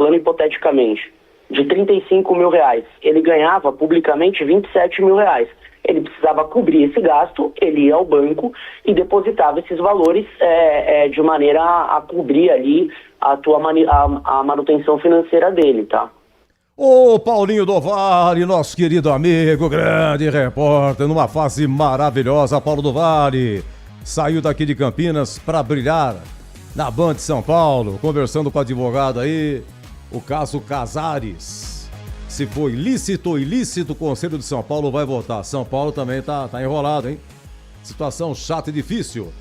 falando hipoteticamente, de 35 mil reais, ele ganhava publicamente 27 mil reais. Ele precisava cobrir esse gasto, ele ia ao banco e depositava esses valores de maneira a cobrir ali a manutenção financeira dele, tá? Ô Paulinho do Vale, nosso querido amigo, grande repórter, numa fase maravilhosa, Paulo do Vale, saiu daqui de Campinas para brilhar na Band de São Paulo, conversando com o advogado aí, o caso Casares. Se foi lícito ou ilícito, o Conselho de São Paulo vai votar. São Paulo também tá enrolado, hein? Situação chata e difícil.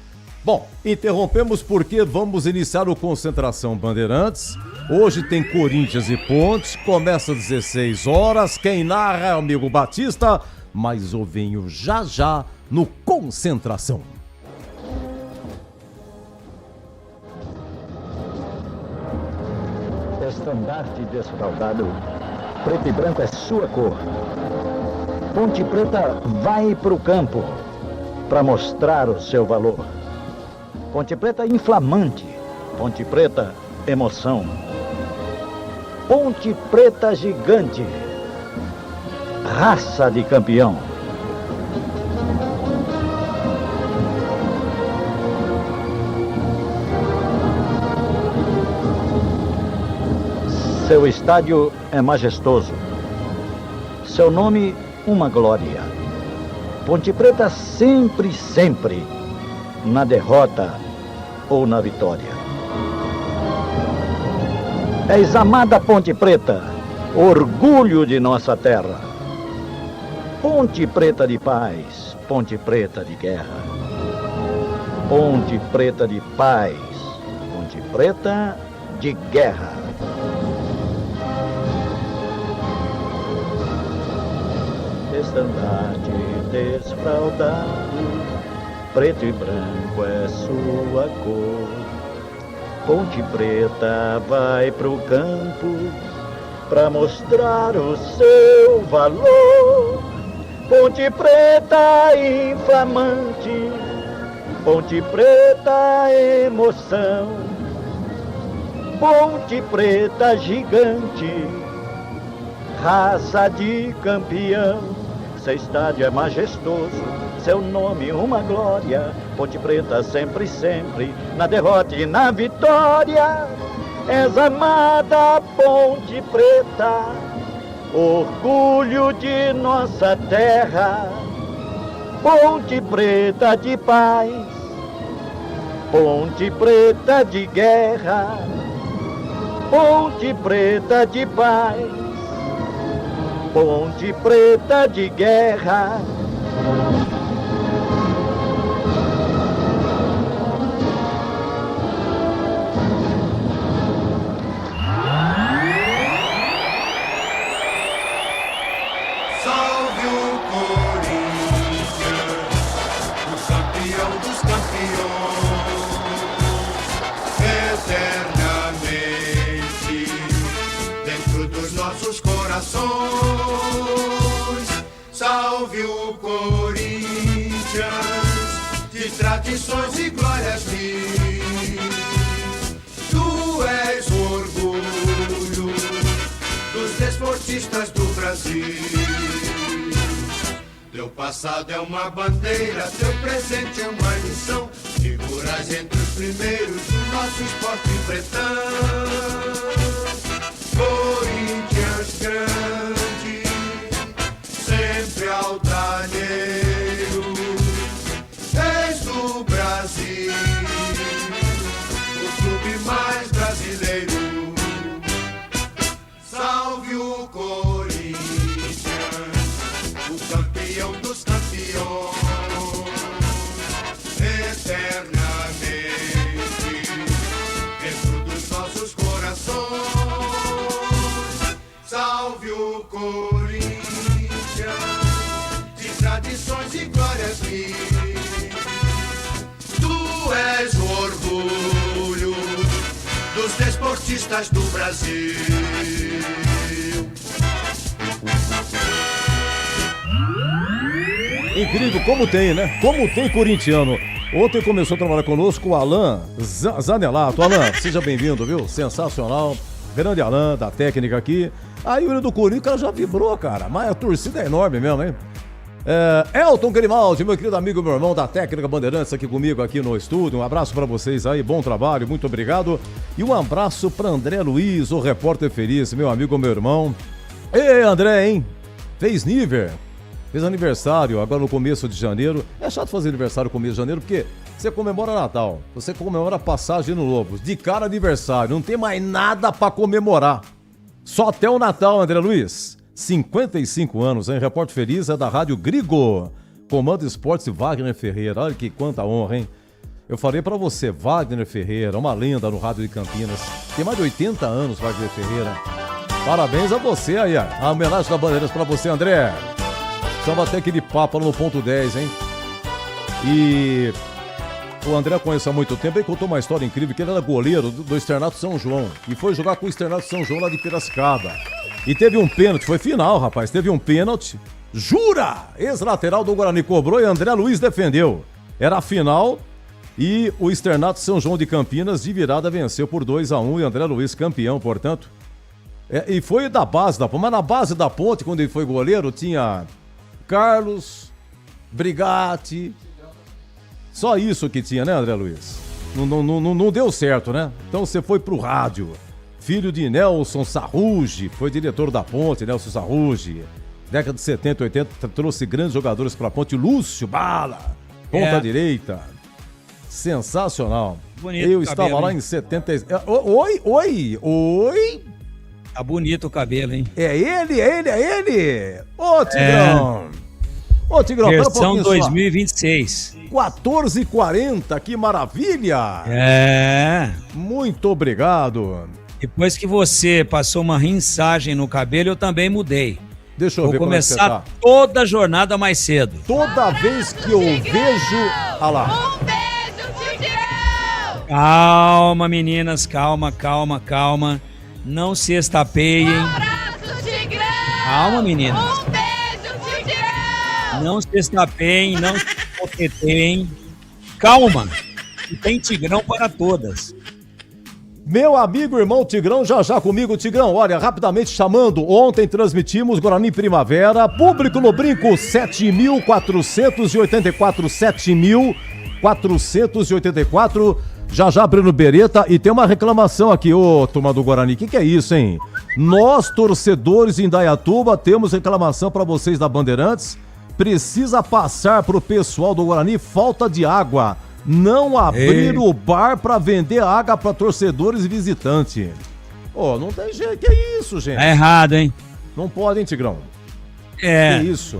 Bom, interrompemos porque vamos iniciar o Concentração Bandeirantes. Hoje tem Corinthians e Ponte, começa às 16 horas. Quem narra é o amigo Batista, mas eu venho já já no Concentração. Estandarte desfraldado, preto e branco é sua cor. Ponte Preta vai pro campo para mostrar o seu valor. Ponte Preta inflamante, Ponte Preta emoção. Ponte Preta gigante, raça de campeão. Seu estádio é majestoso, seu nome uma glória. Ponte Preta sempre, sempre, na derrota ou na vitória. És amada Ponte Preta, orgulho de nossa terra. Ponte Preta de paz, Ponte Preta de guerra. Ponte Preta de paz, Ponte Preta de guerra. Estandarte desfraldado, preto e branco é sua cor. Ponte Preta vai pro campo pra mostrar o seu valor. Ponte Preta inflamante, Ponte Preta emoção. Ponte Preta gigante, raça de campeão. Seu estádio é majestoso, seu nome uma glória. Ponte Preta sempre, sempre, na derrota e na vitória. És amada Ponte Preta, orgulho de nossa terra. Ponte Preta de paz, Ponte Preta de guerra. Ponte Preta de paz, Ponte Preta de guerra. Salve o Corinthians, o campeão dos campeões, eternamente dentro dos nossos corações. Salve o Corinthians, de tradições e glórias mil. Tu és o orgulho dos desportistas do Brasil. Teu passado é uma bandeira, teu presente é uma lição. Figuras entre os primeiros do nosso esporte pretão. Corinthians grande, sempre altaneiro, és do Brasil, o clube mais brasileiro. Salve o Corinthians, o campeão dos campeões, eternamente dentro dos nossos corações. Salve o Corinthians, de tradições e glórias mil. Tu és o orgulho dos desportistas do Brasil. Incrível, como tem, né? Como tem corintiano. Ontem começou a trabalhar conosco o Alan Zanelato. Alan, seja bem-vindo, viu? Sensacional. Grande Alan, da técnica aqui. Aí o hino do Corinthians, o cara já vibrou, cara. Mas a torcida é enorme mesmo, hein? Elton Grimaldi, meu querido amigo, meu irmão da técnica Bandeirantes aqui comigo aqui no estúdio. Um abraço pra vocês aí, bom trabalho, muito obrigado. E um abraço pra André Luiz, o repórter feliz, meu amigo, meu irmão. Ei, André, hein? Fez aniversário agora no começo de janeiro. É chato fazer aniversário no começo de janeiro porque você comemora Natal, você comemora a passagem no Lobos. De cara aniversário, não tem mais nada pra comemorar. Só até o Natal, André Luiz. 55 anos, hein? Repórter feliz é da Rádio Grigo. Comando Esportes Wagner Ferreira. Olha que quanta honra, hein? Eu falei pra você, Wagner Ferreira, uma lenda no rádio de Campinas. Tem mais de 80 anos, Wagner Ferreira. Parabéns a você aí, ó. A homenagem da Bandeirantes pra você, André. Precisamos até aquele papo lá no ponto 10, hein? E o André conhece há muito tempo e contou uma história incrível, que ele era goleiro do Externato São João. E foi jogar com o Externato São João lá de Piracicaba. E teve um pênalti, foi final, rapaz. Teve um pênalti. Jura! Ex-lateral do Guarani cobrou e André Luiz defendeu. Era a final e o Externato São João de Campinas de virada venceu por 2-1 e André Luiz campeão, portanto. E foi da base da Ponte, mas na base da Ponte, quando ele foi goleiro, tinha Carlos, Brigatti. Só isso que tinha, né, André Luiz? Não deu certo, né? Então você foi pro rádio. Filho de Nelson Sarrugi, foi diretor da Ponte, Nelson Sarrugi. Década de 70, 80, trouxe grandes jogadores pra Ponte. Lúcio Bala, ponta direita. Sensacional. Bonito. Eu estava cabelo, lá em 70. Oi. Tá bonito o cabelo, hein? É ele. Ô, Tigrão. Ô, Tigrão, versão 2026. 14h40, que maravilha. Muito obrigado. Depois que você passou uma rinsagem no cabelo, eu também mudei. Deixa eu ver como é que você tá. Vou começar toda a jornada mais cedo. Toda vez que eu vejo... Olha lá. Um beijo, Tigrão! Calma, meninas, calma. Não se estapeiem. Um abraço, Tigrão! Calma, meninas. Um beijo, Tigrão! Não se estapeiem, não se coqueteiem. Calma, que tem Tigrão para todas. Meu amigo irmão Tigrão, já comigo, Tigrão. Olha, rapidamente chamando, ontem transmitimos Guarani Primavera, público no brinco, 7.484, 7.484, já Breno Beretta, e tem uma reclamação aqui, ô turma do Guarani, que é isso, hein? Nós, torcedores em Indaiatuba, temos reclamação para vocês da Bandeirantes, precisa passar pro pessoal do Guarani falta de água. Não abrir o bar pra vender água pra torcedores e visitantes. Não tem jeito. Que isso, gente? É errado, hein? Não pode, hein, Tigrão? Que isso?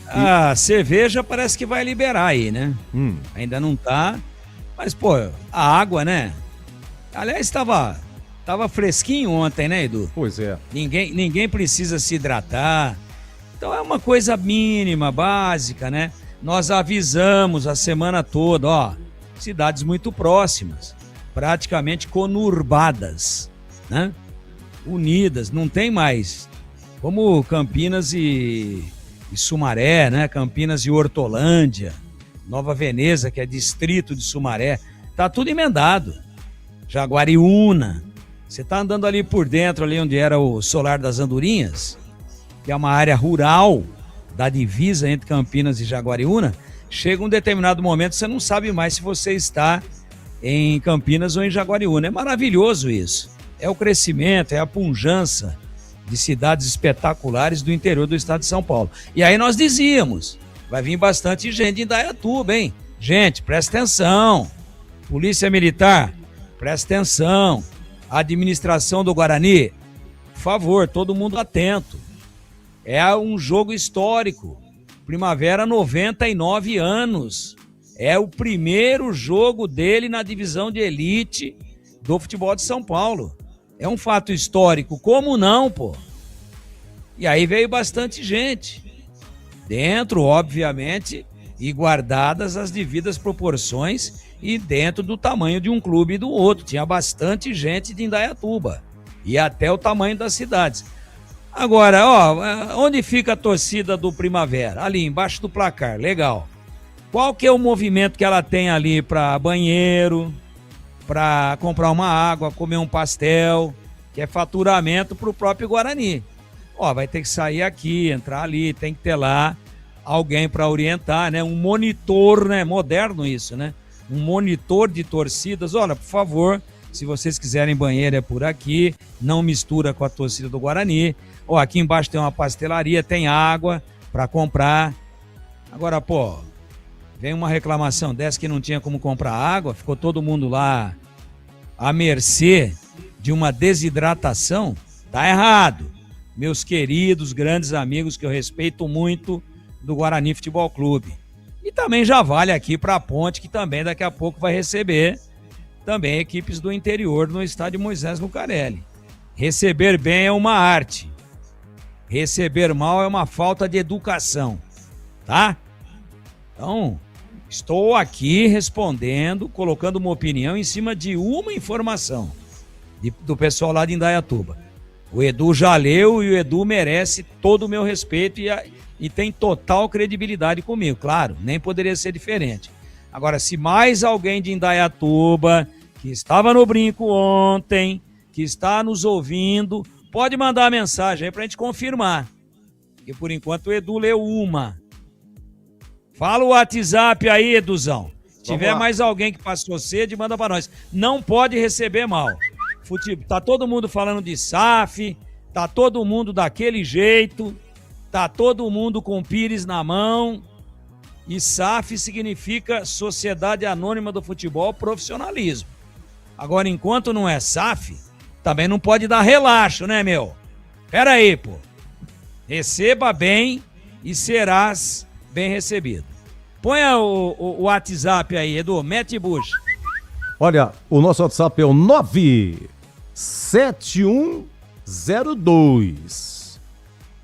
A cerveja parece que vai liberar aí, né? Ainda não tá. Mas, pô, a água, né? Aliás, tava fresquinho ontem, né, Edu? Pois é. Ninguém precisa se hidratar. Então é uma coisa mínima, básica, né? Nós avisamos a semana toda, cidades muito próximas, praticamente conurbadas, né? Unidas, não tem mais, como Campinas e Sumaré, né? Campinas e Hortolândia, Nova Veneza, que é distrito de Sumaré, tá tudo emendado. Jaguariúna, você tá andando ali por dentro, ali onde era o Solar das Andorinhas, que é uma área rural, da divisa entre Campinas e Jaguariúna, chega um determinado momento você não sabe mais se você está em Campinas ou em Jaguariúna. É maravilhoso isso. É o crescimento, é a pujança de cidades espetaculares do interior do estado de São Paulo. E aí nós dizíamos, vai vir bastante gente de Indaiatuba, hein? Gente, presta atenção. Polícia Militar, presta atenção. Administração do Guarani, por favor, todo mundo atento. É um jogo histórico. Primavera, 99 anos. É o primeiro jogo dele na divisão de elite do futebol de São Paulo. É um fato histórico. Como não, pô? E aí veio bastante gente. Dentro, obviamente, e guardadas as devidas proporções e dentro do tamanho de um clube e do outro. Tinha bastante gente de Indaiatuba. E até o tamanho das cidades. Agora, onde fica a torcida do Primavera? Ali, embaixo do placar, legal. Qual que é o movimento que ela tem ali para banheiro, para comprar uma água, comer um pastel? que é faturamento para o próprio Guarani. Ó, vai ter que sair aqui, entrar ali, tem que ter lá alguém para orientar, né? Um monitor, né? Moderno isso, né? Um monitor de torcidas. Olha, por favor, se vocês quiserem banheiro é por aqui, não mistura com a torcida do Guarani. Ó, aqui embaixo tem uma pastelaria, tem água para comprar. Agora, pô, vem uma reclamação dessa que não tinha como comprar água, ficou todo mundo lá à mercê de uma desidratação, tá errado. Meus queridos, grandes amigos que eu respeito muito do Guarani Futebol Clube. E também já vale aqui para a Ponte, que também daqui a pouco vai receber também equipes do interior no estádio Moisés Lucarelli. Receber bem é uma arte. Receber mal é uma falta de educação, tá? Então, estou aqui respondendo, colocando uma opinião em cima de uma informação do pessoal lá de Indaiatuba. O Edu já leu e o Edu merece todo o meu respeito e tem total credibilidade comigo. Claro, nem poderia ser diferente. Agora, se mais alguém de Indaiatuba, que estava no brinco ontem, que está nos ouvindo, pode mandar a mensagem aí pra gente confirmar. E por enquanto o Edu leu uma. Fala o WhatsApp aí, Eduzão. Se tiver mais alguém que passou sede, manda pra nós. Não pode receber mal. Tá todo mundo falando de SAF, tá todo mundo daquele jeito, tá todo mundo com pires na mão. E SAF significa Sociedade Anônima do Futebol Profissionalismo. Agora, enquanto não é SAF, também não pode dar relaxo, né, meu? Pera aí, pô. Receba bem e serás bem recebido. Ponha o WhatsApp aí, Edu, mete bucha. Olha, o nosso WhatsApp é o 97102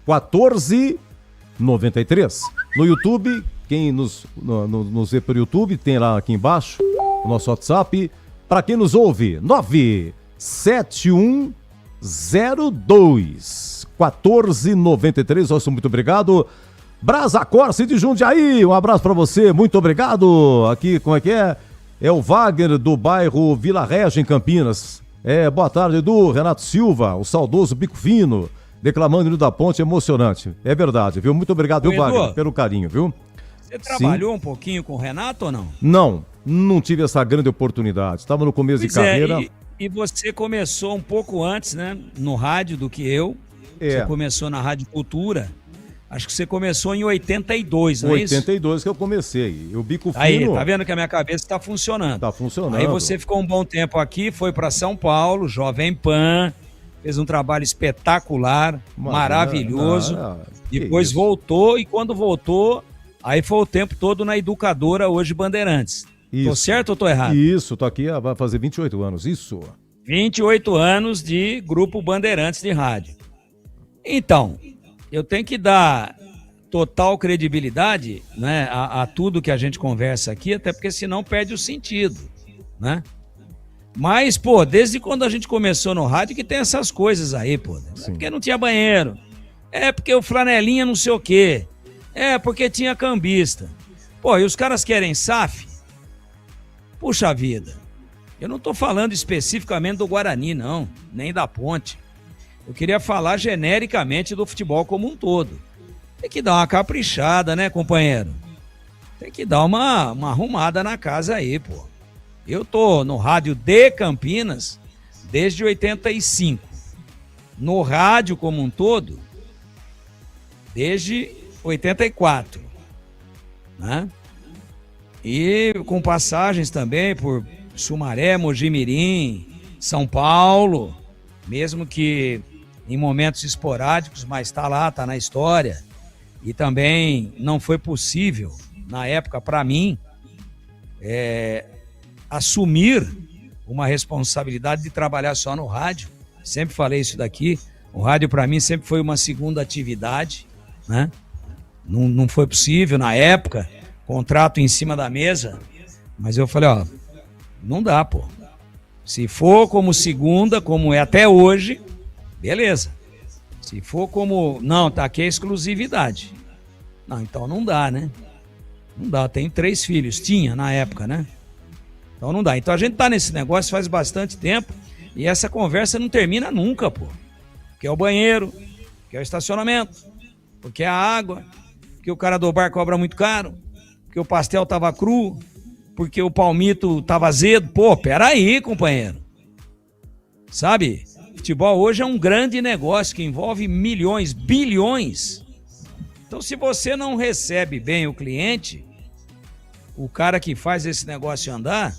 1493. No YouTube, quem nos vê pelo YouTube, tem lá aqui embaixo o nosso WhatsApp. Para quem nos ouve, 97102 1493. Nosso muito obrigado. Brasa Corse de Jundiaí, um abraço para você, muito obrigado. Aqui, como é que é? É o Wagner do bairro Vila Régia, em Campinas. Boa tarde, Edu. Renato Silva, o saudoso Bico Fino, declamando no da Ponte, emocionante. É verdade, viu? Muito obrigado, viu, Wagner, pelo carinho, viu? Você trabalhou um pouquinho com o Renato ou não? Não tive essa grande oportunidade. Estava no começo de carreira. E você começou um pouco antes, né? No rádio do que eu. Você começou na Rádio Cultura. Acho que você começou em 82, não é isso? 82 que eu comecei. O Bico Fino... Aí, tá vendo que a minha cabeça está funcionando. Tá funcionando. Aí você ficou um bom tempo aqui, foi para São Paulo, Jovem Pan, fez um trabalho espetacular, maravilhoso. Depois voltou, e quando voltou, aí foi o tempo todo na Educadora, hoje Bandeirantes. Isso. Tô certo ou tô errado? Isso, tô aqui, vai fazer 28 anos, isso. 28 anos de Grupo Bandeirantes de rádio. Então... eu tenho que dar total credibilidade, né, a tudo que a gente conversa aqui, até porque senão perde o sentido, né? Mas, pô, desde quando a gente começou no rádio que tem essas coisas aí, pô. É porque não tinha banheiro. É porque o flanelinha não sei o quê. É porque tinha cambista. Pô, e os caras querem SAF? Puxa vida. Eu não tô falando especificamente do Guarani, não. Nem da Ponte. Eu queria falar genericamente do futebol como um todo. Tem que dar uma caprichada, né, companheiro? Tem que dar uma arrumada na casa aí, pô. Eu tô no rádio de Campinas desde 85. No rádio como um todo, desde 84. Né? E com passagens também por Sumaré, Mojimirim, São Paulo, mesmo que em momentos esporádicos, mas tá lá, tá na história. E também não foi possível, na época, para mim, assumir uma responsabilidade de trabalhar só no rádio. Sempre falei isso daqui. O rádio, para mim, sempre foi uma segunda atividade, né? Não foi possível, na época, contrato em cima da mesa. Mas eu falei, ó, não dá, pô. Se for como segunda, como é até hoje... beleza. Se for como... não, tá aqui a exclusividade. Não, então não dá, né? Não dá, tenho 3 filhos. Tinha na época, né? Então não dá. Então a gente tá nesse negócio faz bastante tempo. E essa conversa não termina nunca, pô. Porque é o banheiro, porque é o estacionamento, porque é a água, porque o cara do bar cobra muito caro, porque o pastel tava cru, porque o palmito tava azedo. Pô, peraí, companheiro. Sabe? Futebol hoje é um grande negócio que envolve milhões, bilhões. Então, se você não recebe bem o cliente, o cara que faz esse negócio andar,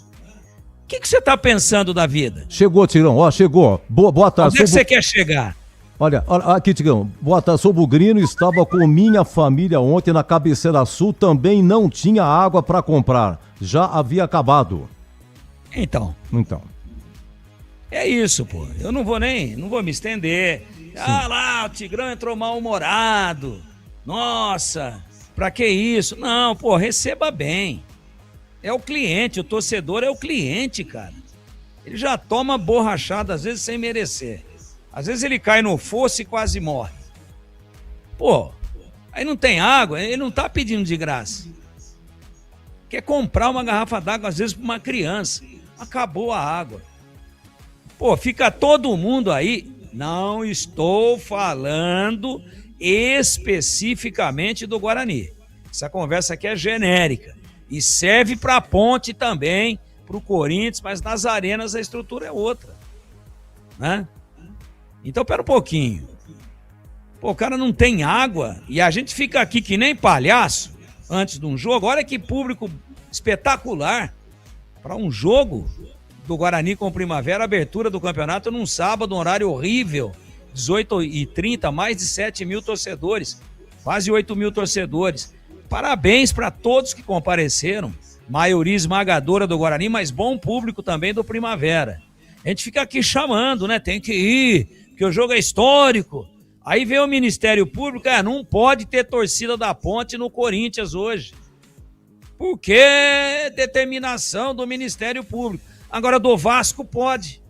o que você tá pensando da vida? Chegou, Tigrão, ó, chegou. Boa tarde. Onde é que você quer chegar? Olha, aqui, Tigrão. Boa tarde, sou Bugrino, estava com minha família ontem na Cabeceira Sul, também não tinha água para comprar. Já havia acabado. Então. É isso, pô. Eu não vou me estender. Ah lá, o Tigrão entrou mal-humorado. Nossa, pra que isso? Não, pô, receba bem. É o cliente, o torcedor é o cliente, cara. Ele já toma borrachada, às vezes sem merecer. Às vezes ele cai no fosso e quase morre. Pô, aí não tem água, ele não tá pedindo de graça. Quer comprar uma garrafa d'água, às vezes, pra uma criança. Acabou a água. Pô, fica todo mundo aí. Não estou falando especificamente do Guarani. Essa conversa aqui é genérica. E serve para a Ponte também, para o Corinthians, mas nas arenas a estrutura é outra. Né? Então, pera um pouquinho. Pô, o cara não tem água e a gente fica aqui que nem palhaço antes de um jogo. Olha que público espetacular para um jogo do Guarani com o Primavera, abertura do campeonato num sábado, um horário horrível, 18h30, mais de 7 mil torcedores, quase 8 mil torcedores. Parabéns para todos que compareceram, maioria esmagadora do Guarani, mas bom público também do Primavera. A gente fica aqui chamando, né? Tem que ir, porque o jogo é histórico. Aí vem o Ministério Público, não pode ter torcida da Ponte no Corinthians hoje. Porque determinação do Ministério Público. Agora do Vasco pode.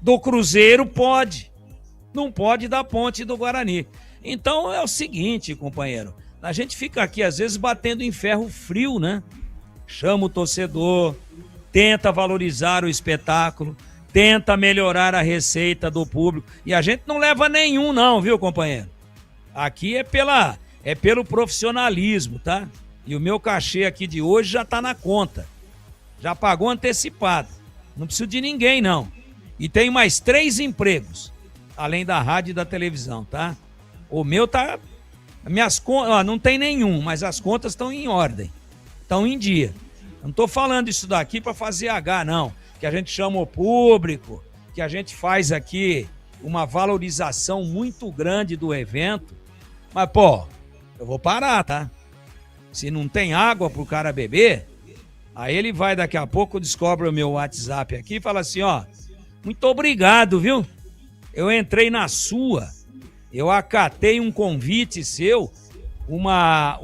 Do Cruzeiro pode. Não pode da Ponte do Guarani. Então é o seguinte, companheiro. A gente fica aqui às vezes batendo em ferro frio, né? Chama o torcedor, tenta valorizar o espetáculo, tenta melhorar a receita do público. E a gente não leva nenhum não, viu, companheiro? Aqui é pelo profissionalismo, tá? E o meu cachê aqui de hoje já tá na conta. Já pagou antecipado. Não preciso de ninguém, não. E tem mais 3 empregos, além da rádio e da televisão, tá? O meu tá... Minhas contas, não tem nenhum, mas as contas estão em ordem. Estão em dia. Eu não estou falando isso daqui para fazer H, não. Que a gente chama o público, que a gente faz aqui uma valorização muito grande do evento. Mas, pô, eu vou parar, tá? Se não tem água pro cara beber, aí ele vai daqui a pouco, descobre o meu WhatsApp aqui e fala assim, ó, muito obrigado, viu? Eu entrei na sua, eu acatei um convite seu, uma...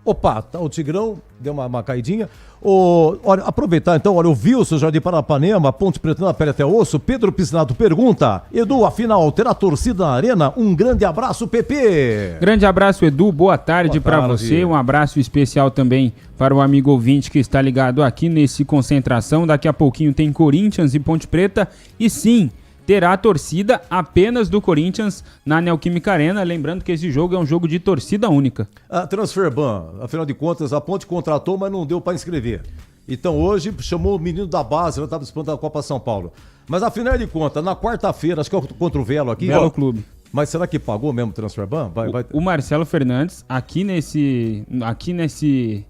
Opa, tá, o Tigrão deu uma caidinha. Olha, aproveitar então, olha, o Wilson, Jardim Paranapanema, Ponte Preta na pele até osso. Pedro Piscinato pergunta, Edu, afinal, terá torcida na arena? Um grande abraço, Pepe. Grande abraço, Edu, boa tarde para você. Um abraço especial também para o amigo ouvinte que está ligado aqui nesse Concentração. Daqui a pouquinho tem Corinthians e Ponte Preta. E sim, terá torcida apenas do Corinthians na Neoquímica Arena. Lembrando que esse jogo é um jogo de torcida única. A Transferban, afinal de contas, a Ponte contratou, mas não deu para inscrever. Então hoje chamou o menino da base, ele estava disputando a Copa São Paulo. Mas afinal de contas, na quarta-feira, acho que é contra o Velo aqui. Velo Clube. Mas será que pagou mesmo o Transferban? O Marcelo Fernandes, aqui nesse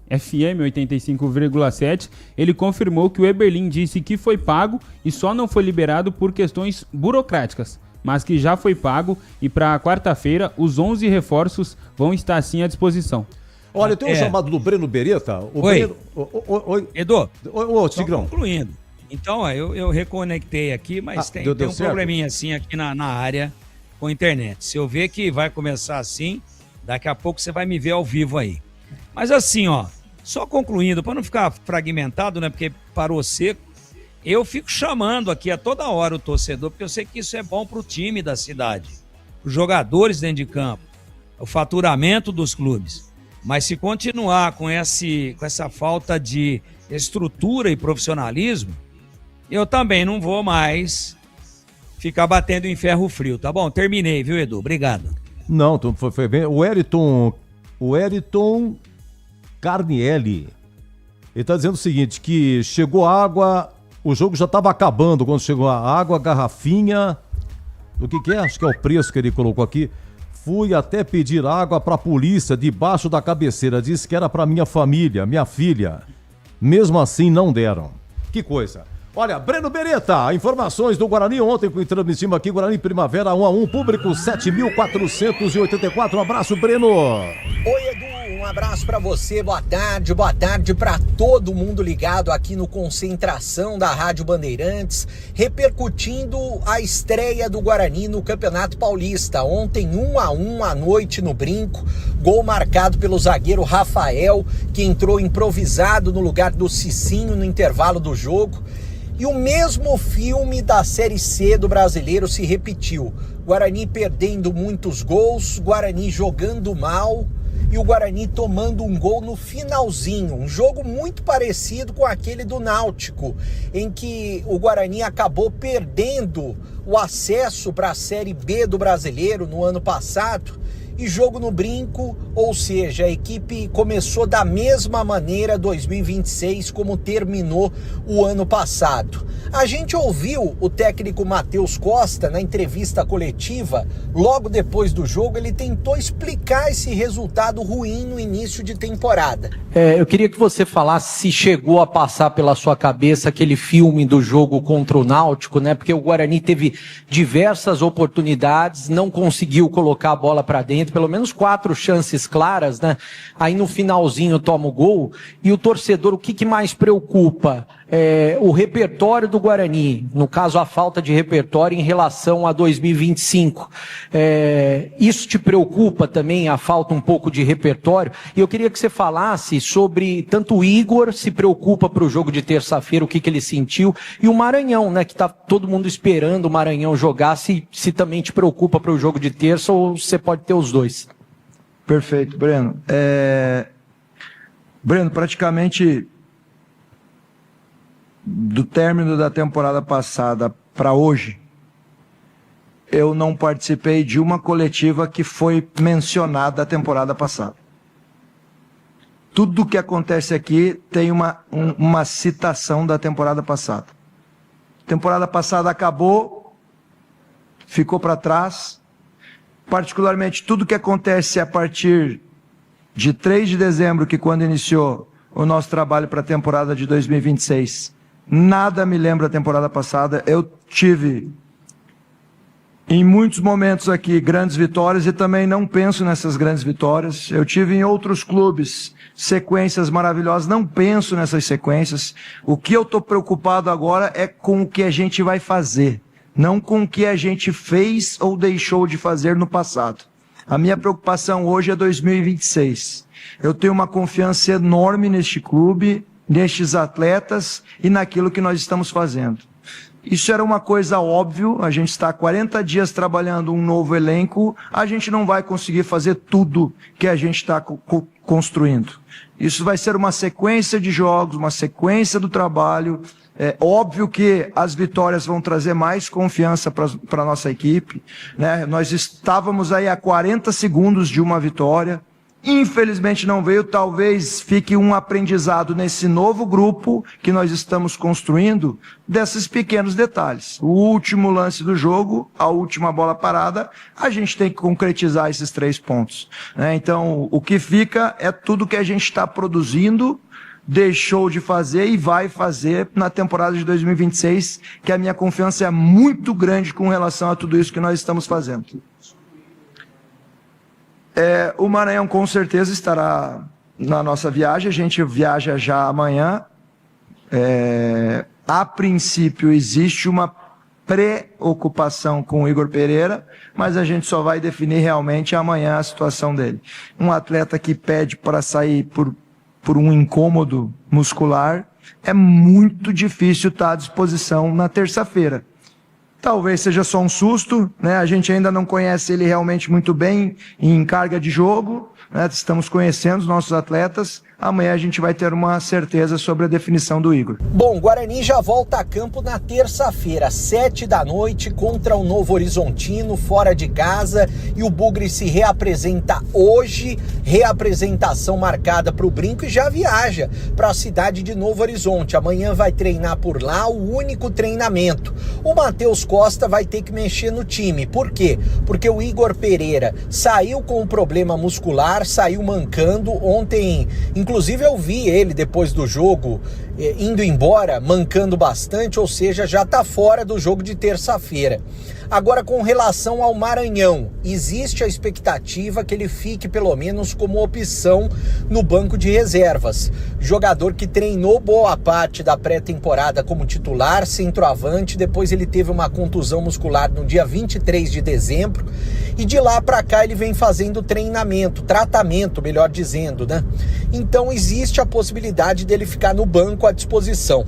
FM 85,7, ele confirmou que o Eberlin disse que foi pago e só não foi liberado por questões burocráticas, mas que já foi pago e para quarta-feira os 11 reforços vão estar sim à disposição. Olha, tem um chamado do Breno Beretta. Oi. Oi. Edu, Tigrão. Concluindo. Então, eu reconectei aqui, mas tem um probleminha assim aqui na área com a internet. Se eu ver que vai começar assim, daqui a pouco você vai me ver ao vivo aí. Mas assim, ó, só concluindo, para não ficar fragmentado, né, porque parou seco, eu fico chamando aqui a toda hora o torcedor, porque eu sei que isso é bom pro time da cidade, os jogadores dentro de campo, o faturamento dos clubes. Mas se continuar com essa falta de estrutura e profissionalismo, eu também não vou mais ficar batendo em ferro frio, tá bom? Terminei, viu, Edu? Obrigado. Não, foi bem. O Eriton Carnielli, ele tá dizendo o seguinte, que chegou água, o jogo já estava acabando quando chegou a água, garrafinha, do que é? Acho que é o preço que ele colocou aqui. Fui até pedir água pra polícia debaixo da cabeceira, disse que era pra minha família, minha filha. Mesmo assim não deram. Que coisa. Olha, Breno Beretta, informações do Guarani ontem, transmitimos aqui, Guarani Primavera 1-1, público 7.484. Um abraço, Breno. Oi, Edu, um abraço pra você, boa tarde pra todo mundo ligado aqui no Concentração da Rádio Bandeirantes, repercutindo a estreia do Guarani no Campeonato Paulista. Ontem 1-1 à noite no Brinco, gol marcado pelo zagueiro Rafael, que entrou improvisado no lugar do Cicinho no intervalo do jogo. E o mesmo filme da Série C do Brasileiro se repetiu. Guarani perdendo muitos gols, Guarani jogando mal e o Guarani tomando um gol no finalzinho. Um jogo muito parecido com aquele do Náutico, em que o Guarani acabou perdendo o acesso para a Série B do Brasileiro no ano passado. E jogo no Brinco, ou seja, a equipe começou da mesma maneira 2026 como terminou o ano passado. A gente ouviu o técnico Matheus Costa na entrevista coletiva, logo depois do jogo, ele tentou explicar esse resultado ruim no início de temporada. Eu queria que você falasse se chegou a passar pela sua cabeça aquele filme do jogo contra o Náutico, né? Porque o Guarani teve diversas oportunidades, não conseguiu colocar a bola para dentro, pelo menos 4 chances claras, né? Aí no finalzinho toma o gol. E o torcedor, o que mais preocupa? O repertório do Guarani, no caso a falta de repertório em relação a 2025. Isso te preocupa também, a falta um pouco de repertório? E eu queria que você falasse sobre tanto o Igor se preocupa para o jogo de terça-feira, o que ele sentiu, e o Maranhão, né, que tá todo mundo esperando o Maranhão jogar, se também te preocupa para o jogo de terça ou você pode ter os dois. Perfeito, Breno. Breno, praticamente do término da temporada passada para hoje, eu não participei de uma coletiva que foi mencionada a temporada passada. Tudo que acontece aqui tem uma citação da temporada passada. Temporada passada acabou, ficou para trás. Particularmente tudo que acontece a partir de 3 de dezembro, que quando iniciou o nosso trabalho para a temporada de 2026, nada me lembra a temporada passada. Eu tive, em muitos momentos aqui, grandes vitórias e também não penso nessas grandes vitórias. Eu tive em outros clubes sequências maravilhosas, não penso nessas sequências. O que eu estou preocupado agora é com o que a gente vai fazer, não com o que a gente fez ou deixou de fazer no passado. A minha preocupação hoje é 2026. Eu tenho uma confiança enorme neste clube, nestes atletas e naquilo que nós estamos fazendo. Isso era uma coisa óbvia, a gente está há 40 dias trabalhando um novo elenco, a gente não vai conseguir fazer tudo que a gente está construindo. Isso vai ser uma sequência de jogos, uma sequência do trabalho. É óbvio que as vitórias vão trazer mais confiança para a nossa equipe, né? Nós estávamos aí a 40 segundos de uma vitória. Infelizmente não veio, talvez fique um aprendizado nesse novo grupo que nós estamos construindo, desses pequenos detalhes. O último lance do jogo, a última bola parada, a gente tem que concretizar esses 3 pontos, né? Então, o que fica é tudo que a gente está produzindo, deixou de fazer e vai fazer na temporada de 2026, que a minha confiança é muito grande com relação a tudo isso que nós estamos fazendo. O Maranhão com certeza estará na nossa viagem, a gente viaja já amanhã. A princípio existe uma preocupação com o Igor Pereira, mas a gente só vai definir realmente amanhã a situação dele. Um atleta que pede para sair por um incômodo muscular, é muito difícil estar à disposição na terça-feira. Talvez seja só um susto, né? A gente ainda não conhece ele realmente muito bem em carga de jogo, né? Estamos conhecendo os nossos atletas. Amanhã a gente vai ter uma certeza sobre a definição do Igor. Bom, o Guarani já volta a campo na terça-feira, 7h, contra o Novo Horizontino, fora de casa, e o Bugre se reapresenta hoje, reapresentação marcada para o Brinco, e já viaja para a cidade de Novo Horizonte. Amanhã vai treinar por lá, o único treinamento. O Matheus Costa vai ter que mexer no time. Por quê? Porque o Igor Pereira saiu com um problema muscular, saiu mancando. Ontem, inclusive, eu vi ele depois do jogo indo embora, mancando bastante, ou seja, já está fora do jogo de terça-feira. Agora, com relação ao Maranhão, existe a expectativa que ele fique pelo menos como opção no banco de reservas. Jogador que treinou boa parte da pré-temporada como titular, centroavante, depois ele teve uma contusão muscular no dia 23 de dezembro, e de lá para cá ele vem fazendo tratamento, melhor dizendo, né? Então existe a possibilidade dele ficar no banco à disposição.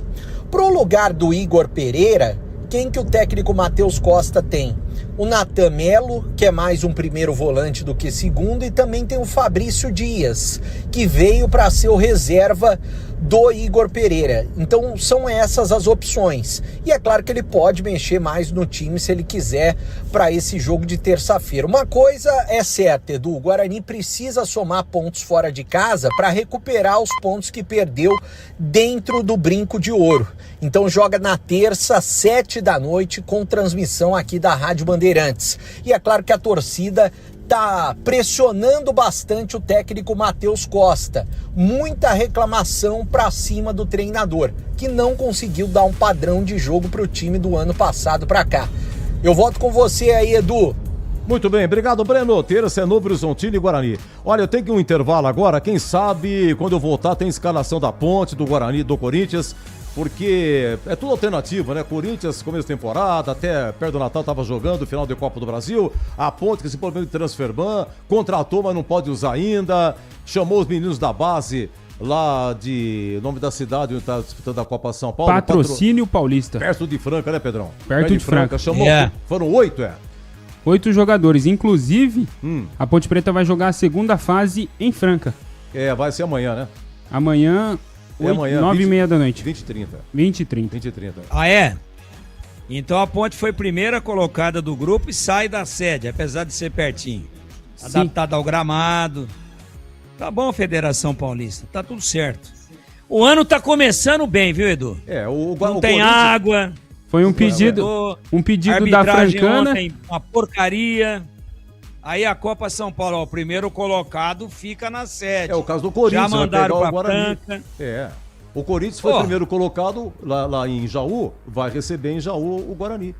Pro lugar do Igor Pereira, quem que o técnico Matheus Costa tem? O Natan Melo, que é mais um primeiro volante do que segundo, e também tem o Fabrício Dias, que veio para ser o reserva do Igor Pereira. Então são essas as opções. E é claro que ele pode mexer mais no time se ele quiser para esse jogo de terça-feira. Uma coisa é certa, Edu, o Guarani precisa somar pontos fora de casa para recuperar os pontos que perdeu dentro do Brinco de Ouro. Então joga na terça, 7h, com transmissão aqui da Rádio Bandeirantes. E é claro que a torcida tá pressionando bastante o técnico Matheus Costa. Muita reclamação para cima do treinador, que não conseguiu dar um padrão de jogo para o time do ano passado para cá. Eu volto com você aí, Edu. Muito bem, obrigado, Breno. Terça é Novo Horizontino e Guarani. Olha, eu tenho que um intervalo agora, quem sabe quando eu voltar tem escalação da Ponte, do Guarani, do Corinthians, porque é tudo alternativo, né? Corinthians, começo de temporada, até perto do Natal estava jogando, final de Copa do Brasil. A Ponte, que esse problema de transferban, contratou, mas não pode usar ainda. Chamou os meninos da base lá de nome da cidade onde está disputando a Copa São Paulo. Patrocínio Paulista. Perto de Franca, né, Pedrão? Perto de Franca. Chamou, foram 8, 8 jogadores. Inclusive, a Ponte Preta vai jogar a segunda fase em Franca. Vai ser amanhã, né? Amanhã... 9h30. 20h30. Ah, é? Então a Ponte foi primeira colocada do grupo e sai da sede, apesar de ser pertinho. Adaptada ao gramado. Tá bom, Federação Paulista, tá tudo certo. O ano tá começando bem, viu, Edu? Não tem água. Foi um pedido da Francana. Ontem, uma porcaria. Aí a Copa São Paulo, o primeiro colocado fica na sede. É o caso do Corinthians. Já mandaram pra Franca. O Corinthians foi primeiro colocado lá em Jaú, vai receber em Jaú o Guarani.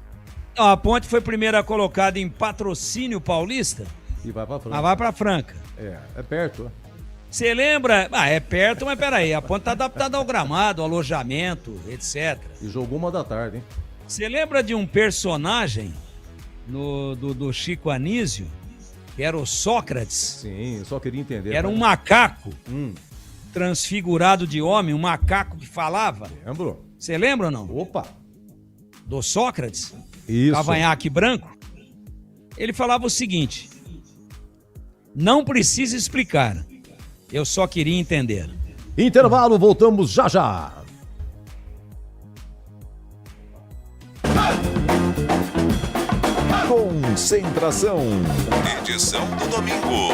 Não, a Ponte foi primeira colocada em Patrocínio Paulista. E vai pra Franca. Mas vai pra Franca. É perto, Você lembra? É perto, mas peraí, a Ponte tá adaptada ao gramado, ao alojamento, etc. E jogou 1h, hein? Você lembra de um personagem do Chico Anísio? Que era o Sócrates. Sim, eu só queria entender. Era um macaco transfigurado de homem, um macaco que falava. Lembro. Você lembra ou não? Opa! Do Sócrates? Isso. Cavanhaque branco. Ele falava o seguinte: não precisa explicar, eu só queria entender. Intervalo, voltamos já já. Concentração. Edição do domingo.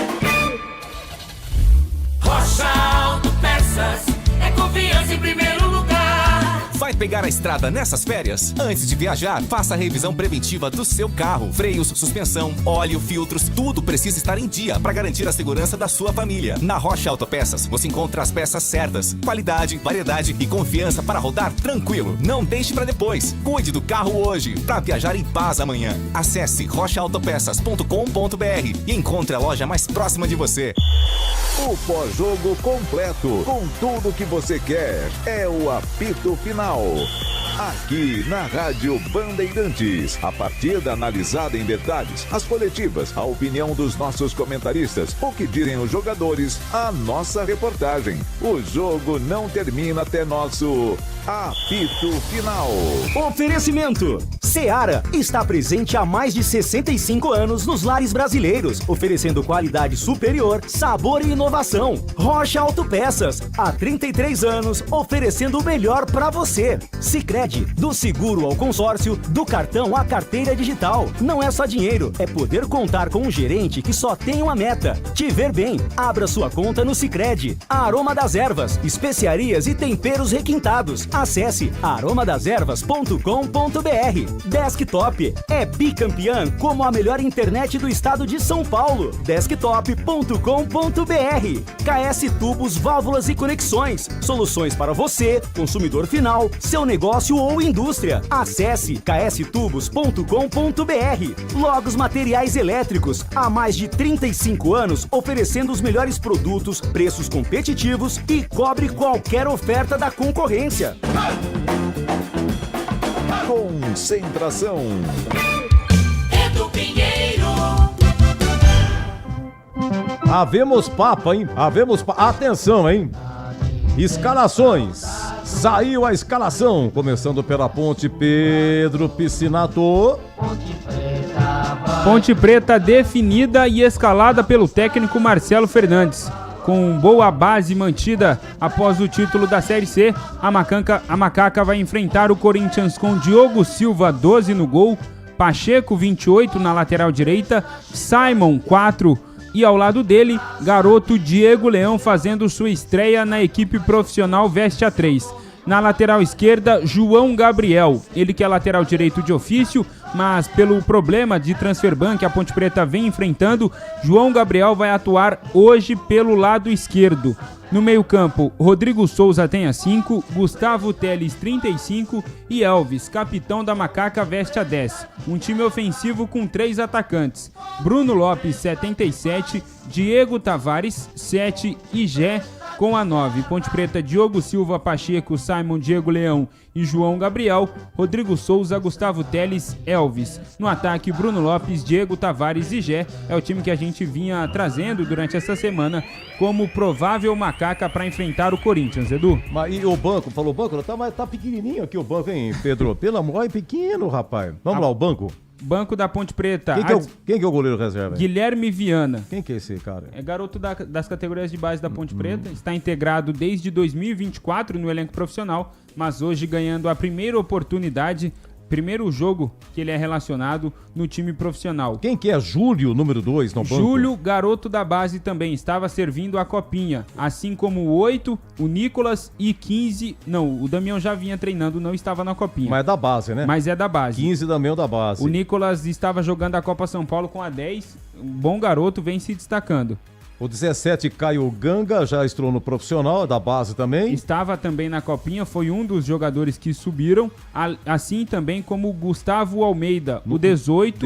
Rocha Auto Peças é confiança em primeiro lugar. Vai pegar a estrada nessas férias? Antes de viajar, faça a revisão preventiva do seu carro. Freios, suspensão, óleo, filtros, tudo precisa estar em dia para garantir a segurança da sua família. Na Rocha Autopeças, você encontra as peças certas, qualidade, variedade e confiança para rodar tranquilo. Não deixe para depois. Cuide do carro hoje para viajar em paz amanhã. Acesse rochaautopeças.com.br e encontre a loja mais próxima de você. O pós-jogo completo, com tudo que você quer, é o apito final. Aqui na Rádio Bandeirantes, a partida analisada em detalhes, as coletivas, a opinião dos nossos comentaristas, o que dizem os jogadores, a nossa reportagem. O jogo não termina até nosso apito final. Oferecimento Seara está presente há mais de 65 anos nos lares brasileiros, oferecendo qualidade superior, sabor e inovação. Rocha Autopeças, há 33 anos, oferecendo o melhor para você. Sicredi, do seguro ao consórcio, do cartão à carteira digital. Não é só dinheiro, é poder contar com um gerente que só tem uma meta: te ver bem. Abra sua conta no Sicredi. A Aroma das Ervas, especiarias e temperos requintados. Acesse aromadeservas.com.br. Desktop é bicampeã como a melhor internet do estado de São Paulo. Desktop.com.br. KS Tubos, Válvulas e Conexões. Soluções para você, consumidor final, seu negócio ou indústria. Acesse kstubos.com.br. Logos Materiais Elétricos. Há mais de 35 anos oferecendo os melhores produtos, preços competitivos e cobre qualquer oferta da concorrência. Concentração. Edu Pinheiro. Havemos papo, hein? Atenção, hein? Escalações. Saiu a escalação, começando pela Ponte Pedro Piscinato. Ponte Preta definida e escalada pelo técnico Marcelo Fernandes. Com boa base mantida após o título da Série C, a Macaca vai enfrentar o Corinthians com Diogo Silva, 12 no gol, Pacheco, 28 na lateral direita, Simon, 4 e ao lado dele, garoto Diego Leão fazendo sua estreia na equipe profissional veste a 3. Na lateral esquerda, João Gabriel, ele que é lateral direito de ofício, mas pelo problema de transferban que a Ponte Preta vem enfrentando, João Gabriel vai atuar hoje pelo lado esquerdo. No meio-campo, Rodrigo Souza tem a 5, Gustavo Teles 35 e Elvis, capitão da Macaca, veste a 10. Um time ofensivo com 3 atacantes: Bruno Lopes 77, Diego Tavares 7 e Gé com a 9. Ponte Preta, Diogo Silva, Pacheco, Simon, Diego Leão e João Gabriel, Rodrigo Souza, Gustavo Teles, Elvis. No ataque, Bruno Lopes, Diego Tavares e Gé. É o time que a gente vinha trazendo durante essa semana como provável Macaca para enfrentar o Corinthians, Edu. Mas e o banco? Falou banco? Tá pequenininho aqui o banco, hein, Pedro? Pelo amor, é pequeno, rapaz. Vamos lá, o banco. Banco da Ponte Preta. Quem que é o goleiro reserva? Guilherme Viana. Quem que é esse cara? É garoto das categorias de base da Ponte Preta. Está integrado desde 2024 no elenco profissional, mas hoje ganhando a primeira oportunidade, primeiro jogo que ele é relacionado no time profissional. Quem que é Júlio, número 2 no banco? Júlio, garoto da base também, estava servindo a copinha, assim como o 8, o Nicolas e 15, não, o Damião já vinha treinando, não estava na copinha. Mas é da base, né? Mas é da base. 15 Damião da base. O Nicolas estava jogando a Copa São Paulo com a 10, um bom garoto, vem se destacando. O 17, Caio Ganga, já estreou no profissional, da base também. Estava também na copinha, foi um dos jogadores que subiram, assim também como o Gustavo Almeida, o 18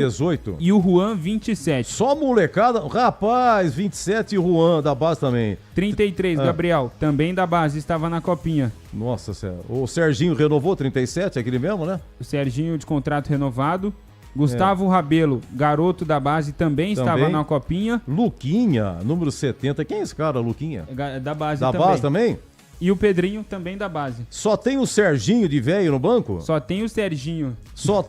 e o Juan, 27. Só molecada? Rapaz, 27 e o Juan, da base também. 33, Gabriel, também da base, estava na copinha. Nossa Senhora. O Serginho renovou, 37, aquele mesmo, né? O Serginho de contrato renovado. Gustavo Rabelo, garoto da base, também estava na copinha. Luquinha, número 70. Quem é esse cara, Luquinha? Da base também. Da base também? E o Pedrinho também da base. Só tem o Serginho de velho no banco? Só tem o Serginho. Só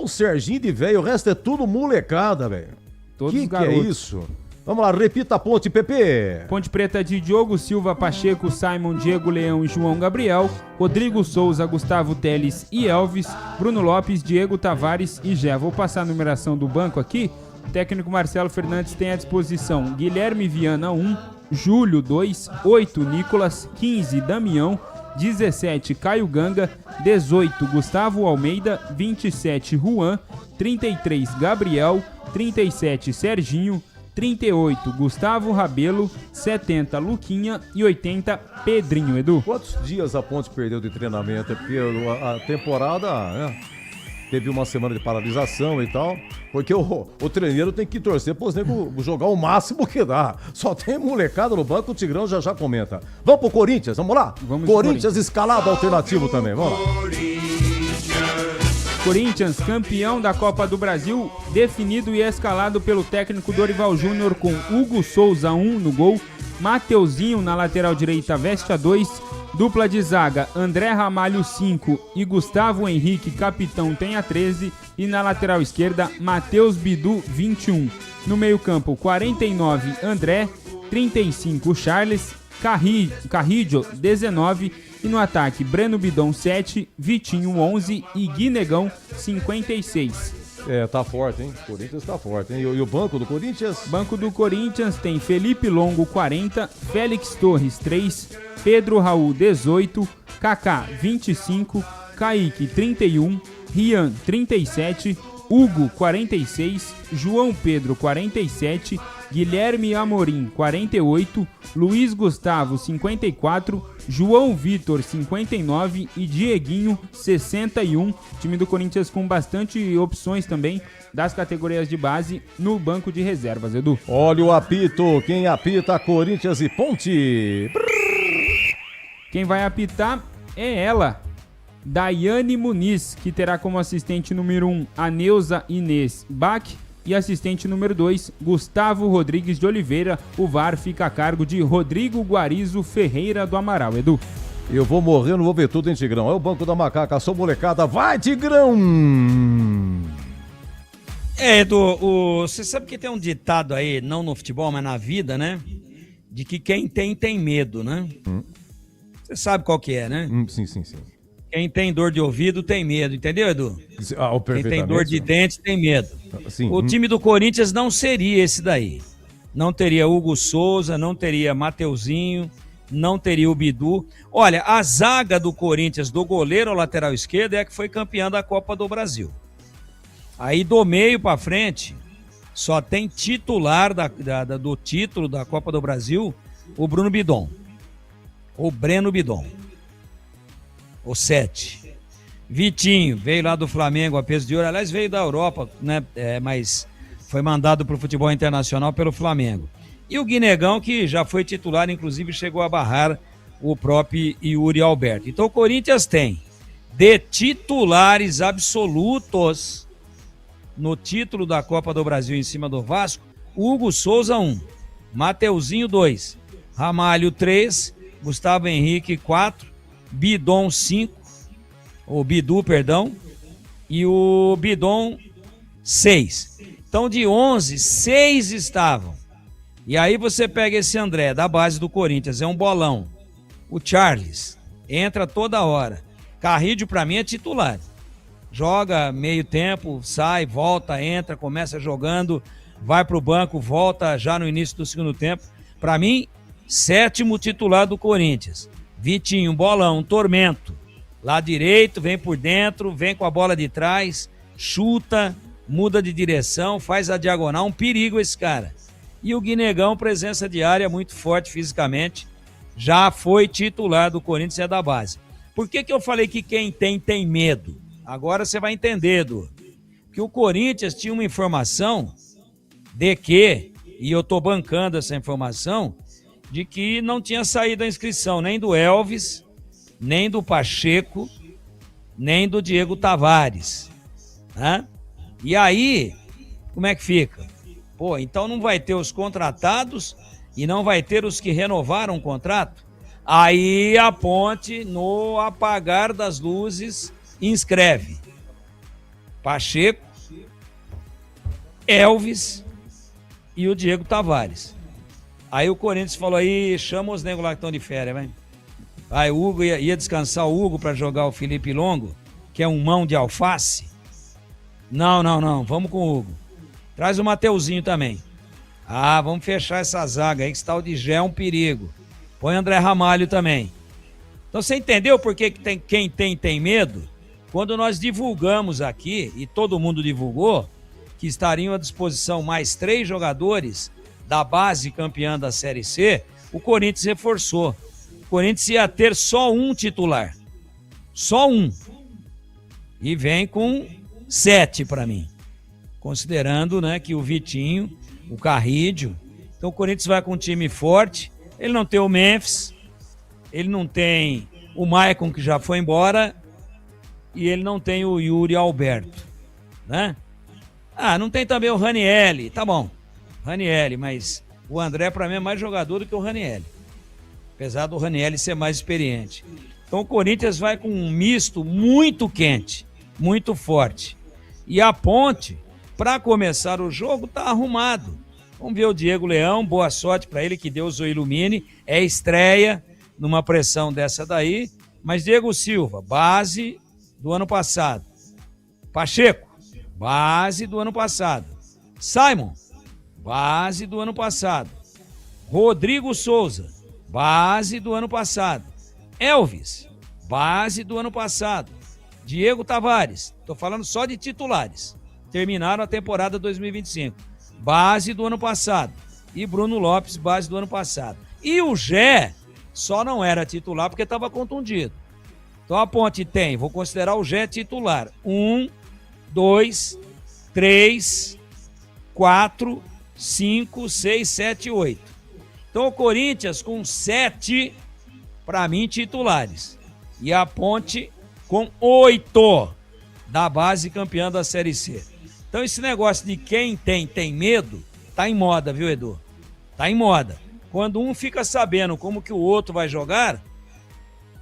o Serginho de velho, o resto é tudo molecada, velho. Todos os garotos. Que é isso? Vamos lá, repita a Ponte, Pepe. Ponte Preta de Diogo Silva, Pacheco, Simon, Diego Leão e João Gabriel, Rodrigo Souza, Gustavo Teles e Elvis, Bruno Lopes, Diego Tavares e Gé. Vou passar a numeração do banco aqui. O técnico Marcelo Fernandes tem à disposição Guilherme Viana, 1, Júlio, 2, 8, Nicolas, 15, Damião, 17, Caio Ganga, 18, Gustavo Almeida, 27, Juan, 33, Gabriel, 37, Serginho, 38, Gustavo Rabelo, 70, Luquinha e 80, Pedrinho, Edu. Quantos dias a Ponte perdeu de treinamento? É porque a temporada, né, teve uma semana de paralisação e tal, porque o treineiro tem que torcer para os negros jogar o máximo que dá. Só tem molecada no banco, o Tigrão já comenta. Vamos pro Corinthians, vamos lá? Corinthians escalado alternativo também, vamos lá. Corinthians, campeão da Copa do Brasil, definido e escalado pelo técnico Dorival Júnior com Hugo Souza, 1 no gol, Mateuzinho na lateral direita, veste a 2, Dupla de zaga, André Ramalho 5 e Gustavo Henrique, capitão, tem a 13. E na lateral esquerda, Matheus Bidu, 21. No meio campo, 49, André, 35, Charles, Carrillo, 19. E no ataque, Breno Bidon, 7, Vitinho, 11 e Guinegão, 56. Tá forte, hein? O Corinthians tá forte, hein? E o banco do Corinthians? Banco do Corinthians tem Felipe Longo, 40, Félix Torres, 3, Pedro Raul, 18, Kaká, 25, Kaique, 31, Rian, 37, Hugo, 46, João Pedro, 47, Guilherme Amorim, 48, Luiz Gustavo, 54, João Vitor, 59 e Dieguinho, 61. O time do Corinthians com bastante opções também das categorias de base no banco de reservas, Edu. Olha o apito, quem apita, Corinthians e Ponte. Quem vai apitar é ela, Daiane Muniz, que terá como assistente número 1 a Neuza Inês Bach e assistente número 2, Gustavo Rodrigues de Oliveira. O VAR fica a cargo de Rodrigo Guarizo Ferreira do Amaral, Edu. Eu vou morrer, não vou ver tudo, hein, Tigrão? É o Banco da Macaca, sou molecada, vai, Tigrão! Edu, você sabe que tem um ditado aí, não no futebol, mas na vida, né? De que quem tem medo, né? Você sabe qual que é, né? Sim. Quem tem dor de ouvido tem medo, entendeu, Edu? Quem tem dor de dente tem medo. Sim. O time do Corinthians não seria esse daí. Não teria Hugo Souza, não teria Mateuzinho, não teria o Bidu. Olha, a zaga do Corinthians, do goleiro ao lateral esquerdo, é a que foi campeã da Copa do Brasil. Aí do meio pra frente, só tem titular do título da Copa do Brasil, o Bruno Bidon. O Breno Bidon. O 7. Vitinho, veio lá do Flamengo a peso de ouro. Aliás, veio da Europa, né? Mas foi mandado para o futebol internacional pelo Flamengo. E o Guinegão, que já foi titular, inclusive chegou a barrar o próprio Yuri Alberto. Então o Corinthians tem de titulares absolutos no título da Copa do Brasil em cima do Vasco, Hugo Souza 1, Mateuzinho 2, Ramalho 3, Gustavo Henrique 4, Bidon 5, o Bidu, perdão, e o Bidon 6. Então de 11, 6 estavam. E aí você pega esse André, da base do Corinthians, é um bolão. O Charles, entra toda hora. Carrillo, pra mim, é titular. Joga meio tempo, sai, volta, entra, começa jogando, vai pro banco, volta já no início do segundo tempo. Pra mim, 7º titular do Corinthians. Vitinho, bolão, tormento. Lá direito, vem por dentro, vem com a bola de trás, chuta, muda de direção, faz a diagonal, um perigo esse cara. E o Guinegão, presença de área, muito forte fisicamente, já foi titular do Corinthians e é da base. Por que eu falei que quem tem medo? Agora você vai entender, Edu. Que o Corinthians tinha uma informação de que, e eu tô bancando essa informação, de que não tinha saído a inscrição nem do Elvis, nem do Pacheco, nem do Diego Tavares. Né? E aí, como é que fica? Pô, então não vai ter os contratados e não vai ter os que renovaram o contrato? Aí a Ponte, no apagar das luzes, inscreve Pacheco, Elvis e o Diego Tavares. Aí o Corinthians falou aí, chama os negros lá que estão de férias, vai. Aí o Hugo ia descansar o Hugo para jogar o Felipe Longo, que é um mão de alface. Não, vamos com o Hugo. Traz o Mateuzinho também. Ah, vamos fechar essa zaga aí, que esse tal de Gé é um perigo. Põe André Ramalho também. Então você entendeu por que quem tem medo? Quando nós divulgamos aqui, e todo mundo divulgou, que estariam à disposição mais 3 jogadores da base campeã da Série C, o Corinthians reforçou. O Corinthians ia ter só um titular. Só um. E vem com 7 para mim. Considerando, né, que o Vitinho, o Carrillo. Então o Corinthians vai com um time forte. Ele não tem o Memphis. Ele não tem o Maicon, que já foi embora. E ele não tem o Yuri Alberto. Né? Ah, não tem também o Ranielli. Tá bom. Ranielli, mas o André para mim é mais jogador do que o Ranielli. apesar do Ranieri ser mais experiente. Então o Corinthians vai com um misto muito quente, muito forte. E a Ponte, para começar o jogo, tá arrumado. Vamos ver o Diego Leão, boa sorte para ele, que Deus o ilumine. É estreia numa pressão dessa daí. Mas Diego Silva, base do ano passado. Pacheco, base do ano passado. Simon, base do ano passado. Rodrigo Souza, base do ano passado. Elvis, base do ano passado. Diego Tavares, estou falando só de titulares. Terminaram a temporada 2025. Base do ano passado. E Bruno Lopes, base do ano passado. E o Gé só não era titular porque estava contundido. Então a Ponte tem, vou considerar o Gé titular. 1, 2, 3, 4, 5, 6, 7, 8. Então o Corinthians com 7, para mim, titulares. E a Ponte com 8 da base campeã da Série C. Então esse negócio de quem tem medo, tá em moda, viu, Edu? Tá em moda. Quando um fica sabendo como que o outro vai jogar,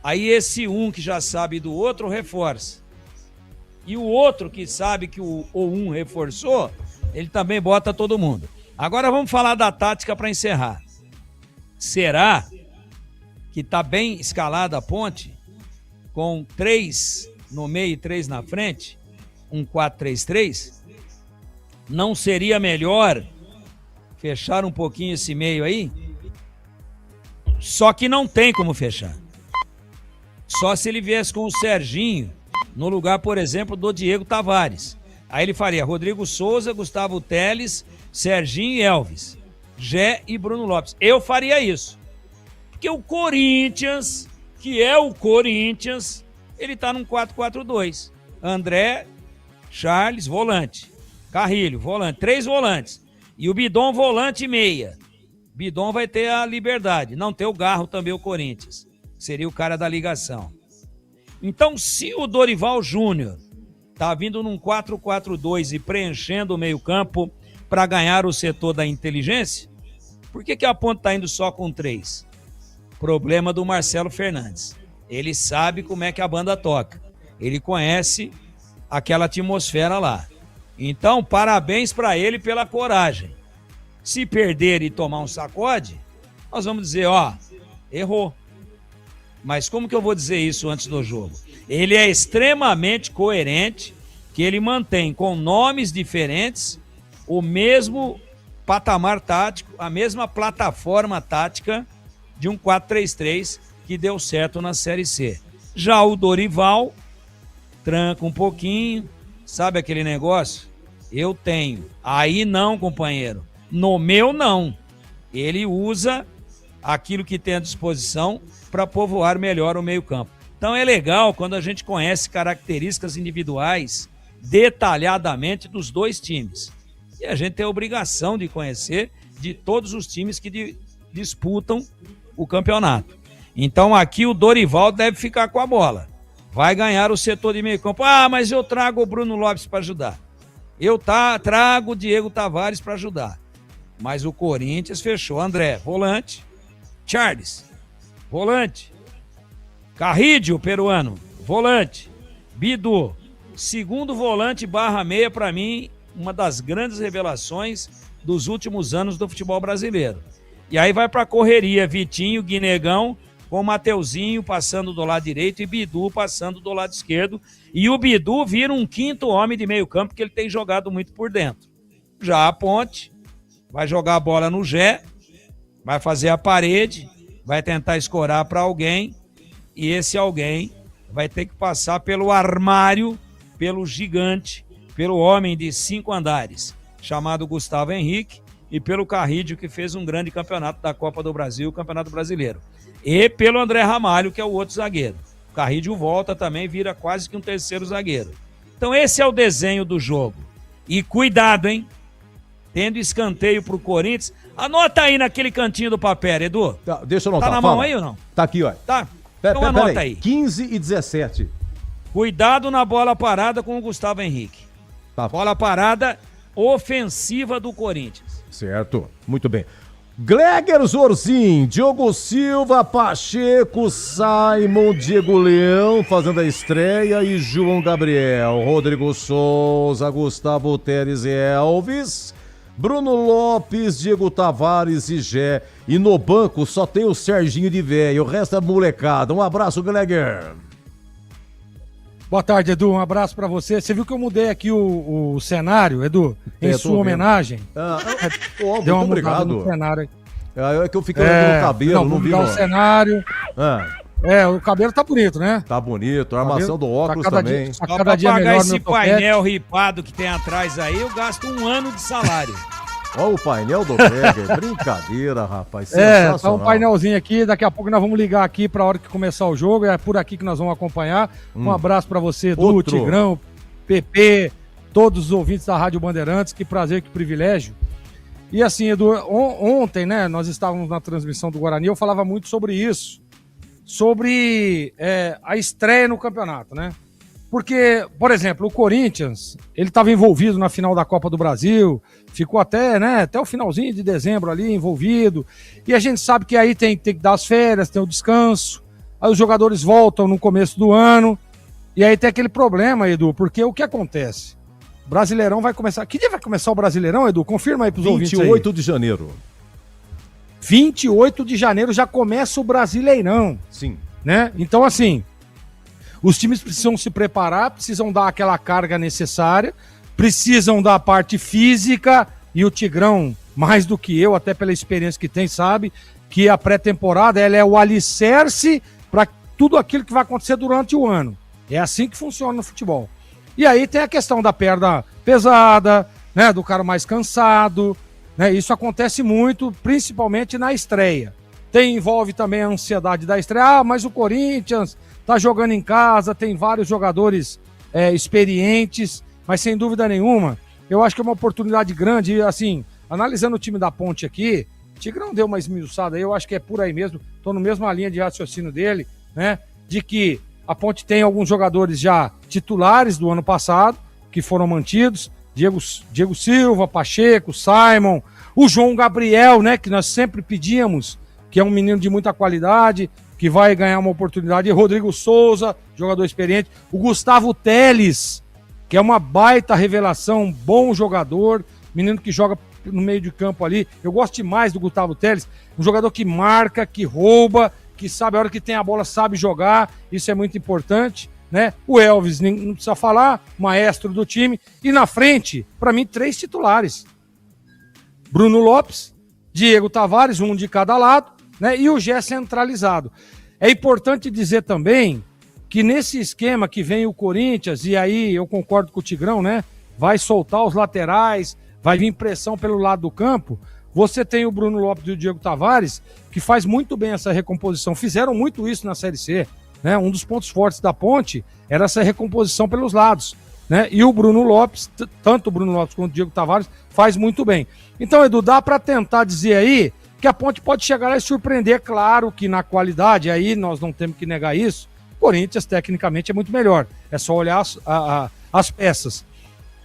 aí esse um que já sabe do outro reforça. E o outro que sabe que o um reforçou, ele também bota todo mundo. Agora vamos falar da tática para encerrar. Será que tá bem escalada a Ponte? Com 3 no meio e 3 na frente? Um 4-3-3? Não seria melhor fechar um pouquinho esse meio aí? Só que não tem como fechar. Só se ele viesse com o Serginho no lugar, por exemplo, do Diego Tavares. Aí ele faria Rodrigo Souza, Gustavo Teles, Serginho e Elvis. Gé e Bruno Lopes. Eu faria isso. Porque o Corinthians, que é o Corinthians, ele tá num 4-4-2. André, Charles, volante. Carrilho, volante. 3 volantes. E o Bidon, volante e meia. Bidon vai ter a liberdade. Não ter o Garro também, o Corinthians. Seria o cara da ligação. Então, se o Dorival Júnior tá vindo num 4-4-2 e preenchendo o meio-campo para ganhar o setor da inteligência, por que a Ponte tá indo só com 3? Problema do Marcelo Fernandes. Ele sabe como é que a banda toca. Ele conhece aquela atmosfera lá. Então, parabéns para ele pela coragem. Se perder e tomar um sacode, nós vamos dizer, ó, errou. Mas como que eu vou dizer isso antes do jogo? Ele é extremamente coerente, que ele mantém com nomes diferentes o mesmo patamar tático, a mesma plataforma tática de um 4-3-3 que deu certo na Série C. Já o Dorival tranca um pouquinho, sabe aquele negócio? Eu tenho. Aí não, companheiro. No meu, não. Ele usa aquilo que tem à disposição para povoar melhor o meio-campo. Então é legal quando a gente conhece características individuais detalhadamente dos dois times. E a gente tem a obrigação de conhecer de todos os times que disputam o campeonato. Então aqui o Dorival deve ficar com a bola. Vai ganhar o setor de meio-campo. Ah, mas eu trago o Bruno Lopes para ajudar. Eu trago o Diego Tavares para ajudar. Mas o Corinthians fechou. André, volante. Charles, volante. Carrídio, peruano, volante. Bidu, segundo volante barra meia, para mim, uma das grandes revelações dos últimos anos do futebol brasileiro. E aí vai para a correria, Vitinho, Guinegão, com o Mateuzinho passando do lado direito e Bidu passando do lado esquerdo. E o Bidu vira um quinto homem de meio campo, porque ele tem jogado muito por dentro. Já a Ponte vai jogar a bola no Gé, vai fazer a parede, vai tentar escorar para alguém, e esse alguém vai ter que passar pelo armário, pelo gigante, pelo homem de 5 andares, chamado Gustavo Henrique, e pelo Carrídio, que fez um grande campeonato da Copa do Brasil, o Campeonato Brasileiro. E pelo André Ramalho, que é o outro zagueiro. O Carrídio volta também, vira quase que um terceiro zagueiro. Então esse é o desenho do jogo. E cuidado, hein? Tendo escanteio pro Corinthians. Anota aí naquele cantinho do papel, Edu. Tá, deixa eu anotar. Tá na mão aí ou não? Tá aqui, ó. Tá. Então anota aí. 15 e 17. Cuidado na bola parada com o Gustavo Henrique. Tá. Bola parada ofensiva do Corinthians. Certo. Muito bem. Gleger Zorzin, Diogo Silva, Pacheco, Simon, Diego Leão fazendo a estreia e João Gabriel, Rodrigo Souza, Gustavo Teres e Elvis, Bruno Lopes, Diego Tavares e Gé. E no banco só tem o Serginho de Véia, o resto é molecada. Um abraço, Gleger. Boa tarde, Edu. Um abraço pra você. Você viu que eu mudei aqui o cenário, Edu? Em sua homenagem. Deu uma obrigado. No cenário. É que eu fiquei olhando no cabelo, não vi. O cenário. O cabelo tá bonito, né? Tá bonito. A armação do óculos tá também. Só pra pagar esse painel ripado que tem atrás aí, eu gasto 1 ano de salário. Olha o painel do Gleger. Brincadeira, rapaz. Tá um painelzinho aqui. Daqui a pouco nós vamos ligar aqui pra hora que começar o jogo. É por aqui que nós vamos acompanhar. Um abraço pra você, Edu, Tigrão, PP, todos os ouvintes da Rádio Bandeirantes. Que prazer, que privilégio. E assim, Edu, ontem, né, nós estávamos na transmissão do Guarani, eu falava muito sobre isso. Sobre a estreia no campeonato, né? Porque, por exemplo, o Corinthians, ele estava envolvido na final da Copa do Brasil, ficou até o finalzinho de dezembro ali envolvido, e a gente sabe que aí tem que dar as férias, tem o descanso, aí os jogadores voltam no começo do ano, e aí tem aquele problema, Edu, porque o que acontece? O Brasileirão vai começar... Que dia vai começar o Brasileirão, Edu? Confirma aí pros ouvintes aí. 28 de janeiro. 28 de janeiro já começa o Brasileirão. Sim. Né? Então, assim... Os times precisam se preparar, precisam dar aquela carga necessária, precisam da parte física, e o Tigrão, mais do que eu, até pela experiência que tem, sabe que a pré-temporada ela é o alicerce para tudo aquilo que vai acontecer durante o ano. É assim que funciona no futebol. E aí tem a questão da perna pesada, né, do cara mais cansado, né? Isso acontece muito, principalmente na estreia. Envolve também a ansiedade da estreia. Mas o Corinthians tá jogando em casa, tem vários jogadores experientes, mas sem dúvida nenhuma, eu acho que é uma oportunidade grande. E assim, analisando o time da Ponte aqui, o Tigrão deu uma esmiuçada aí, eu acho que é por aí mesmo, tô na mesma linha de raciocínio dele, né, de que a Ponte tem alguns jogadores já titulares do ano passado, que foram mantidos, Diego Silva, Pacheco, Simon, o João Gabriel, né, que nós sempre pedíamos, que é um menino de muita qualidade, que vai ganhar uma oportunidade, Rodrigo Souza, jogador experiente, o Gustavo Teles, que é uma baita revelação, bom jogador, menino que joga no meio de campo ali, eu gosto demais do Gustavo Teles, um jogador que marca, que rouba, que sabe a hora que tem a bola, sabe jogar, isso é muito importante, né? O Elvis, não precisa falar, maestro do time, e na frente, para mim, 3 titulares, Bruno Lopes, Diego Tavares, um de cada lado, né? E o Gé centralizado. É importante dizer também que nesse esquema que vem o Corinthians, e aí eu concordo com o Tigrão, né? Vai soltar os laterais, vai vir pressão pelo lado do campo. Você tem o Bruno Lopes e o Diego Tavares, que faz muito bem essa recomposição. Fizeram muito isso na Série C, né? Um dos pontos fortes da Ponte era essa recomposição pelos lados, né? E o Bruno Lopes, tanto o Bruno Lopes quanto o Diego Tavares, faz muito bem. Então, Edu, dá para tentar dizer aí que a Ponte pode chegar lá e surpreender, claro que na qualidade, aí nós não temos que negar isso, o Corinthians tecnicamente é muito melhor, é só olhar as peças.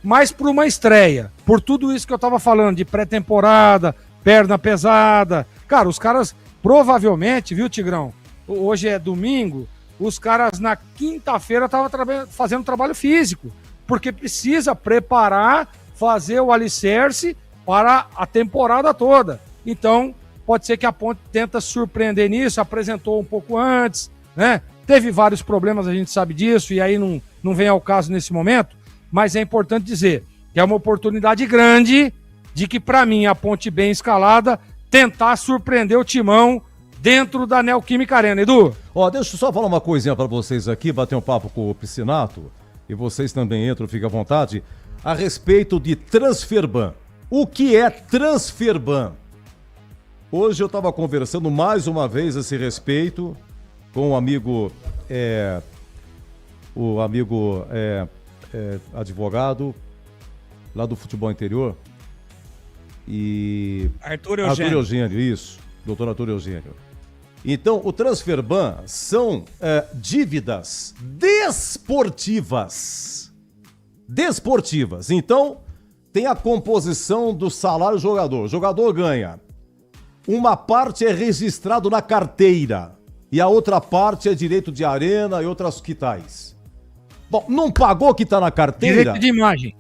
Mas por uma estreia, por tudo isso que eu tava falando, de pré-temporada, perna pesada, cara, os caras provavelmente, viu, Tigrão, hoje é domingo, os caras na quinta-feira estavam fazendo trabalho físico, porque precisa preparar, fazer o alicerce para a temporada toda. Então, pode ser que a Ponte tenta surpreender nisso, apresentou um pouco antes, né? Teve vários problemas, a gente sabe disso, e aí não vem ao caso nesse momento, mas é importante dizer que é uma oportunidade grande de que, para mim, a Ponte bem escalada, tentar surpreender o Timão dentro da Neoquímica Arena. Edu? Deixa eu só falar uma coisinha para vocês aqui, bater um papo com o Piscinato, e vocês também entram, fiquem à vontade, a respeito de Transferban. O que é Transferban? Hoje eu estava conversando mais uma vez a esse respeito com o amigo advogado lá do futebol interior e Arthur Eugênio, isso, doutor Arthur Eugênio. Então, o Transferban são dívidas desportivas. Então, tem a composição do salário do jogador. O jogador ganha uma parte é registrado na carteira e a outra parte é direito de arena e outras quitais. Bom, não pagou o que tá na carteira... Direito de imagem.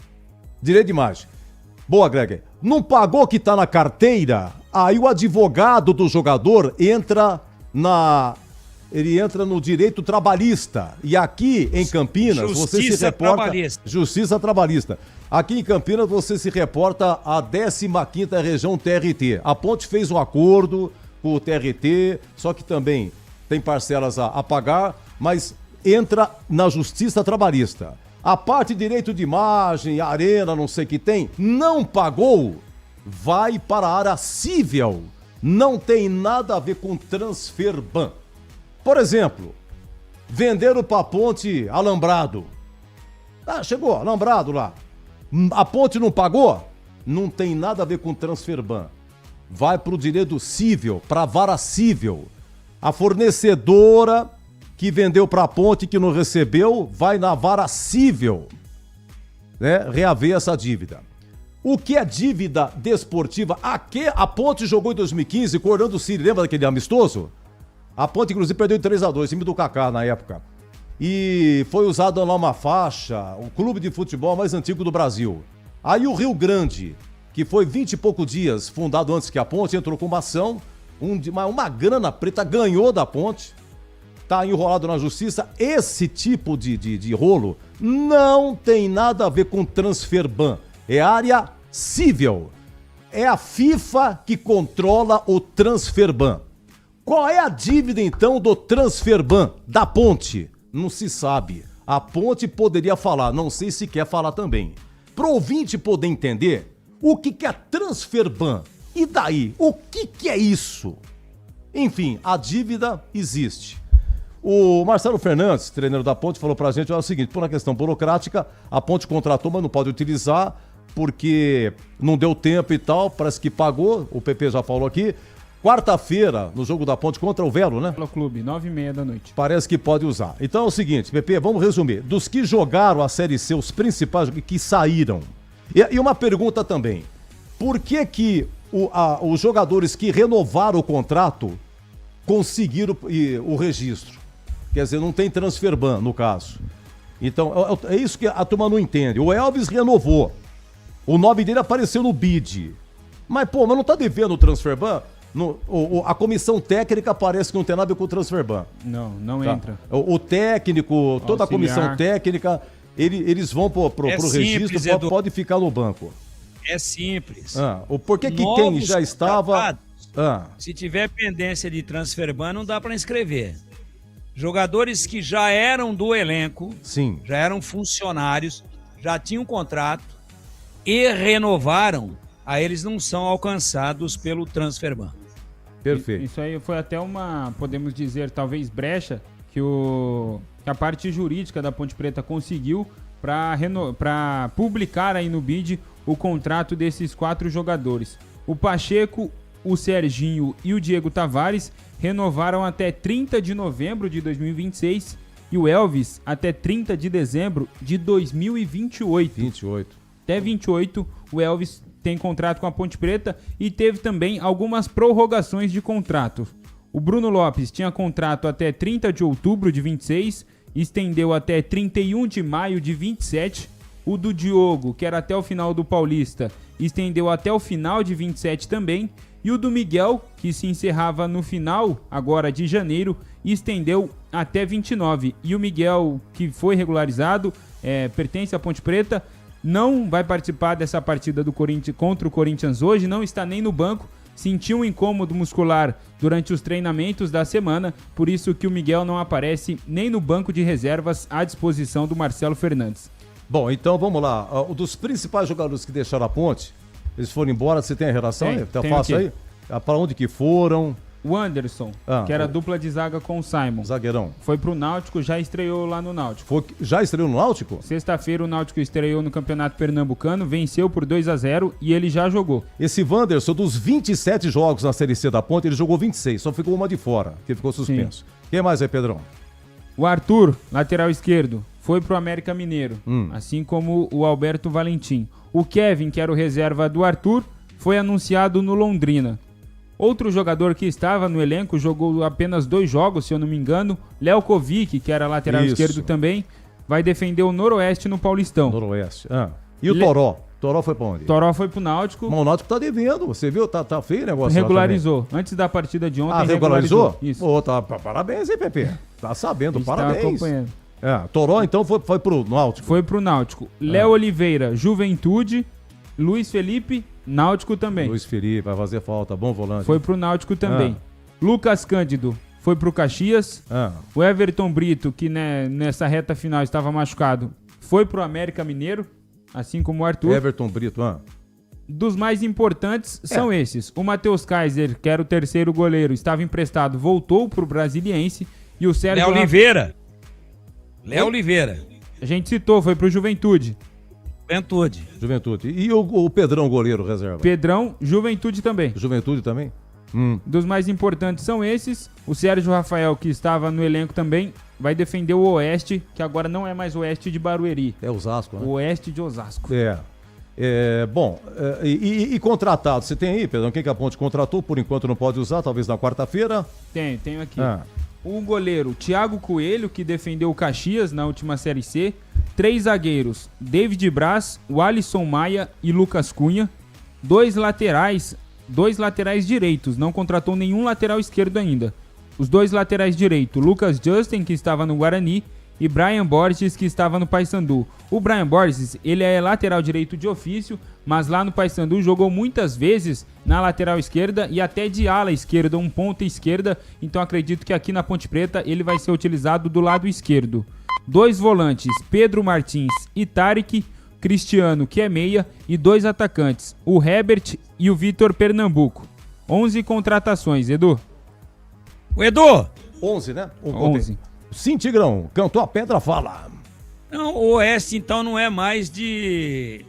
Direito de imagem. Boa, Greg. Não pagou o que tá na carteira, aí o advogado do jogador entra no direito trabalhista. E aqui em Campinas, você se reporta... Trabalhista. Justiça Trabalhista. Aqui em Campinas, você se reporta à 15ª Região TRT. A Ponte fez um acordo com o TRT, só que também tem parcelas a pagar, mas entra na Justiça Trabalhista. A parte de direito de imagem, arena, não sei o que tem, não pagou, vai para a área civil. Não tem nada a ver com Transferban. Por exemplo, venderam para a Ponte alambrado. Chegou, alambrado lá. A Ponte não pagou? Não tem nada a ver com Transferban. Vai para o direito civil, para a vara civil. A fornecedora que vendeu para a Ponte que não recebeu, vai na vara civil, né, reaver essa dívida. O que é dívida desportiva? A Ponte jogou em 2015 com o Orlando City, lembra daquele amistoso? A Ponte, inclusive, perdeu em 3-2, time do Kaká na época. E foi usada lá uma faixa, o clube de futebol mais antigo do Brasil. Aí o Rio Grande, que foi 20 e poucos dias fundado antes que a Ponte, entrou com uma ação, uma grana preta, ganhou da Ponte, tá enrolado na justiça. Esse tipo de rolo não tem nada a ver com Transferban, é área civil. É a FIFA que controla o Transferban. Qual é a dívida, então, do Transferban, da Ponte? Não se sabe. A Ponte poderia falar, não sei se quer falar também. Pro ouvinte poder entender, o que é Transferban? E daí? O que é isso? Enfim, a dívida existe. O Marcelo Fernandes, treinador da Ponte, falou pra gente o seguinte, por uma questão burocrática, a Ponte contratou, mas não pode utilizar, porque não deu tempo e tal, parece que pagou, o PP já falou aqui. Quarta-feira, no jogo da Ponte contra o Velo, né? Velo Clube, 9h30 da noite. Parece que pode usar. Então é o seguinte, PP, vamos resumir. Dos que jogaram a Série C, os principais que saíram. E uma pergunta também. Por que os jogadores que renovaram o contrato conseguiram o registro? Quer dizer, não tem Transferban, no caso. Então, é isso que a turma não entende. O Elvis renovou. O nome dele apareceu no bid. Mas não tá devendo o Transferban? A comissão técnica parece que não tem nada a ver com o Transferban. Não tá? Entra. O técnico, toda a comissão técnica, eles vão pro registro, pode ficar no banco. É simples. Por que quem já estava... Se tiver pendência de Transferban, não dá para inscrever. Jogadores que já eram do elenco, sim, já eram funcionários, já tinham contrato e renovaram, aí eles não são alcançados pelo Transferban. Perfeito. Isso aí foi até podemos dizer, talvez brecha, que a parte jurídica da Ponte Preta conseguiu para publicar aí no BID o contrato desses 4 jogadores. O Pacheco, o Serginho e o Diego Tavares renovaram até 30 de novembro de 2026 e o Elvis até 30 de dezembro de 2028. Até 28 o Elvis tem contrato com a Ponte Preta e teve também algumas prorrogações de contrato. O Bruno Lopes tinha contrato até 30 de outubro de 26, estendeu até 31 de maio de 27. O do Diogo, que era até o final do Paulista, estendeu até o final de 27 também. E o do Miguel, que se encerrava no final, agora de janeiro, estendeu até 29. E o Miguel, que foi regularizado, pertence à Ponte Preta, não vai participar dessa partida do Corinthians contra o Corinthians hoje, não está nem no banco, sentiu um incômodo muscular durante os treinamentos da semana, por isso que o Miguel não aparece nem no banco de reservas à disposição do Marcelo Fernandes. Bom, então vamos lá. Dos principais jogadores que deixaram a Ponte, eles foram embora, você tem a relação aí? Tá fácil aí? Para onde que foram? O Anderson, que era dupla de zaga com o Simon. Zagueirão. Foi pro Náutico, já estreou lá no Náutico. Já estreou no Náutico? Sexta-feira o Náutico estreou no Campeonato Pernambucano, venceu por 2-0 e ele já jogou. Esse Wanderson, dos 27 jogos na Série C da Ponte, ele jogou 26, só ficou uma de fora, que ficou suspenso. Sim. Quem mais aí, Pedrão? O Arthur, lateral esquerdo, foi pro América Mineiro, assim como o Alberto Valentim. O Kevin, que era o reserva do Arthur, foi anunciado no Londrina. Outro jogador que estava no elenco, jogou apenas 2 jogos, se eu não me engano, Léo Kovic, que era lateral esquerdo também, vai defender o Noroeste no Paulistão. Noroeste. E o Toró? Toró foi pra onde? Toró foi pro Náutico. Mas o Náutico tá devendo, você viu? Tá feio o negócio. Regularizou. Antes da partida de ontem, regularizou? Isso. Pô, parabéns, hein, Pepe? Tá sabendo, parabéns. Tá acompanhando. Toró, então, foi pro Náutico. Foi pro Náutico. Léo Oliveira, Juventude. Luiz Felipe, Náutico também. Luiz Felipe, vai fazer falta, bom volante. Foi pro Náutico também. Lucas Cândido foi pro Caxias. O Everton Brito, que nessa reta final estava machucado, foi pro América Mineiro, assim como o Arthur. Everton Brito, Dos mais importantes são esses. O Matheus Kaiser, que era o terceiro goleiro, estava emprestado, voltou pro Brasiliense. E o Sérgio Léo Oliveira. Léo Oliveira. A gente citou, foi pro Juventude. Juventude. E o Pedrão, goleiro, reserva? Pedrão, Juventude também. Juventude também? Dos mais importantes são esses. O Sérgio Rafael, que estava no elenco também, vai defender o Oeste, que agora não é mais o Oeste de Barueri. É Osasco, né? O Oeste de Osasco. Bom, e contratado? Você tem aí, Pedrão? Quem que a Ponte contratou? Por enquanto não pode usar, talvez na quarta-feira? Tenho aqui. O goleiro Thiago Coelho, que defendeu o Caxias na última Série C. 3 zagueiros, David Braz, o Alisson Maia e Lucas Cunha. 2 laterais direitos, não contratou nenhum lateral esquerdo ainda. Os 2 laterais direitos, Lucas Justin, que estava no Guarani, e Brian Borges, que estava no Paysandu. O Brian Borges, ele é lateral direito de ofício, mas lá no Paysandu jogou muitas vezes na lateral esquerda e até de ala esquerda, um ponta esquerda, então acredito que aqui na Ponte Preta ele vai ser utilizado do lado esquerdo. 2 volantes, Pedro Martins e Tarek, Cristiano, que é meia, e 2 atacantes, o Herbert e o Vitor Pernambuco. 11 contratações, Edu. O Edu! 11, né? 11. Sim, Tigrão, cantou a pedra, fala. Não, o Oeste, então, não é mais de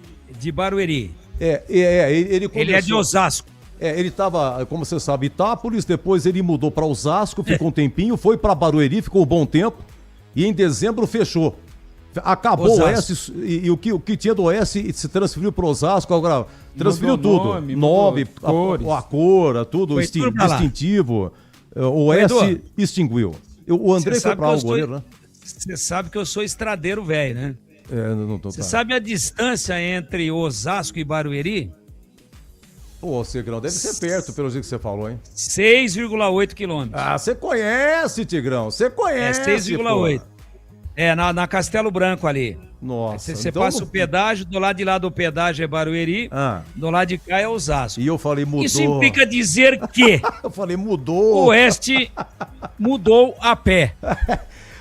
Barueri. Ele começou... Ele é de Osasco. Ele tava, como você sabe, Itápolis, depois ele mudou para Osasco, ficou um tempinho, foi para Barueri, ficou um bom tempo, e em dezembro fechou. Acabou Osasco. O Oeste, e o que tinha do Oeste se transferiu para Osasco, agora transferiu tudo. Nome, a cor, tudo, distintivo. O Oeste extinguiu. O André foi pra lá, o goleiro, né? Você sabe que eu sou estradeiro velho, né? Não tô. Você sabe a distância entre Osasco e Barueri? Pô, Tigrão, deve ser perto, pelo jeito que você falou, hein? 6,8 quilômetros. Você conhece, Tigrão, você conhece. 6,8. Na Castelo Branco ali. Nossa. Você passa o pedágio, do lado de lá do pedágio é Barueri, do lado de cá é Osasco. E eu falei, mudou. Isso implica dizer que... eu falei, mudou. O Oeste mudou a pé.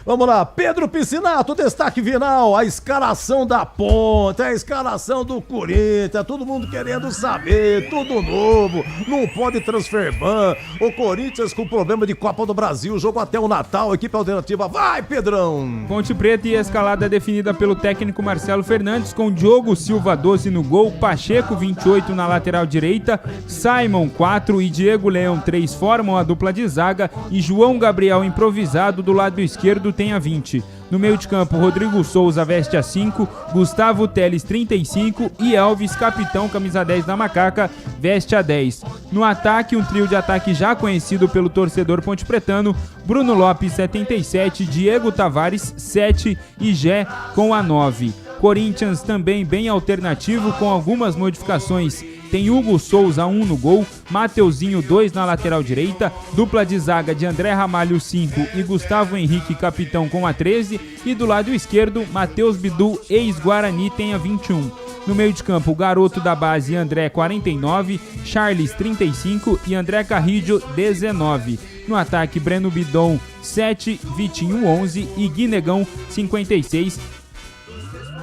Vamos lá, Pedro Piscinato, destaque final, a escalação da Ponte, a escalação do Corinthians, todo mundo querendo saber, tudo novo, não pode transfer ban, o Corinthians com problema de Copa do Brasil, jogo até o Natal, equipe alternativa, vai Pedrão! Ponte Preta e a escalada definida pelo técnico Marcelo Fernandes, com Diogo Silva 12 no gol, Pacheco 28 na lateral direita, Simon 4 e Diego Leão 3 formam a dupla de zaga e João Gabriel improvisado do lado esquerdo tem a 20. No meio de campo, Rodrigo Souza veste a 5, Gustavo Teles 35 e Elvis, capitão camisa 10 da Macaca, veste a 10. No ataque, um trio de ataque já conhecido pelo torcedor pontepretano, Bruno Lopes 77, Diego Tavares 7 e Gé com a 9. Corinthians também bem alternativo com algumas modificações. Tem Hugo Souza 1 no gol, Mateuzinho 2 na lateral direita, dupla de zaga de André Ramalho 5 e Gustavo Henrique capitão com a 13 e do lado esquerdo Matheus Bidu ex-Guarani tem a 21. No meio de campo o garoto da base André 49, Charles 35 e André Carrillo 19. No ataque Breno Bidon 7, Vitinho 11 e Guinegão 56.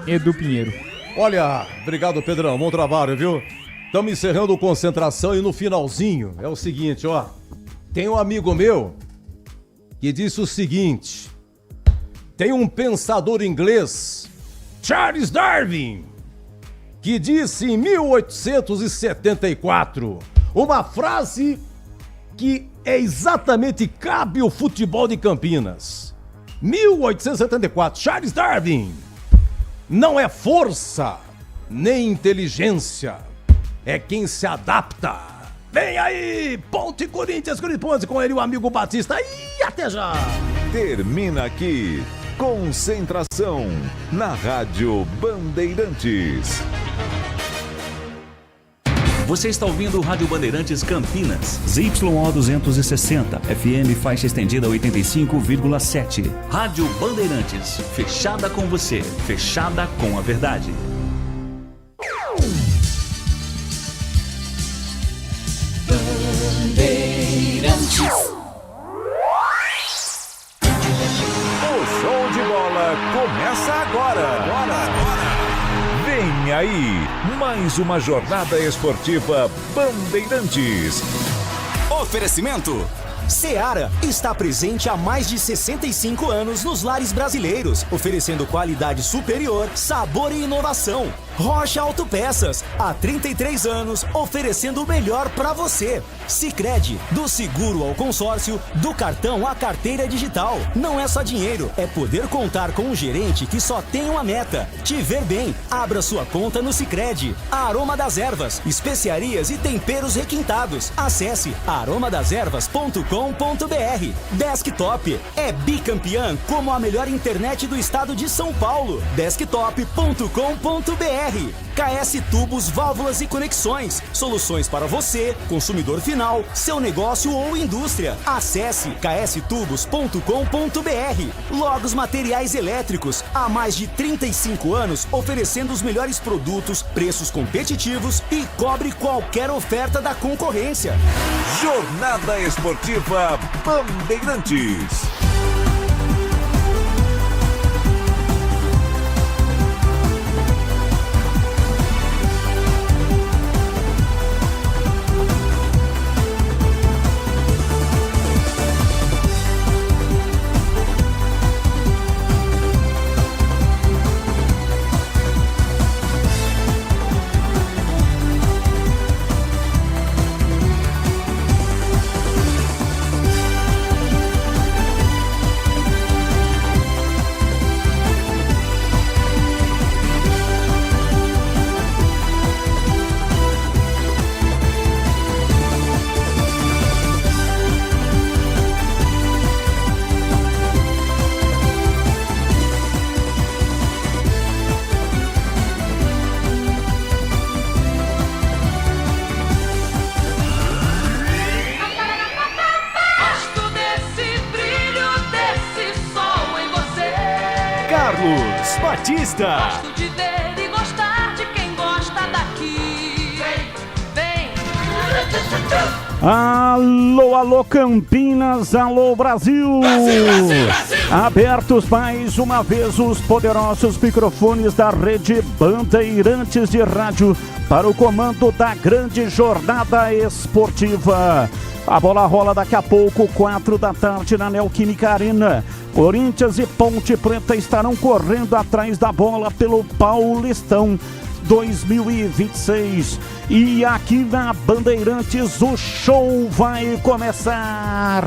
Edu Pinheiro. Olha, obrigado Pedrão, bom trabalho, viu? Estamos encerrando concentração e no finalzinho é o seguinte, ó. Tem um amigo meu que disse o seguinte: tem um pensador inglês, Charles Darwin, que disse em 1874 uma frase que exatamente cabe ao futebol de Campinas. 1874, Charles Darwin. Não é força, nem inteligência. É quem se adapta. Vem aí, Ponte Corinthians, com ele o amigo Batista. E até já. Termina aqui, Concentração, na Rádio Bandeirantes. Você está ouvindo o Rádio Bandeirantes Campinas, ZYO 260, FM faixa estendida 85,7. Rádio Bandeirantes, fechada com você, fechada com a verdade. Bandeirantes. O show de bola começa agora. Vem aí, mais uma jornada esportiva Bandeirantes. Oferecimento. Seara está presente há mais de 65 anos nos lares brasileiros, oferecendo qualidade superior, sabor e inovação. Rocha Autopeças, há 33 anos, oferecendo o melhor para você. Sicredi, do seguro ao consórcio, do cartão à carteira digital. Não é só dinheiro, é poder contar com um gerente que só tem uma meta: te ver bem. Abra sua conta no Sicredi. Aroma das Ervas, especiarias e temperos requintados. Acesse aromadeservas.com.br. Desktop é bicampeã como a melhor internet do estado de São Paulo. Desktop.com.br. KS Tubos, Válvulas e Conexões. Soluções para você, consumidor final, seu negócio ou indústria. Acesse kstubos.com.br. Logos Materiais Elétricos. Há mais de 35 anos oferecendo os melhores produtos, preços competitivos e cobre qualquer oferta da concorrência. Jornada Esportiva Bandeirantes. Gosto de ver e gostar de quem gosta daqui. Vem. Alô, alô Campinas, alô Brasil. Abertos mais uma vez os poderosos microfones da rede Bandeirantes de Rádio para o comando da grande jornada esportiva. A bola rola daqui a pouco, 4 da tarde na Neoquímica Arena. Corinthians e Ponte Preta estarão correndo atrás da bola pelo Paulistão 2026. E aqui na Bandeirantes o show vai começar.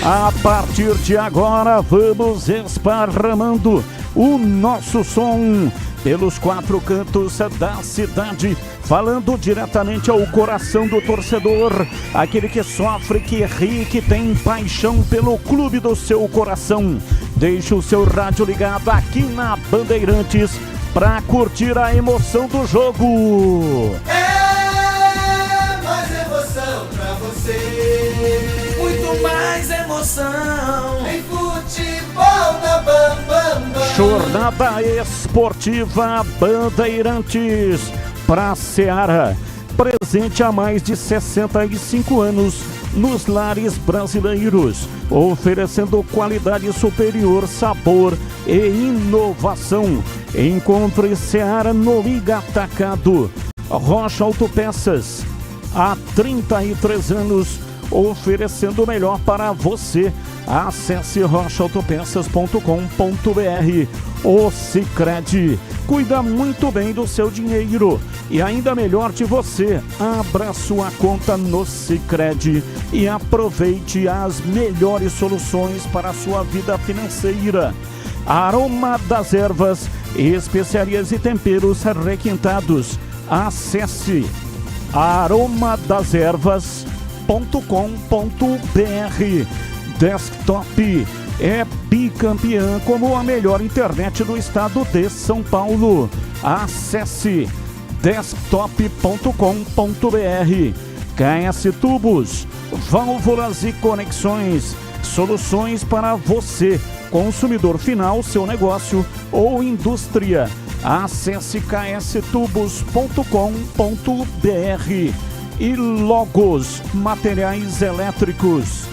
A partir de agora vamos esparramando o nosso som pelos 4 cantos da cidade, falando diretamente ao coração do torcedor, aquele que sofre, que ri, que tem paixão pelo clube do seu coração. Deixe o seu rádio ligado aqui na Bandeirantes para curtir a emoção do jogo. É mais emoção pra você. Muito mais emoção em futebol na Bambambam. Jornada esportiva Bandeirantes para Seara, presente há mais de 65 anos nos lares brasileiros, oferecendo qualidade superior, sabor e inovação. Encontre Seara no Liga Atacado. Rocha Autopeças, há 33 anos, oferecendo o melhor para você. Acesse rochaautopeças.com.br. O Sicredi cuida muito bem do seu dinheiro e ainda melhor de você. Abra sua conta no Sicredi e aproveite as melhores soluções para a sua vida financeira. Aroma das Ervas, especiarias e temperos requintados. Acesse aromadeservas.com.br. Desktop é bicampeã como a melhor internet do estado de São Paulo. Acesse desktop.com.br. KS Tubos, válvulas e conexões, soluções para você, consumidor final, seu negócio ou indústria. Acesse kstubos.com.br. E Logos Materiais Elétricos,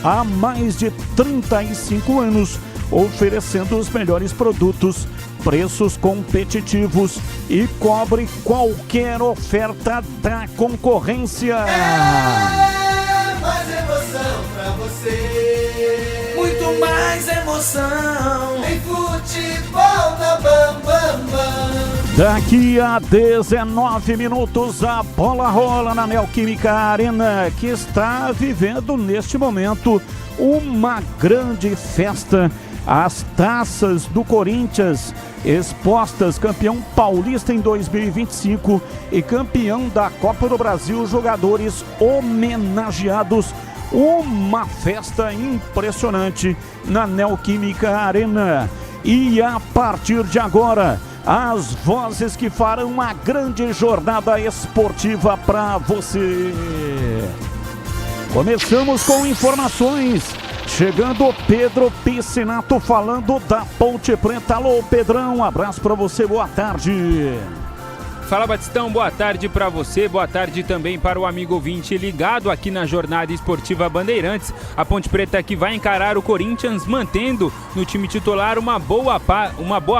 há mais de 35 anos, oferecendo os melhores produtos, preços competitivos e cobre qualquer oferta da concorrência. É mais emoção pra você. Muito mais emoção. Em futebol na Bam Bam Bam. Daqui a 19 minutos a bola rola na Neoquímica Arena, que está vivendo neste momento uma grande festa. As taças do Corinthians expostas, campeão paulista em 2025 e campeão da Copa do Brasil, jogadores homenageados. Uma festa impressionante na Neoquímica Arena. E a partir de agora, as vozes que farão uma grande jornada esportiva para você. Começamos com informações. Chegando o Pedro Piscinato falando da Ponte Preta. Alô, Pedrão, um abraço para você, boa tarde. Fala, Batistão, boa tarde para você, boa tarde também para o amigo ouvinte ligado aqui na Jornada Esportiva Bandeirantes. A Ponte Preta que vai encarar o Corinthians, mantendo no time titular uma boa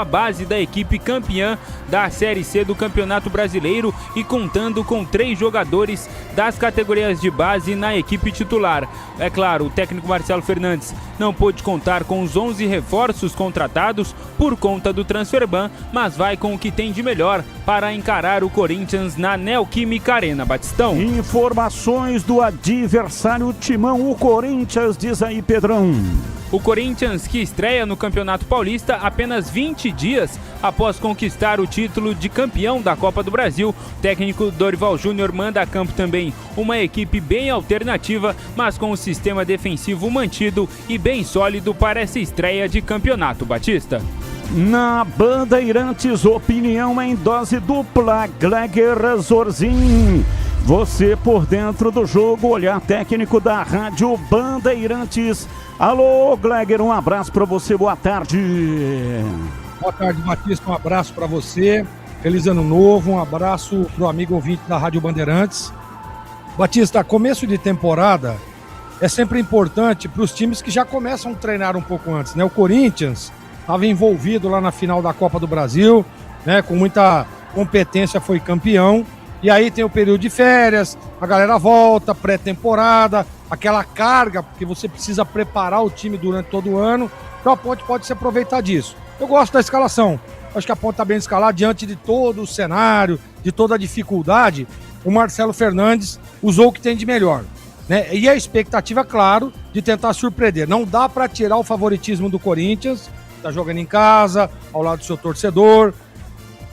base da equipe campeã da Série C do Campeonato Brasileiro e contando com 3 jogadores das categorias de base na equipe titular. É claro, o técnico Marcelo Fernandes não pôde contar com os 11 reforços contratados por conta do Transferban, mas vai com o que tem de melhor para encarar o Corinthians na Neoquímica Arena. Batistão. Informações do adversário Timão, o Corinthians, diz aí, Pedrão. O Corinthians, que estreia no Campeonato Paulista apenas 20 dias após conquistar o título de campeão da Copa do Brasil. O técnico Dorival Júnior manda a campo também uma equipe bem alternativa, mas com o sistema defensivo mantido e bem sólido para essa estreia de campeonato. Batista. Na Bandeirantes, opinião em dose dupla, Gleger Zorzin. Você por dentro do jogo, olhar técnico da Rádio Bandeirantes. Alô, Gleger, um abraço para você, boa tarde. Boa tarde, Batista, um abraço para você. Feliz ano novo, um abraço pro amigo ouvinte da Rádio Bandeirantes. Batista, começo de temporada é sempre importante para os times que já começam a treinar um pouco antes, né? O Corinthians estava envolvido lá na final da Copa do Brasil, né? Com muita competência foi campeão. E aí tem o período de férias, a galera volta, pré-temporada, aquela carga, porque você precisa preparar o time durante todo o ano. Então a Ponte pode se aproveitar disso. Eu gosto da escalação. Acho que a Ponte está bem escalada diante de todo o cenário, de toda a dificuldade. O Marcelo Fernandes usou o que tem de melhor, né? E a expectativa, claro, de tentar surpreender. Não dá para tirar o favoritismo do Corinthians, está jogando em casa, ao lado do seu torcedor.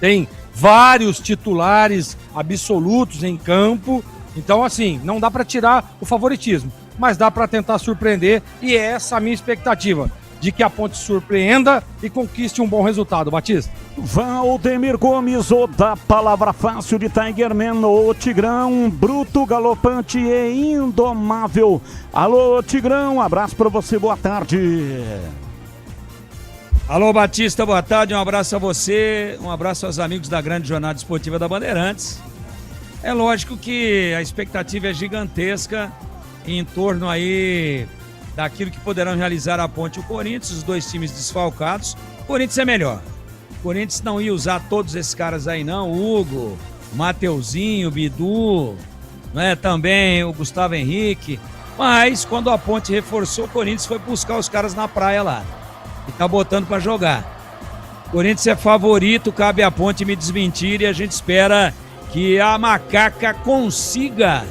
Tem vários titulares absolutos em campo. Então, assim, não dá para tirar o favoritismo, mas dá para tentar surpreender. E é essa a minha expectativa, de que a Ponte surpreenda e conquiste um bom resultado. Batista. Valdemir Gomes, o da palavra fácil de Tigerman, o Tigrão, bruto, galopante e indomável. Alô, Tigrão, um abraço para você, boa tarde. Alô, Batista, boa tarde, um abraço a você, um abraço aos amigos da grande Jornada Esportiva da Bandeirantes. É lógico que a expectativa é gigantesca em torno aí daquilo que poderão realizar a Ponte e o Corinthians, os dois times desfalcados. O Corinthians é melhor. O Corinthians não ia usar todos esses caras aí não, o Hugo, Mateuzinho, Bidu, né, também o Gustavo Henrique. Mas quando a Ponte reforçou, o Corinthians foi buscar os caras na praia lá. E tá botando pra jogar. O Corinthians é favorito, cabe a Ponte me desmentir e a gente espera que a Macaca consiga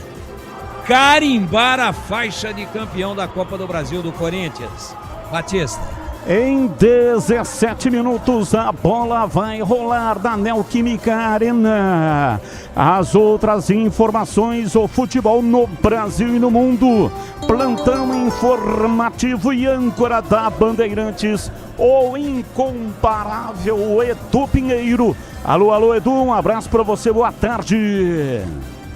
carimbar a faixa de campeão da Copa do Brasil do Corinthians. Batista. Em 17 minutos a bola vai rolar da Neoquímica Arena. As outras informações, o futebol no Brasil e no mundo. Plantão informativo e âncora da Bandeirantes, o incomparável Edu Pinheiro. Alô, Edu, um abraço para você, boa tarde.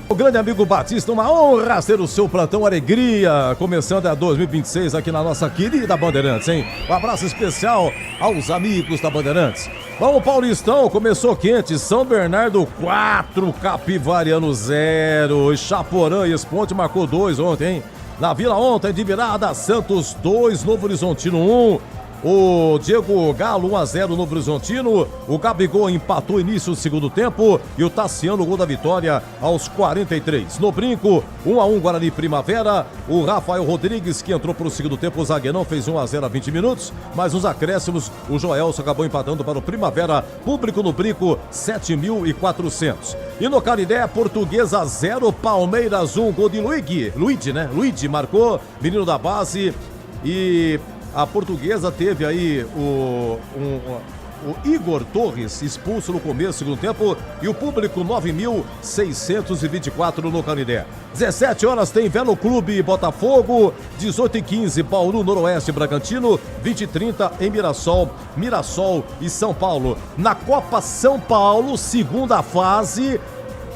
O grande amigo Batista, uma honra ser o seu plantão alegria, começando a 2026 aqui na nossa querida Bandeirantes, hein? Um abraço especial aos amigos da Bandeirantes. Bom, o Paulistão começou quente, São Bernardo 4, Capivariano 0, Chaporã e Esponte marcou 2 ontem, hein? Na Vila ontem de virada, Santos 2, Novo Horizontino 1. O Diego Galo 1-0 no Novo Horizontino. O Gabigol empatou o início do segundo tempo. E o Tassiano, gol da vitória aos 43. No Brinco, 1-1 Guarani Primavera. O Rafael Rodrigues, que entrou para o segundo tempo, o zagueirão fez 1-0 a 20 minutos. Mas nos acréscimos, o Joelson acabou empatando para o Primavera. Público no Brinco, 7.400. E no Canindé, Portuguesa 0, Palmeiras 1. Gol de Luigi marcou, menino da base. E a Portuguesa teve aí o Igor Torres expulso no começo do segundo tempo e o público 9.624 no Canindé. 17 horas tem Velo Clube Botafogo, 18h15 Bauru Noroeste Bragantino, 20h30 em Mirassol e São Paulo. Na Copa São Paulo, segunda fase,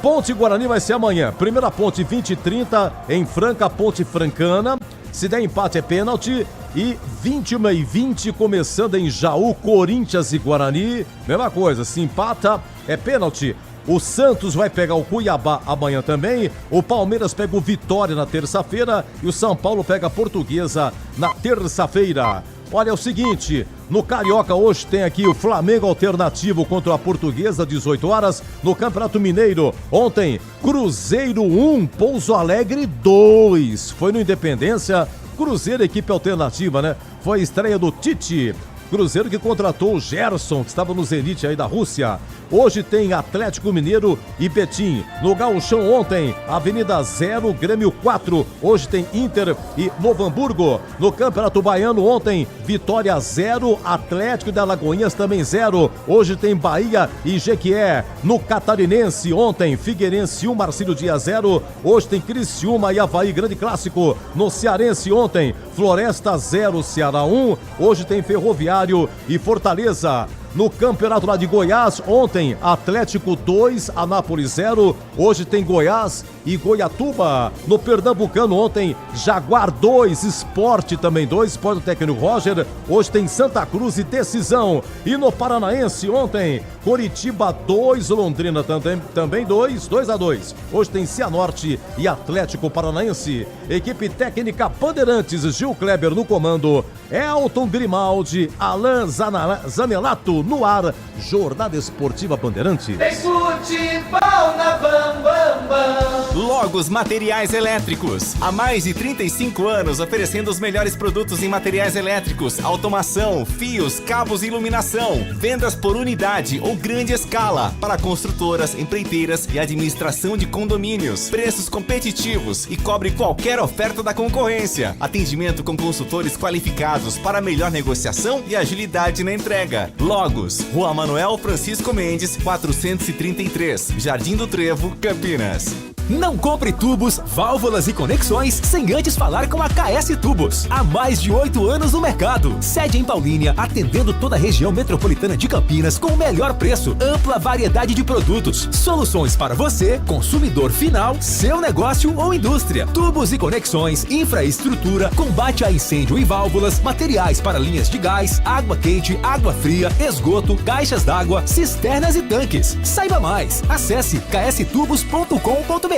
Ponte Guarani vai ser amanhã. Primeira ponte 20h30 em Franca, Ponte Francana. Se der empate é pênalti. E 21h20 começando em Jaú, Corinthians e Guarani. Mesma coisa, se empata é pênalti. O Santos vai pegar o Cuiabá amanhã também. O Palmeiras pega o Vitória na terça-feira. E o São Paulo pega a Portuguesa na terça-feira. Olha, é o seguinte, no Carioca hoje tem aqui o Flamengo alternativo contra a Portuguesa, 18 horas. No Campeonato Mineiro, ontem, Cruzeiro 1, Pouso Alegre 2. Foi no Independência, Cruzeiro, equipe alternativa, né? Foi a estreia do Tite. Cruzeiro que contratou o Gerson, que estava no Zenit aí da Rússia. Hoje tem Atlético Mineiro e Betim. No Gauchão ontem, Avenida 0, Grêmio 4. Hoje tem Inter e Novo Hamburgo. No Campeonato Baiano ontem, Vitória 0, Atlético de Alagoinhas também 0. Hoje tem Bahia e Jequié. No Catarinense ontem, Figueirense 1, Marcílio Dias 0. Hoje tem Criciúma e Avaí, grande clássico. No Cearense ontem, Floresta 0, Ceará 1. Hoje tem Ferroviário e Fortaleza. No campeonato lá de Goiás, ontem, Atlético 2, Anápolis 0. Hoje tem Goiás e Goiatuba. No Pernambucano, ontem, Jaguar 2, Sport também 2, Sport do técnico Roger. Hoje tem Santa Cruz e Decisão. E no Paranaense, ontem, Coritiba 2, Londrina também 2-2. Hoje tem Cianorte e Atlético Paranaense. Equipe técnica Bandeirantes, Gil Kleber no comando. Elton Grimaldi, Alain Zanelato no ar, Jornada Esportiva Bandeirantes. Tem futebol na Bam Bam Bam. Logos Materiais Elétricos. Há mais de 35 anos oferecendo os melhores produtos em materiais elétricos, automação, fios, cabos e iluminação. Vendas por unidade ou grande escala para construtoras, empreiteiras e administração de condomínios. Preços competitivos e cobre qualquer oferta da concorrência. Atendimento com consultores qualificados para melhor negociação e agilidade na entrega. Logos, Rua Manuel Francisco Mendes, 433, Jardim do Trevo, Campinas. Não compre tubos, válvulas e conexões sem antes falar com a KS Tubos. Há mais de 8 anos no mercado. Sede em Paulínia, atendendo toda a região metropolitana de Campinas com o melhor preço, ampla variedade de produtos. Soluções para você, consumidor final, seu negócio ou indústria. Tubos e conexões, infraestrutura, combate a incêndio e válvulas, materiais para linhas de gás, água quente, água fria, esgoto, caixas d'água, cisternas e tanques. Saiba mais. Acesse kstubos.com.br.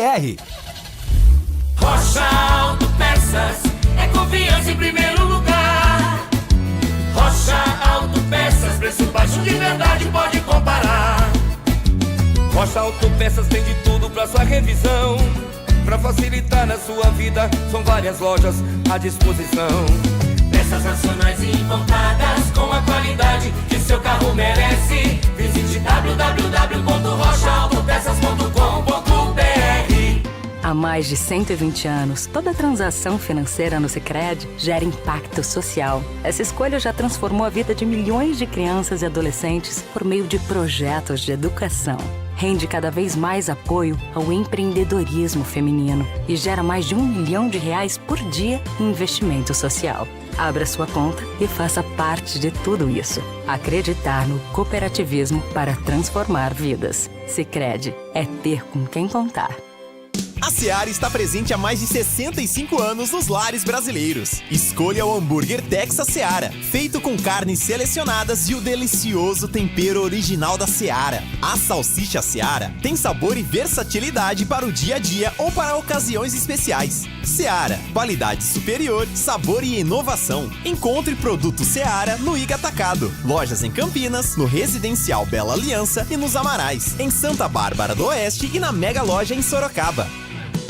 Rocha Autopeças é confiança em primeiro lugar. Rocha Autopeças, preço baixo de verdade, pode comparar. Rocha Autopeças tem de tudo pra sua revisão. Pra facilitar na sua vida, são várias lojas à disposição. Peças nacionais e importadas com a qualidade que seu carro merece. Visite www.rochaautopeças.com.br. Há mais de 120 anos, toda transação financeira no Sicredi gera impacto social. Essa escolha já transformou a vida de milhões de crianças e adolescentes por meio de projetos de educação. Rende cada vez mais apoio ao empreendedorismo feminino e gera mais de R$1 milhão por dia em investimento social. Abra sua conta e faça parte de tudo isso. Acreditar no cooperativismo para transformar vidas. Sicredi é ter com quem contar. A Seara está presente há mais de 65 anos nos lares brasileiros. Escolha o hambúrguer Texas Seara, feito com carnes selecionadas e o delicioso tempero original da Seara. A salsicha Seara tem sabor e versatilidade para o dia a dia ou para ocasiões especiais. Seara, qualidade superior, sabor e inovação. Encontre produto Seara no Iga Atacado. Lojas em Campinas, no Residencial Bela Aliança e nos Amarais, em Santa Bárbara do Oeste e na Mega Loja em Sorocaba.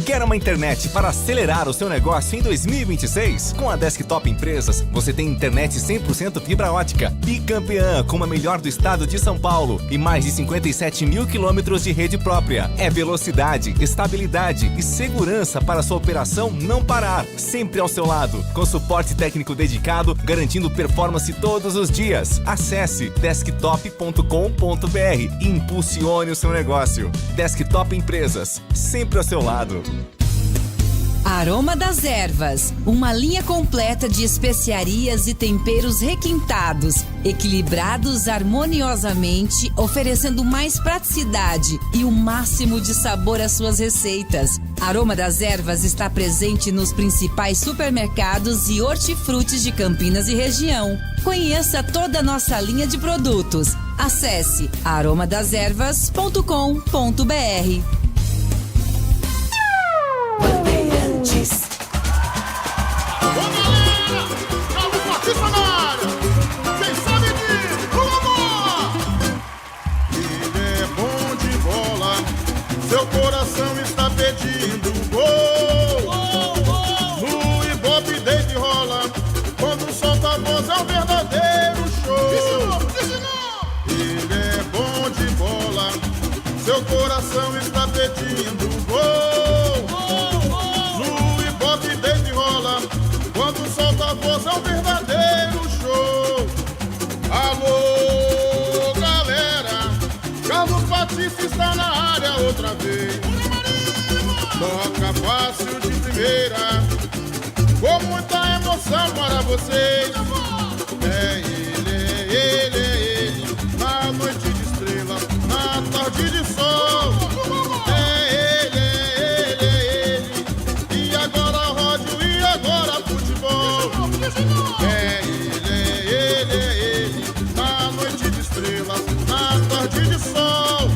Quer uma internet para acelerar o seu negócio em 2026? Com a Desktop Empresas, você tem internet 100% fibra ótica, bicampeã como a melhor do estado de São Paulo e mais de 57 mil quilômetros de rede própria. É velocidade, estabilidade e segurança para sua operação não parar, sempre ao seu lado, com suporte técnico dedicado, garantindo performance todos os dias. Acesse desktop.com.br e impulsione o seu negócio. Desktop Empresas, sempre ao seu lado. Aroma das Ervas, uma linha completa de especiarias e temperos requintados, equilibrados harmoniosamente, oferecendo mais praticidade e o máximo de sabor às suas receitas. Aroma das Ervas está presente nos principais supermercados e hortifrutis de Campinas e região. Conheça toda a nossa linha de produtos. Acesse aromadeservas.com.br. Seu coração está pedindo gol. No Ibope deita e rola. Quando solta a voz é um verdadeiro show. Ele é bom de bola. Seu coração está pedindo gol. No Ibope deita e rola. Quando solta a voz é um verdadeiro show. Alô, galera. Carlos Batista está na área outra vez. Toca fácil de primeira, com muita emoção para vocês. É ele, na noite de estrela, na tarde de sol. É ele, e agora rádio, e agora futebol. É ele, na noite de estrela, na tarde de sol.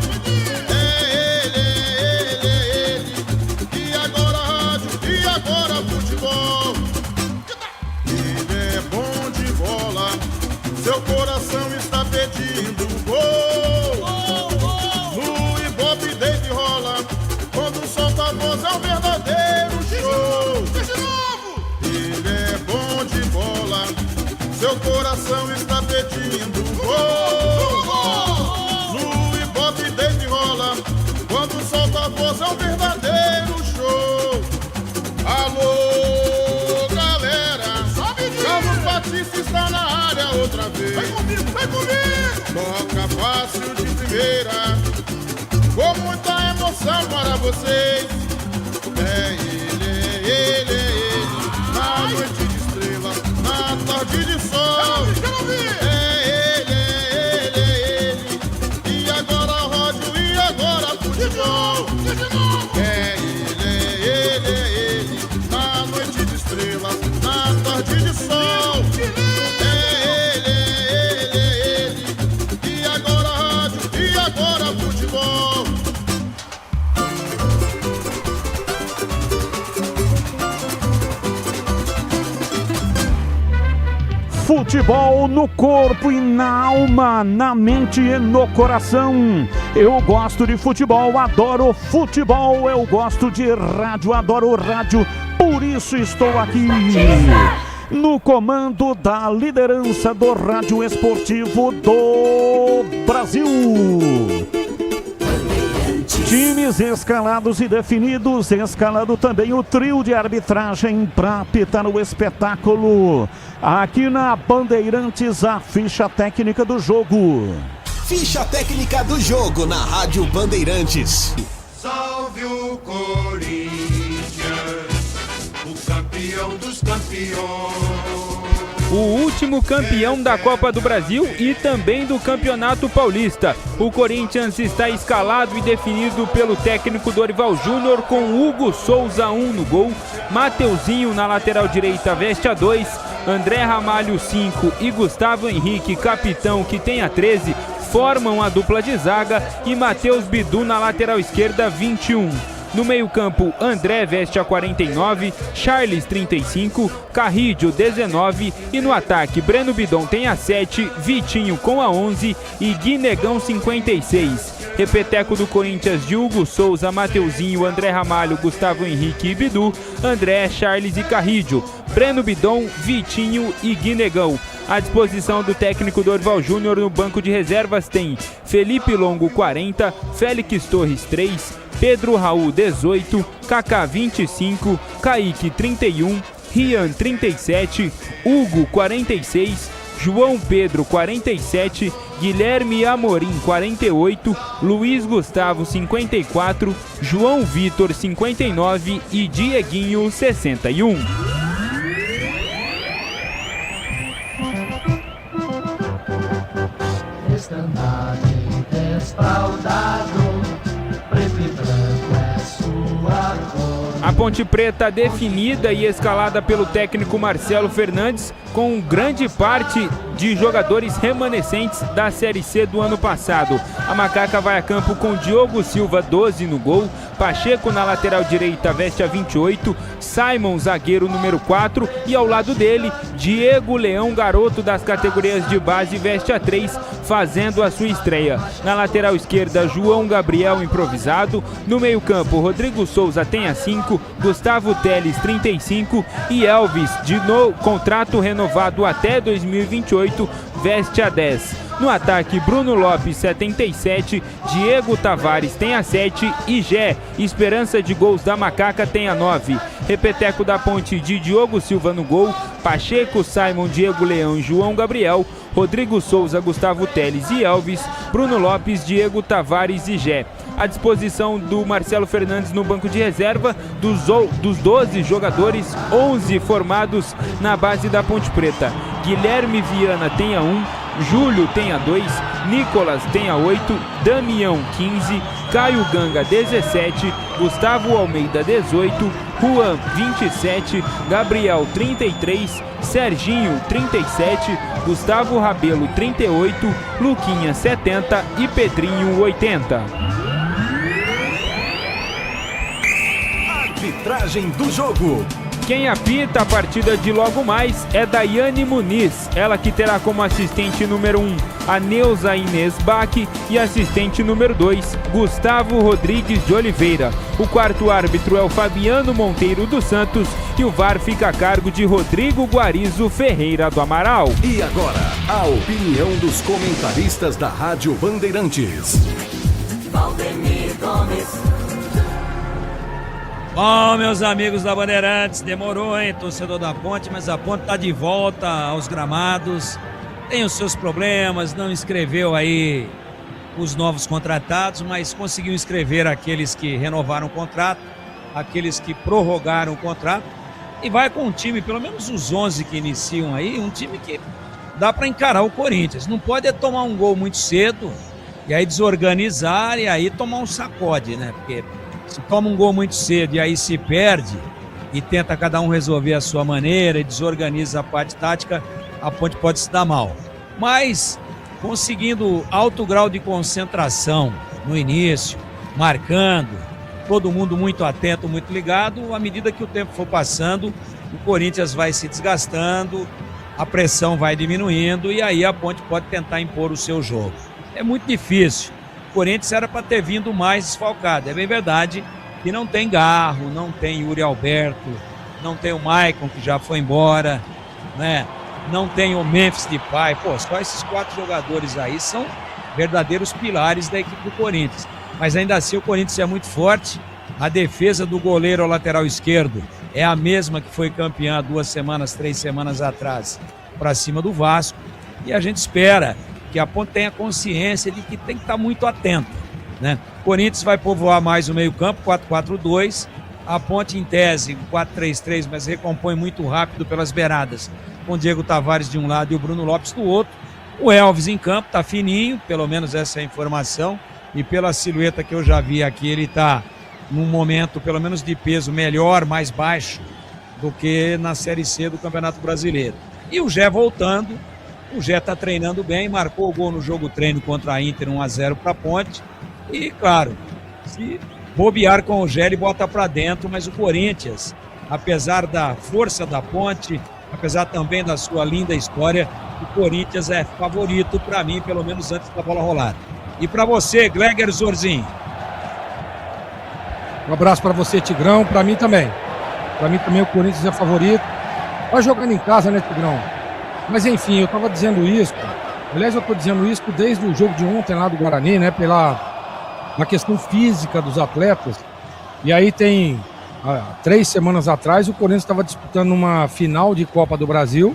Seu coração está pedindo gol. No Ibope deita e rola. Quando solta a voz é um verdadeiro show. Ele é bom de bola. Seu coração está pedindo gol. No Ibope deita e rola. Quando solta a voz é um verdadeiro show. Alô, galera. Carlos Batista está na área outra vez. Vem comigo. Toca fácil de primeira, com muita emoção para vocês. É ele, na noite de estrela, na tarde de sol. É ele, e agora rádio, e agora futebol. É ele, na noite de estrela, na tarde de sol. Agora futebol. Futebol no corpo e na alma, na mente e no coração. Eu gosto de futebol, adoro futebol. Eu gosto de rádio, adoro rádio. Por isso estou aqui no comando da liderança do rádio esportivo do Brasil. Time jogadores escalados e definidos, escalado também o trio de arbitragem para apitar o espetáculo. Aqui na Bandeirantes, a ficha técnica do jogo. Ficha técnica do jogo na Rádio Bandeirantes. Salve o Corinthians, o campeão dos campeões. O último campeão da Copa do Brasil e também do Campeonato Paulista. O Corinthians está escalado e definido pelo técnico Dorival Júnior, com Hugo Souza 1 no gol, Mateuzinho na lateral direita veste a 2, André Ramalho 5 e Gustavo Henrique, capitão, que tem a 13, formam a dupla de zaga, e Matheus Bidu na lateral esquerda 21. No meio-campo, André veste a 49, Charles 35, Carrídio 19 e no ataque, Breno Bidon tem a 7, Vitinho com a 11 e Guinegão 56. Repeteco do Corinthians de Hugo Souza, Mateuzinho, André Ramalho, Gustavo Henrique e Bidu, André, Charles e Carrídio, Breno Bidon, Vitinho e Guinegão. À disposição do técnico Dorival Júnior no banco de reservas tem Felipe Longo 40, Félix Torres 3, Pedro Raul 18, Kaká 25, Kaique 31, Rian 37, Hugo 46, João Pedro 47, Guilherme Amorim 48, Luiz Gustavo 54, João Vitor 59 e Dieguinho 61. Estandarte desfraldado, preto e branco é sua cor. A Ponte Preta definida e escalada pelo técnico Marcelo Fernandes, com grande parte de jogadores remanescentes da Série C do ano passado. A Macaca vai a campo com Diogo Silva 12 no gol, Pacheco na lateral direita veste a 28, Simon zagueiro número 4 e ao lado dele, Diego Leão, garoto das categorias de base, veste a 3, fazendo a sua estreia. Na lateral esquerda, João Gabriel improvisado, no meio-campo, Rodrigo Souza tem a 5, Gustavo Teles 35 e Elvis, de contrato renovado até 2028, veste a 10. No ataque, Bruno Lopes 77, Diego Tavares tem a 7 e Gé, esperança de gols da Macaca, tem a 9. Repeteco da Ponte de Diogo Silva no gol, Pacheco, Simon, Diego Leão e João Gabriel, Rodrigo Souza, Gustavo Teles e Elvis, Bruno Lopes, Diego Tavares e Gé. À disposição do Marcelo Fernandes no banco de reserva, dos 12 jogadores, 11 formados na base da Ponte Preta. Guilherme Viana tem a 1, Júlio tem a 2, Nicolas tem a 8, Damião 15, Caio Ganga 17, Gustavo Almeida 18, Juan 27, Gabriel 33, Serginho 37, Gustavo Rabelo 38, Luquinha 70 e Pedrinho 80. Arbitragem do jogo. Quem apita a partida de logo mais é Daiane Muniz, ela que terá como assistente número 1 a Neuza Inês Bach e assistente número 2, Gustavo Rodrigues de Oliveira. O quarto árbitro é o Fabiano Monteiro dos Santos e o VAR fica a cargo de Rodrigo Guarizo Ferreira do Amaral. E agora, a opinião dos comentaristas da Rádio Bandeirantes. Valdemir Gomes. Bom, meus amigos da Bandeirantes, demorou, hein, torcedor da Ponte, mas a Ponte tá de volta aos gramados, tem os seus problemas, não inscreveu aí os novos contratados, mas conseguiu inscrever aqueles que renovaram o contrato, aqueles que prorrogaram o contrato, e vai com um time, pelo menos os 11 que iniciam aí, um time que dá para encarar o Corinthians. Não pode é tomar um gol muito cedo, e aí desorganizar, e aí tomar um sacode, né, porque se toma um gol muito cedo e aí se perde e tenta cada um resolver a sua maneira e desorganiza a parte tática, a Ponte pode se dar mal. Mas conseguindo alto grau de concentração no início, marcando, todo mundo muito atento, muito ligado, à medida que o tempo for passando, o Corinthians vai se desgastando, a pressão vai diminuindo e aí a Ponte pode tentar impor o seu jogo. É muito difícil. O Corinthians era para ter vindo mais desfalcado. É bem verdade que não tem Garro, não tem Yuri Alberto, não tem o Maicon, que já foi embora, né? Não tem o Memphis Depay. Pô, só esses 4 jogadores aí são verdadeiros pilares da equipe do Corinthians. mas ainda assim o Corinthians é muito forte. A defesa do goleiro ao lateral esquerdo é a mesma que foi campeã 3 semanas atrás, para cima do Vasco. E a gente espera que a Ponte tenha consciência de que tem que estar muito atento, né? O Corinthians vai povoar mais o meio-campo, 4-4-2. A Ponte, em tese, 4-3-3, mas recompõe muito rápido pelas beiradas, com o Diego Tavares de um lado e o Bruno Lopes do outro. O Elvis em campo, tá fininho, pelo menos essa é a informação. E pela silhueta que eu já vi aqui, ele tá num momento, pelo menos de peso, melhor, mais baixo do que na Série C do Campeonato Brasileiro. E o Gé voltando, o Gé tá treinando bem, marcou o gol no jogo treino contra a Inter, 1-0 para a Ponte. E, claro, se bobear com o Gé, ele bota para dentro, mas o Corinthians, apesar da força da Ponte, apesar também da sua linda história, o Corinthians é favorito para mim, pelo menos antes da bola rolar. E para você, Gleger Zorzinho? Um abraço para você, Tigrão, para mim também. Para mim também o Corinthians é favorito. Vai jogando em casa, né, Tigrão? Mas enfim, eu tava dizendo isso, aliás, eu tô dizendo isso desde o jogo de ontem lá do Guarani, né, na questão física dos atletas. E aí tem 3 semanas atrás o Corinthians estava disputando uma final de Copa do Brasil,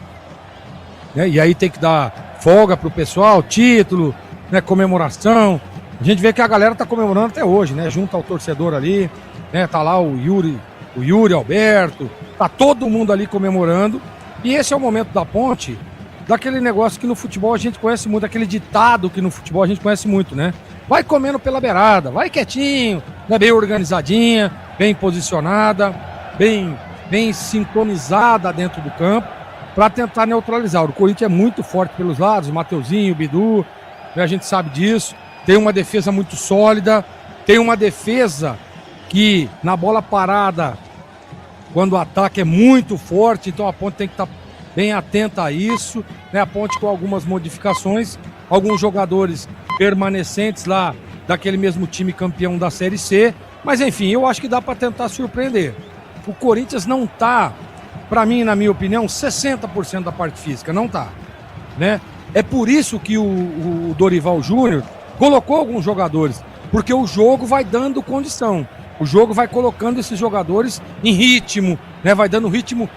né? E aí tem que dar folga pro pessoal, título, né, comemoração. A gente vê que a galera tá comemorando até hoje, né? Junto ao torcedor ali, né? Tá lá o Yuri Alberto, tá todo mundo ali comemorando. E esse é o momento da Ponte, daquele negócio que no futebol a gente conhece muito, aquele ditado que no futebol a gente conhece muito, né? Vai comendo pela beirada, vai quietinho, né? Bem organizadinha, bem posicionada, bem sintonizada dentro do campo, para tentar neutralizar. O Corinthians é muito forte pelos lados, o Mateuzinho, o Bidu, né? A gente sabe disso. Tem uma defesa muito sólida, tem uma defesa que na bola parada, quando o ataque é muito forte, então a Ponte tem que estar bem atenta a isso, né? A Ponte com algumas modificações, alguns jogadores permanecentes lá daquele mesmo time campeão da Série C, mas enfim, eu acho que dá para tentar surpreender. O Corinthians não tá, para mim, na minha opinião, 60% da parte física, não tá, né? É por isso que o Dorival Júnior colocou alguns jogadores, porque o jogo vai dando condição. O jogo vai colocando esses jogadores em ritmo, né? Vai dando ritmo,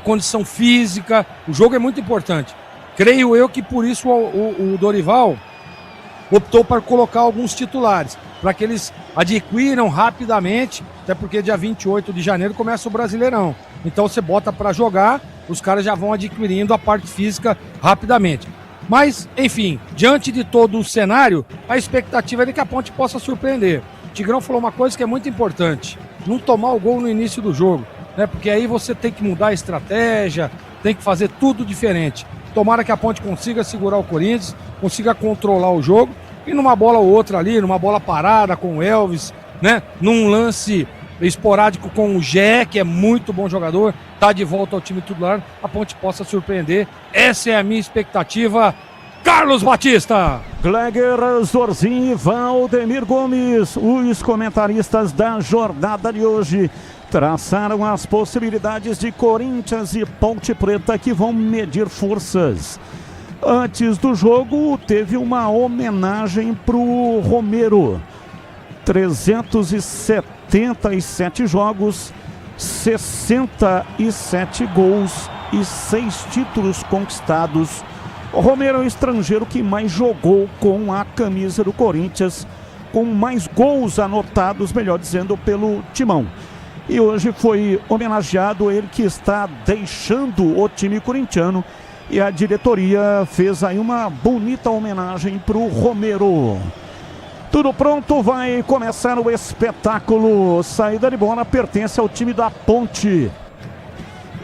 condição física. O jogo é muito importante. Creio eu que por isso o Dorival optou por colocar alguns titulares, para que eles adquiram rapidamente, até porque dia 28 de janeiro começa o Brasileirão. Então você bota para jogar, os caras já vão adquirindo a parte física rapidamente. Mas, enfim, diante de todo o cenário, a expectativa é de que a Ponte possa surpreender. O Tigrão falou uma coisa que é muito importante: não tomar o gol no início do jogo, né? Porque aí você tem que mudar a estratégia, tem que fazer tudo diferente. Tomara que a Ponte consiga segurar o Corinthians, consiga controlar o jogo, e numa bola ou outra ali, numa bola parada com o Elvis, né? Num lance esporádico com o Gé, que é muito bom jogador, tá de volta ao time titular, a Ponte possa surpreender. Essa é a minha expectativa. Carlos Batista! Gleger Zorzinho e Valdemir Gomes, os comentaristas da jornada de hoje, traçaram as possibilidades de Corinthians e Ponte Preta, que vão medir forças. Antes do jogo, teve uma homenagem pro Romero. 377 jogos, 67 gols e 6 títulos conquistados. O Romero é o estrangeiro que mais jogou com a camisa do Corinthians, com mais gols anotados, melhor dizendo, pelo Timão. E hoje foi homenageado ele, que está deixando o time corintiano, e a diretoria fez aí uma bonita homenagem para o Romero. Tudo pronto, vai começar o espetáculo. Saída de bola pertence ao time da Ponte.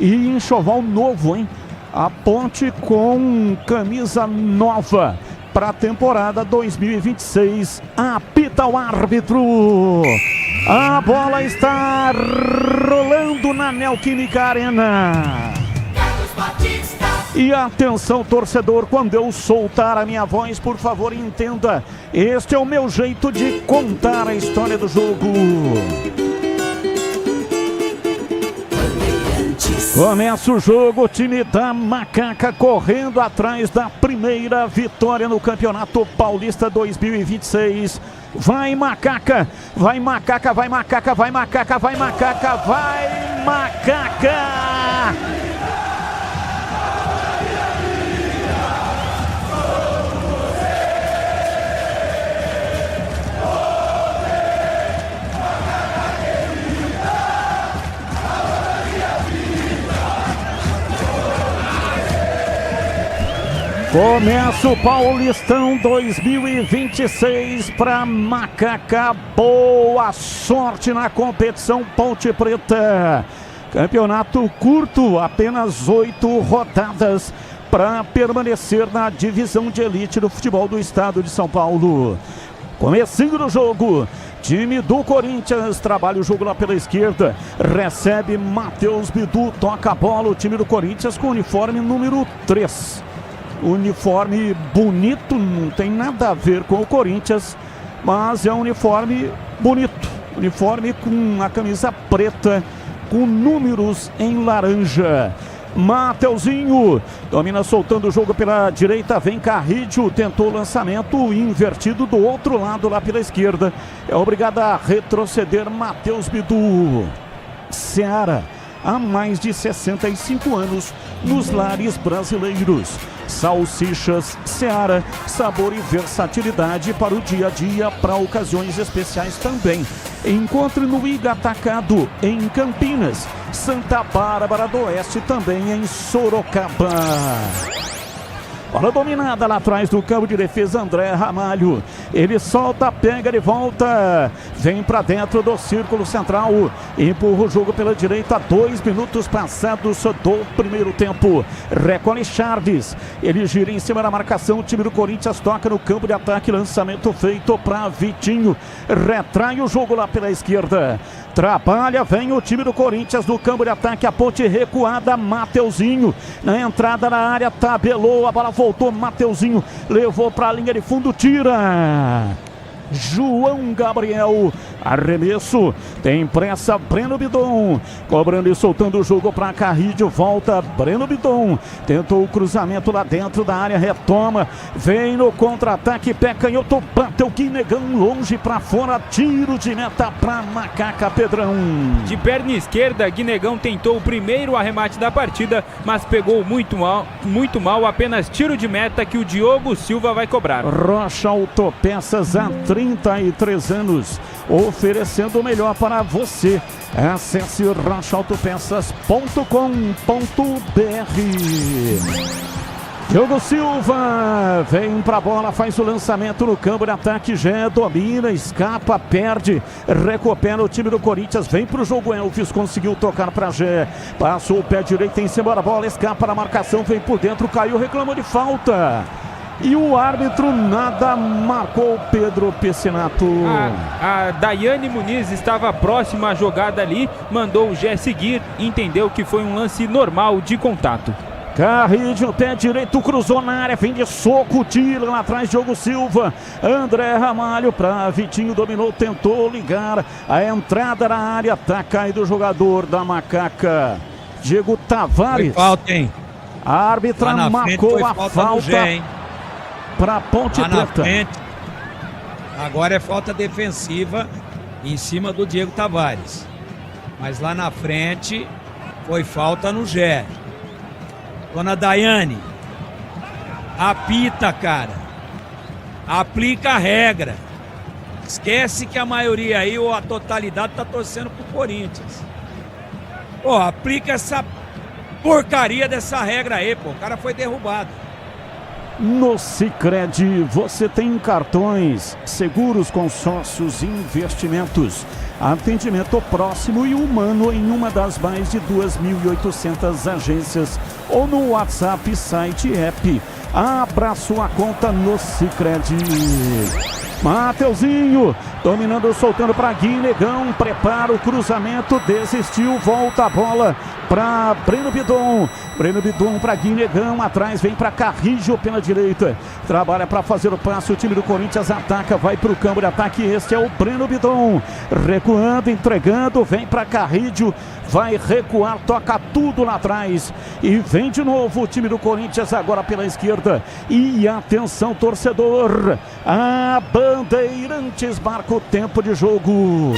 E enxoval novo, hein? A Ponte com camisa nova para a temporada 2026. Apita o árbitro. A bola está rolando na Neoquímica Arena. E atenção, torcedor, quando eu soltar a minha voz, por favor, entenda. Este é o meu jeito de contar a história do jogo. Começa o jogo, o time da Macaca correndo atrás da primeira vitória no Campeonato Paulista 2026. Vai Macaca, vai Macaca, vai Macaca, vai Macaca, vai Macaca, vai Macaca! Começa o Paulistão 2026 para Macaca. Boa sorte na competição Ponte Preta. Campeonato curto, apenas 8 rodadas para permanecer na divisão de elite do futebol do estado de São Paulo. Comecinho do jogo. Time do Corinthians trabalha o jogo lá pela esquerda. Recebe Matheus Bidu, toca a bola. O time do Corinthians com o uniforme número 3. Uniforme bonito, não tem nada a ver com o Corinthians, mas é um uniforme bonito. Uniforme com a camisa preta, com números em laranja. Mateuzinho domina soltando o jogo pela direita, vem Carrídio, tentou o lançamento invertido do outro lado lá pela esquerda. É obrigado a retroceder Matheus Bidu. Seara, há mais de 65 anos nos lares brasileiros. Salsichas Seara, sabor e versatilidade para o dia a dia, para ocasiões especiais também. Encontre no Iga Atacado, em Campinas, Santa Bárbara do Oeste, também em Sorocaba. Bola dominada lá atrás do campo de defesa, André Ramalho. Ele solta, pega, ele volta. Vem para dentro do círculo central. Empurra o jogo pela direita. 2 minutos passados do primeiro tempo. Recolhe Charles. Ele gira em cima da marcação. O time do Corinthians toca no campo de ataque. Lançamento feito para Vitinho. Retrai o jogo lá pela esquerda. Trabalha, vem o time do Corinthians no campo de ataque. A ponte recuada, Mateuzinho. Na entrada da área, tabelou. A bola voltou, Mateuzinho. Levou para a linha de fundo, tira. João Gabriel, arremesso, tem pressa, Breno Bidon, cobrando e soltando o jogo para Carrídio, volta, Breno Bidon, tentou o cruzamento lá dentro da área, retoma, vem no contra-ataque, pé canhoto, bateu Guinegão, longe para fora, tiro de meta para Macaca, Pedrão. De perna esquerda, Guinegão tentou o primeiro arremate da partida, mas pegou muito mal, apenas tiro de meta que o Diogo Silva vai cobrar. Rocha Autopeças, a 33 anos, oferecendo o melhor para você. Acesse rochaautopeças.com.br. Diogo Silva vem pra bola, faz o lançamento no campo de ataque, já domina, escapa, perde, recupera o time do Corinthians, vem pro jogo Elvis, conseguiu tocar pra Gé, passou o pé direito em cima da bola, escapa na marcação, vem por dentro, caiu, reclamou de falta. E o árbitro nada, marcou Pedro Piscinato. A Daiane Muniz estava próxima à jogada ali, mandou o Gé seguir, entendeu que foi um lance normal de contato. Carrídio, pé direito, cruzou na área, vem de soco, tira lá atrás, Diogo Silva. André Ramalho para Vitinho, dominou, tentou ligar a entrada na área, tá caído o jogador da Macaca. Diego Tavares. Foi falta, hein? A árbitra marcou a falta para Ponte Preta. Agora é falta defensiva em cima do Diego Tavares. Mas lá na frente foi falta no Gé. Dona Daiane, apita, cara. Aplica a regra. Esquece que a maioria aí, ou a totalidade, tá torcendo pro Corinthians. Pô, aplica essa porcaria dessa regra aí, pô. O cara foi derrubado. No Sicredi você tem cartões, seguros, consórcios e investimentos. Atendimento próximo e humano em uma das mais de 2.800 agências ou no WhatsApp, site e app. Abra sua conta no Sicredi. Mateuzinho, dominando, soltando para Guinegão, prepara o cruzamento, desistiu, volta a bola para Breno Bidon. Breno Bidon para Guinegão, atrás vem para Carrídio pela direita, trabalha para fazer o passe, o time do Corinthians ataca, vai para o campo de ataque, este é o Breno Bidon, recuando, entregando, vem para Carrídio, vai recuar, toca tudo lá atrás e vem de novo o time do Corinthians agora pela esquerda. E atenção, torcedor, a Bandeirantes marca o tempo de jogo.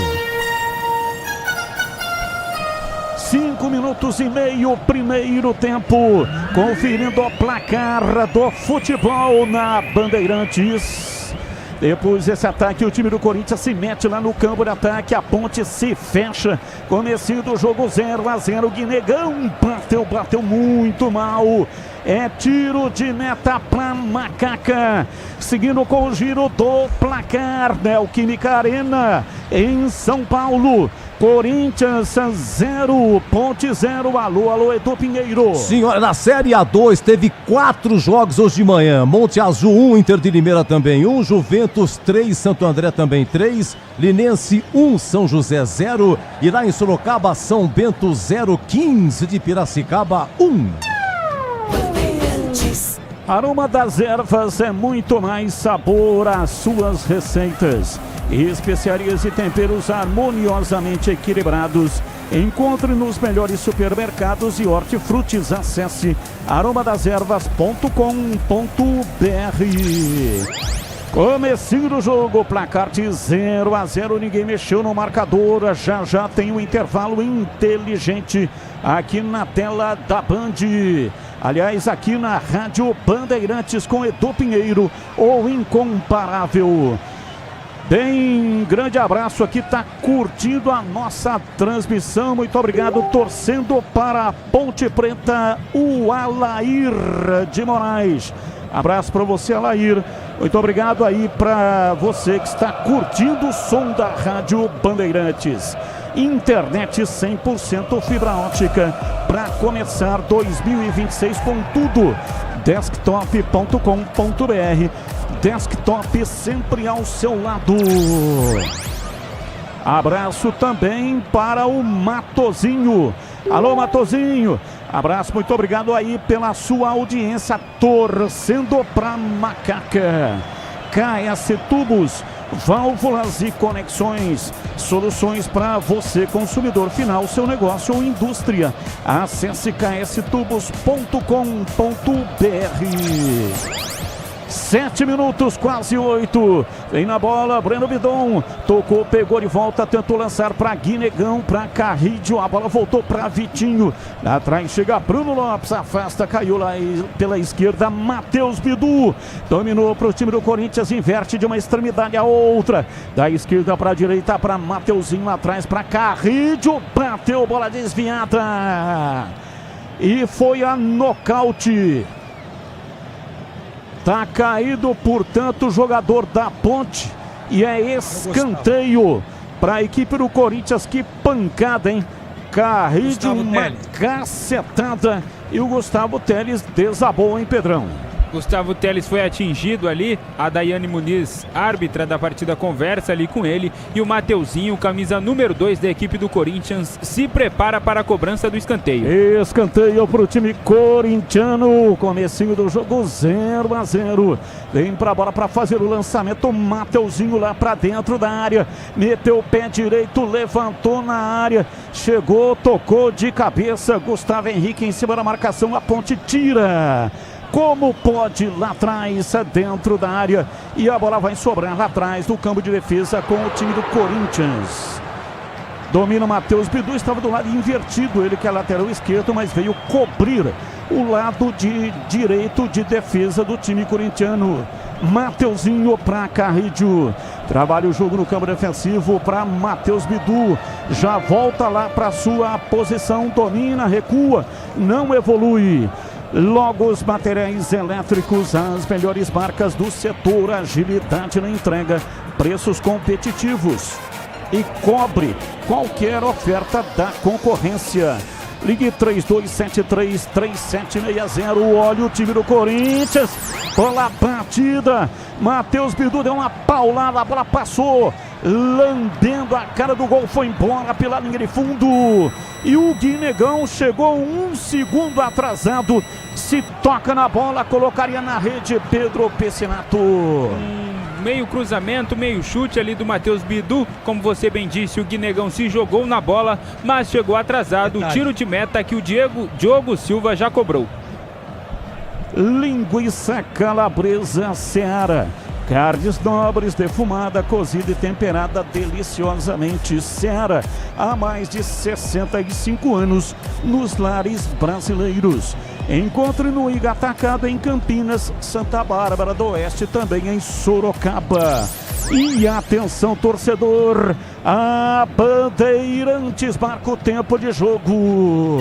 5 minutos e meio, primeiro tempo. Conferindo o placar do futebol na Bandeirantes. Depois desse ataque, o time do Corinthians se mete lá no campo de ataque. A Ponte se fecha. Comecinho do jogo 0-0. Guinegão bateu muito mal. É tiro de meta pra Macaca. Seguindo com o giro do placar. Neoquímica Arena em São Paulo. Corinthians 0, Ponte 0. Alô, Edu Pinheiro. Senhora, na Série A2 teve 4 jogos hoje de manhã. Monte Azul 1, Inter de Limeira também 1, Juventus 3, Santo André também 3, Linense 1, São José 0 e lá em Sorocaba, São Bento 0, 15 de Piracicaba 1. Aroma das Ervas é muito mais sabor às suas receitas. Especiarias e temperos harmoniosamente equilibrados. Encontre nos melhores supermercados e hortifrutis. Acesse aromadeservas.com.br. Comecinho do jogo, placar de 0-0, ninguém mexeu no marcador. Já tem um intervalo inteligente aqui na tela da Band. Aliás, aqui na Rádio Bandeirantes com Edu Pinheiro, o incomparável. Bem, grande abraço aqui, tá curtindo a nossa transmissão, muito obrigado, torcendo para a Ponte Preta, o Alair de Moraes. Abraço para você, Alair, muito obrigado aí para você que está curtindo o som da Rádio Bandeirantes. Internet 100% fibra ótica para começar 2026 com tudo. Desktop.com.br. Desktop sempre ao seu lado. Abraço também para o Matozinho. Alô, Matozinho. Abraço, muito obrigado aí pela sua audiência, torcendo pra Macaca. KS Tubos, válvulas e conexões, soluções para você, consumidor final, seu negócio ou indústria. Acesse kstubos.com.br. 7 minutos, quase 8. Vem na bola, Breno Bidon. Tocou, pegou de volta, tentou lançar para Guinegão, para Carrídio. A bola voltou para Vitinho. Atrás chega Bruno Lopes, afasta, caiu lá pela esquerda. Matheus Bidu dominou para o time do Corinthians, inverte de uma extremidade a outra. Da esquerda para a direita, para Mateuzinho, lá atrás para Carrídio. Bateu, bola desviada. E foi a nocaute. Tá caído, portanto, o jogador da Ponte. E é escanteio para a equipe do Corinthians. Que pancada, hein? Carrídio, uma cacetada. E o Gustavo Teles desabou, hein, Pedrão? Gustavo Teles foi atingido ali, a Daiane Muniz, árbitra da partida, conversa ali com ele, e o Mateuzinho, camisa número 2 da equipe do Corinthians, se prepara para a cobrança do escanteio. Escanteio para o time corintiano, comecinho do jogo 0-0, vem para a bola para fazer o lançamento, o Mateuzinho lá para dentro da área, meteu o pé direito, levantou na área, chegou, tocou de cabeça, Gustavo Henrique em cima da marcação, a Ponte tira. Como pode lá atrás, dentro da área, e a bola vai sobrar lá atrás do campo de defesa com o time do Corinthians. Domina o Matheus Bidu, estava do lado invertido, ele que é lateral esquerdo, mas veio cobrir o lado de direito de defesa do time corintiano. Mateuzinho para Carrídio, trabalha o jogo no campo defensivo para Matheus Bidu, já volta lá para sua posição, domina, recua, não evolui. Logos Materiais Elétricos, as melhores marcas do setor, agilidade na entrega, preços competitivos e cobre qualquer oferta da concorrência. Ligue 3273-3760. Olha o time do Corinthians. Bola batida. Matheus Bidu deu uma paulada. A bola passou, lambendo a cara do gol. Foi embora pela linha de fundo. E o Guinegão chegou 1 segundo atrasado. Se toca na bola, colocaria na rede Pedro Pessinato. Meio cruzamento, meio chute ali do Matheus Bidu. Como você bem disse, o Guinegão se jogou na bola, mas chegou atrasado. O tiro de meta que o Diogo Silva já cobrou. Linguiça Calabresa Seara. Carnes nobres, defumada, cozida e temperada deliciosamente. Seara, há mais de 65 anos nos lares brasileiros. Encontre no Iga Atacado em Campinas, Santa Bárbara do Oeste, também em Sorocaba. E atenção, torcedor, a Bandeirantes marca o tempo de jogo.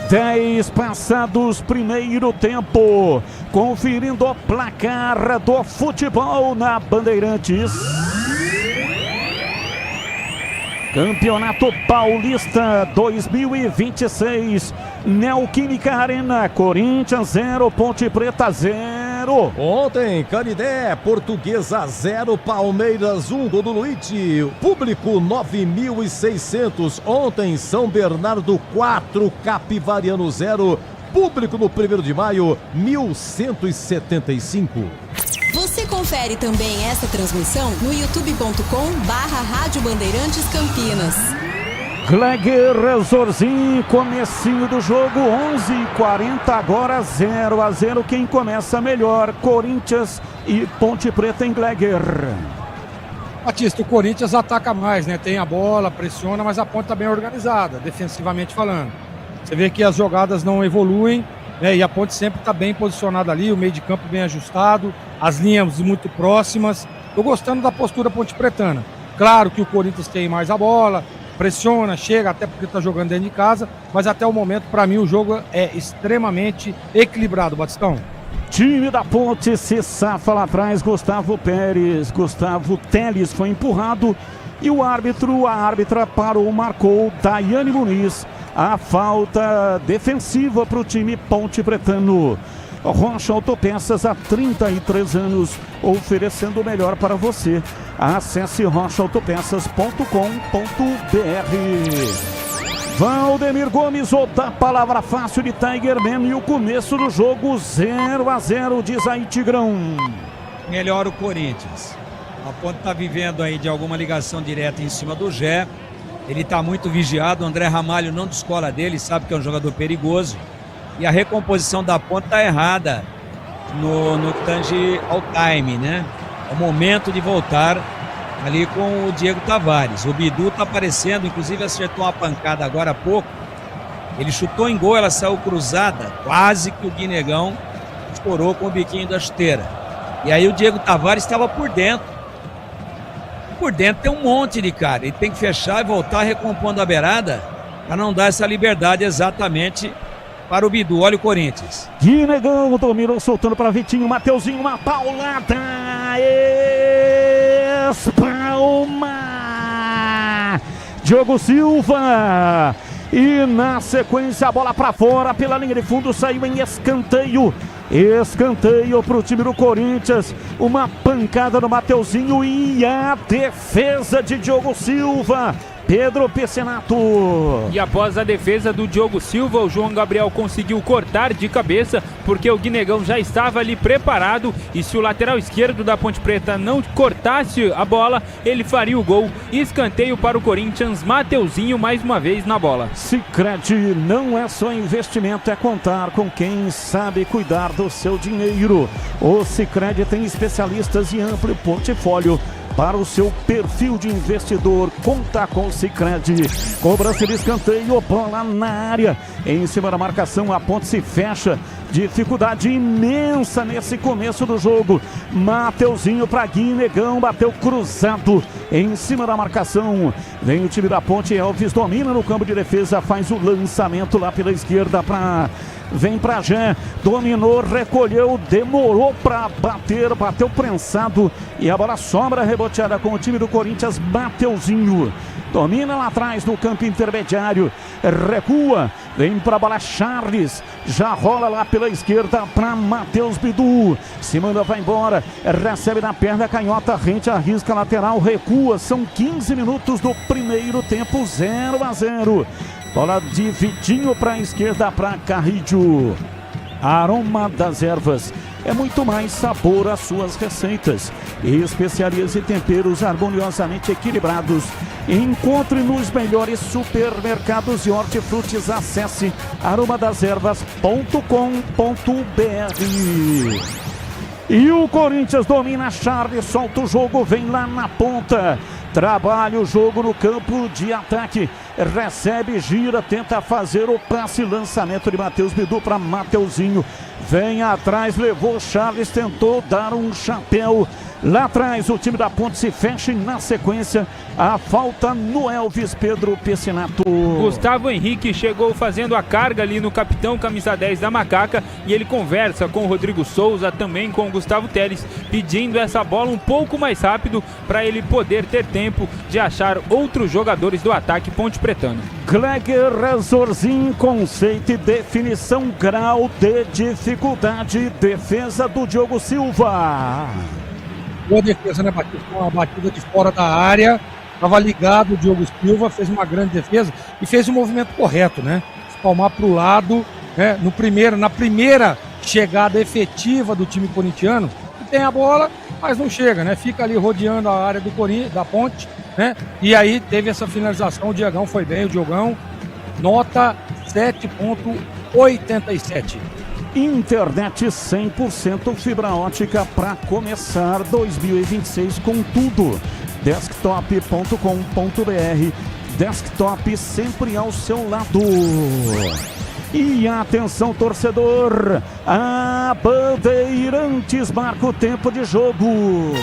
10 passados, primeiro tempo. Conferindo o placar do futebol na Bandeirantes. Campeonato Paulista 2026, Neoquímica Arena, Corinthians 0, Ponte Preta 0. Ontem, Canidé, Portuguesa 0, Palmeiras 1, gol do Luigi. Público 9.600. Ontem, São Bernardo 4, Capivariano 0. Público no 1º de maio, 1.175. Você confere também esta transmissão no youtube.com/Rádio Bandeirantes Campinas. Gleger Zorzinho, comecinho do jogo, 11h40, agora 0-0. Quem começa melhor, Corinthians e Ponte Preta em Gleger. Batista, o Corinthians ataca mais, né? Tem a bola, pressiona, mas a Ponte está bem organizada, defensivamente falando. Você vê que as jogadas não evoluem, né? E a Ponte sempre está bem posicionada ali, o meio de campo bem ajustado, as linhas muito próximas. Estou gostando da postura ponte-pretana. Claro que o Corinthians tem mais a bola, pressiona, chega, até porque está jogando dentro de casa, mas até o momento, para mim, o jogo é extremamente equilibrado, Batistão. Time da Ponte se safa lá atrás, Gustavo Teles foi empurrado e a árbitra parou, marcou Daiane Muniz. A falta defensiva para o time ponte-pretano. Rocha Autopeças, há 33 anos, oferecendo o melhor para você. Acesse rochaautopeças.com.br. Valdemir Gomes, ou da palavra fácil de Tigerman, e o começo do jogo 0-0, diz aí Tigrão. Melhor o Corinthians. A Ponte está vivendo aí de alguma ligação direta em cima do Gé. Ele está muito vigiado, o André Ramalho não descola dele, sabe que é um jogador perigoso. E a recomposição da Ponte está errada no tange ao time, né? É o momento de voltar ali com o Diego Tavares. O Bidu está aparecendo, inclusive acertou uma pancada agora há pouco. Ele chutou em gol, ela saiu cruzada, quase que o Guinegão estourou com o biquinho da chuteira. E aí o Diego Tavares estava por dentro. Por dentro tem um monte de cara. Ele tem que fechar e voltar recompondo a beirada para não dar essa liberdade exatamente para o Bidu. Olha o Corinthians. Guinegão dominou, soltando para Vitinho. Mateuzinho, uma paulada. Espalma. Diogo Silva. E na sequência a bola para fora pela linha de fundo, saiu em escanteio. Escanteio para o time do Corinthians. Uma pancada no Mateuzinho e a defesa de Diogo Silva. Pedro Pecenato. E após a defesa do Diogo Silva, o João Gabriel conseguiu cortar de cabeça, porque o Guinegão já estava ali preparado, e se o lateral esquerdo da Ponte Preta não cortasse a bola, ele faria o gol. Escanteio para o Corinthians, Mateuzinho mais uma vez na bola. Sicredi não é só investimento, é contar com quem sabe cuidar do seu dinheiro. O Sicredi tem especialistas e amplo portfólio para o seu perfil de investidor. Conta com o Sicredi. Cobrança de escanteio, bola na área. Em cima da marcação, a Ponte se fecha. Dificuldade imensa nesse começo do jogo. Mateuzinho para Guinegão, bateu cruzado em cima da marcação. Vem o time da Ponte, Elvis domina no campo de defesa, faz o lançamento lá pela esquerda para... Vem pra Jean, dominou, recolheu, demorou pra bater, bateu prensado e a bola sobra reboteada com o time do Corinthians. Mateuzinho domina lá atrás no campo intermediário, recua, vem pra bola Charles, já rola lá pela esquerda pra Matheus Bidu, se manda, vai embora, recebe na perna canhota, rente, arrisca lateral, recua. São 15 minutos do primeiro tempo, 0-0. Bola de Vitinho para a esquerda para Carrillo. Aroma das Ervas. é muito mais sabor às suas receitas. Especiarias e temperos harmoniosamente equilibrados. Encontre nos melhores supermercados de hortifrutis. Acesse aromadas-ervas.com.br. E o Corinthians domina, Charles solta o jogo, vem lá na ponta. Trabalha o jogo no campo de ataque. Recebe, gira, tenta fazer o passe. Lançamento de Matheus Bidu para Mateuzinho. Vem atrás, levou Charles, tentou dar um chapéu. Lá atrás o time da Ponte se fecha e na sequência a falta no Elvis Pedro Pecinato. Gustavo Henrique chegou fazendo a carga ali no capitão camisa 10 da Macaca e ele conversa com o Rodrigo Souza, também com o Gustavo Teles, pedindo essa bola um pouco mais rápido para ele poder ter tempo de achar outros jogadores do ataque ponte pretano. Gleger Rezorzinho, conceito e definição, grau de dificuldade, defesa do Diogo Silva. Boa defesa, né, Batista? Uma batida de fora da área, estava ligado o Diogo Silva, fez uma grande defesa e fez o movimento correto, né? Espalmar para o lado, né? Na primeira chegada efetiva do time corintiano, tem a bola, mas não chega, né? Fica ali rodeando a área do Corinthians, da Ponte, né? E aí teve essa finalização, o Diogão foi bem, o Diogão, nota 7,87. Internet 100% fibra ótica para começar 2026 com tudo. Desktop.com.br. Desktop sempre ao seu lado. E atenção, torcedor, a Bandeirantes marca o tempo de jogo.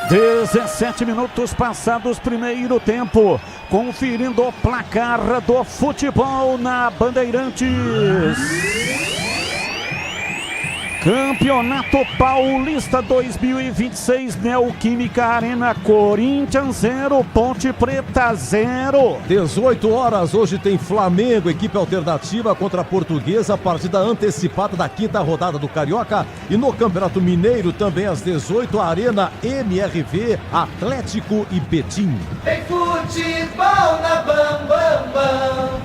17 minutos passados, primeiro tempo. Conferindo o placar do futebol na Bandeirantes. Campeonato Paulista 2026, Neoquímica Arena, Corinthians 0, Ponte Preta 0. 18 horas, hoje tem Flamengo, equipe alternativa contra a Portuguesa, partida antecipada da quinta rodada do Carioca. E no Campeonato Mineiro, também às 18, Arena MRV, Atlético e Betim. Tem futebol na Bam Bam Bam.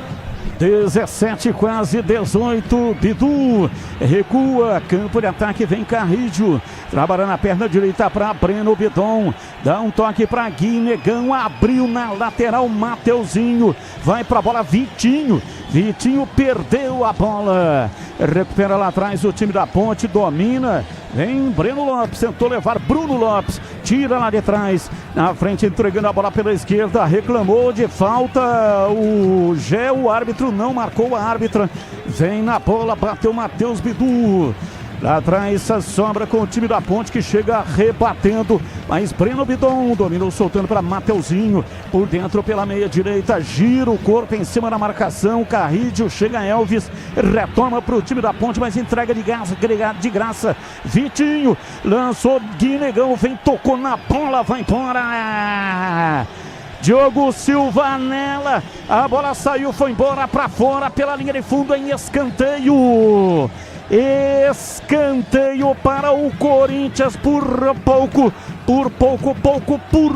17, quase 18, Bidu recua, campo de ataque, vem Carrídio, trabalha na perna direita para Breno Bidon, dá um toque para Gui Negão, abriu na lateral, Mateuzinho, vai para a bola, Vitinho perdeu a bola, recupera lá atrás o time da Ponte, domina, vem Breno Lopes, tentou levar Bruno Lopes, tira lá de trás, na frente entregando a bola pela esquerda, reclamou de falta, o árbitro não marcou, a árbitra vem na bola, bateu Matheus Bidu. Lá atrás sobra com o time da Ponte que chega rebatendo, mas Breno Bidon dominou soltando para Mateuzinho, por dentro pela meia direita, gira o corpo em cima da marcação, Carrídio, chega Elvis, retoma para o time da Ponte, mas entrega de graça, Vitinho, lançou Guinegão, vem, tocou na bola, vai embora! Diogo Silva nela, a bola saiu, foi embora para fora, pela linha de fundo em escanteio. Escanteio para o Corinthians, por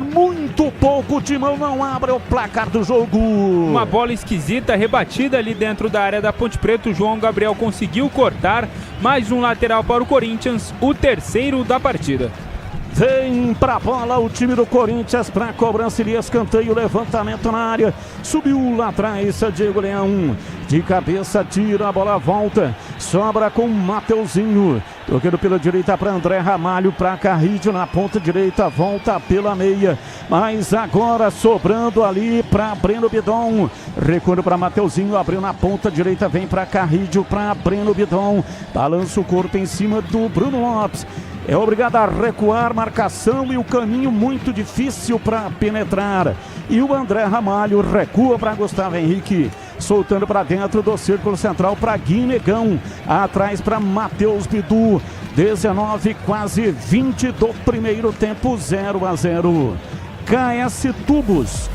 muito pouco, o Timão não abre o placar do jogo. Uma bola esquisita, rebatida ali dentro da área da Ponte Preta, o João Gabriel conseguiu cortar, mais um lateral para o Corinthians, o terceiro da partida. Vem pra bola o time do Corinthians para cobrança de escanteio, levantamento na área, subiu lá atrás Diego Leão, de cabeça tira a bola, volta, sobra com Mateuzinho, tocando pela direita para André Ramalho, para Carrídio na ponta direita, volta pela meia, mas agora sobrando ali para Breno Bidon, recuando para Mateuzinho, abriu na ponta direita, vem para Carrídio, para Breno Bidon, balança o corpo em cima do Bruno Lopes, é obrigado a recuar, marcação e o caminho muito difícil para penetrar. E o André Ramalho recua para Gustavo Henrique, soltando para dentro do círculo central para Guinegão, atrás para Matheus Bidu. 19, quase 20 do primeiro tempo, 0-0. KS Tubos,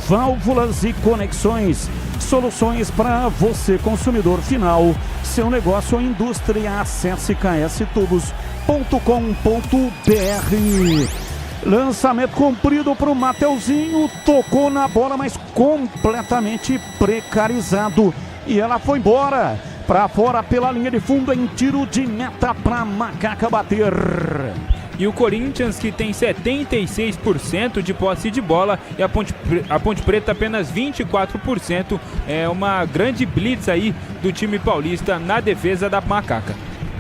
válvulas e conexões, soluções para você, consumidor final, seu negócio ou indústria. Acesse ksTubos.com.br. Lançamento comprido para o Mateuzinho, tocou na bola, mas completamente precarizado. E ela foi embora. Pra fora pela linha de fundo em tiro de meta pra Macaca bater. E o Corinthians, que tem 76% de posse de bola, e a Ponte Preta apenas 24%. É uma grande blitz aí do time paulista na defesa da Macaca.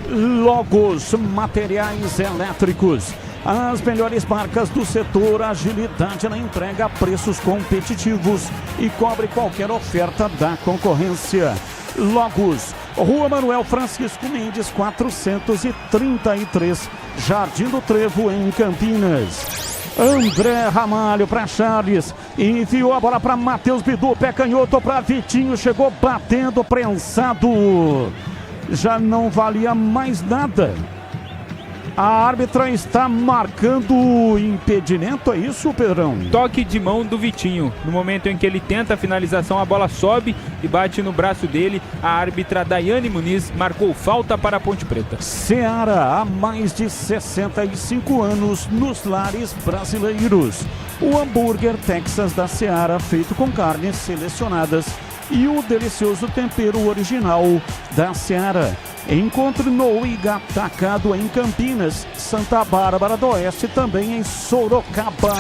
Logos Materiais Elétricos. As melhores marcas do setor, agilidade na entrega, preços competitivos e cobre qualquer oferta da concorrência. Logos, Rua Manuel Francisco Mendes, 433, Jardim do Trevo, em Campinas. André Ramalho para Charles, enviou a bola para Matheus Bidu, pé canhoto para Vitinho, chegou batendo, prensado. Já não valia mais nada. A árbitra está marcando impedimento, é isso, Pedrão? Toque de mão do Vitinho. No momento em que ele tenta a finalização, a bola sobe e bate no braço dele. A árbitra Daiane Muniz marcou falta para a Ponte Preta. Seara, há mais de 65 anos nos lares brasileiros. O hambúrguer Texas da Seara, feito com carnes selecionadas, e o delicioso tempero original da Seara. Encontre no Iga Atacado em Campinas, Santa Bárbara do Oeste, também em Sorocaba.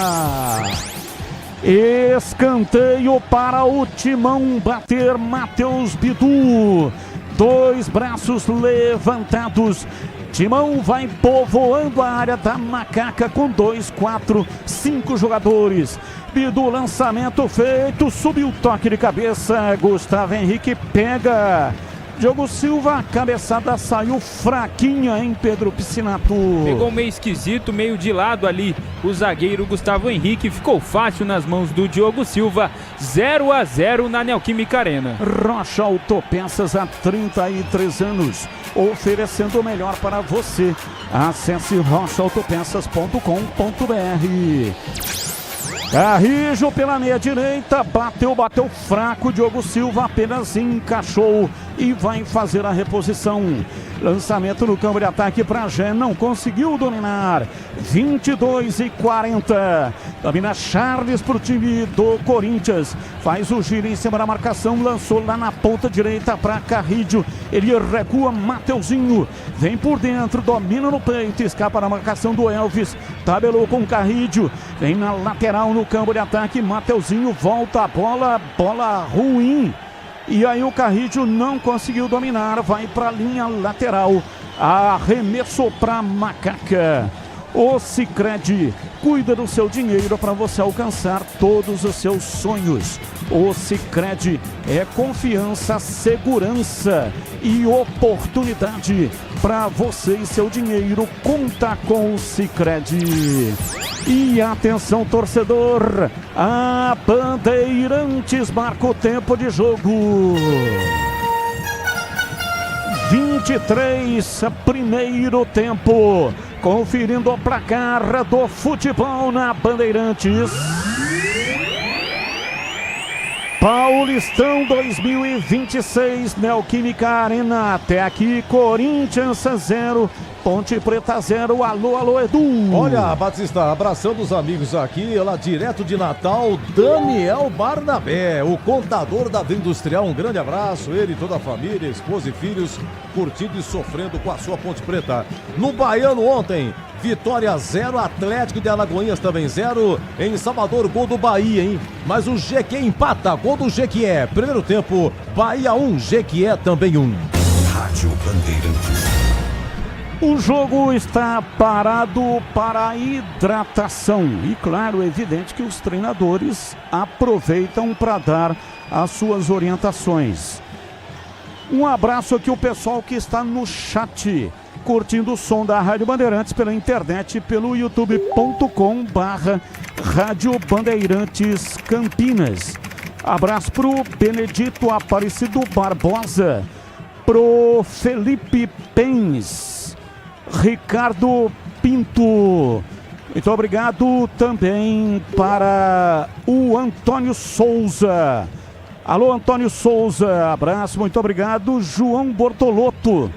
Escanteio para o Timão bater, Matheus Bidu. 2 braços levantados. Timão vai povoando a área da Macaca com 2, 4, 5 jogadores. Bidu, lançamento feito, subiu o toque de cabeça. Gustavo Henrique pega. Diogo Silva, a cabeçada saiu fraquinha, hein, Pedro Piscinato? Pegou meio esquisito, meio de lado ali. O zagueiro Gustavo Henrique ficou fácil nas mãos do Diogo Silva. 0-0 na Neoquímica Arena. Rocha Autopeças, há 33 anos, oferecendo o melhor para você. Acesse rochaautopeças.com.br. Carrijo pela meia direita, bateu fraco, Diogo Silva apenas encaixou e vai fazer a reposição. Lançamento no campo de ataque para Gé, não conseguiu dominar. 22:40. Domina Charles para o time do Corinthians. Faz o giro em cima da marcação, lançou lá na ponta direita para Carrijo. Ele recua, Mateuzinho. Vem por dentro, domina no peito, escapa da marcação do Elvis. Tabelou com Carrijo. Vem na lateral no campo de ataque, Mateuzinho volta a bola ruim. E aí o Carrijo não conseguiu dominar, vai para a linha lateral. Arremesso para Macaca. O Sicredi cuida do seu dinheiro para você alcançar todos os seus sonhos. O Sicredi é confiança, segurança e oportunidade para você e seu dinheiro. Conta com o Sicredi. E atenção, torcedor, a Bandeirantes marca o tempo de jogo. 23, primeiro tempo. Conferindo o placar do futebol na Bandeirantes. Paulistão 2026, Neoquímica Arena. Até aqui, Corinthians 0, Ponte Preta 0. Alô, Edu. Olha, Batista, abraçando os amigos aqui, lá direto de Natal, Daniel Barnabé, o contador da Venda Industrial. Um grande abraço, ele e toda a família, esposa e filhos, curtindo e sofrendo com a sua Ponte Preta. No Baiano ontem, Vitória 0, Atlético de Alagoinhas também 0. Em Salvador, gol do Bahia, hein? Mas o Jequié empata, gol do Jequié. Primeiro tempo, Bahia 1, Jequié também 1. Rádio Bandeirantes. O jogo está parado para hidratação. E claro, é evidente que os treinadores aproveitam para dar as suas orientações. Um abraço aqui ao pessoal que está no chat, curtindo o som da Rádio Bandeirantes pela internet, pelo youtube.com/Rádio Bandeirantes Campinas. Abraço pro Benedito Aparecido Barbosa, pro Felipe Pens, Ricardo Pinto. Muito obrigado também para o Antônio Souza. Alô, Antônio Souza, abraço, muito obrigado. João Bortolotto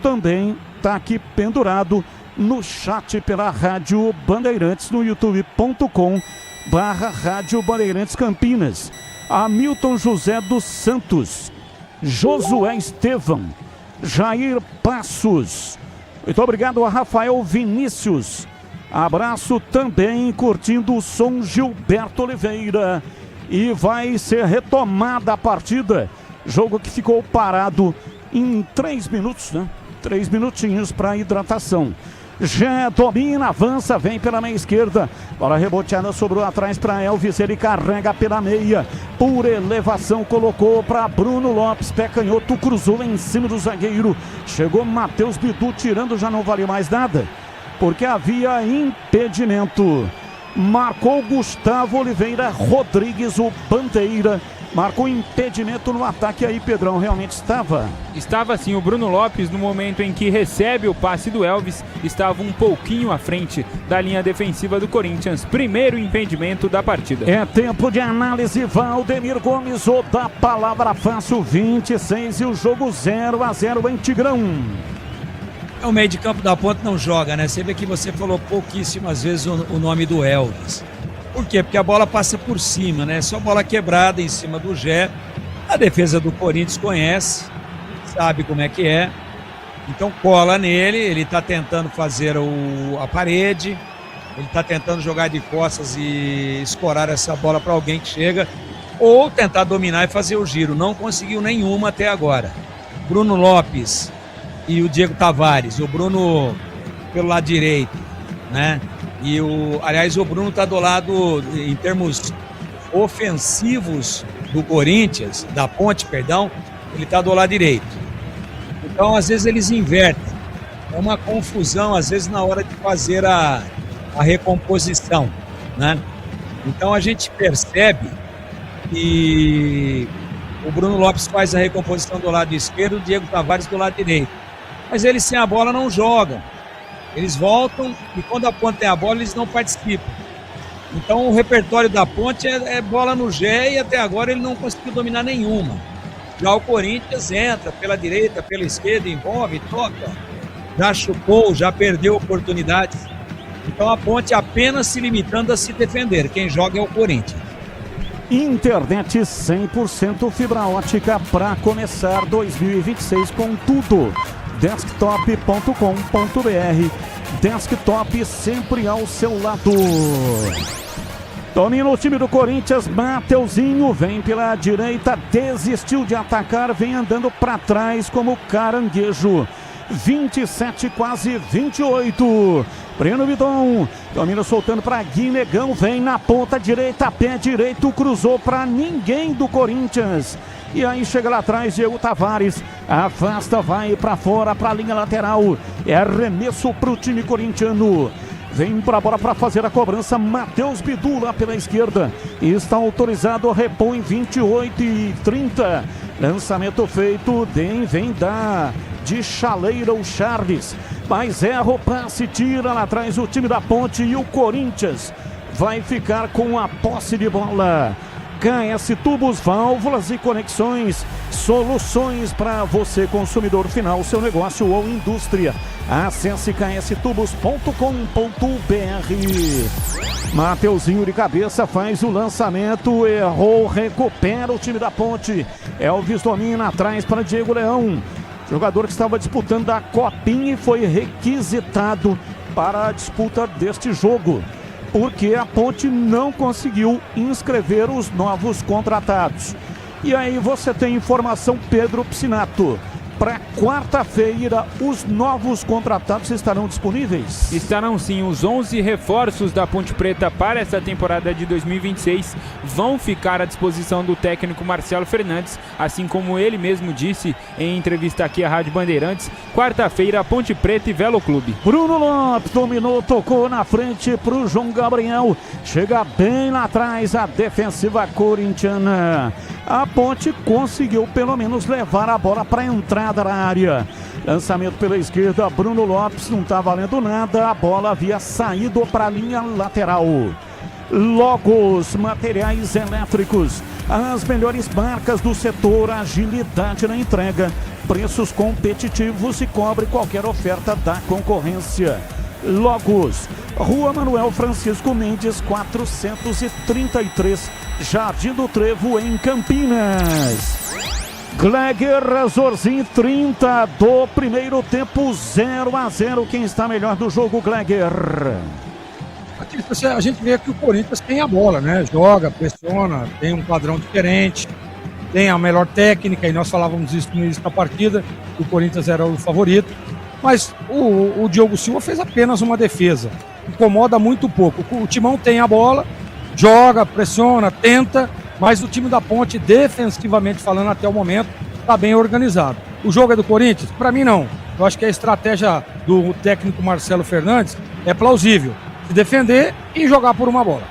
também está aqui pendurado no chat pela Rádio Bandeirantes, no youtube.com/Rádio Bandeirantes Campinas. Hamilton José dos Santos, Josué Estevam, Jair Passos. Muito obrigado a Rafael Vinícius. Abraço também curtindo o som Gilberto Oliveira. E vai ser retomada a partida. Jogo que ficou parado em 3 minutos, né? 3 minutinhos para hidratação. Já domina, avança, vem pela meia esquerda. Bola reboteada, sobrou atrás para Elvis. Ele carrega pela meia. Por elevação, colocou para Bruno Lopes. Pé canhoto, cruzou lá em cima do zagueiro. Chegou Matheus Bidu, tirando, já não vale mais nada, porque havia impedimento. Marcou Gustavo Oliveira Rodrigues, o Bandeira. Marcou impedimento no ataque aí, Pedrão, realmente estava. Estava sim, o Bruno Lopes, no momento em que recebe o passe do Elvis, estava um pouquinho à frente da linha defensiva do Corinthians. Primeiro impedimento da partida. É tempo de análise, Valdemir Gomes, ou da palavra fácil, 26 e o jogo 0-0 em Tigrão. O meio de campo da Ponte não joga, né? Você vê que você falou pouquíssimas vezes o nome do Elvis. Por quê? Porque a bola passa por cima, né? Só bola quebrada em cima do Gé. A defesa do Corinthians conhece, sabe como é que é. Então cola nele, ele tá tentando fazer a parede, ele tá tentando jogar de costas e escorar essa bola para alguém que chega, ou tentar dominar e fazer o giro. Não conseguiu nenhuma até agora. Bruno Lopes e o Diego Tavares, o Bruno pelo lado direito, né? E aliás, o Bruno está do lado, em termos ofensivos do Corinthians, da Ponte, perdão, ele está do lado direito. Então, às vezes, eles invertem. É uma confusão, às vezes, na hora de fazer a recomposição, né? Então, a gente percebe que o Bruno Lopes faz a recomposição do lado esquerdo, o Diego Tavares do lado direito. Mas eles, sem a bola, não jogam. Eles voltam e quando a Ponte tem a bola, eles não participam. Então o repertório da Ponte é bola no Gé e até agora ele não conseguiu dominar nenhuma. Já o Corinthians entra pela direita, pela esquerda, envolve, toca. Já chupou, já perdeu oportunidades. Então a Ponte apenas se limitando a se defender. Quem joga é o Corinthians. Internet 100% fibra ótica para começar 2026 com tudo. Desktop.com.br. Desktop sempre ao seu lado. Domina o time do Corinthians. Mateuzinho vem pela direita, desistiu de atacar, vem andando para trás como caranguejo. 27, quase 28. Breno Vidon domina, soltando para Guinegão, vem na ponta direita, pé direito, cruzou para ninguém do Corinthians. E aí chega lá atrás, Diego Tavares, afasta, vai para fora, para a linha lateral. É arremesso para o time corintiano. Vem para a bola para fazer a cobrança, Matheus Bidu lá pela esquerda. Está autorizado, repõe 28 e 30. Lançamento feito, vem dar de chaleira o Charles. Mas erra o passe, tira lá atrás o time da Ponte e o Corinthians vai ficar com a posse de bola. KS Tubos, válvulas e conexões, soluções para você, consumidor final, seu negócio ou indústria. Acesse kstubos.com.br. Mateuzinho de cabeça faz o lançamento, errou, recupera o time da Ponte. Elvis domina atrás para Diego Leão, jogador que estava disputando a Copinha e foi requisitado para a disputa deste jogo, porque a Ponte não conseguiu inscrever os novos contratados. E aí você tem informação, Pedro Piscinato. Para quarta-feira, os novos contratados estarão disponíveis? Estarão sim, os 11 reforços da Ponte Preta para essa temporada de 2026 vão ficar à disposição do técnico Marcelo Fernandes, assim como ele mesmo disse em entrevista aqui à Rádio Bandeirantes. Quarta-feira, Ponte Preta e Velo Clube. Bruno Lopes dominou, tocou na frente para o João Gabriel, chega bem lá atrás a defensiva corintiana. A Ponte conseguiu pelo menos levar a bola para a entrada da área. Lançamento pela esquerda, Bruno Lopes, não está valendo nada, a bola havia saído para a linha lateral. Logos, materiais elétricos, as melhores marcas do setor, agilidade na entrega, preços competitivos e cobre qualquer oferta da concorrência. Logos, Rua Manuel Francisco Mendes, 433, Jardim do Trevo, em Campinas. Gleger, Zorzinho, 30 do primeiro tempo, 0-0. Quem está melhor do jogo, Gleger? A gente vê que o Corinthians tem a bola, né? Joga, pressiona, tem um padrão diferente, tem a melhor técnica, e nós falávamos isso no início da partida, que o Corinthians era o favorito, mas o Diogo Silva fez apenas uma defesa, incomoda muito pouco. O Timão tem a bola, joga, pressiona, tenta, mas o time da Ponte, defensivamente falando até o momento, está bem organizado. O jogo é do Corinthians? Para mim não. Eu acho que a estratégia do técnico Marcelo Fernandes é plausível. Se defender e jogar por uma bola.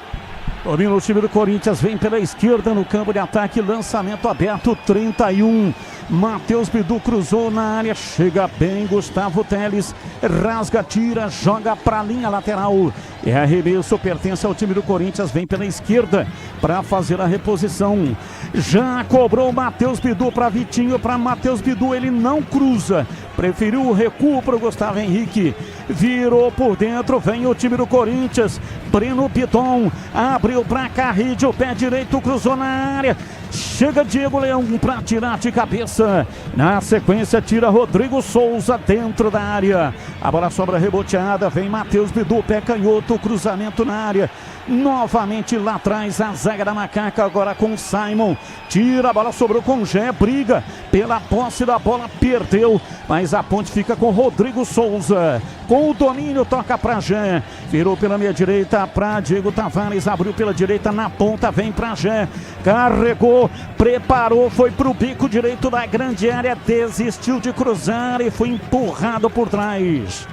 Domina o time do Corinthians, vem pela esquerda no campo de ataque, lançamento aberto, 31. Matheus Bidu cruzou na área, chega bem Gustavo Teles, rasga, tira, joga para a linha lateral. É arremesso, pertence ao time do Corinthians, vem pela esquerda para fazer a reposição. Já cobrou Matheus Bidu para Vitinho, para Matheus Bidu, ele não cruza, preferiu o recuo para o Gustavo Henrique. Virou por dentro, vem o time do Corinthians, Breno Piton, abriu para Carride, o pé direito cruzou na área. Chega Diego Leão para tirar de cabeça. Na sequência tira Rodrigo Souza dentro da área. A bola sobra reboteada. Vem Matheus Bidu, pé canhoto, cruzamento na área. Novamente lá atrás a zaga da Macaca, agora com Simon. Tira, a bola sobrou com Gé, briga pela posse da bola, perdeu. Mas a Ponte fica com Rodrigo Souza. Com o domínio, toca para Gé. Virou pela meia direita para Diego Tavares. Abriu pela direita na ponta, vem para Gé. Carregou, preparou, foi pro bico direito da grande área. Desistiu de cruzar e foi empurrado por trás.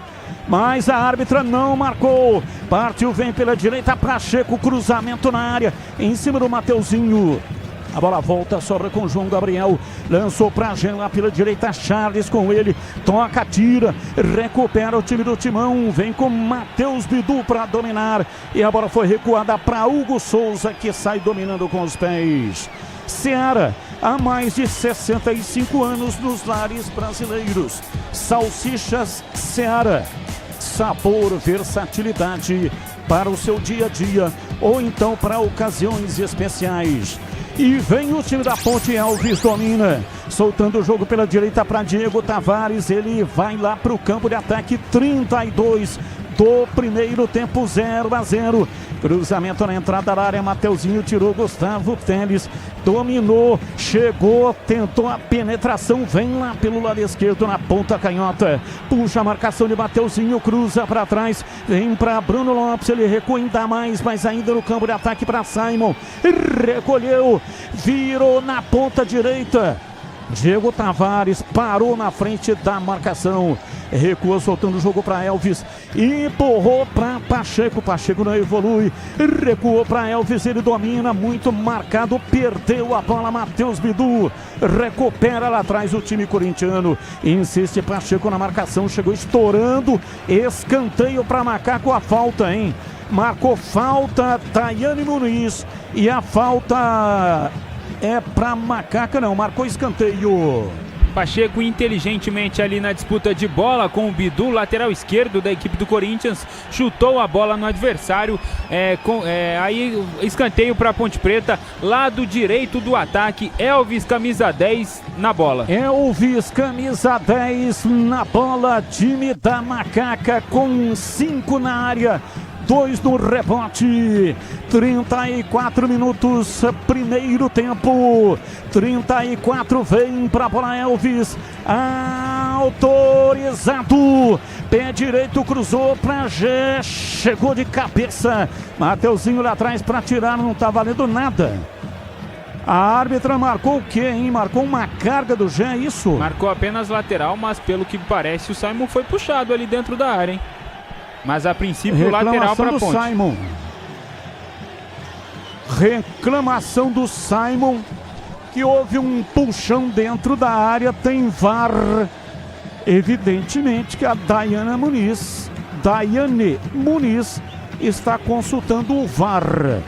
Mas a árbitra não marcou. Partiu, vem pela direita, Pacheco, cruzamento na área, em cima do Mateuzinho. A bola volta, sobra com João Gabriel. Lançou pra Gê lá pela direita, Charles com ele. Toca, tira, recupera o time do Timão. Vem com Matheus Bidu para dominar. E a bola foi recuada para Hugo Souza, que sai dominando com os pés. Seara, há mais de 65 anos nos lares brasileiros. Salsichas Seara. Sabor, versatilidade para o seu dia a dia ou então para ocasiões especiais. E vem o time da Ponte, Elvis domina, soltando o jogo pela direita para Diego Tavares. Ele vai lá para o campo de ataque, 32 do primeiro tempo, 0-0. Cruzamento na entrada da área, Mateuzinho tirou, Gustavo Teles dominou, chegou, tentou a penetração, vem lá pelo lado esquerdo na ponta canhota, puxa a marcação de Mateuzinho, cruza para trás, vem para Bruno Lopes, ele recua ainda mais, mas ainda no campo de ataque para Simon, recolheu, virou na ponta direita. Diego Tavares parou na frente da marcação, recua soltando o jogo para Elvis, empurrou para Pacheco, Pacheco não evolui, recuou para Elvis, ele domina, muito marcado, perdeu a bola, Matheus Bidu recupera lá atrás o time corintiano, insiste Pacheco na marcação, chegou estourando, escanteio para Macaco, a falta, hein? Marcou falta Daiane Muniz e a falta é pra Macaca, não, marcou escanteio. Pacheco inteligentemente ali na disputa de bola com o Bidu, lateral esquerdo da equipe do Corinthians, chutou a bola no adversário, aí escanteio para Ponte Preta, lado direito do ataque, Elvis camisa 10 na bola. Elvis camisa 10 na bola, time da Macaca com 5 na área. 2 no rebote, 34 minutos, primeiro tempo, 34, vem pra bola Elvis, autorizado, pé direito, cruzou pra Gé, chegou de cabeça, Mateuzinho lá atrás pra tirar, não tá valendo nada. A árbitra marcou o quê, hein? Marcou uma carga do Gé, isso? Marcou apenas lateral, mas pelo que parece o Simon foi puxado ali dentro da área, hein? Mas a princípio lateral para a Ponte. Simon. Reclamação do Simon, que houve um puxão dentro da área, tem VAR. Evidentemente que a Daiane Muniz está consultando o VAR.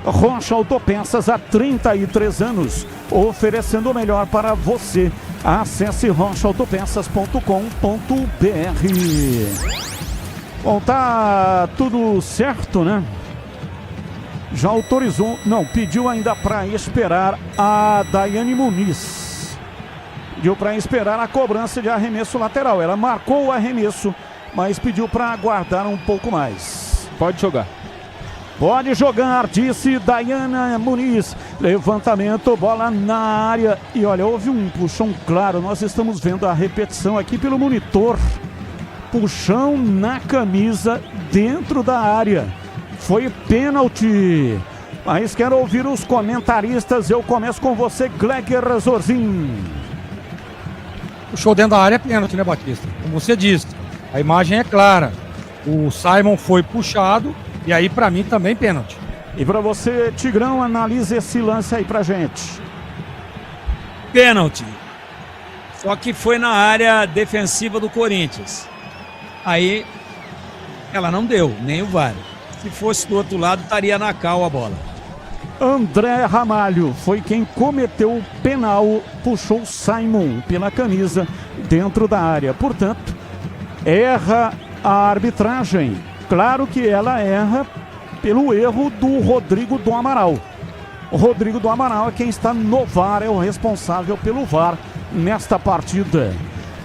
Rocha Autopeças, há 33 anos, oferecendo o melhor para você. Acesse rochaautopeças.com.br. Bom, tá tudo certo, né? Já autorizou, não, pediu ainda para esperar a Daiane Muniz. pediu para esperar a cobrança de arremesso lateral. Ela marcou o arremesso, mas pediu para aguardar um pouco mais. Pode jogar. Pode jogar, disse Dayana Muniz. Levantamento, bola na área. E olha, houve um puxão claro. Nós estamos vendo a repetição aqui pelo monitor. Puxão na camisa dentro da área. Foi pênalti. Mas quero ouvir os comentaristas. Eu começo com você, Gleger Zorzin. Puxou dentro da área é pênalti, né, Batista? Como você disse, a imagem é clara. O Simon foi puxado. E aí, pra mim, também pênalti. E pra você, Tigrão, analise esse lance aí pra gente. Pênalti. Só que foi na área defensiva do Corinthians. Aí, ela não deu, nem o VAR. Se fosse do outro lado, estaria na cal a bola. André Ramalho foi quem cometeu o penal, puxou o Simon pela camisa dentro da área. Portanto, erra a arbitragem. Claro que ela erra pelo erro do Rodrigo do Amaral. O Rodrigo do Amaral é quem está no VAR, é o responsável pelo VAR nesta partida.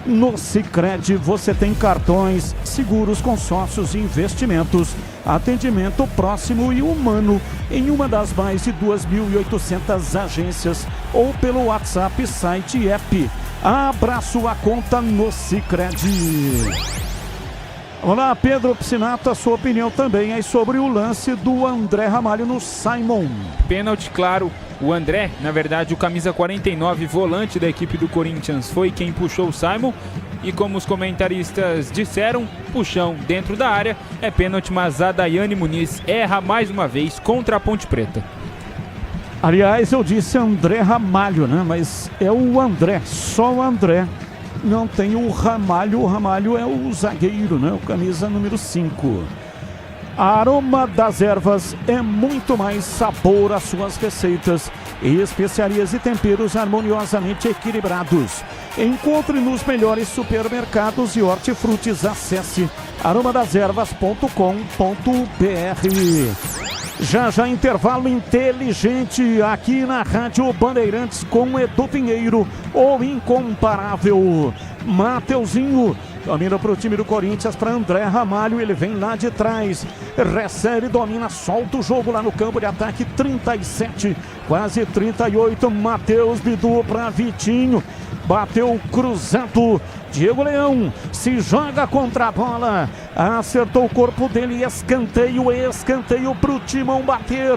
No Sicredi você tem cartões, seguros, consórcios e investimentos, atendimento próximo e humano em uma das mais de 2.800 agências ou pelo WhatsApp, site e app. Abra sua conta no Sicredi. Olá, Pedro Piscinato, a sua opinião também aí sobre o lance do André Ramalho no Simon. Pênalti, claro. O André, na verdade, o camisa 49, volante da equipe do Corinthians, foi quem puxou o Simon. E como os comentaristas disseram, puxão dentro da área é pênalti, mas a Dayane Muniz erra mais uma vez contra a Ponte Preta. Aliás, eu disse André Ramalho, né? Mas é o André, só o André. Não tem o Ramalho é o zagueiro, né? O camisa número 5. Aroma das Ervas é muito mais sabor às suas receitas e especiarias e temperos harmoniosamente equilibrados. Encontre nos melhores supermercados e hortifrutis. Acesse aromadeservas.com.br. Já intervalo inteligente aqui na Rádio Bandeirantes com Edu Pinheiro, o incomparável Mateuzinho. Domina para o time do Corinthians, para André Ramalho, ele vem lá de trás, recebe, domina, solta o jogo lá no campo de ataque, 37, quase 38, Matheus Bidu para Vitinho, bateu cruzado, Diego Leão se joga contra a bola, acertou o corpo dele, escanteio pro Timão bater.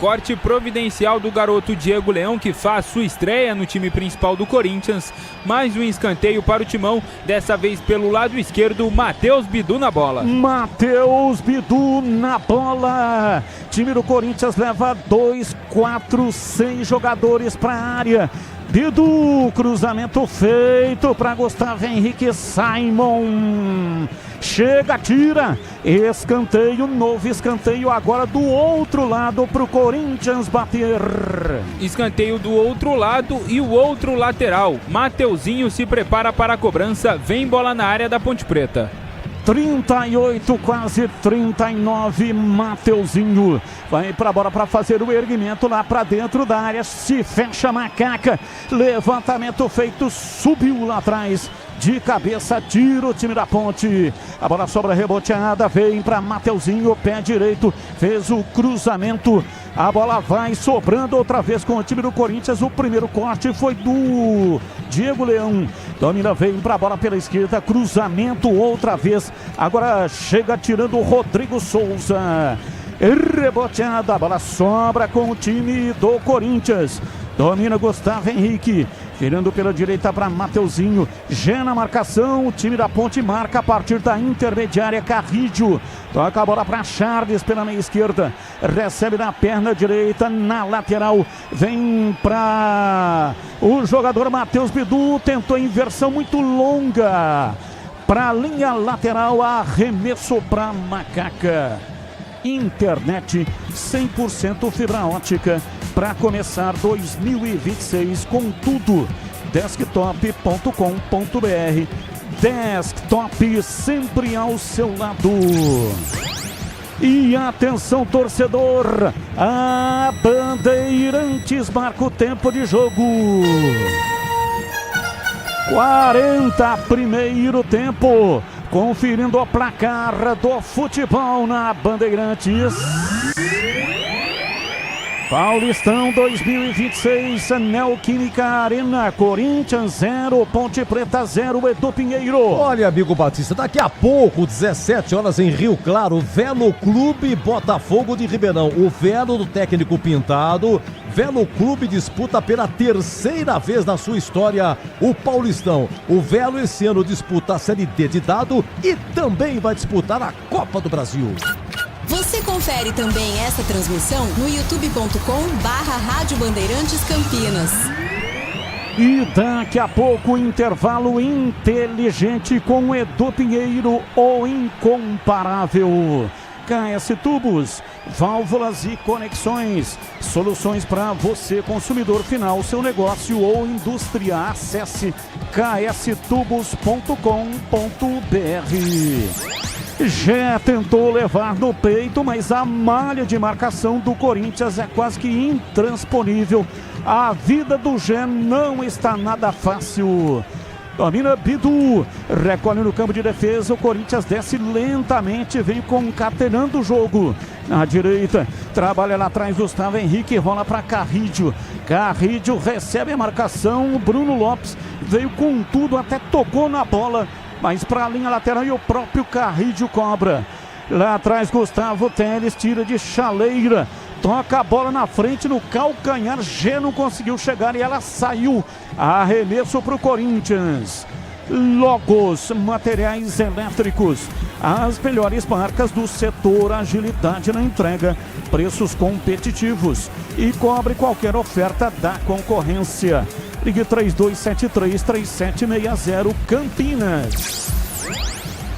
Corte providencial do garoto Diego Leão, que faz sua estreia no time principal do Corinthians. Mais um escanteio para o Timão, dessa vez pelo lado esquerdo, Matheus Bidu na bola. Matheus Bidu na bola. Time do Corinthians leva 2, 4, 6 jogadores para a área. Bidu, cruzamento feito para Gustavo Henrique. Simon chega, tira, escanteio, novo escanteio agora do outro lado para o Corinthians bater. Escanteio do outro lado e o outro lateral. Mateuzinho se prepara para a cobrança, vem bola na área da Ponte Preta. 38, quase 39, Mateuzinho vai para a bola para fazer o erguimento lá para dentro da área, se fecha Macaca, levantamento feito, subiu lá atrás, de cabeça, tira o time da Ponte, a bola sobra reboteada, vem para Mateuzinho, pé direito, fez o cruzamento, a bola vai sobrando outra vez com o time do Corinthians, o primeiro corte foi do Diego Leão, domina, vem para a bola pela esquerda, cruzamento outra vez, agora chega tirando o Rodrigo Souza, reboteada, a bola sobra com o time do Corinthians, domina Gustavo Henrique, virando pela direita para Mateuzinho, já na marcação, o time da Ponte marca a partir da intermediária, Carrídio, toca a bola para Charles pela meia esquerda, recebe na perna direita, na lateral, vem para o jogador Matheus Bidu, tentou inversão muito longa, para a linha lateral, arremesso para Macaca. Internet 100% fibra ótica para começar 2026 com tudo. Desktop.com.br. Desktop sempre ao seu lado. E atenção, torcedor, a Bandeirantes marca o tempo de jogo. 40 primeiro tempo. Conferindo o placar do futebol na Bandeirantes. Paulistão 2026, Neoquímica Arena, Corinthians 0, Ponte Preta 0, Edu Pinheiro. Olha, amigo Batista, daqui a pouco, 17 horas em Rio Claro, Velo Clube Botafogo de Ribeirão. O Velo do técnico Pintado. Velo Clube disputa pela terceira vez na sua história o Paulistão. O Velo esse ano disputa a Série D de dado e também vai disputar a Copa do Brasil. Você confere também essa transmissão no youtube.com/Rádio Bandeirantes Campinas. E daqui a pouco, intervalo inteligente com Edu Pinheiro, o incomparável. KS Tubos, válvulas e conexões, soluções para você, consumidor final, seu negócio ou indústria. Acesse kstubos.com.br. Já tentou levar no peito, mas a malha de marcação do Corinthians é quase que intransponível. A vida do Gé não está nada fácil. Domina Bidu, recolhe no campo de defesa, o Corinthians desce lentamente, vem concatenando o jogo. Na direita, trabalha lá atrás Gustavo Henrique, rola para Carrídio. Carrídio recebe a marcação, Bruno Lopes veio com tudo, até tocou na bola, mas para a linha lateral e o próprio Carrídio cobra. Lá atrás Gustavo Teles tira de chaleira, toca a bola na frente no calcanhar, Gê não conseguiu chegar e ela saiu. Arremesso para o Corinthians. Logos, materiais elétricos, as melhores marcas do setor, agilidade na entrega, preços competitivos e cobre qualquer oferta da concorrência. Ligue 3273-3760 Campinas.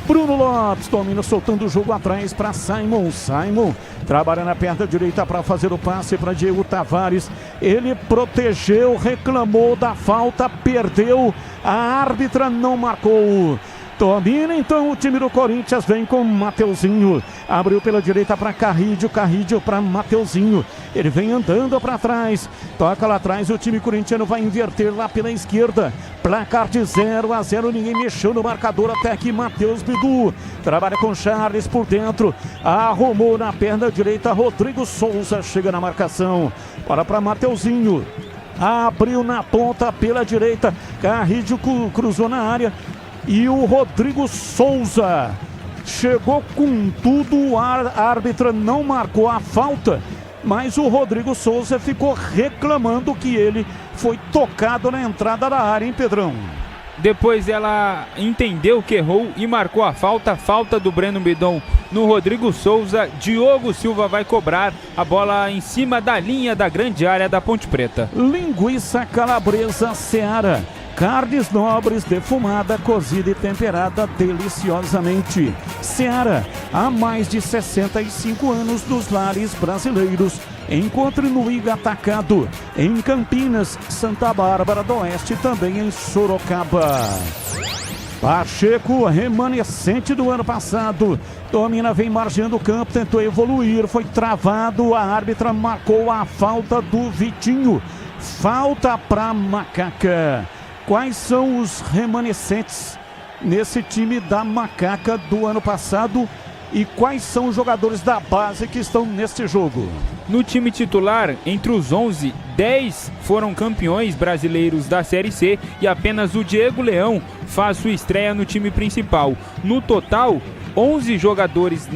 Bruno Lopes domina, soltando o jogo atrás para Simon. Simon trabalha na perna direita para fazer o passe para Diego Tavares. Ele protegeu, reclamou da falta, perdeu. A árbitra não marcou. Domina então o time do Corinthians, vem com Mateuzinho. Abriu pela direita para Carrídio, Carrídio para Mateuzinho. Ele vem andando para trás, toca lá atrás, o time corintiano vai inverter lá pela esquerda. Placar de 0-0, ninguém mexeu no marcador até que Matheus Bidu trabalha com Charles por dentro. Arrumou na perna direita, Rodrigo Souza chega na marcação. Bora para Mateuzinho. Abriu na ponta pela direita, Carrídio cruzou na área. E o Rodrigo Souza chegou com tudo, a árbitra não marcou a falta, mas o Rodrigo Souza ficou reclamando que ele foi tocado na entrada da área, hein, Pedrão? Depois ela entendeu que errou e marcou a falta do Breno Bidon no Rodrigo Souza. Diogo Silva vai cobrar a bola em cima da linha da grande área da Ponte Preta. Linguiça calabresa Seara. Carnes nobres, defumada, cozida e temperada deliciosamente. Seara, há mais de 65 anos nos lares brasileiros. Encontre no Iga Atacado, em Campinas, Santa Bárbara do Oeste, também em Sorocaba. Pacheco, remanescente do ano passado, domina, vem margeando o campo, tentou evoluir, foi travado, a árbitra marcou a falta do Vitinho. Falta para Macaca. Quais são os remanescentes nesse time da Macaca do ano passado e quais são os jogadores da base que estão neste jogo? No time titular, entre os 11, 10 foram campeões brasileiros da Série C e apenas o Diego Leão faz sua estreia no time principal. No total, 11 jogadores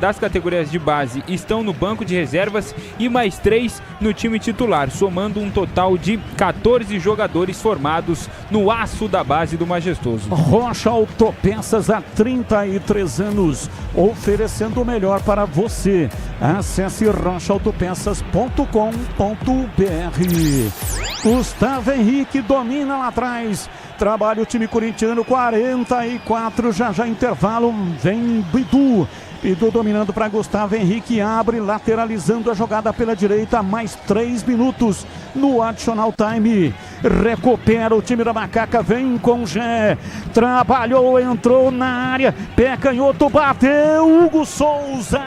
das categorias de base estão no banco de reservas e mais 3 no time titular, somando um total de 14 jogadores formados no aço da base do Majestoso. Rocha Autopeças, há 33 anos, oferecendo o melhor para você. Acesse rochaautopeças.com.br. Gustavo Henrique domina lá atrás. Trabalha o time corintiano, 44, já intervalo, vem Bidu. Bidu dominando para Gustavo Henrique, abre, lateralizando a jogada pela direita, mais 3 minutos no additional time. Recupera o time da Macaca, vem com Gé, trabalhou, entrou na área, pé canhoto, bateu, Hugo Souza.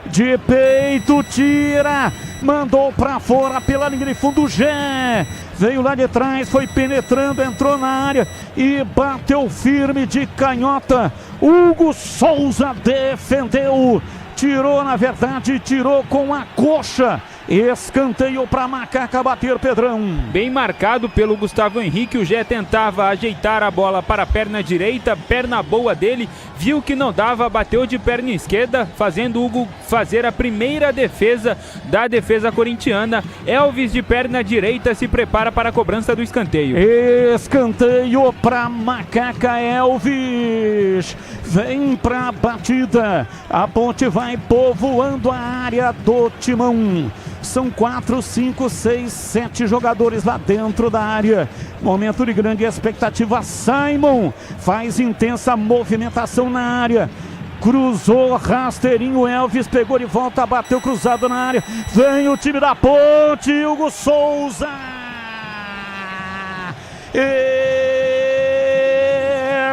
De peito, tira, mandou pra fora pela linha de fundo. Gé veio lá de trás, foi penetrando, entrou na área e bateu firme de canhota. Hugo Souza defendeu, tirou, na verdade, tirou com a coxa. Escanteio para Macaca bater, Pedrão. Bem marcado pelo Gustavo Henrique. O Gé tentava ajeitar a bola para a perna direita, perna boa dele, viu que não dava, bateu de perna esquerda, fazendo o Hugo fazer a primeira defesa da defesa corintiana. Elvis de perna direita se prepara para a cobrança do escanteio. Escanteio para Macaca. Elvis vem para a batida. A Ponte vai povoando a área do Timão. São 4, 5, 6, 7 jogadores lá dentro da área. Momento de grande expectativa. Simon faz intensa movimentação na área. Cruzou rasteirinho, Elvis pegou de volta, bateu cruzado na área. Vem o time da Ponte, Hugo Souza.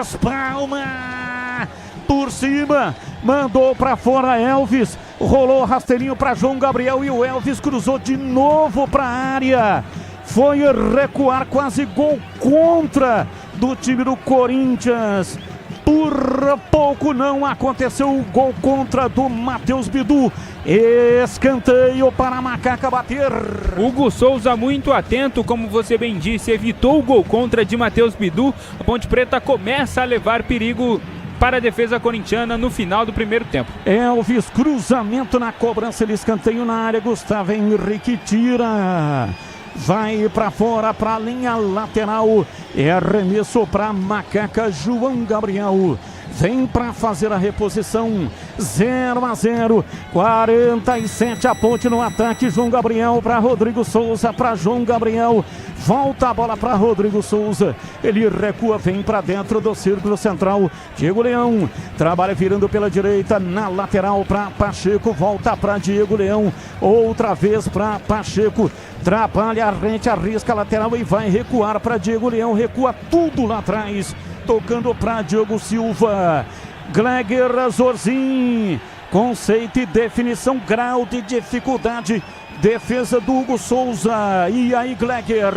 Espalma por cima, mandou para fora Elvis. Rolou rasteirinho para João Gabriel e o Elvis cruzou de novo para a área. Foi recuar, quase gol contra do time do Corinthians. Por pouco não aconteceu o gol contra do Matheus Bidu. Escanteio para a Macaca bater. Hugo Souza muito atento, como você bem disse, evitou o gol contra de Matheus Bidu. A Ponte Preta começa a levar perigo para a defesa corintiana no final do primeiro tempo. Elvis, cruzamento na cobrança de escanteio na área. Gustavo Henrique tira. Vai para fora, para a linha lateral. É arremesso para Macaca. João Gabriel vem para fazer a reposição. 0-0, 47, a Ponte no ataque. João Gabriel para Rodrigo Souza, para João Gabriel. Volta a bola para Rodrigo Souza. Ele recua, vem para dentro do círculo central. Diego Leão trabalha virando pela direita, na lateral para Pacheco. Volta para Diego Leão, outra vez para Pacheco. Trabalha a rente, arrisca a lateral e vai recuar para Diego Leão. Recua tudo lá atrás, tocando para Diogo Silva. Gleger Zorzin, conceito e definição, grau de dificuldade. Defesa do Hugo Souza. E aí, Gleger?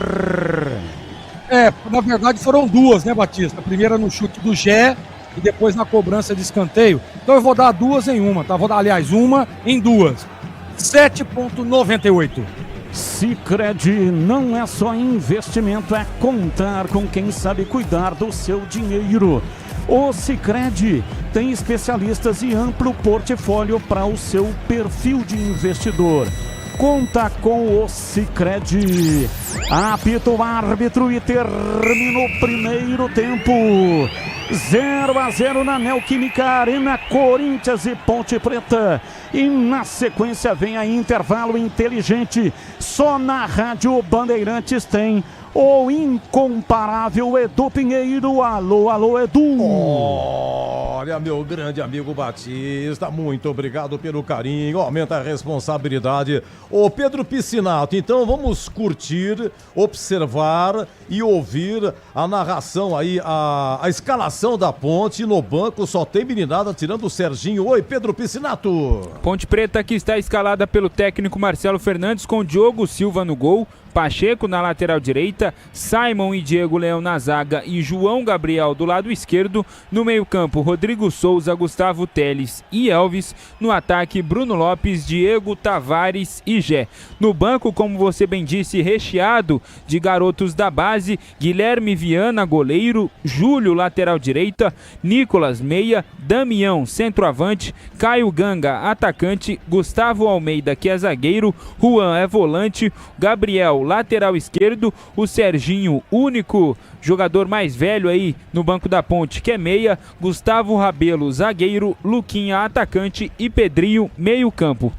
Na verdade foram duas, né, Batista? A primeira no chute do Gé e depois na cobrança de escanteio. Então eu vou dar duas em uma, tá? Vou dar, aliás, uma em duas. 7,98. Sicredi não é só investimento, é contar com quem sabe cuidar do seu dinheiro. O Sicredi tem especialistas e amplo portfólio para o seu perfil de investidor. Conta com o Sicredi. Apita o árbitro e termina o primeiro tempo. 0-0 na Neoquímica Arena, Corinthians e Ponte Preta. E na sequência vem a intervalo inteligente. Só na Rádio Bandeirantes tem o incomparável Edu Pinheiro. Alô, alô, Edu. Olha, meu grande amigo Batista, muito obrigado pelo carinho, aumenta a responsabilidade. Ô Pedro Piscinato, então vamos curtir, observar e ouvir a narração aí, a escalação da Ponte. No banco só tem meninada tirando o Serginho. Oi, Pedro Piscinato. Ponte Preta que está escalada pelo técnico Marcelo Fernandes, com Diogo Silva no gol, Pacheco na lateral direita, Simon e Diego Leão na zaga e João Gabriel do lado esquerdo. No meio-campo, Rodrigo Souza, Gustavo Teles e Elvis. No ataque, Bruno Lopes, Diego Tavares e Gé. No banco, como você bem disse, recheado de garotos da base: Guilherme Viana, goleiro, Júlio, lateral direita, Nicolas, meia, Damião, centroavante, Caio Ganga, atacante, Gustavo Almeida, que é zagueiro, Juan é volante, Gabriel, lateral esquerdo, o Serginho, único jogador mais velho aí no banco da Ponte, que é meia, Gustavo Rabelo, zagueiro, Luquinha, atacante e Pedrinho, meio campo.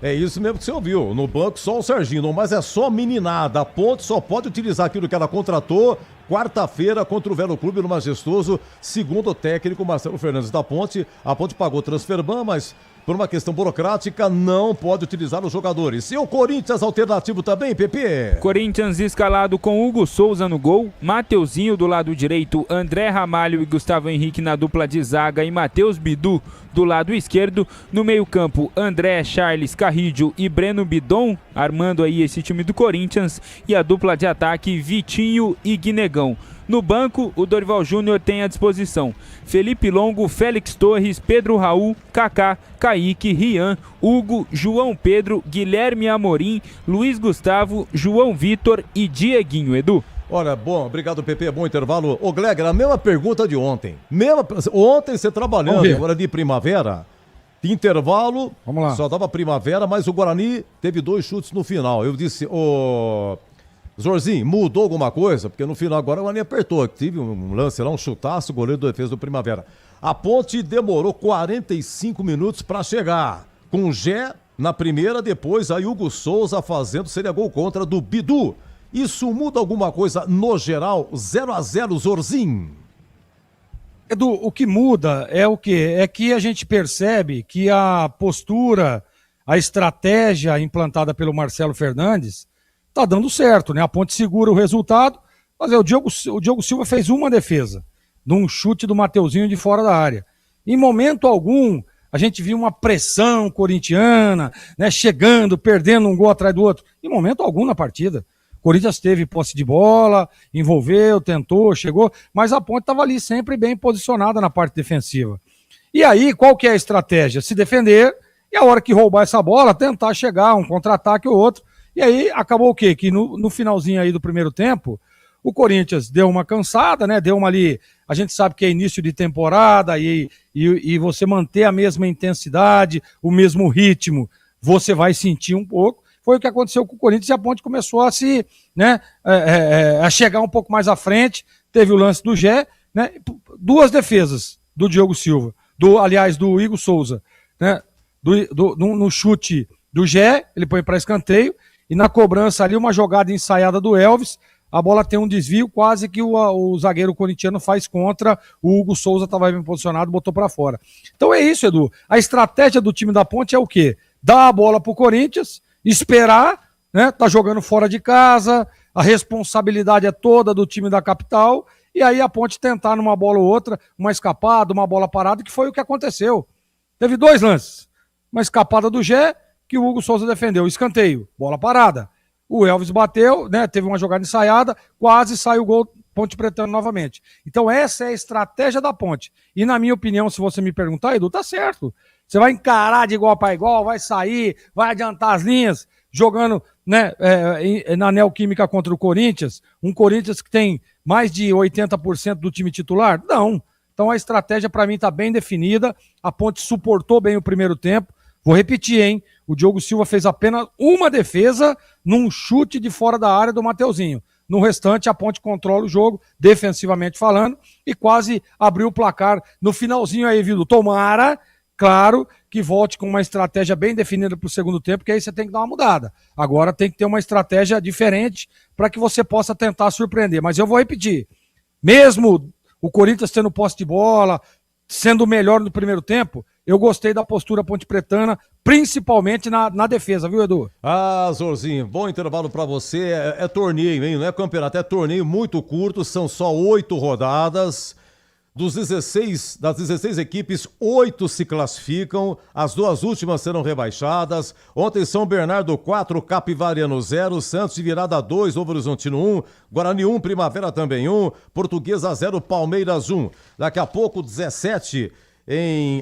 É isso mesmo que você ouviu. No banco só o Serginho, mas é só meninada. A Ponte só pode utilizar aquilo que ela contratou quarta-feira contra o Velo Clube no Majestoso, segundo o técnico Marcelo Fernandes da Ponte. A Ponte pagou transferban, mas por uma questão burocrática não pode utilizar os jogadores. E o Corinthians alternativo também, Pepe? Corinthians escalado com Hugo Souza no gol, Mateuzinho do lado direito, André Ramalho e Gustavo Henrique na dupla de zaga e Matheus Bidu do lado esquerdo. No meio-campo, André, Charles, Carrillo e Breno Bidon, armando aí esse time do Corinthians. E a dupla de ataque, Vitinho e Guinegão. No banco, o Dorival Júnior tem à disposição Felipe Longo, Félix Torres, Pedro Raul, Kaká, Kaique, Rian, Hugo, João Pedro, Guilherme Amorim, Luiz Gustavo, João Vitor e Dieguinho, Edu. Olha, bom, obrigado, Pepe, bom intervalo. Ô, Gleger, a mesma pergunta de ontem. Ontem você trabalhando agora de primavera, intervalo, vamos lá. Só dava primavera, mas o Guarani teve 2 chutes no final. Eu disse, Zorzinho, mudou alguma coisa? Porque no final agora o Guarani apertou. Tive um lance lá, um chutaço, o goleiro do defesa do Primavera. A Ponte demorou 45 minutos para chegar. Com o Gé na primeira, depois aí Hugo Souza fazendo, seria gol contra do Bidu. Isso muda alguma coisa no geral? 0-0, Zorzinho? Edu, o que muda é o quê? É que a gente percebe que a postura, a estratégia implantada pelo Marcelo Fernandes tá dando certo, né? A Ponte segura o resultado, mas o Diogo Silva fez uma defesa, de um chute do Mateuzinho de fora da área. Em momento algum, a gente viu uma pressão corintiana, né? Chegando, perdendo um gol atrás do outro. Em momento algum na partida. O Corinthians teve posse de bola, envolveu, tentou, chegou, mas a Ponte estava ali sempre bem posicionada na parte defensiva. E aí, qual que é a estratégia? Se defender e a hora que roubar essa bola, tentar chegar, um contra-ataque ou outro. E aí acabou o quê? Que no finalzinho aí do primeiro tempo, o Corinthians deu uma cansada, né? Deu uma ali, a gente sabe que é início de temporada e você manter a mesma intensidade, o mesmo ritmo, você vai sentir um pouco. Foi o que aconteceu com o Corinthians e a Ponte começou a se, né, a chegar um pouco mais à frente. Teve o lance do Gé, né? 2 defesas do Diogo Silva, aliás, do Hugo Souza, né? No chute do Gé, ele põe para escanteio. E na cobrança ali, uma jogada ensaiada do Elvis, a bola tem um desvio, quase que o zagueiro corintiano faz contra, o Hugo Souza estava bem posicionado, botou para fora. Então é isso, Edu. A estratégia do time da Ponte é o quê? Dar a bola pro Corinthians, esperar, né? Tá jogando fora de casa, a responsabilidade é toda do time da capital, e aí a Ponte tentar numa bola ou outra, uma escapada, uma bola parada, que foi o que aconteceu. Teve 2 lances. Uma escapada do Gé, que o Hugo Souza defendeu, escanteio, bola parada. O Elvis bateu, né, teve uma jogada ensaiada, quase saiu o gol, Ponte Pretano novamente. Então essa é a estratégia da Ponte. E na minha opinião, se você me perguntar, Edu, tá certo. Você vai encarar de igual para igual, vai sair, vai adiantar as linhas, jogando, né, na Neoquímica contra o Corinthians, um Corinthians que tem mais de 80% do time titular? Não. Então a estratégia para mim tá bem definida, a Ponte suportou bem o primeiro tempo. Vou repetir, hein? O Diogo Silva fez apenas uma defesa num chute de fora da área do Mateuzinho. No restante, a Ponte controla o jogo, defensivamente falando, e quase abriu o placar no finalzinho aí, viu? Tomara, claro, que volte com uma estratégia bem definida para o segundo tempo, que aí você tem que dar uma mudada. Agora tem que ter uma estratégia diferente para que você possa tentar surpreender. Mas eu vou repetir, mesmo o Corinthians tendo posse de bola, sendo melhor no primeiro tempo, eu gostei da postura pontepretana, principalmente na defesa, viu, Edu? Ah, Zorzinho, bom intervalo pra você. É torneio, hein? Não é campeonato, é torneio muito curto, são só 8 rodadas. Das 16 equipes, 8 se classificam, as 2 últimas serão rebaixadas. Ontem São Bernardo 4, Capivariano 0, Santos de Virada 2, Novo Horizontino 1, Guarani 1, Primavera também 1, Portuguesa 0, Palmeiras 1. Daqui a pouco, 17, em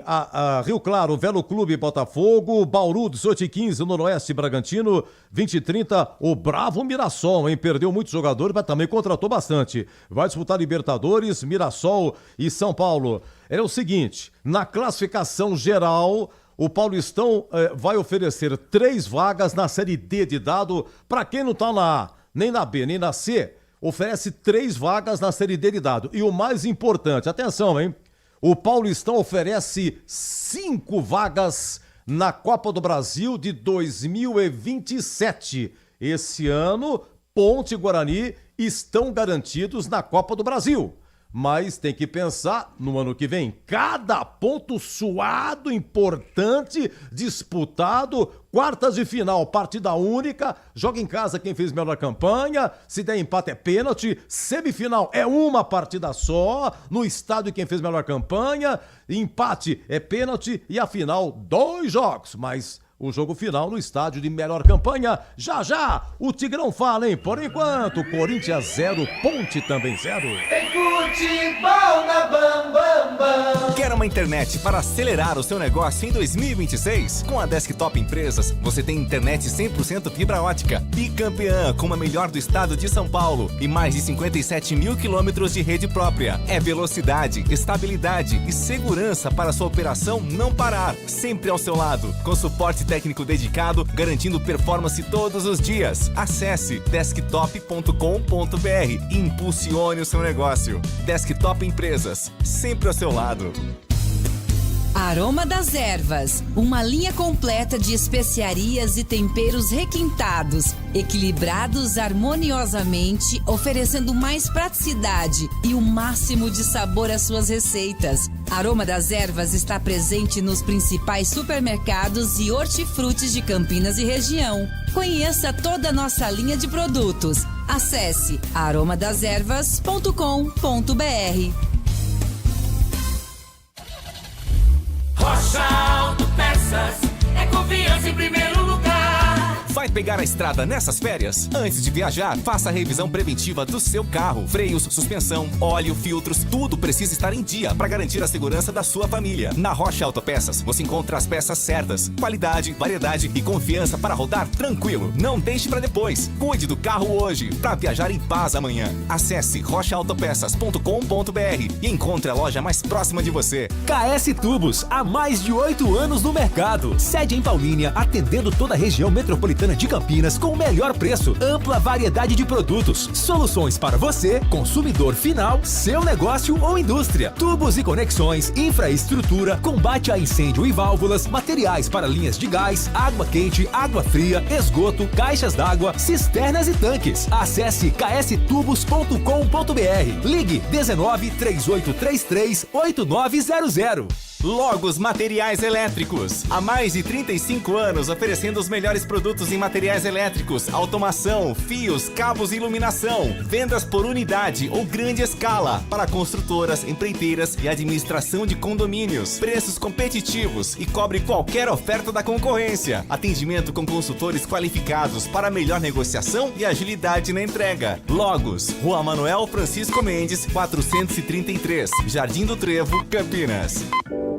Rio Claro, Velo Clube Botafogo, Bauru 18h15, Noroeste Bragantino, 20h30, o Bravo Mirassol, hein? Perdeu muitos jogadores, mas também contratou bastante. Vai disputar Libertadores, Mirassol e São Paulo. É o seguinte, na classificação geral, o Paulistão vai oferecer 3 vagas na Série D de dado. Para quem não tá na A, nem na B, nem na C, oferece 3 vagas na Série D de dado. E o mais importante, atenção, hein? O Paulistão oferece 5 vagas na Copa do Brasil de 2027. Esse ano, Ponte, Guarani estão garantidos na Copa do Brasil. Mas tem que pensar no ano que vem. Cada ponto suado, importante, disputado, quartas de final, partida única, joga em casa quem fez melhor campanha, se der empate é pênalti, semifinal é uma partida só, no estádio quem fez melhor campanha, empate é pênalti e a final 2 jogos, mas o jogo final no estádio de melhor campanha. Já, já, o Tigrão fala, hein? Por enquanto, Corinthians 0, Ponte também 0. Tem futebol na Bam Bam Bam. Quer uma internet para acelerar o seu negócio em 2026? Com a Desktop Empresas, você tem internet 100% fibra ótica, bicampeã, como a melhor do estado de São Paulo e mais de 57 mil quilômetros de rede própria. É velocidade, estabilidade e segurança para sua operação não parar. Sempre ao seu lado, com suporte técnico dedicado, garantindo performance todos os dias. Acesse desktop.com.br e impulsione o seu negócio. Desktop Empresas, sempre ao seu lado. Aroma das Ervas, uma linha completa de especiarias e temperos requintados, equilibrados harmoniosamente, oferecendo mais praticidade e o máximo de sabor às suas receitas. Aroma das Ervas está presente nos principais supermercados e hortifrutis de Campinas e região. Conheça toda a nossa linha de produtos. Acesse aromadeservas.com.br. Rocha Autopeças é confiança em primeiro lugar. Vai pegar a estrada nessas férias? Antes de viajar, faça a revisão preventiva do seu carro. Freios, suspensão, óleo, filtros, tudo precisa estar em dia para garantir a segurança da sua família. Na Rocha Autopeças, você encontra as peças certas, qualidade, variedade e confiança para rodar tranquilo. Não deixe para depois. Cuide do carro hoje para viajar em paz amanhã. Acesse rochaautopeças.com.br e encontre a loja mais próxima de você. KS Tubos, há mais de 8 anos no mercado. Sede em Paulínia, atendendo toda a região metropolitana de Campinas com o melhor preço, ampla variedade de produtos, soluções para você, consumidor final, seu negócio ou indústria. Tubos e conexões, infraestrutura, combate a incêndio e válvulas, materiais para linhas de gás, água quente, água fria, esgoto, caixas d'água, cisternas e tanques. Acesse kstubos.com.br. Ligue 19 3833 8900. Logos Materiais Elétricos. Há mais de 35 anos oferecendo os melhores produtos em materiais elétricos, automação, fios, cabos e iluminação. Vendas por unidade ou grande escala para construtoras, empreiteiras e administração de condomínios. Preços competitivos e cobre qualquer oferta da concorrência. Atendimento com consultores qualificados para melhor negociação e agilidade na entrega. Logos, Rua Manuel Francisco Mendes, 433, Jardim do Trevo, Campinas.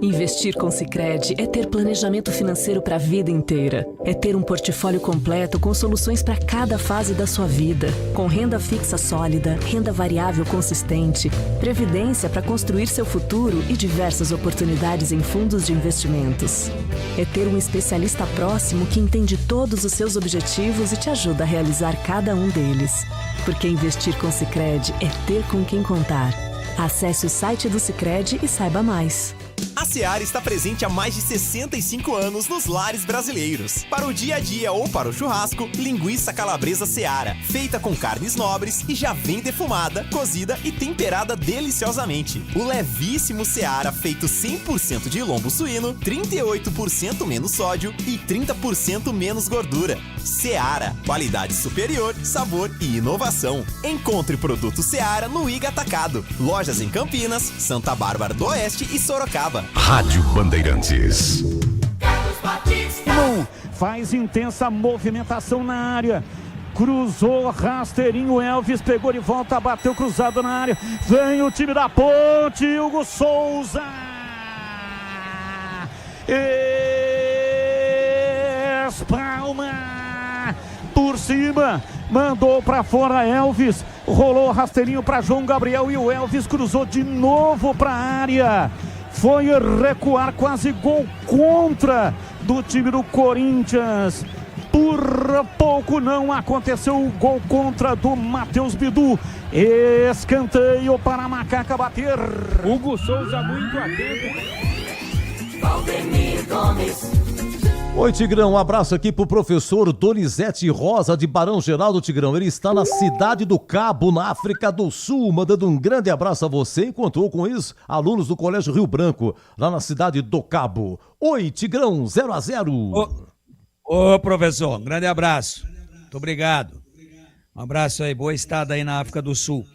Investir com Sicredi é ter planejamento financeiro para a vida inteira. É ter um portfólio completo com soluções para cada fase da sua vida. Com renda fixa sólida, renda variável consistente, previdência para construir seu futuro e diversas oportunidades em fundos de investimentos. É ter um especialista próximo que entende todos os seus objetivos e te ajuda a realizar cada um deles. Porque investir com Sicredi é ter com quem contar. Acesse o site do Sicredi e saiba mais. A Seara está presente há mais de 65 anos nos lares brasileiros. Para o dia a dia ou para o churrasco, linguiça calabresa Seara, feita com carnes nobres e já vem defumada, cozida e temperada deliciosamente. O levíssimo Seara, feito 100% de lombo suíno, 38% menos sódio e 30% menos gordura. Seara, qualidade superior, sabor e inovação. Encontre produto Seara no Iga Atacado. Lojas em Campinas, Santa Bárbara do Oeste e Sorocaba. Rádio Bandeirantes. Faz intensa movimentação na área. Cruzou, rasteirinho, Elvis pegou de volta, bateu cruzado na área. Vem o time da Ponte, Hugo Souza. Espalma por cima, mandou pra fora Elvis. Rolou rasteirinho pra João Gabriel e o Elvis cruzou de novo pra área. Foi recuar, quase gol contra do time do Corinthians. Por pouco não aconteceu o gol contra do Matheus Bidu. Escanteio para a Macaca bater. Hugo Souza muito atento. Valdemir Gomes. Oi, Tigrão, um abraço aqui pro professor Donizete Rosa de Barão Geraldo, Tigrão. Ele está na cidade do Cabo, na África do Sul, mandando um grande abraço a você e contou com isso alunos do Colégio Rio Branco, lá na cidade do Cabo. Oi, Tigrão, 0-0. Ô, professor, um grande abraço. Muito obrigado. Um abraço aí, boa estada aí na África do Sul.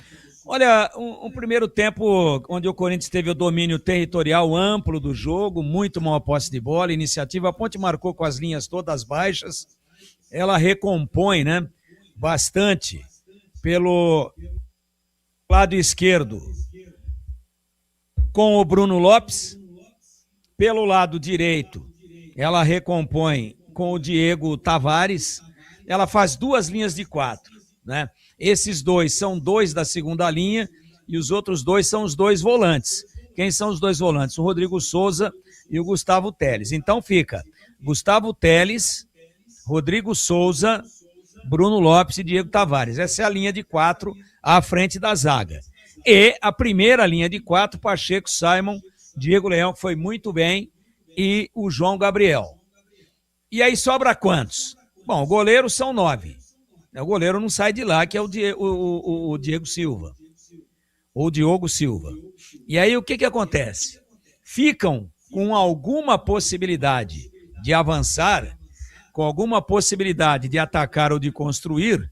Olha, um primeiro tempo onde o Corinthians teve o domínio territorial amplo do jogo, muito maior posse de bola, iniciativa. A Ponte marcou com as linhas todas baixas. Ela recompõe, né, bastante pelo lado esquerdo com o Bruno Lopes. Pelo lado direito, ela recompõe com o Diego Tavares. Ela faz 2 linhas de 4, né? Esses 2 são 2 da segunda linha e os outros 2 são os 2 volantes. Quem são os 2 volantes? O Rodrigo Souza e o Gustavo Teles. Então fica Gustavo Teles, Rodrigo Souza, Bruno Lopes e Diego Tavares. Essa é a linha de 4 à frente da zaga. E a primeira linha de 4, Pacheco, Simon, Diego Leão, que foi muito bem, e o João Gabriel. E aí sobra quantos? Bom, o goleiro são 9. O goleiro não sai de lá, que é o Diego Silva. Ou Diogo Silva. E aí o que acontece? Ficam com alguma possibilidade de avançar, com alguma possibilidade de atacar ou de construir,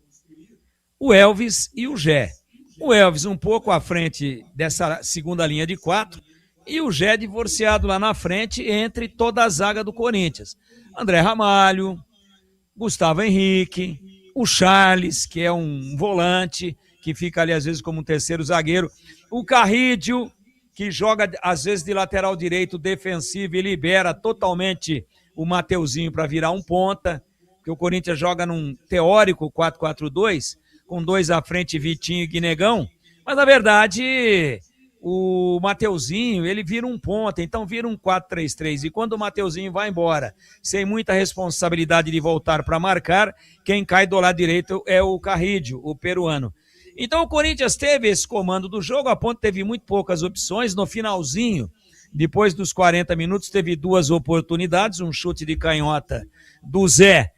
o Elvis e o Gé. O Elvis um pouco à frente dessa segunda linha de 4 e o Gé divorciado lá na frente entre toda a zaga do Corinthians. André Ramalho, Gustavo Henrique, o Charles, que é um volante, que fica ali às vezes como um terceiro zagueiro, o Carrídio, que joga às vezes de lateral direito defensivo e libera totalmente o Mateuzinho para virar um ponta, que o Corinthians joga num teórico 4-4-2, com 2 à frente, Vitinho e Guinegão, mas na verdade o Mateuzinho, ele vira um ponta, então vira um 4-3-3, e quando o Mateuzinho vai embora, sem muita responsabilidade de voltar para marcar, quem cai do lado direito é o Carrídio, o peruano. Então o Corinthians teve esse comando do jogo, a Ponte teve muito poucas opções, no finalzinho, depois dos 40 minutos, teve 2 oportunidades, um chute de canhota do Gé,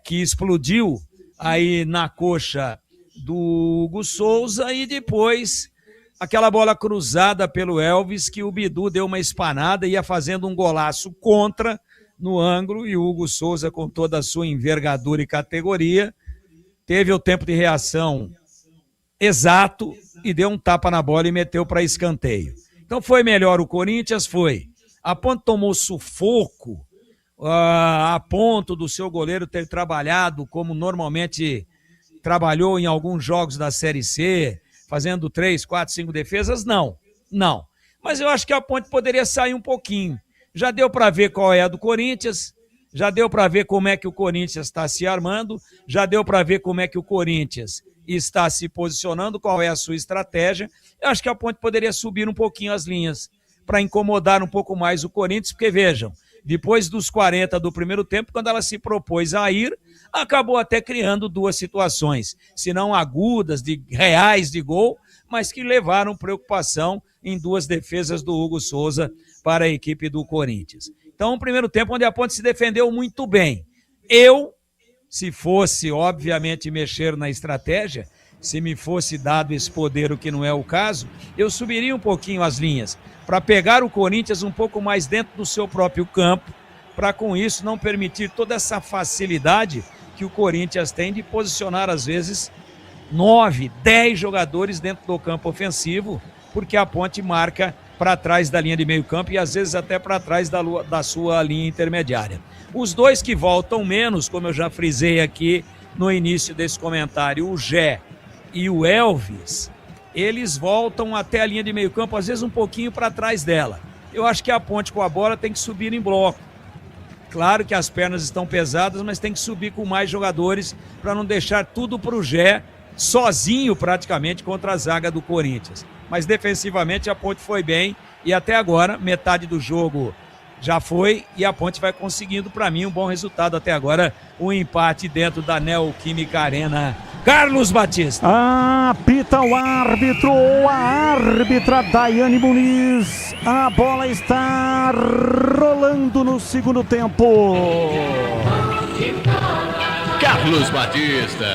que explodiu aí na coxa do Hugo Souza, e depois aquela bola cruzada pelo Elvis, que o Bidu deu uma espanada e ia fazendo um golaço contra no ângulo, e o Hugo Souza, com toda a sua envergadura e categoria, teve o tempo de reação exato e deu um tapa na bola e meteu para escanteio. Então foi melhor o Corinthians, foi. A Ponte tomou sufoco a ponto do seu goleiro ter trabalhado como normalmente trabalhou em alguns jogos da Série C, fazendo 3, 4, 5 defesas? Não. Mas eu acho que a Ponte poderia sair um pouquinho. Já deu para ver qual é a do Corinthians, já deu para ver como é que o Corinthians está se armando, já deu para ver como é que o Corinthians está se posicionando, qual é a sua estratégia. Eu acho que a Ponte poderia subir um pouquinho as linhas para incomodar um pouco mais o Corinthians, porque vejam, depois dos 40 do primeiro tempo, quando ela se propôs a ir, acabou até criando 2 situações, se não agudas, reais de gol, mas que levaram preocupação em 2 defesas do Hugo Souza para a equipe do Corinthians. Então, um primeiro tempo onde a Ponte se defendeu muito bem. Eu, se fosse, obviamente, mexer na estratégia, se me fosse dado esse poder, o que não é o caso, eu subiria um pouquinho as linhas, para pegar o Corinthians um pouco mais dentro do seu próprio campo, para com isso não permitir toda essa facilidade que o Corinthians tem de posicionar, às vezes, 9, 10 jogadores dentro do campo ofensivo, porque a Ponte marca para trás da linha de meio campo e às vezes até para trás da sua linha intermediária. Os 2 que voltam menos, como eu já frisei aqui no início desse comentário, o Gé e o Elvis, eles voltam até a linha de meio campo, às vezes um pouquinho para trás dela. Eu acho que a Ponte com a bola tem que subir em bloco. Claro que as pernas estão pesadas, mas tem que subir com mais jogadores para não deixar tudo para o Gé, sozinho praticamente contra a zaga do Corinthians. Mas defensivamente a Ponte foi bem e até agora metade do jogo já foi e a Ponte vai conseguindo, para mim, um bom resultado até agora, um empate dentro da Neoquímica Arena Carlos Batista. Apita o árbitro ou a árbitra Daiane Muniz. A bola está rolando no segundo tempo. Carlos Batista.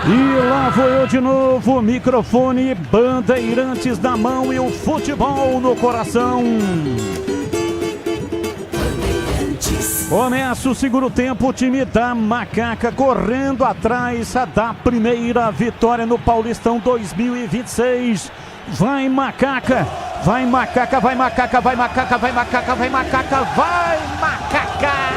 E lá vou eu de novo, microfone, Bandeirantes na mão e o futebol no coração. Começa o segundo tempo, o time da Macaca correndo atrás da primeira vitória no Paulistão 2026. Vai Macaca, vai Macaca, vai Macaca, vai Macaca, vai Macaca, vai Macaca, vai Macaca!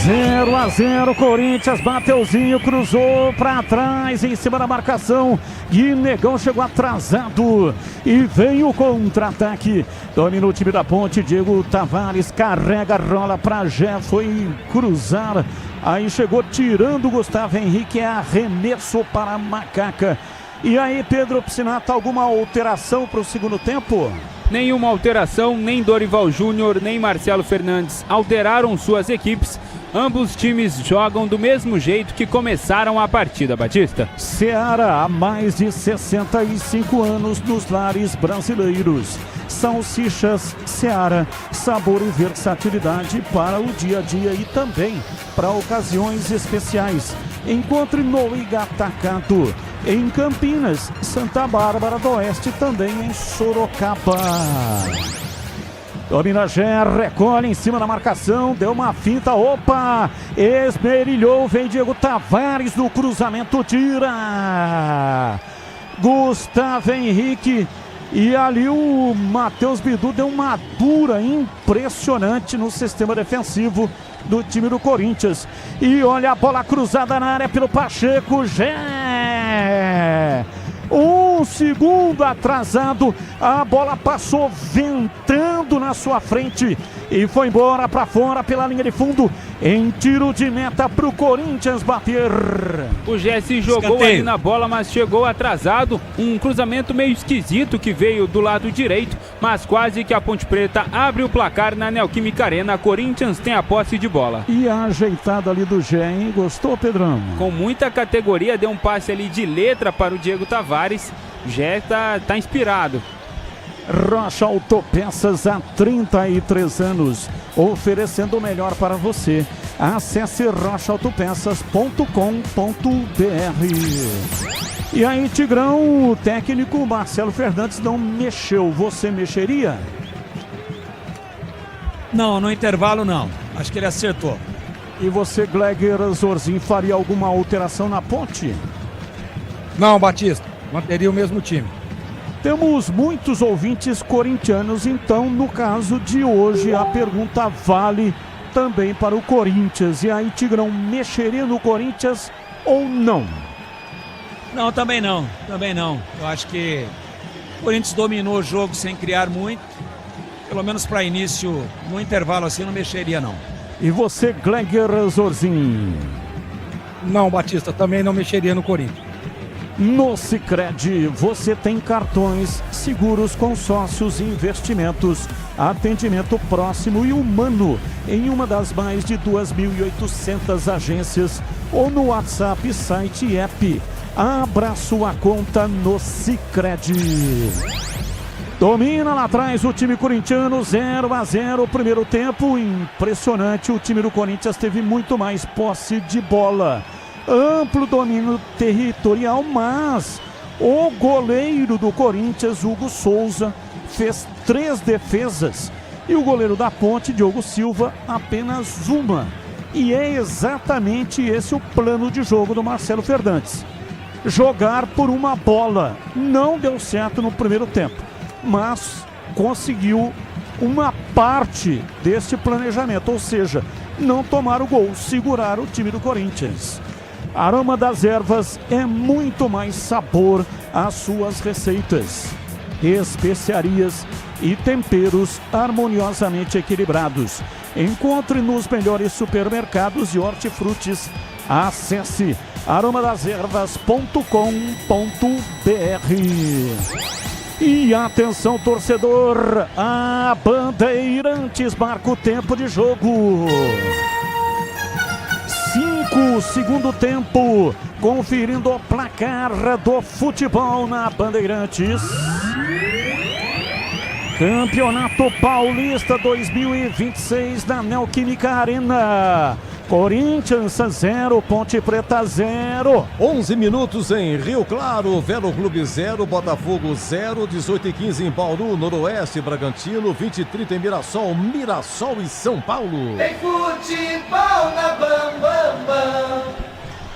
0-0, Corinthians, Mateuzinho cruzou para trás em cima da marcação e Negão chegou atrasado e vem o contra-ataque. Domina o time da Ponte, Diego Tavares carrega, rola para Jé, foi cruzar, aí chegou tirando o Gustavo Henrique, é arremesso para a Macaca. E aí, Pedro Piscinato, alguma alteração para o segundo tempo? Nenhuma alteração, nem Dorival Júnior, nem Marcelo Fernandes alteraram suas equipes. Ambos times jogam do mesmo jeito que começaram a partida, Batista. Seara há mais de 65 anos nos lares brasileiros. Salsichas Seara, sabor e versatilidade para o dia a dia e também para ocasiões especiais. Encontre no Atacado, em Campinas, Santa Bárbara do Oeste, também em Sorocaba. Domina Gé, recolhe em cima da marcação, deu uma finta, opa, esmerilhou, vem Diego Tavares no cruzamento, tira, Gustavo Henrique, e ali o Matheus Bidu deu uma dura impressionante no sistema defensivo do time do Corinthians, e olha a bola cruzada na área pelo Pacheco, Gé, um segundo atrasado, a bola passou ventando na sua frente e foi embora para fora pela linha de fundo em tiro de meta para o Corinthians bater. O Jesse jogou ali na bola, mas chegou atrasado, um cruzamento meio esquisito que veio do lado direito, mas quase que a Ponte Preta abre o placar na Neoquímica Arena. Corinthians tem a posse de bola. E a ajeitada ali do Gé, hein? Gostou, Pedrão? Com muita categoria, deu um passe ali de letra para o Diego Tavares. O Gé tá inspirado. Rocha Autopeças há 33 anos, oferecendo o melhor para você. Acesse rochaautopeças.com.br. E aí, Tigrão, o técnico Marcelo Fernandes não mexeu. Você mexeria? Não, no intervalo não. Acho que ele acertou. E você, Gleger Zorzinho, faria alguma alteração na Ponte? Não, Batista. Manteria o mesmo time. Temos muitos ouvintes corintianos, então no caso de hoje a pergunta vale também para o Corinthians. E aí, Tigrão, mexeria no Corinthians ou não? Não, também não. Eu acho que o Corinthians dominou o jogo sem criar muito. Pelo menos para início, no intervalo assim, não mexeria não. E você, Gleger Zorzinho? Não, Batista, também não mexeria no Corinthians. No Sicredi, você tem cartões, seguros, consórcios e investimentos, atendimento próximo e humano em uma das mais de 2.800 agências ou no WhatsApp, site e app. Abra sua conta no Sicredi. Domina lá atrás o time corintiano, 0-0, primeiro tempo, impressionante, o time do Corinthians teve muito mais posse de bola. Amplo domínio territorial, mas o goleiro do Corinthians, Hugo Souza, fez 3 defesas e o goleiro da Ponte, Diogo Silva, apenas uma. E é exatamente esse o plano de jogo do Marcelo Fernandes. Jogar por uma bola. Não deu certo no primeiro tempo, mas conseguiu uma parte desse planejamento, ou seja, não tomar o gol, segurar o time do Corinthians. Aroma das Ervas é muito mais sabor às suas receitas. Especiarias e temperos harmoniosamente equilibrados. Encontre nos melhores supermercados e hortifrutis. Acesse aromadazervas.com.br. E atenção, torcedor, a Bandeirantes marca o tempo de jogo. 5, segundo tempo, conferindo o placar do futebol na Bandeirantes. Campeonato Paulista 2026 na Neoquímica Arena. Corinthians 0, Ponte Preta 0. 11 minutos em Rio Claro, Velo Clube 0, Botafogo 0, 18h15 em Bauru, Noroeste, Bragantino, 20h30 em Mirassol, Mirassol e São Paulo. Tem futebol na Bambambam.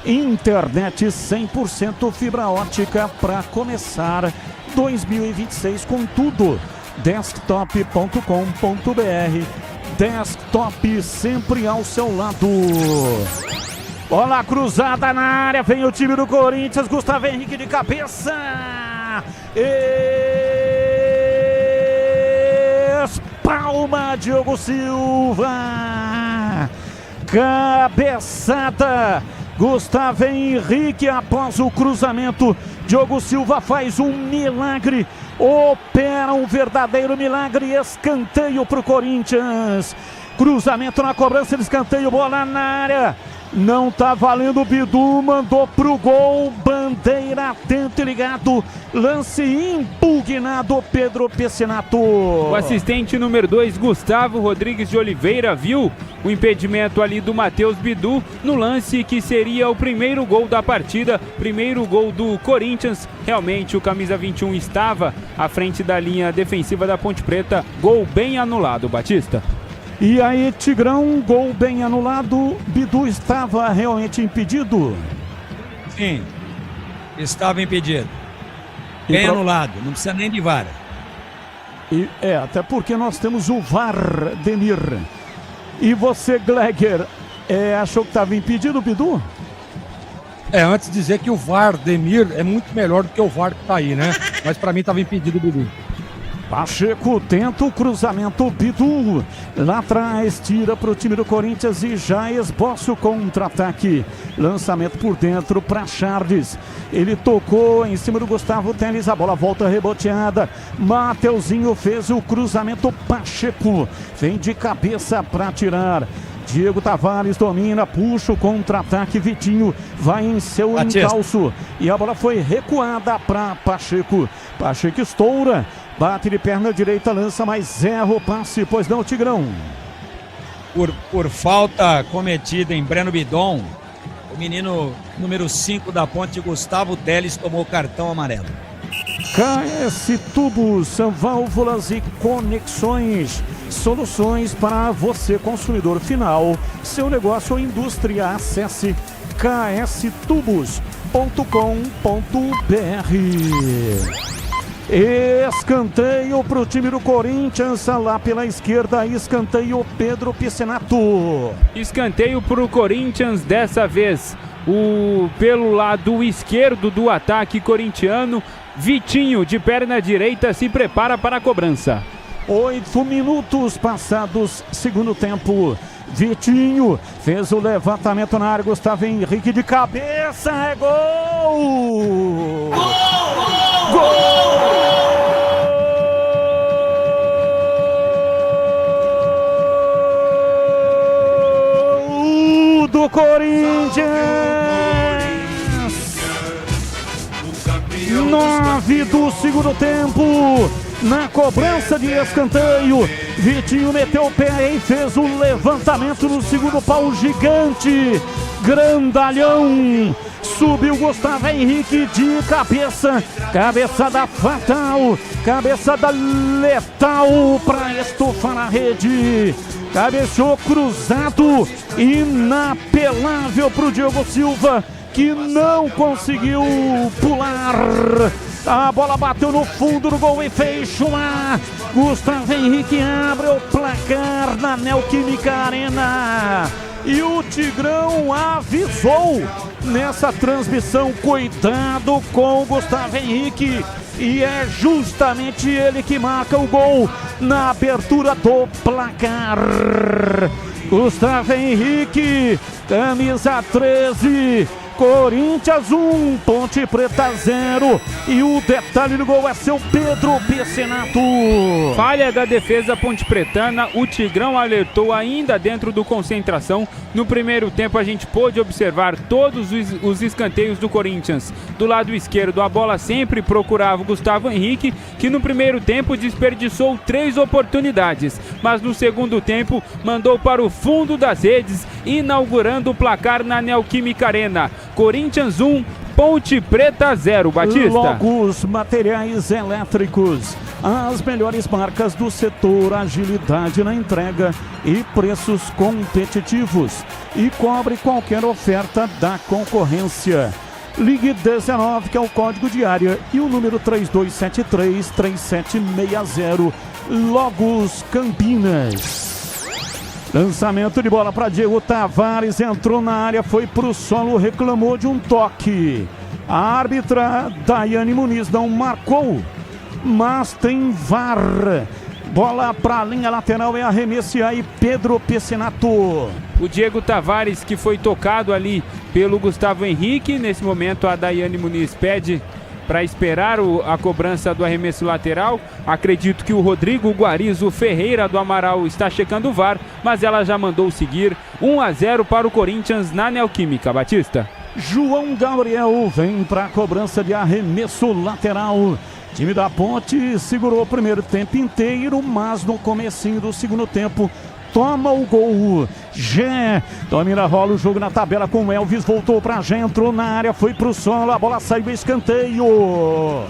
Internet 100% fibra ótica para começar 2026 com tudo. Desktop.com.br. Desktop sempre ao seu lado. Bola cruzada na área, vem o time do Corinthians, Gustavo Henrique de cabeça. Espalma Diogo Silva. Cabeçada. Gustavo Henrique após o cruzamento. Diogo Silva faz um milagre. Opera um verdadeiro milagre. Escanteio para o Corinthians. Cruzamento na cobrança de escanteio. Bola na área. Não tá valendo. O Bidu mandou pro gol. Bandeira atento e ligado. Lance impugnado. Pedro Piscinato. O assistente número 2, Gustavo Rodrigues de Oliveira, viu o impedimento ali do Matheus Bidu no lance que seria o primeiro gol da partida, primeiro gol do Corinthians. Realmente o camisa 21 estava à frente da linha defensiva da Ponte Preta. Gol bem anulado, Batista. E aí, Tigrão, gol bem anulado. Bidu estava realmente impedido? Sim, estava impedido. Bem anulado, não precisa nem de VAR. Até porque nós temos o VAR, Demir. E você, Gleger, achou que estava impedido o Bidu? Antes de dizer que o VAR, Demir, é muito melhor do que o VAR que tá aí, né? Mas pra mim estava impedido o Bidu. Pacheco tenta o cruzamento, Bidu lá atrás, tira para o time do Corinthians e já esboça o contra-ataque. Lançamento por dentro para Charles. Ele tocou em cima do Gustavo Teles, a bola volta reboteada. Mateuzinho fez o cruzamento, Pacheco vem de cabeça para tirar. Diego Tavares domina, puxa o contra-ataque, Vitinho vai em seu encalço e a bola foi recuada para Pacheco. Pacheco estoura, bate de perna direita, lança, mas erra o passe, pois não, Tigrão? Por falta cometida em Breno Bidon, o menino número 5 da Ponte, Gustavo Teles, tomou cartão amarelo. KS Tubos, válvulas e conexões, soluções para você, consumidor final, seu negócio ou indústria. Acesse kstubos.com.br. Escanteio para o time do Corinthians, lá pela esquerda, escanteio Pedro Piscinato. Escanteio para o Corinthians, dessa vez pelo lado esquerdo do ataque corintiano. Vitinho de perna direita se prepara para a cobrança. 8 minutos passados, segundo tempo. Vitinho fez o levantamento na área, Gustavo Henrique de cabeça, é gol! Gol do Corinthians! 9 do segundo tempo, na cobrança de escanteio, Vitinho meteu o pé e fez o levantamento no segundo pau, gigante, grandalhão, subiu Gustavo Henrique de cabeça, cabeçada fatal, cabeçada letal para estufar a rede, cabeceou cruzado, inapelável para o Diogo Silva, que não conseguiu pular. A bola bateu no fundo do gol e fez chuar. Gustavo Henrique abre o placar na Neoquímica Arena. e o Tigrão avisou nessa transmissão, cuidado com o Gustavo Henrique, e é justamente ele que marca o gol na abertura do placar. Gustavo Henrique, camisa 13, Corinthians 1, Ponte Preta 0, e o detalhe do gol é seu Pedro Piscinato. Falha da defesa pontepretana, o Tigrão alertou ainda dentro do concentração. No primeiro tempo a gente pôde observar todos os escanteios do Corinthians. Do lado esquerdo a bola sempre procurava o Gustavo Henrique, que no primeiro tempo desperdiçou 3 oportunidades, mas no segundo tempo mandou para o fundo das redes, inaugurando o placar na Neoquímica Arena. Corinthians 1, Ponte Preta 0, Batista. Logos Materiais Elétricos, as melhores marcas do setor, agilidade na entrega e preços competitivos, e cobre qualquer oferta da concorrência. Ligue 19, que é o código de área, e o número 3273-3760, Logos Campinas. Lançamento de bola para Diego Tavares, entrou na área, foi pro solo, reclamou de um toque. A árbitra Daiane Muniz não marcou, mas tem VAR. Bola para a linha lateral, é arremesso, e aí Pedro Piscinato. O Diego Tavares, que foi tocado ali pelo Gustavo Henrique. Nesse momento a Daiane Muniz pede para esperar a cobrança do arremesso lateral. Acredito que o Rodrigo Guarizo Ferreira do Amaral está checando o VAR, mas ela já mandou seguir. 1-0 para o Corinthians na Neoquímica, Batista. João Gabriel vem para a cobrança de arremesso lateral. Time da Ponte segurou o primeiro tempo inteiro, mas no comecinho do segundo tempo toma o gol. Gé domina, rola o jogo na tabela com o Elvis, voltou pra Gé, entrou na área, foi pro solo, a bola saiu, escanteio.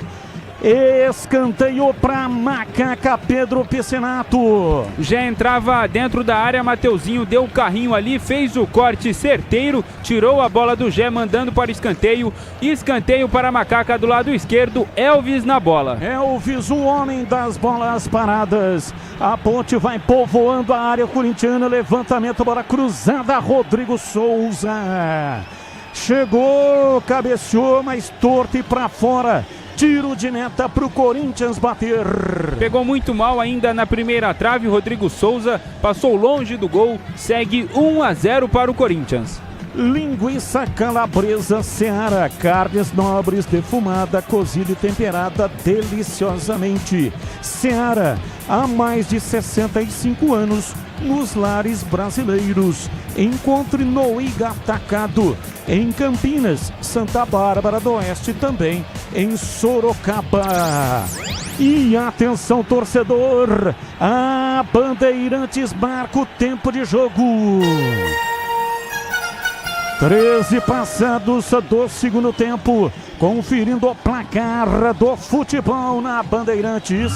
Escanteio para Macaca, Pedro Piscinato. Já entrava dentro da área, Mateuzinho deu o carrinho ali, fez o corte certeiro, tirou a bola do Gé, mandando para o escanteio. Escanteio para Macaca do lado esquerdo, Elvis na bola. Elvis, o homem das bolas paradas. A Ponte vai povoando a área corintiana, levantamento, bola cruzada, Rodrigo Souza. Chegou, cabeceou, mas torto e para fora. Tiro de meta para o Corinthians bater. Pegou muito mal ainda na primeira trave, Rodrigo Souza passou longe do gol, segue 1-0 para o Corinthians. Linguiça calabresa Seara, carnes nobres, defumada, cozida e temperada deliciosamente. Seara, há mais de 65 anos nos lares brasileiros. Encontre no Igatacado, em Campinas, Santa Bárbara do Oeste, também em Sorocaba. E atenção, torcedor, a Bandeirantes marca o tempo de jogo. 13 passados do segundo tempo, conferindo o placar do futebol na Bandeirantes.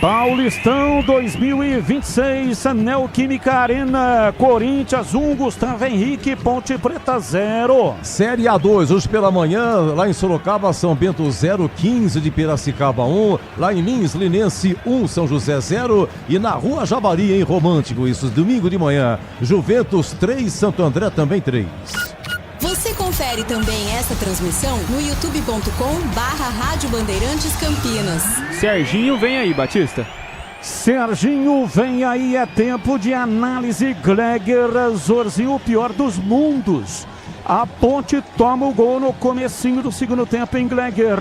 Paulistão 2026, Neoquímica Arena, Corinthians 1, Gustavo Henrique, Ponte Preta 0. Série A2, hoje pela manhã, lá em Sorocaba, São Bento 0, 15 de Piracicaba 1, lá em Lins, Linense 1, São José 0, e na Rua Javari, em Romântico, isso domingo de manhã, Juventus 3, Santo André também 3. Você confere também essa transmissão no youtube.com/Rádio Bandeirantes Campinas. Serginho vem aí, Batista. Serginho vem aí, é tempo de análise. Gleger Zorzinho, o pior dos mundos. A Ponte toma o gol no comecinho do segundo tempo em Gleger.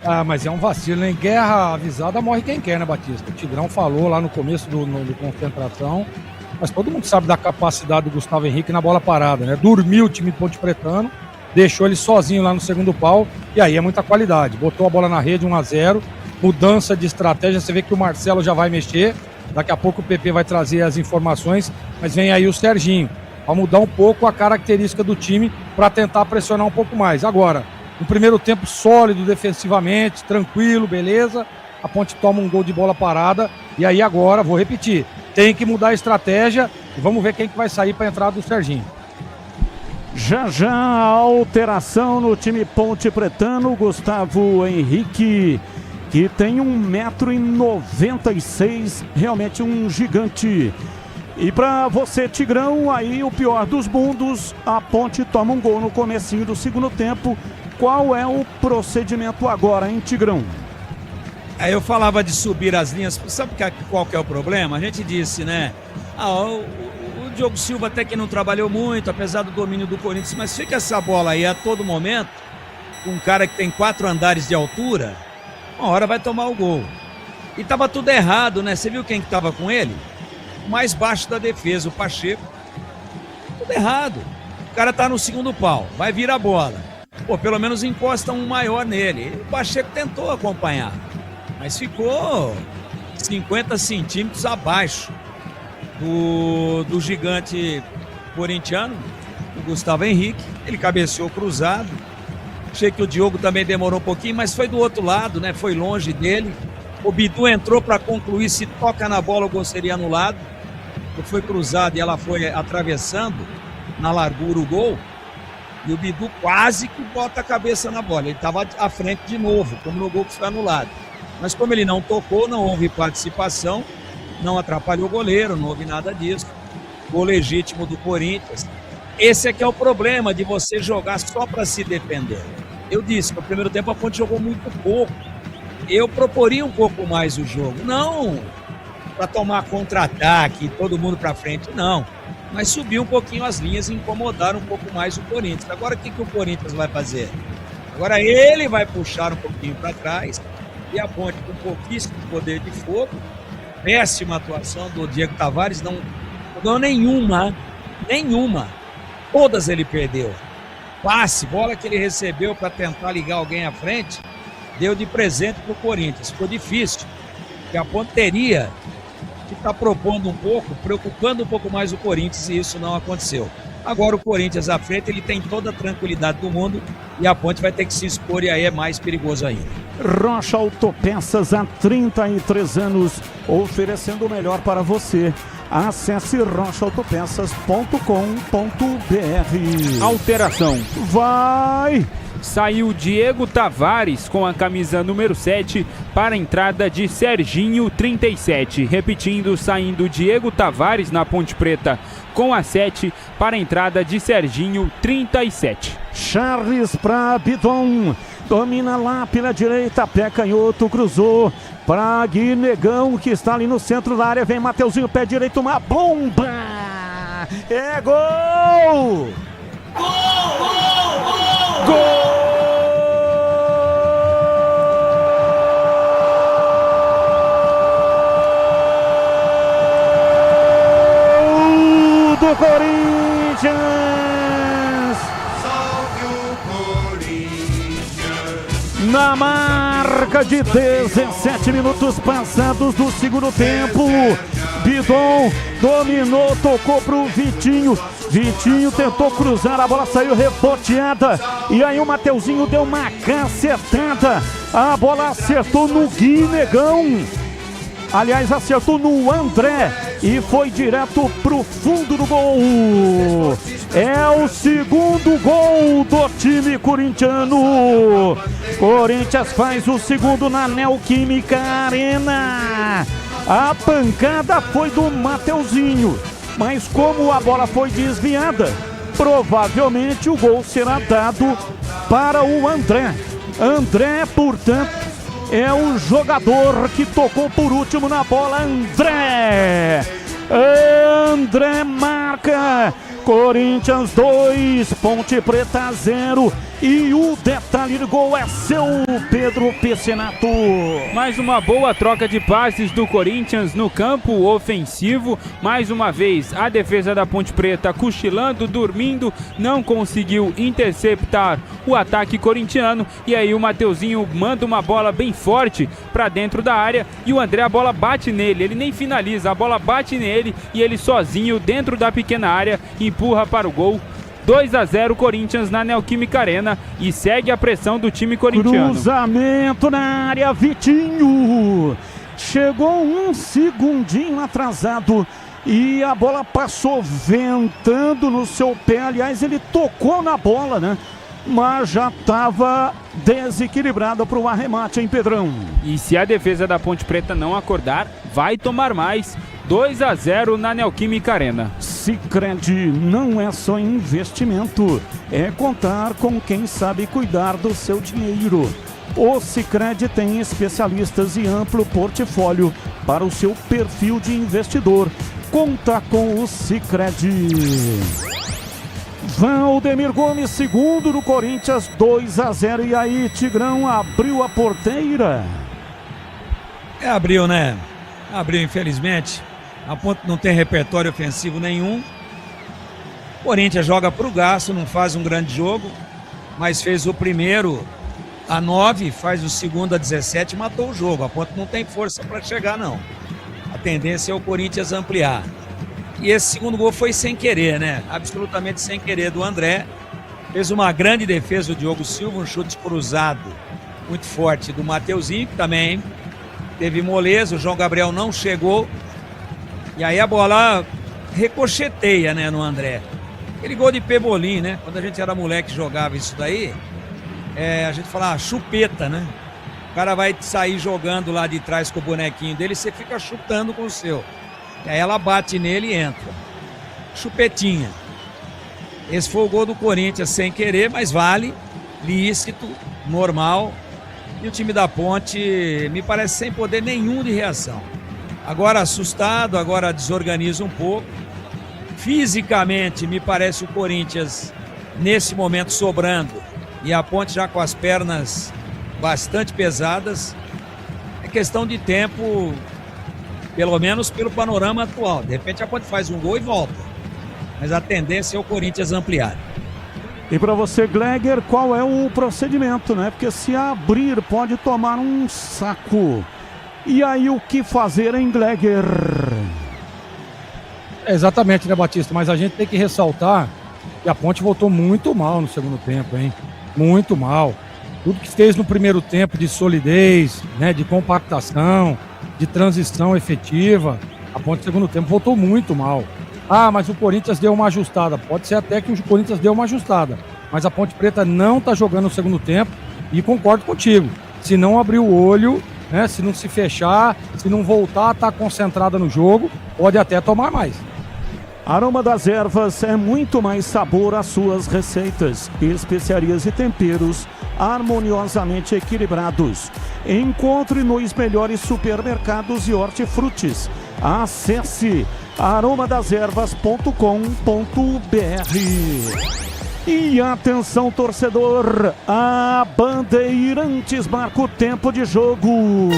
Ah, mas é um vacilo, hein? Guerra avisada morre quem quer, né, Batista? O Tigrão falou lá no começo do concentração. Mas todo mundo sabe da capacidade do Gustavo Henrique na bola parada, né? Dormiu o time de Ponte Pretano, deixou ele sozinho lá no segundo pau, e aí é muita qualidade. Botou a bola na rede, 1-0, mudança de estratégia, você vê que o Marcelo já vai mexer, daqui a pouco o PP vai trazer as informações, mas vem aí o Serginho, para mudar um pouco a característica do time, para tentar pressionar um pouco mais. Agora, no primeiro tempo sólido defensivamente, tranquilo, beleza, a Ponte toma um gol de bola parada, e aí agora, vou repetir, tem que mudar a estratégia e vamos ver quem que vai sair para a entrada do Serginho. Já já alteração no time Ponte Pretano. Gustavo Henrique que tem 1,96 m, realmente um gigante. E pra você, Tigrão, aí o pior dos mundos, a Ponte toma um gol no comecinho do segundo tempo. Qual é o procedimento agora, hein, Tigrão? Aí eu falava de subir as linhas, sabe qual que é o problema? A gente disse, né? O Diogo Silva até que não trabalhou muito, apesar do domínio do Corinthians, mas fica essa bola aí a todo momento, com um cara que tem 4 andares de altura, uma hora vai tomar o gol. E tava tudo errado, né? Você viu quem que tava com ele? O mais baixo da defesa, o Pacheco. Tudo errado. O cara tá no segundo pau, vai vir a bola. Pô, pelo menos encosta um maior nele. O Pacheco tentou acompanhar, mas ficou 50 centímetros abaixo do gigante corintiano, o Gustavo Henrique. Ele cabeceou cruzado. Achei que o Diogo também demorou um pouquinho, mas foi do outro lado, né? Foi longe dele. O Bidu entrou para concluir, se toca na bola o gol seria anulado. Foi cruzado e ela foi atravessando na largura o gol. E o Bidu quase que bota a cabeça na bola. Ele estava à frente de novo, como no gol que foi anulado. Mas como ele não tocou, não houve participação, não atrapalhou o goleiro, não houve nada disso. Gol legítimo do Corinthians. Esse é que é o problema de você jogar só para se defender. Eu disse que no primeiro tempo a Ponte jogou muito pouco. Eu proporia um pouco mais o jogo. Não para tomar contra-ataque, todo mundo para frente, não. Mas subir um pouquinho as linhas e incomodar um pouco mais o Corinthians. Agora o que o Corinthians vai fazer? Agora ele vai puxar um pouquinho para trás e a Ponte com pouquíssimo poder de fogo. Péssima atuação do Diego Tavares, não deu nenhuma. Todas ele perdeu. Passe, bola que ele recebeu para tentar ligar alguém à frente, deu de presente para o Corinthians. Ficou difícil, porque a Ponte teria que estar propondo um pouco, preocupando um pouco mais o Corinthians, e isso não aconteceu. Agora o Corinthians à frente, ele tem toda a tranquilidade do mundo e a Ponte vai ter que se expor, e aí é mais perigoso ainda. Rocha Autopeças, há 33 anos, oferecendo o melhor para você. Acesse rochaautopeças.com.br. Alteração. Vai! Saiu Diego Tavares com a camisa número 7 para a entrada de Serginho 37. Repetindo, saindo Diego Tavares na Ponte Preta com a 7 para a entrada de Serginho 37. Charles para Bidon. Domina lá pela direita, pé canhoto, cruzou para Guinegão, que está ali no centro da área. Vem Mateuzinho, pé direito, uma bomba! É gol! Gol! Do Corinthians! Na marca de 17 minutos passados do segundo tempo, Bidon dominou, tocou pro Vitinho. Vitinho tentou cruzar, a bola saiu reboteada. E aí o Mateuzinho deu uma cacetada. A bola acertou no Guinegão. Aliás, acertou no André e foi direto pro fundo do gol. É o segundo gol do time corintiano. Corinthians faz o segundo na Neoquímica Arena. A pancada foi do Mateuzinho, mas como a bola foi desviada, provavelmente o gol será dado para o André. André, portanto, é o jogador que tocou por último na bola. André marca. Corinthians 2, Ponte Preta 0. E o detalhe do gol é seu, Pedro Pecenato. Mais uma boa troca de passes do Corinthians no campo ofensivo. Mais uma vez, a defesa da Ponte Preta cochilando, dormindo, não conseguiu interceptar o ataque corintiano. E aí o Mateuzinho manda uma bola bem forte para dentro da área e o André, a bola bate nele. Ele nem finaliza, a bola bate nele e ele sozinho dentro da pequena área empurra para o gol. 2-0 Corinthians na Neoquímica Arena e segue a pressão do time corintiano. Cruzamento na área, Vitinho. Chegou um segundinho atrasado e a bola passou ventando no seu pé. Aliás, ele tocou na bola, né? mas já estava desequilibrada para o arremate, hein, Pedrão? E se a defesa da Ponte Preta não acordar, vai tomar mais. 2-0 na Neoquímica Arena. Sicredi não é só investimento, é contar com quem sabe cuidar do seu dinheiro. O Sicredi tem especialistas e amplo portfólio para o seu perfil de investidor. Conta com o Sicredi. Valdemir Gomes, segundo do Corinthians, 2-0. E aí, Tigrão, abriu a porteira? Abriu, né? Abriu, infelizmente. A Ponte não tem repertório ofensivo nenhum. O Corinthians joga pro gasto, não faz um grande jogo, mas fez o primeiro a 9, faz o segundo a 17 e matou o jogo. A Ponte não tem força para chegar, não. A tendência é o Corinthians ampliar. E esse segundo gol foi sem querer, né? Absolutamente sem querer do André. Fez uma grande defesa o Diogo Silva, um chute cruzado muito forte do Mateuzinho, que também teve moleza. O João Gabriel não chegou. E aí a bola ricocheteia, né, no André. Aquele gol de Pebolim, né? Quando a gente era moleque e jogava isso daí, a gente falava chupeta, né? O cara vai sair jogando lá de trás com o bonequinho dele e você fica chutando com o seu. E aí ela bate nele e entra. Chupetinha. Esse foi o gol do Corinthians sem querer, mas vale, lícito, normal. E o time da Ponte me parece sem poder nenhum de reação. Agora assustado, agora desorganiza um pouco. Fisicamente, me parece o Corinthians, nesse momento, sobrando. E a Ponte já com as pernas bastante pesadas. É questão de tempo, pelo menos pelo panorama atual. De repente a Ponte faz um gol e volta. Mas a tendência é o Corinthians ampliar. E para você, Gleger, qual é o procedimento, né? Porque se abrir, pode tomar um saco. E aí, o que fazer, hein, Gleger? Exatamente, né, Batista? Mas a gente tem que ressaltar que a Ponte voltou muito mal no segundo tempo, hein? Muito mal. Tudo que fez no primeiro tempo de solidez, né, de compactação, de transição efetiva, a Ponte no segundo tempo voltou muito mal. Ah, mas o Corinthians deu uma ajustada. Pode ser até que o Corinthians deu uma ajustada. Mas a Ponte Preta não está jogando no segundo tempo e concordo contigo. Se não abrir o olho, né, se não se fechar, se não voltar a estar concentrada no jogo, pode até tomar mais. Aroma das Ervas é muito mais sabor às suas receitas, especiarias e temperos harmoniosamente equilibrados. Encontre nos melhores supermercados e hortifrutis. Acesse aromadazervas.com.br. E atenção, torcedor, a Bandeirantes marca o tempo de jogo.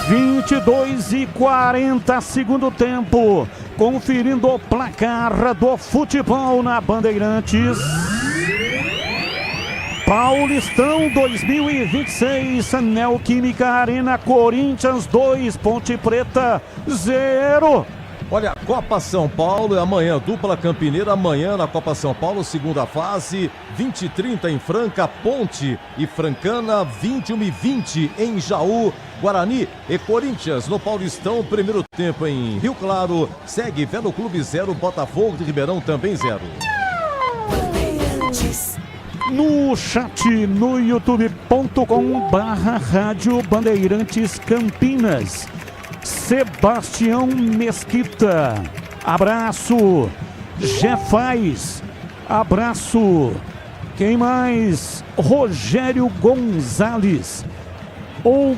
22:40, segundo tempo. Conferindo o placar do futebol na Bandeirantes. Paulistão 2026, Neoquímica Arena, Corinthians 2, Ponte Preta 0. Olha, Copa São Paulo é amanhã, dupla Campineira, amanhã na Copa São Paulo, segunda fase, 20h30 em Franca, Ponte e Francana, 21h20 em Jaú, Guarani e Corinthians no Paulistão, primeiro tempo em Rio Claro, segue Velo Clube 0, Botafogo de Ribeirão também 0. No chat no youtube.com/Rádio Bandeirantes Campinas. Sebastião Mesquita, abraço. Jefaz, abraço. Quem mais? Rogério Gonzalez ou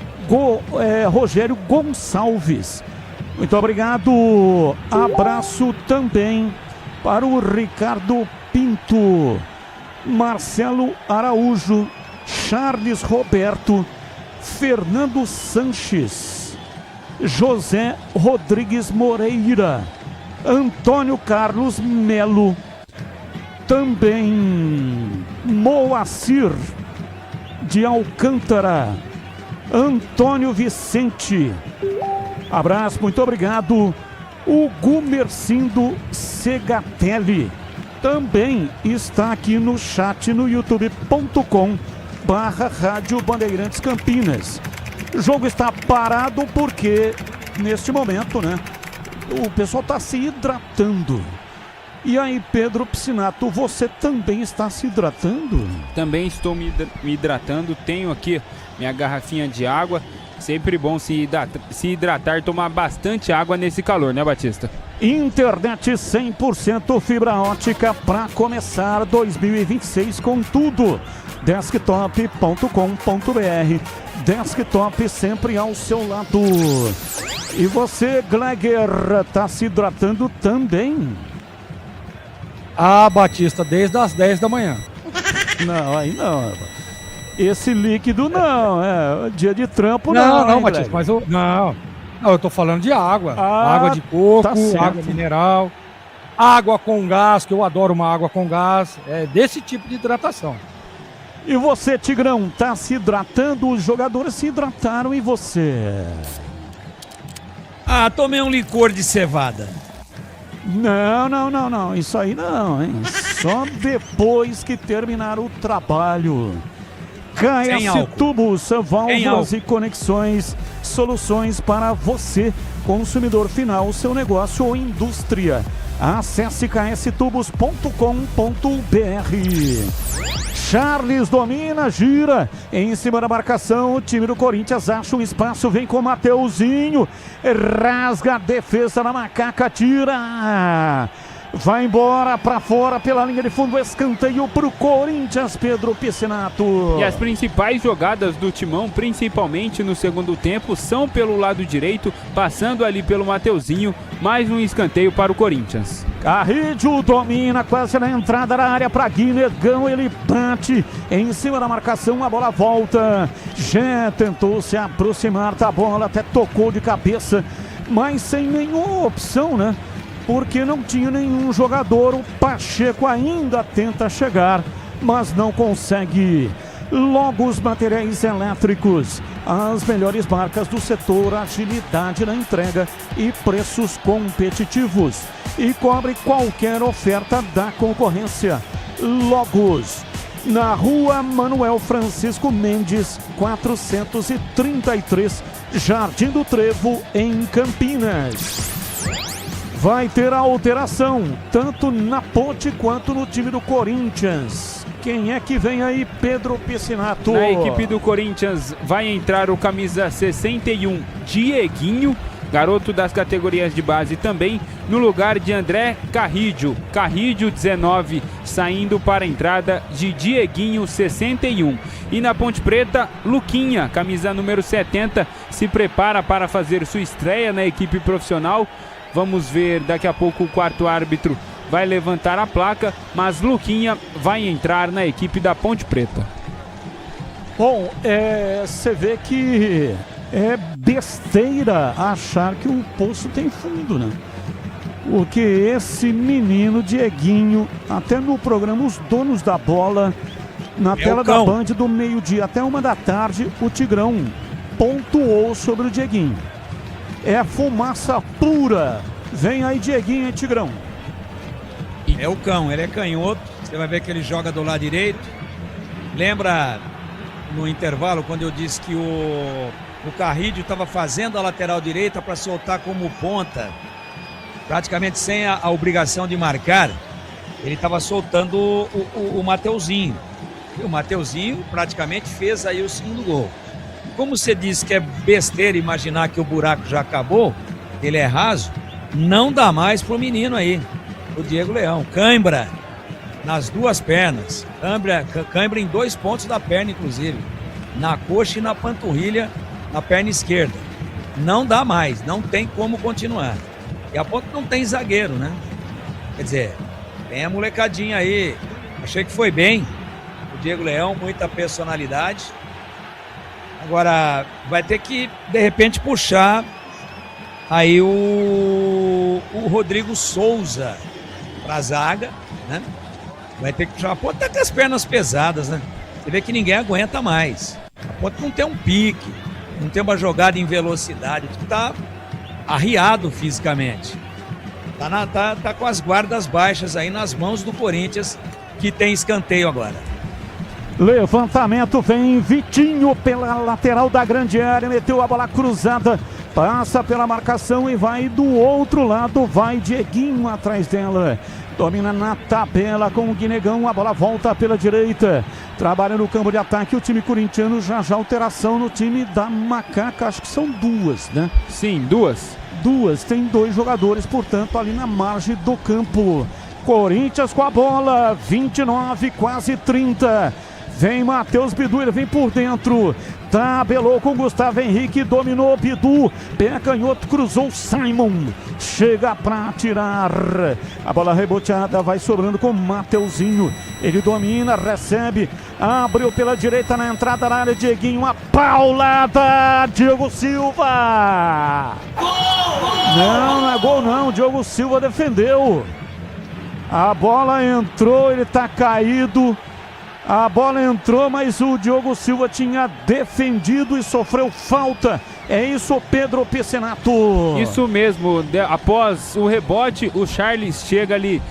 Rogério Gonçalves, muito obrigado. Abraço também para o Ricardo Pinto, Marcelo Araújo, Charles Roberto, Fernando Sanches, José Rodrigues Moreira, Antônio Carlos Melo, também Moacir de Alcântara, Antônio Vicente, abraço, muito obrigado. O Gumercindo Segatelli também está aqui no chat no youtube.com/Rádio Bandeirantes Campinas. O jogo está parado porque, neste momento, né, o pessoal está se hidratando. E aí, Pedro Piscinato, você também está se hidratando? Também estou me hidratando, tenho aqui minha garrafinha de água. Sempre bom se hidratar, tomar bastante água nesse calor, né, Batista? Internet 100% fibra ótica para começar 2026 com tudo. Desktop.com.br. Desktop sempre ao seu lado. E você, Gleger, tá se hidratando também? Ah, Batista, desde as 10 da manhã. Não, aí não. Esse líquido não, dia de trampo não. Não, Batista, mas eu tô falando de água. Água de coco, tá água mineral, água com gás, que eu adoro uma água com gás. É desse tipo de hidratação. E você, Tigrão, tá se hidratando? Os jogadores se hidrataram e você? Tomei um licor de cevada. Não, isso aí não, hein? Só depois que terminar o trabalho. KS Tubos, válvulas e conexões, soluções para você, consumidor final, seu negócio ou indústria. Acesse kstubos.com.br. Charles domina, gira, em cima da marcação, o time do Corinthians acha um espaço, vem com o Mateuzinho, rasga a defesa da Macaca, tira, vai embora pra fora pela linha de fundo, escanteio pro Corinthians, Pedro Piscinato. E as principais jogadas do Timão, principalmente no segundo tempo, são pelo lado direito, passando ali pelo Mateuzinho, mais um escanteio para o Corinthians. Carrilho domina quase na entrada da área para Guinegão, ele bate em cima da marcação, a bola volta. Já tentou se aproximar da bola, até tocou de cabeça, mas sem nenhuma opção, né? Porque não tinha nenhum jogador. O Pacheco ainda tenta chegar, mas não consegue. Logos Materiais Elétricos, as melhores marcas do setor, agilidade na entrega e preços competitivos. E cobre qualquer oferta da concorrência. Logos, na rua Manuel Francisco Mendes, 433, Jardim do Trevo, em Campinas. Vai ter alteração, tanto na Ponte quanto no time do Corinthians. Quem é que vem aí, Pedro Piscinato? Na equipe do Corinthians vai entrar o camisa 61, Dieguinho, garoto das categorias de base também, no lugar de André Carrillo. Carrillo 19, saindo para a entrada de Dieguinho 61. E na Ponte Preta, Luquinha, camisa número 70, se prepara para fazer sua estreia na equipe profissional. Vamos ver daqui a pouco, o quarto árbitro vai levantar a placa, mas Luquinha vai entrar na equipe da Ponte Preta. Bom, você vê que é besteira achar que o poço tem fundo, né? Porque esse menino Dieguinho, até no programa Os Donos da Bola, na tela da Band do meio-dia até 1h, o Tigrão pontuou sobre o Dieguinho. É fumaça pura. Vem aí, Dieguinho, hein, Tigrão? É o cão, ele é canhoto. Você vai ver que ele joga do lado direito. Lembra no intervalo quando eu disse que o Carrillo estava fazendo a lateral direita para soltar como ponta, praticamente sem a obrigação de marcar. Ele estava soltando o Mateuzinho. E o Mateuzinho praticamente fez aí o segundo gol. Como você disse que é besteira imaginar que o buraco já acabou, ele é raso, não dá mais pro menino aí, o Diego Leão. Cãibra nas duas pernas, cãibra em 2 pontos da perna, inclusive, na coxa e na panturrilha, na perna esquerda. Não dá mais, não tem como continuar. E a ponto não tem zagueiro, né? Quer dizer, tem a molecadinha aí. Achei que foi bem o Diego Leão, muita personalidade. Agora, vai ter que, de repente, puxar aí o Rodrigo Souza pra zaga, né? Vai ter que puxar. A Ponte tá com as pernas pesadas, né? Você vê que ninguém aguenta mais. A Ponte não tem um pique, não tem uma jogada em velocidade, tá arriado fisicamente. Tá com as guardas baixas aí nas mãos do Corinthians, que tem escanteio agora. Levantamento, vem Vitinho pela lateral da grande área, meteu a bola cruzada, passa pela marcação e vai do outro lado, vai Dieguinho atrás dela. Domina na tabela com o Guinegão, a bola volta pela direita. Trabalha no campo de ataque o time corintiano, já alteração no time da Macaca, acho que são duas, né? Sim, duas. Duas, tem 2 jogadores, portanto, ali na margem do campo. Corinthians com a bola, 29, quase 30. Vem Matheus Bidu, ele vem por dentro. Tabelou com Gustavo Henrique, dominou Bidu. Pé canhoto, cruzou Simon. Chega pra tirar. A bola reboteada vai sobrando com Mateuzinho. Ele domina, recebe. Abriu pela direita na entrada da área. Dieguinho, uma paulada. Diego Silva. Não, não é gol não. Diego Silva defendeu. A bola entrou, ele tá caído. A bola entrou, mas o Diogo Silva tinha defendido e sofreu falta. É isso, Pedro Piscinato. Isso mesmo. Após o rebote, o Charles chega ali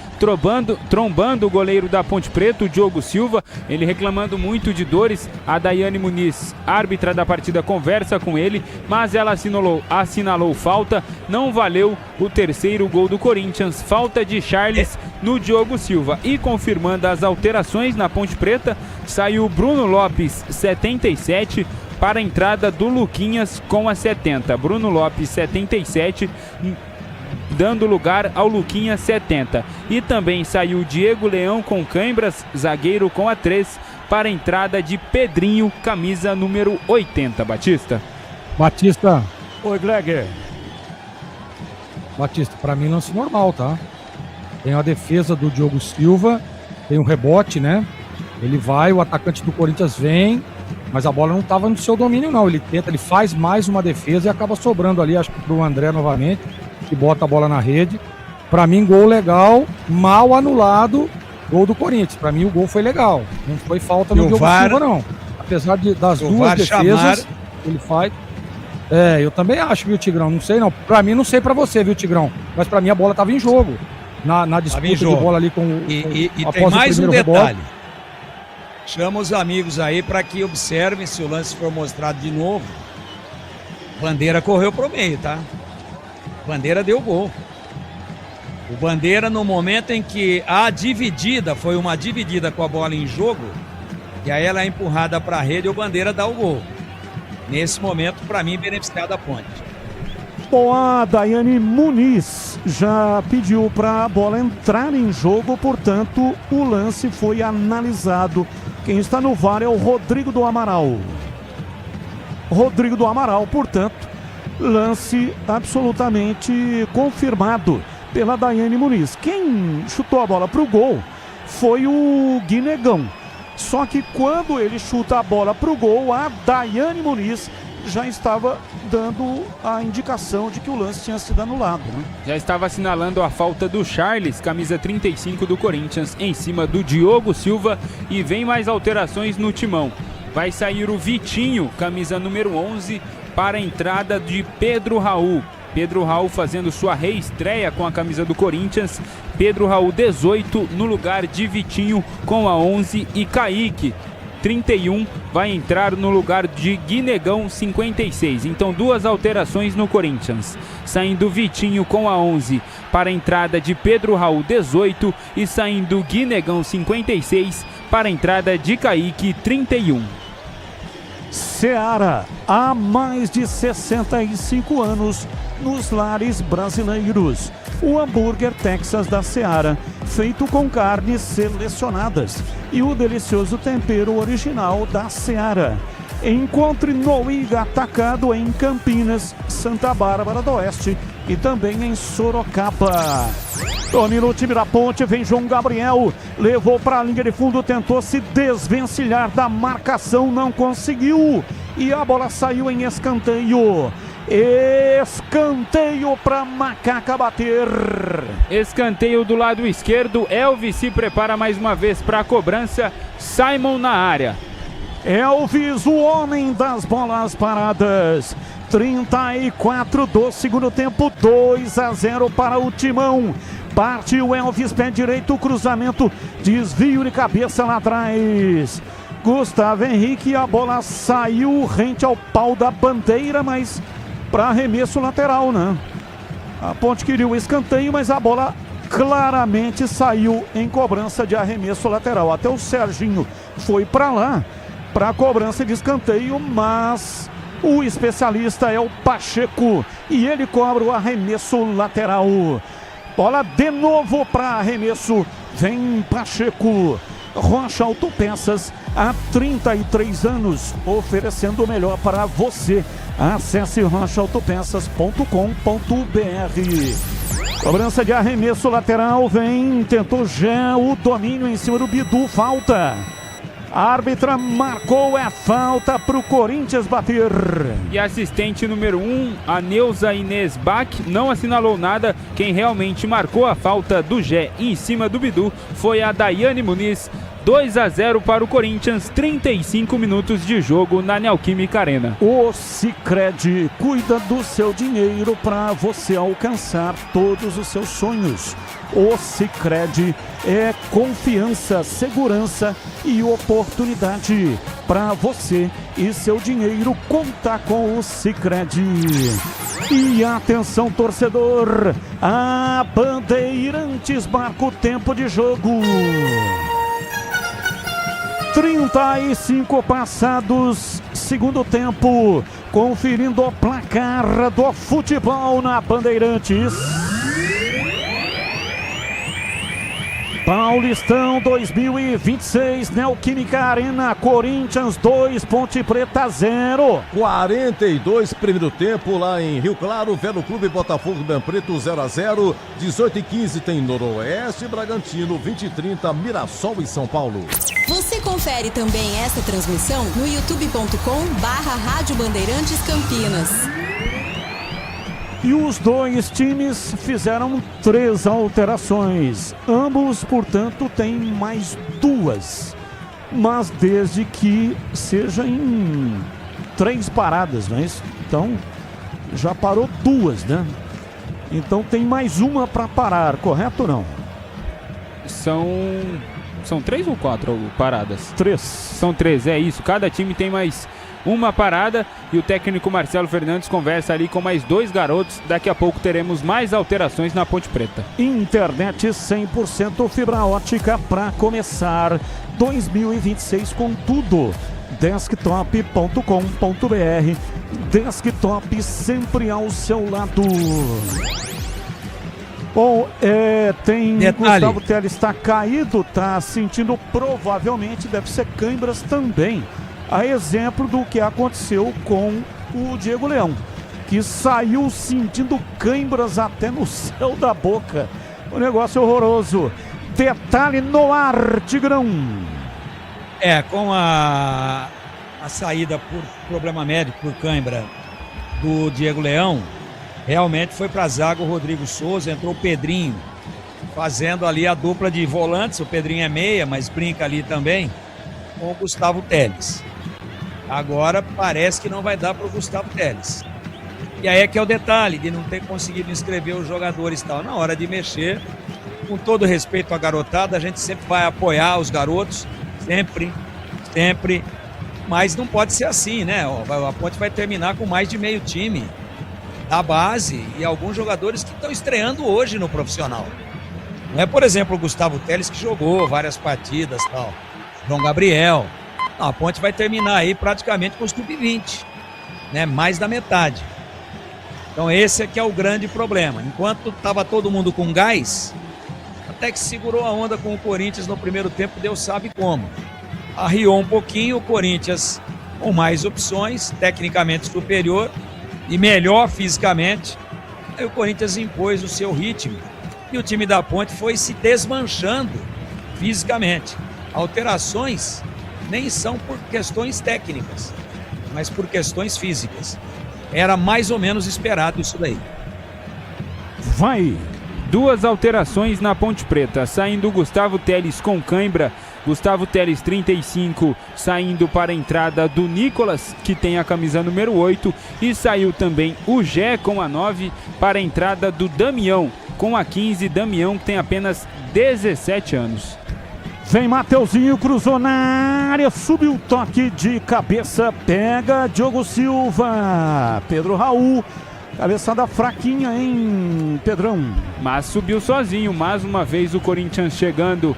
trombando o goleiro da Ponte Preta, o Diogo Silva, ele reclamando muito de dores. A Daiane Muniz, árbitra da partida, conversa com ele, mas ela assinalou falta. Não valeu o terceiro gol do Corinthians, falta de Charles no Diogo Silva. E confirmando as alterações na Ponte Preta, saiu Bruno Lopes, 77, para a entrada do Luquinhas com a 70. Bruno Lopes, 77, dando lugar ao Luquinhas, 70. E também saiu Diego Leão com cãibras, zagueiro, com a 3, para a entrada de Pedrinho, camisa número 80. Batista. Oi, Gleger. Batista, pra mim lance normal, tá? Tem a defesa do Diogo Silva, tem um rebote, né? Ele vai, o atacante do Corinthians vem, mas a bola não estava no seu domínio, não. Ele tenta, ele faz mais uma defesa e acaba sobrando ali, acho que pro André novamente, que bota a bola na rede. Pra mim, gol legal, mal anulado, gol do Corinthians. Pra mim, o gol foi legal. Não foi falta no Diogo Silva, não. Apesar das duas defesas que ele faz. É, eu também acho, viu, Tigrão? Não sei, não. Pra mim, não sei pra você, viu, Tigrão? Mas pra mim, a bola tava em jogo. Na disputa de bola ali com E tem mais um detalhe. Chama os amigos aí para que observem se o lance for mostrado de novo. Bandeira correu pro meio, tá? Bandeira deu gol. O Bandeira, no momento em que a dividida, foi uma dividida com a bola em jogo, e aí ela é empurrada para a rede, o Bandeira dá o gol. Nesse momento, para mim, beneficiada a Ponte. Bom, a Daiane Muniz já pediu para a bola entrar em jogo, portanto, o lance foi analisado. Quem está no VAR é o Rodrigo do Amaral. Rodrigo do Amaral, portanto, lance absolutamente confirmado pela Daiane Muniz. Quem chutou a bola para o gol foi o Guinegão. Só que quando ele chuta a bola para o gol, a Daiane Muniz já estava dando a indicação de que o lance tinha sido anulado, né? Já estava assinalando a falta do Charles, camisa 35 do Corinthians, em cima do Diogo Silva, e vem mais alterações no timão. Vai sair o Vitinho, camisa número 11, para a entrada de Pedro Raul. Pedro Raul fazendo sua reestreia com a camisa do Corinthians. Pedro Raul, 18, no lugar de Vitinho com a 11, e Kaique, 31, vai entrar no lugar de Guinegão, 56. Então, duas alterações no Corinthians. Saindo Vitinho com a 11 para a entrada de Pedro Raul, 18, e saindo Guinegão, 56, para a entrada de Kaique, 31. Seara, há mais de 65 anos nos lares brasileiros. O hambúrguer Texas da Seara, feito com carnes selecionadas e o delicioso tempero original da Seara. Encontre no Iga Atacado em Campinas, Santa Bárbara do Oeste e também em Sorocaba. Domina o time da Ponte, vem João Gabriel, levou para a linha de fundo, tentou se desvencilhar da marcação, não conseguiu e a bola saiu em escanteio. Escanteio para Macaca bater. Escanteio do lado esquerdo. Elvis se prepara mais uma vez para a cobrança. Simon na área. Elvis, o homem das bolas paradas. 34 do segundo tempo, 2-0 para o Timão. Parte o Elvis, pé direito, cruzamento, desvio de cabeça lá atrás. Gustavo Henrique, a bola saiu rente ao pau da bandeira, mas para arremesso lateral, né? A Ponte queria o escanteio, mas a bola claramente saiu em cobrança de arremesso lateral. Até o Serginho foi para lá para cobrança de escanteio, mas o especialista é o Pacheco e ele cobra o arremesso lateral. Bola de novo para arremesso, vem Pacheco. Rocha Autopeças, há 33 anos, oferecendo o melhor para você. Acesse rochaautopeças.com.br. Cobrança de arremesso lateral, vem, tentou já o domínio em cima do Bidu, falta. A árbitra marcou, é falta para o Corinthians bater. E a assistente número 1, a Neuza Inês Bach, não assinalou nada. Quem realmente marcou a falta do Gé em cima do Bidu foi a Daiane Muniz. 2-0 para o Corinthians, 35 minutos de jogo na Neoquímica Arena. O Sicredi cuida do seu dinheiro para você alcançar todos os seus sonhos. O Sicredi é confiança, segurança e oportunidade para você e seu dinheiro contar com o Sicredi. E atenção, torcedor, a Bandeirantes marca o tempo de jogo. 35 passados, segundo tempo, conferindo o placar do futebol na Bandeirantes. Paulistão 2026, Neoquímica Arena, Corinthians 2, Ponte Preta 0. 42, primeiro tempo lá em Rio Claro, Velo Clube Botafogo Ribeirão Preto 0-0. 18h15 tem Noroeste, Bragantino, 20h30, Mirassol e São Paulo. Você confere também essa transmissão no youtube.com/Rádio Bandeirantes Campinas. E os dois times fizeram 3 alterações. Ambos, portanto, têm mais 2. Mas desde que seja em 3 paradas, não é isso? Então, já parou 2, né? Então tem mais uma para parar, correto ou não? São 3 ou 4 paradas? 3. São 3, é isso. Cada time tem mais uma parada e o técnico Marcelo Fernandes conversa ali com mais 2 garotos. Daqui a pouco teremos mais alterações na Ponte Preta. Internet 100% fibra ótica para começar 2026 com tudo. Desktop.com.br. Desktop sempre ao seu lado. Bom, tem detalhe. Gustavo Teles está caído, está sentindo, provavelmente deve ser câimbras também. A exemplo do que aconteceu com o Diego Leão, que saiu sentindo câimbras até no céu da boca. Um negócio horroroso. Detalhe no ar, Tigrão. Com a saída por problema médico, por câimbra, do Diego Leão, realmente foi para a zaga o Rodrigo Souza, entrou o Pedrinho, fazendo ali a dupla de volantes. O Pedrinho é meia, mas brinca ali também com o Gustavo Teles. Agora parece que não vai dar para o Gustavo Teles. E aí é que é o detalhe de não ter conseguido inscrever os jogadores e tal. Na hora de mexer, com todo respeito à garotada, a gente sempre vai apoiar os garotos, sempre, mas não pode ser assim, né? A Ponte vai terminar com mais de meio time da base e alguns jogadores que estão estreando hoje no profissional. Não é, por exemplo, o Gustavo Teles, que jogou várias partidas e tal. João Gabriel. Não, a Ponte vai terminar aí praticamente com os sub-20, né? Mais da metade. Então esse aqui é o grande problema. Enquanto estava todo mundo com gás, até que segurou a onda com o Corinthians no primeiro tempo, Deus sabe como. Arriou um pouquinho, o Corinthians com mais opções, tecnicamente superior e melhor fisicamente. Aí o Corinthians impôs o seu ritmo e o time da Ponte foi se desmanchando fisicamente. Alterações nem são por questões técnicas, mas por questões físicas. Era mais ou menos esperado isso daí. Vai! 2 alterações na Ponte Preta, saindo o Gustavo Teles com cãibra. Gustavo Teles, 35, saindo para a entrada do Nicolas, que tem a camisa número 8. E saiu também o Gé com a 9 para a entrada do Damião, com a 15. Damião, que tem apenas 17 anos. Vem Mateuzinho, cruzou na área, subiu o toque de cabeça, pega Diogo Silva. Pedro Raul, cabeçada fraquinha, hein, Pedrão? Mas subiu sozinho, mais uma vez o Corinthians chegando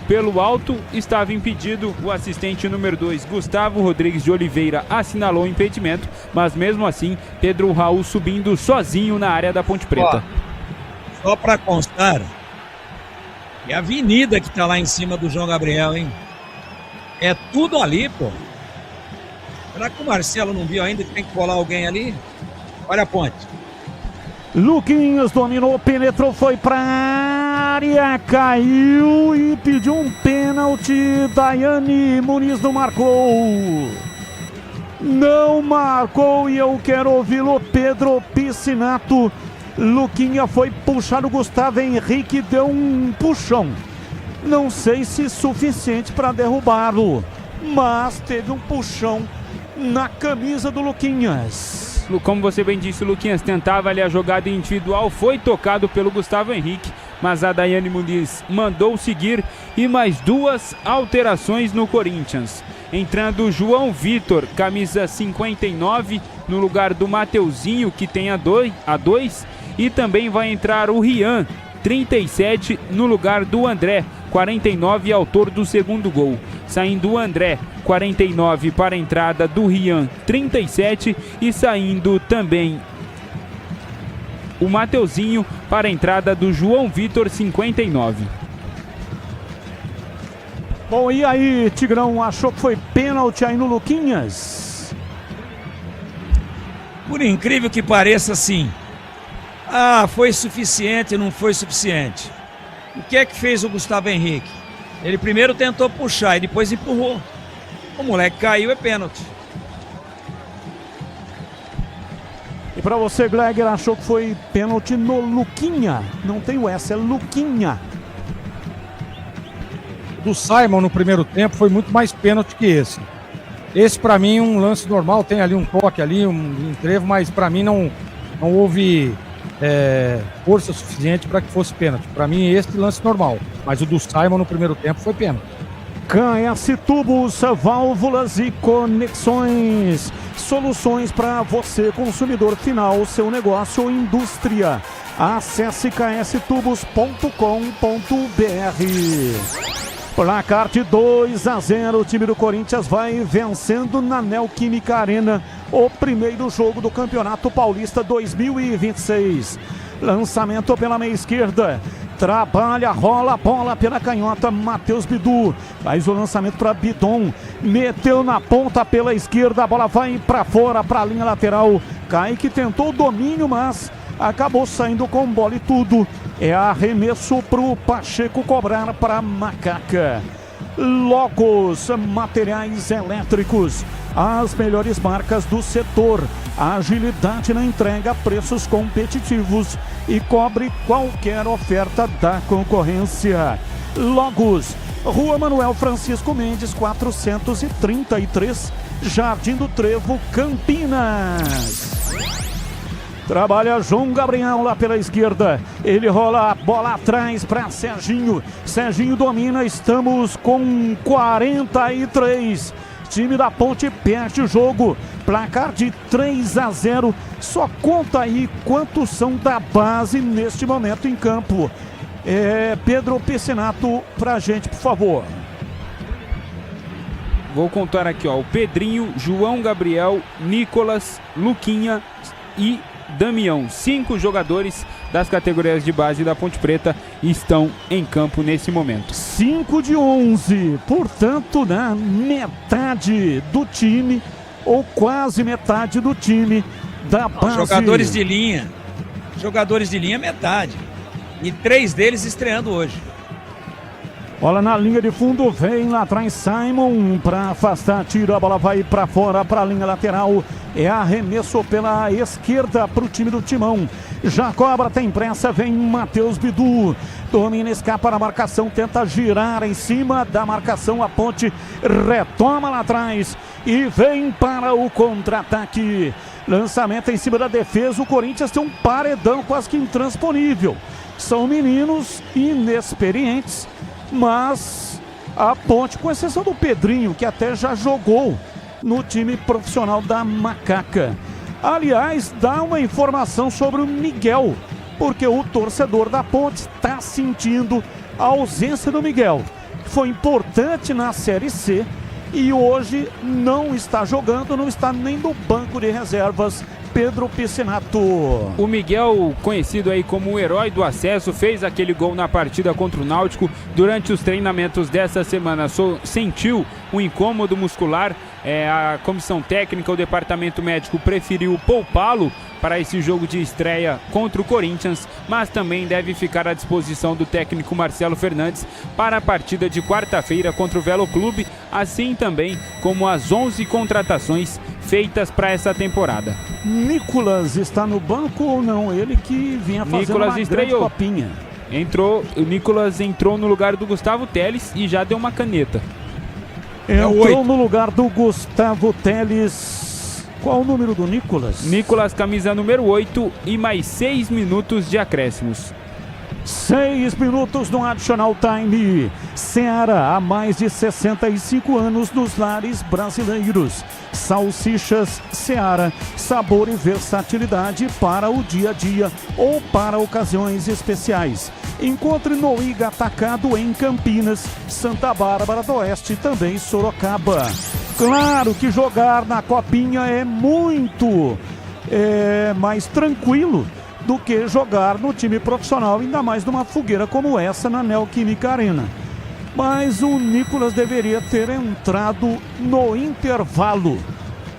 pelo alto, estava impedido. O assistente número 2, Gustavo Rodrigues de Oliveira, assinalou o impedimento, mas mesmo assim, Pedro Raul subindo sozinho na área da Ponte Preta. Só para constar, é a avenida que tá lá em cima do João Gabriel, hein? É tudo ali, pô. Será que o Marcelo não viu ainda que tem que colar alguém ali? Olha a ponte. Luquinhas dominou, penetrou, foi pra área, caiu e pediu um pênalti. Daiane Muniz não marcou. Não marcou e eu quero ouvi-lo, Pedro Piscinato. Luquinha foi puxar o Gustavo Henrique, deu um puxão. Não sei se suficiente para derrubá-lo, mas teve um puxão na camisa do Luquinhas. Como você bem disse, o Luquinhas tentava ali a jogada individual, foi tocado pelo Gustavo Henrique, mas a Daiane Muniz mandou seguir. E mais 2 alterações no Corinthians. Entrando o João Vitor, camisa 59, no lugar do Mateuzinho, que tem a 2. E também vai entrar o Rian, 37, no lugar do André, 49, autor do segundo gol. Saindo o André, 49, para a entrada do Rian, 37. E saindo também o Mateuzinho para a entrada do João Vitor, 59. Bom, e aí, Tigrão, achou que foi pênalti aí no Luquinhas? Por incrível que pareça, sim. Foi suficiente, não foi suficiente. O que é que fez o Gustavo Henrique? Ele primeiro tentou puxar e depois empurrou. O moleque caiu, é pênalti. E pra você, Gleger, achou que foi pênalti no Luquinha? Não tem o S, é Luquinha. Do Simon no primeiro tempo foi muito mais pênalti que esse. Esse pra mim um lance normal, tem ali um toque ali, um entrevo, mas pra mim não houve força suficiente para que fosse pênalti. Para mim, esse lance normal. Mas o do Simon no primeiro tempo foi pênalti. KS Tubos, válvulas e conexões. Soluções para você, consumidor final, seu negócio ou indústria. Acesse kstubos.com.br. Placar de 2-0, o time do Corinthians vai vencendo na Neoquímica Arena o primeiro jogo do Campeonato Paulista 2026. Lançamento pela meia esquerda, trabalha, rola a bola pela canhota, Matheus Bidu, faz o lançamento para Bidon, meteu na ponta pela esquerda, a bola vai para fora, para a linha lateral. Kaique tentou o domínio, mas acabou saindo com bola e tudo. É arremesso para o Pacheco cobrar para Macaca. Logos, materiais elétricos, as melhores marcas do setor, agilidade na entrega, preços competitivos e cobre qualquer oferta da concorrência. Logos, Rua Manuel Francisco Mendes, 433, Jardim do Trevo, Campinas. Trabalha João Gabriel lá pela esquerda. Ele rola a bola atrás para Serginho. Serginho domina. Estamos com 43. Time da Ponte perde o jogo. Placar de 3-0. Só conta aí quantos são da base neste momento em campo. Pedro Piscinato pra gente, por favor. Vou contar aqui, ó. O Pedrinho, João Gabriel, Nicolas, Luquinha e Damião. 5 jogadores das categorias de base da Ponte Preta estão em campo nesse momento. 5 de 11, portanto, né, metade do time, ou quase metade do time da base. Jogadores de linha, metade. E 3 deles estreando hoje. Bola na linha de fundo, vem lá atrás Simon para afastar, tira, a bola vai para fora, para a linha lateral. É arremesso pela esquerda para o time do Timão. Já cobra, tem pressa, vem Matheus Bidu. Domina, escapa na marcação, tenta girar em cima da marcação. A Ponte retoma lá atrás e vem para o contra-ataque. Lançamento em cima da defesa. O Corinthians tem um paredão quase que intransponível. São meninos inexperientes mas a Ponte, com exceção do Pedrinho, que até já jogou no time profissional da Macaca. Aliás, dá uma informação sobre o Miguel, porque o torcedor da Ponte está sentindo a ausência do Miguel. Foi importante na Série C e hoje não está jogando, não está nem no banco de reservas. Pedro Piscinato. O Miguel, conhecido aí como o herói do acesso, fez aquele gol na partida contra o Náutico. Durante os treinamentos dessa semana sentiu um incômodo muscular. A comissão técnica, o departamento médico preferiu poupá-lo para esse jogo de estreia contra o Corinthians, mas também deve ficar à disposição do técnico Marcelo Fernandes para a partida de quarta-feira contra o Velo Clube, assim também como as 11 contratações feitas para essa temporada. Nicolas está no banco ou não? Ele que vinha fazendo uma grande copinha. O Nicolas entrou no lugar do Gustavo Teles e já deu uma caneta. Entrou no lugar do Gustavo Teles. Qual o número do Nicolas? Nicolas, camisa número 8 e mais 6 minutos de acréscimos. 6 minutos no Additional Time. Ceará, há mais de 65 anos nos lares brasileiros. Salsichas Ceará, sabor e versatilidade para o dia a dia ou para ocasiões especiais. Encontre no Iga Atacado em Campinas, Santa Bárbara do Oeste, também Sorocaba. Claro que jogar na copinha é muito mais tranquilo do que jogar no time profissional, ainda mais numa fogueira como essa na Neoquímica Arena. Mas o Nicolas deveria ter entrado no intervalo.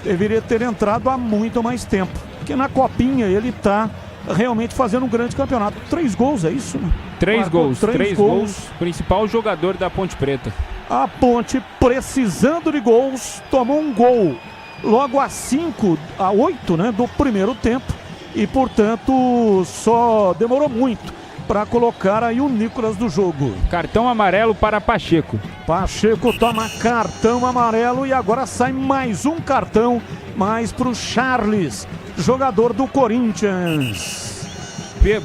Deveria ter entrado há muito mais tempo. Porque na copinha ele está realmente fazendo um grande campeonato. 3 gols, é isso? 3 gols. Principal jogador da Ponte Preta. A Ponte, precisando de gols, tomou um gol logo a 8, né, do primeiro tempo. E, portanto, só demorou muito para colocar aí o Nicolas do jogo. Cartão amarelo para Pacheco. Pacheco toma cartão amarelo e agora sai mais um cartão, mais para o Charles, jogador do Corinthians.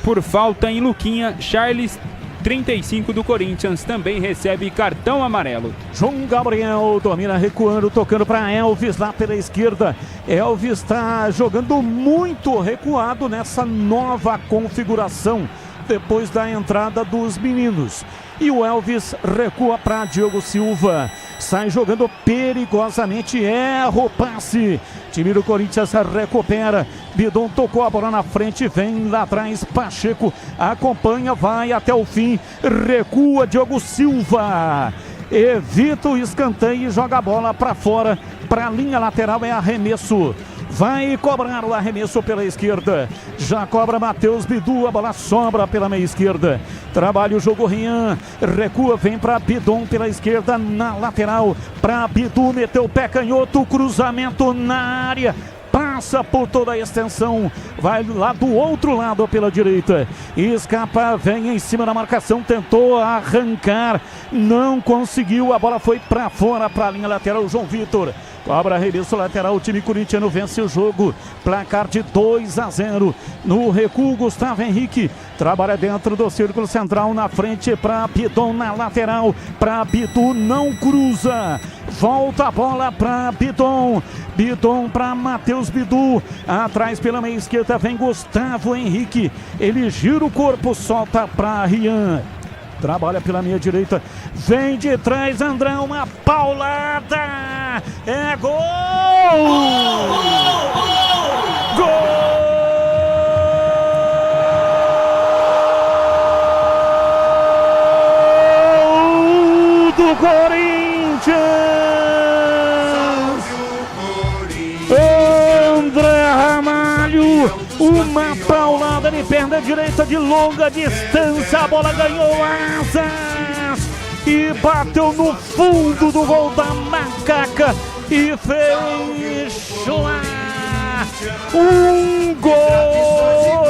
Por falta em Luquinha, Charles, 35 do Corinthians, também recebe cartão amarelo. João Gabriel domina recuando, tocando para Elvis lá pela esquerda. Elvis está jogando muito recuado nessa nova configuração depois da entrada dos meninos. E o Elvis recua para Diogo Silva. Sai jogando perigosamente, erra o passe. Time do Corinthians recupera. Bidon tocou a bola na frente, vem lá atrás. Pacheco acompanha, vai até o fim. Recua Diogo Silva. Evita o escanteio e joga a bola para fora. Para a linha lateral é arremesso. Vai cobrar o arremesso pela esquerda. Já cobra Matheus Bidu. A bola sobra pela meia esquerda. Trabalha o jogo Rian. Recua, vem para Bidon pela esquerda. Na lateral. Para Bidu. Meteu o pé canhoto. Cruzamento na área. Passa por toda a extensão. Vai lá do outro lado pela direita. Escapa, vem em cima da marcação. Tentou arrancar. Não conseguiu. A bola foi para fora, para a linha lateral. O João Vitor cobra arremesso lateral, o time corintiano vence o jogo, placar de 2-0. No recuo, Gustavo Henrique trabalha dentro do círculo central, na frente para Bidon, na lateral para Bidu, não cruza, volta a bola para Bidon, Bidon para Matheus Bidu, atrás pela meia esquerda vem Gustavo Henrique, ele gira o corpo, solta para Rian. Trabalha pela minha direita, vem de trás, André, uma paulada, é gol! Gol! Do Corinthians! André Ramalho! Uma paulada de perna direita de longa distância, a bola ganhou asas e bateu no fundo do gol da Macaca e fez lá um golaço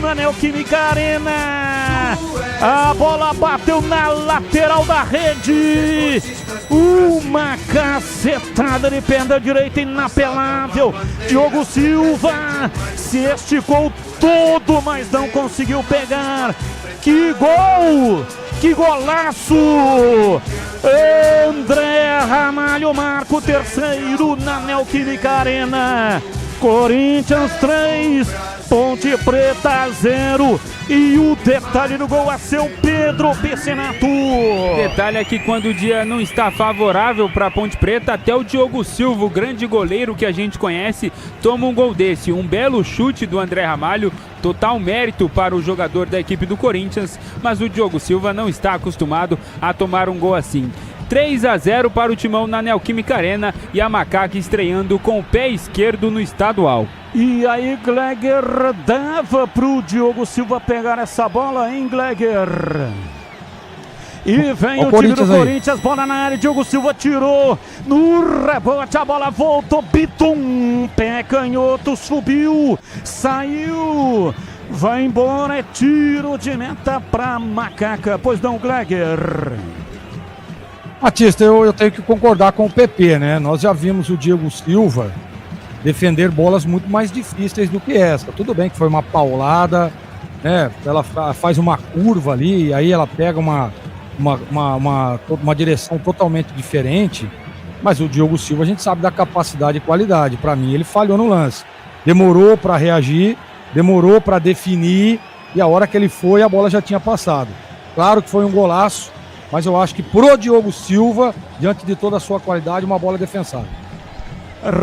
na Neoquímica Arena. A bola bateu na lateral da rede. Uma cacetada de perna direita inapelável. Diogo Silva se esticou todo, mas não conseguiu pegar. Que gol! que golaço! André Ramalho marca o terceiro na Neoquímica Arena. Corinthians 3, Ponte Preta 0. E o detalhe do gol é seu Pedro Piscinato. Detalhe é que quando o dia não está favorável para Ponte Preta, até o Diogo Silva, o grande goleiro que a gente conhece, toma um gol desse. Um belo chute do André Ramalho, total mérito para o jogador da equipe do Corinthians, mas o Diogo Silva não está acostumado a tomar um gol assim. 3-0 para o Timão na Neoquímica Arena e a Macaca estreando com o pé esquerdo no estadual. E aí, Gleger, dava pro Diogo Silva pegar essa bola, hein, Gleger? E vem o time do Corinthians, bola na área, Diogo Silva tirou, no rebote a bola voltou, Bitum, pé canhoto, subiu, saiu, vai embora, é tiro de meta pra Macaca, pois não, Gleger? Batista, eu tenho que concordar com o PP, né? Nós já vimos o Diego Silva defender bolas muito mais difíceis do que essa. Tudo bem que foi uma paulada, né? Ela faz uma curva ali, e aí ela pega uma direção totalmente diferente. Mas o Diogo Silva, a gente sabe da capacidade e qualidade. Para mim, ele falhou no lance. Demorou para reagir, demorou para definir, e a hora que ele foi, a bola já tinha passado. Claro que foi um golaço, mas eu acho que pro Diogo Silva, diante de toda a sua qualidade, uma bola defensável.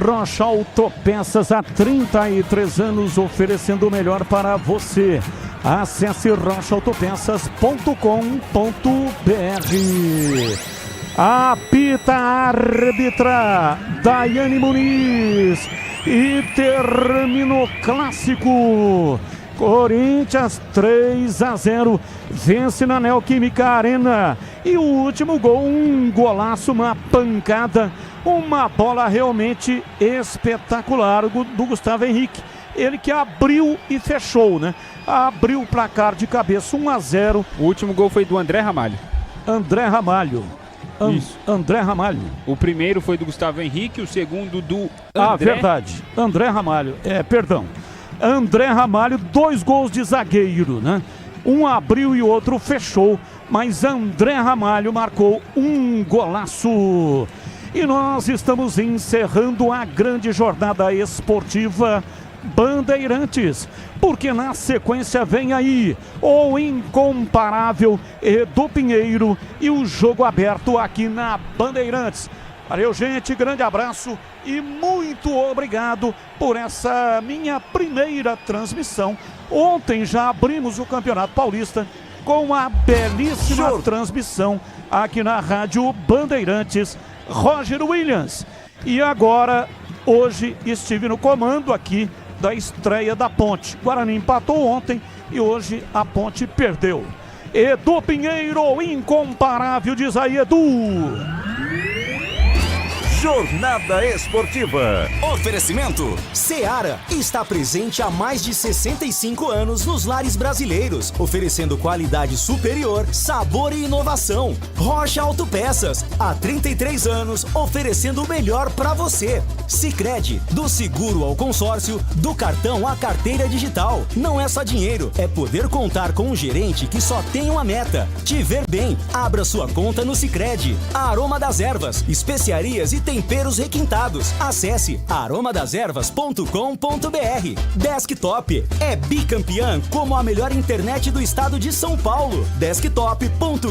Rocha Autopeças, há 33 anos oferecendo o melhor para você. Acesse rochaautopeças.com.br. Apita árbitra Daiane Muniz e termina o clássico. Corinthians 3-0, vence na Neoquímica Arena. E o último gol, um golaço, uma pancada, uma bola realmente espetacular do Gustavo Henrique. Ele que abriu e fechou, né? Abriu o placar de cabeça, 1-0. O último gol foi do André Ramalho. André Ramalho. Isso. André Ramalho. O primeiro foi do Gustavo Henrique, o segundo do André. Verdade. André Ramalho. Perdão. André Ramalho, 2 gols de zagueiro, né? Um abriu e o outro fechou, mas André Ramalho marcou um golaço. E nós estamos encerrando a grande jornada esportiva Bandeirantes, porque na sequência vem aí o incomparável Edu Pinheiro e o jogo aberto aqui na Bandeirantes. Valeu, gente, grande abraço e muito obrigado por essa minha primeira transmissão. Ontem já abrimos o Campeonato Paulista com a belíssima transmissão aqui na Rádio Bandeirantes, Roger Williams. E agora, hoje, estive no comando aqui da estreia da Ponte. Guarani empatou ontem e hoje a Ponte perdeu. Edu Pinheiro, incomparável, diz aí, Edu. Jornada Esportiva. Oferecimento Seara está presente há mais de 65 anos nos lares brasileiros, oferecendo qualidade superior, sabor e inovação. Rocha Autopeças, há 33 anos oferecendo o melhor para você. Sicredi, do seguro ao consórcio, do cartão à carteira digital. Não é só dinheiro, é poder contar com um gerente que só tem uma meta: te ver bem. Abra sua conta no Sicredi. Aroma das Ervas, especiarias e temperos requintados. Acesse aromadeservas.com.br. Desktop é bicampeã como a melhor internet do estado de São Paulo. Desktop.com.br.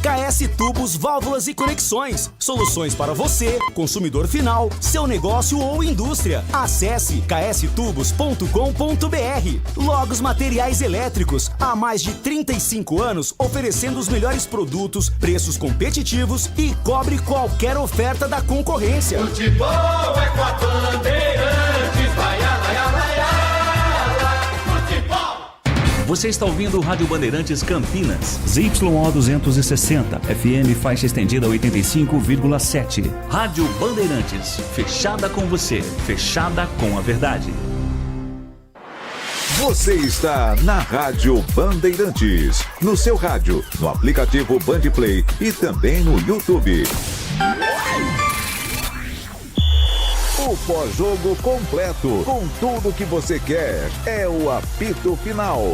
KS Tubos, Válvulas e Conexões. Soluções para você, consumidor final, seu negócio ou indústria. Acesse kstubos.com.br. Logos Materiais Elétricos, há mais de 35 anos oferecendo os melhores produtos, preços competitivos e cobre qualquer oferta da concorrência. Futebol é com a Bandeirantes, vai, vai, vai, futebol. Você está ouvindo o Rádio Bandeirantes Campinas, ZYO 260, FM faixa estendida 85,7. Rádio Bandeirantes, fechada com você, fechada com a verdade. Você está na Rádio Bandeirantes, no seu rádio, no aplicativo Bandplay e também no YouTube. O pós-jogo completo, com tudo que você quer, é o apito final.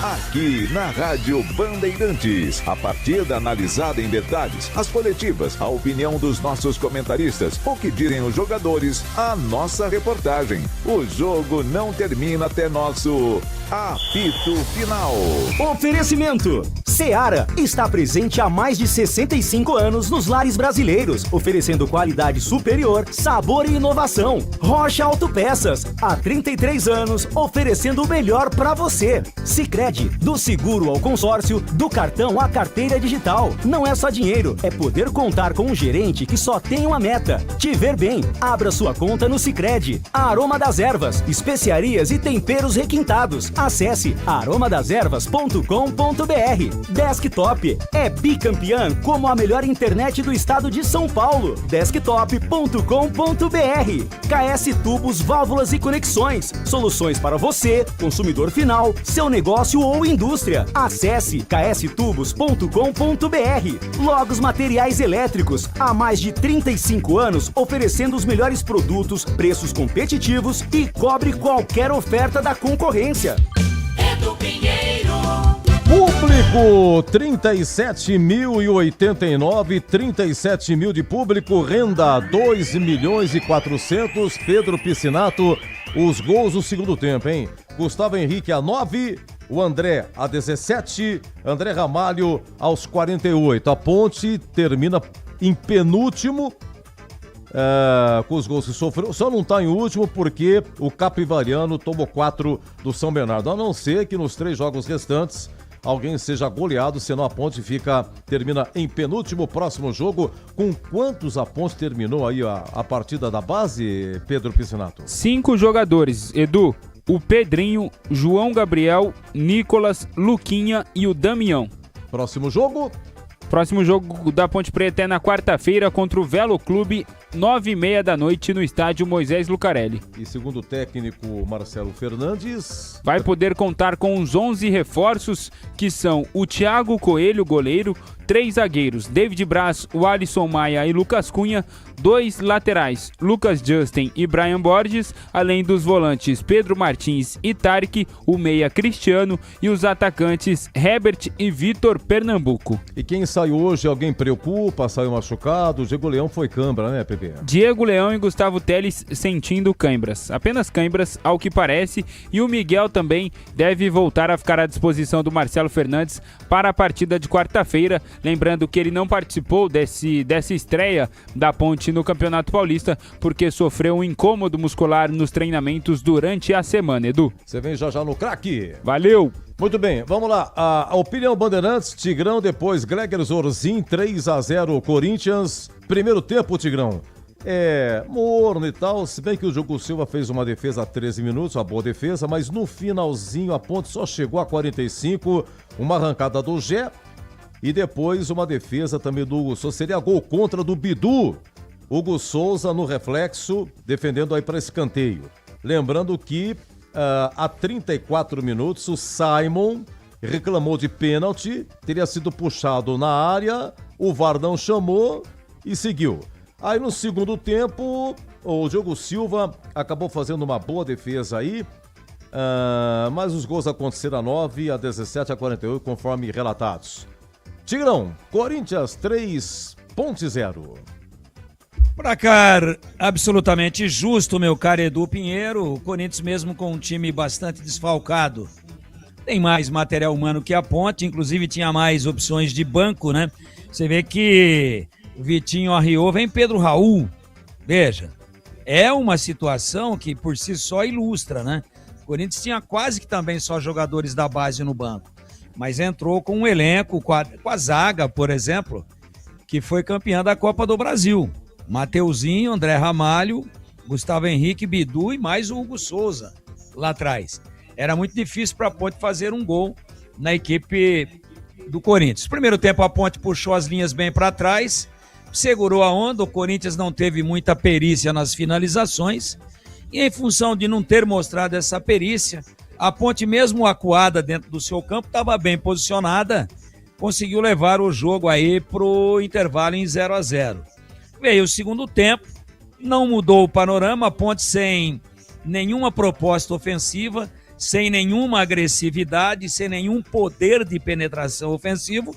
Aqui na Rádio Bandeirantes. A partida analisada em detalhes, as coletivas, a opinião dos nossos comentaristas, o que direm os jogadores, a nossa reportagem. O jogo não termina até nosso apito final. Oferecimento. Seara está presente há mais de 65 anos nos lares brasileiros, oferecendo qualidade superior, sabor e inovação. Rocha Autopeças, há 33 anos, oferecendo o melhor para você. Sicredi, do seguro ao consórcio, do cartão à carteira digital. Não é só dinheiro, é poder contar com um gerente que só tem uma meta: te ver bem. Abra sua conta no Sicredi. A Aroma das Ervas, especiarias e temperos requintados. Acesse aromadeservas.com.br. Desktop é bicampeã como a melhor internet do estado de São Paulo. Desktop.com.br. KS Tubos, Válvulas e Conexões. Soluções para você, consumidor final, seu negócio ou indústria. Acesse kstubos.com.br. Logos Materiais Elétricos. Há mais de 35 anos oferecendo os melhores produtos, preços competitivos e cobre qualquer oferta da concorrência. Edu Pinheiro. Público, 37.089, 37 mil de público, renda 2.400.000, Pedro Piscinato, os gols do segundo tempo, hein? Gustavo Henrique a 9, o André a 17, André Ramalho aos 48. A Ponte termina em penúltimo, com os gols que sofreu, só não está em último porque o Capivariano tomou 4 do São Bernardo, a não ser que nos 3 jogos restantes alguém seja goleado, senão a Ponte termina em penúltimo. Próximo jogo, com quantos a Ponte terminou aí a partida da base, Pedro Piscinato? 5 jogadores, Edu, o Pedrinho, João Gabriel, Nicolas, Luquinha e o Damião. Próximo jogo? Próximo jogo da Ponte Preta é na quarta-feira contra o Velo Clube, 9h30 da noite no estádio Moisés Lucarelli. E segundo o técnico Marcelo Fernandes, vai poder contar com os 11 reforços, que são o Thiago Coelho, goleiro, 3 zagueiros, David Braz, o Alisson Maia e Lucas Cunha, 2 laterais, Lucas Justin e Brian Borges, além dos volantes Pedro Martins e Tarek, o meia Cristiano e os atacantes Herbert e Vitor Pernambuco. E quem saiu hoje, alguém preocupa, saiu machucado? O Diego Leão foi cãibra, né, Pepe? Diego Leão e Gustavo Teles sentindo cãibras, apenas cãibras ao que parece, e o Miguel também deve voltar a ficar à disposição do Marcelo Fernandes para a partida de quarta-feira, lembrando que ele não participou dessa estreia da Ponte no Campeonato Paulista porque sofreu um incômodo muscular nos treinamentos durante a semana, Edu. Você vem já no craque. Valeu! Muito bem, vamos lá. A opinião Bandeirantes, Tigrão, depois Gregor Zorzin, 3-0 Corinthians. Primeiro tempo, Tigrão, morno e tal, se bem que o Diogo Silva fez uma defesa a 13 minutos, uma boa defesa, mas no finalzinho a Ponte só chegou a 45, uma arrancada do Gé e depois uma defesa também do Hugo Souza, seria gol contra do Bidu. Hugo Souza no reflexo, defendendo aí para escanteio. Lembrando que há 34 minutos o Simon reclamou de pênalti, teria sido puxado na área, o VAR não chamou e seguiu. Aí no segundo tempo, o Diogo Silva acabou fazendo uma boa defesa aí, mas os gols aconteceram a 9, a 17, a 48, conforme relatados. Tigrão, Corinthians 3, Ponte 0. Placar absolutamente justo, meu caro Edu Pinheiro. O Corinthians, mesmo com um time bastante desfalcado, tem mais material humano que a Ponte, inclusive tinha mais opções de banco, né? Você vê que o Vitinho arriou, vem Pedro Raul. Veja, é uma situação que por si só ilustra, né? O Corinthians tinha quase que também só jogadores da base no banco, mas entrou com um elenco, com a zaga, por exemplo, que foi campeã da Copa do Brasil. Mateuzinho, André Ramalho, Gustavo Henrique, Bidu e mais o Hugo Souza lá atrás. Era muito difícil para a Ponte fazer um gol na equipe do Corinthians. Primeiro tempo a Ponte puxou as linhas bem para trás, segurou a onda, o Corinthians não teve muita perícia nas finalizações e em função de não ter mostrado essa perícia, a Ponte mesmo acuada dentro do seu campo, estava bem posicionada, conseguiu levar o jogo aí pro intervalo em 0-0. Veio o segundo tempo, não mudou o panorama, a Ponte sem nenhuma proposta ofensiva, sem nenhuma agressividade, sem nenhum poder de penetração ofensivo,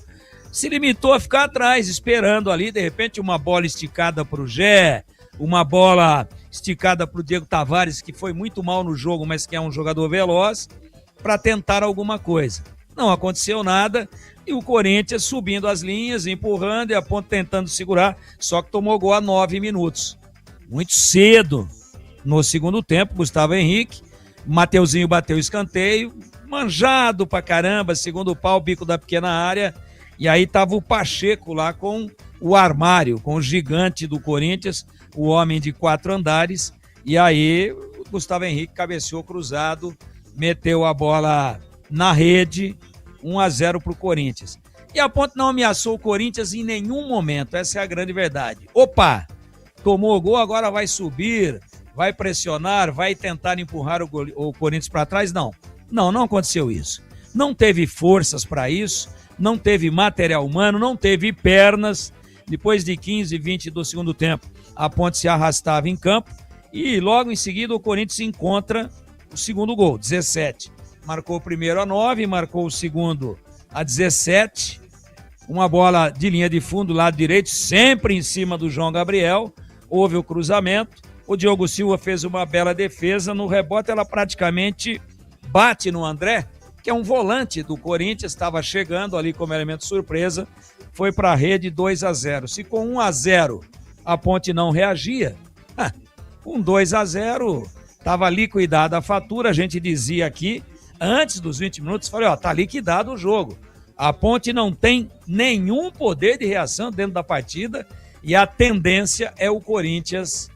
se limitou a ficar atrás, esperando ali, de repente, uma bola esticada para o Gé, uma bola esticada para o Diego Tavares, que foi muito mal no jogo, mas que é um jogador veloz, para tentar alguma coisa. Não aconteceu nada e o Corinthians subindo as linhas, empurrando e a Ponte tentando segurar, só que tomou gol a 9 minutos. Muito cedo no segundo tempo, Gustavo Henrique, Mateuzinho bateu escanteio, manjado pra caramba, segundo pau, bico da pequena área, e aí tava o Pacheco lá com o armário, com o gigante do Corinthians, o homem de 4 andares, e aí o Gustavo Henrique cabeceou cruzado, meteu a bola na rede, 1-0 pro Corinthians. E a Ponte não ameaçou o Corinthians em nenhum momento, essa é a grande verdade. Opa, tomou gol, agora vai subir, vai pressionar, vai tentar empurrar o Corinthians para trás? Não, não aconteceu isso. Não teve forças para isso, não teve material humano, não teve pernas. Depois de 15, 20 do segundo tempo, a Ponte se arrastava em campo e logo em seguida o Corinthians encontra o segundo gol, 17. Marcou o primeiro a 9, marcou o segundo a 17. Uma bola de linha de fundo, lado direito, sempre em cima do João Gabriel. Houve o cruzamento. O Diogo Silva fez uma bela defesa. No rebote, ela praticamente bate no André, que é um volante do Corinthians, estava chegando ali como elemento surpresa. Foi para a rede 2-0. Se com 1-0 a Ponte não reagia, com 2-0 estava liquidada a fatura. A gente dizia aqui, antes dos 20 minutos, falei, tá liquidado o jogo. A Ponte não tem nenhum poder de reação dentro da partida e a tendência é o Corinthians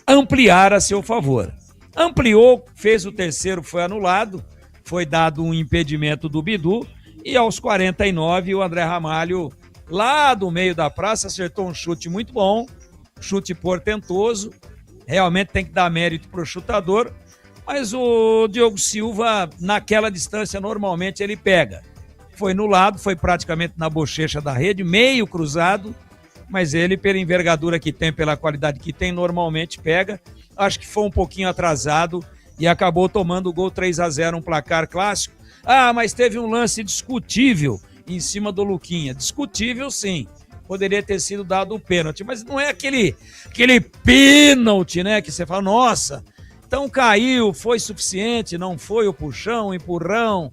ampliar a seu favor. Ampliou, fez o terceiro, foi anulado, foi dado um impedimento do Bidu e aos 49 o André Ramalho, lá do meio da praça, acertou um chute muito bom, chute portentoso, realmente tem que dar mérito para o chutador, mas o Diogo Silva, naquela distância, normalmente ele pega. Foi no lado, foi praticamente na bochecha da rede, meio cruzado, mas ele, pela envergadura que tem, pela qualidade que tem, normalmente pega. Acho que foi um pouquinho atrasado e acabou tomando o gol 3-0, um placar clássico. Mas teve um lance discutível em cima do Luquinha. Discutível, sim. Poderia ter sido dado o pênalti, mas não é aquele pênalti, né, que você fala, nossa, então caiu, foi suficiente, não foi o puxão, o empurrão.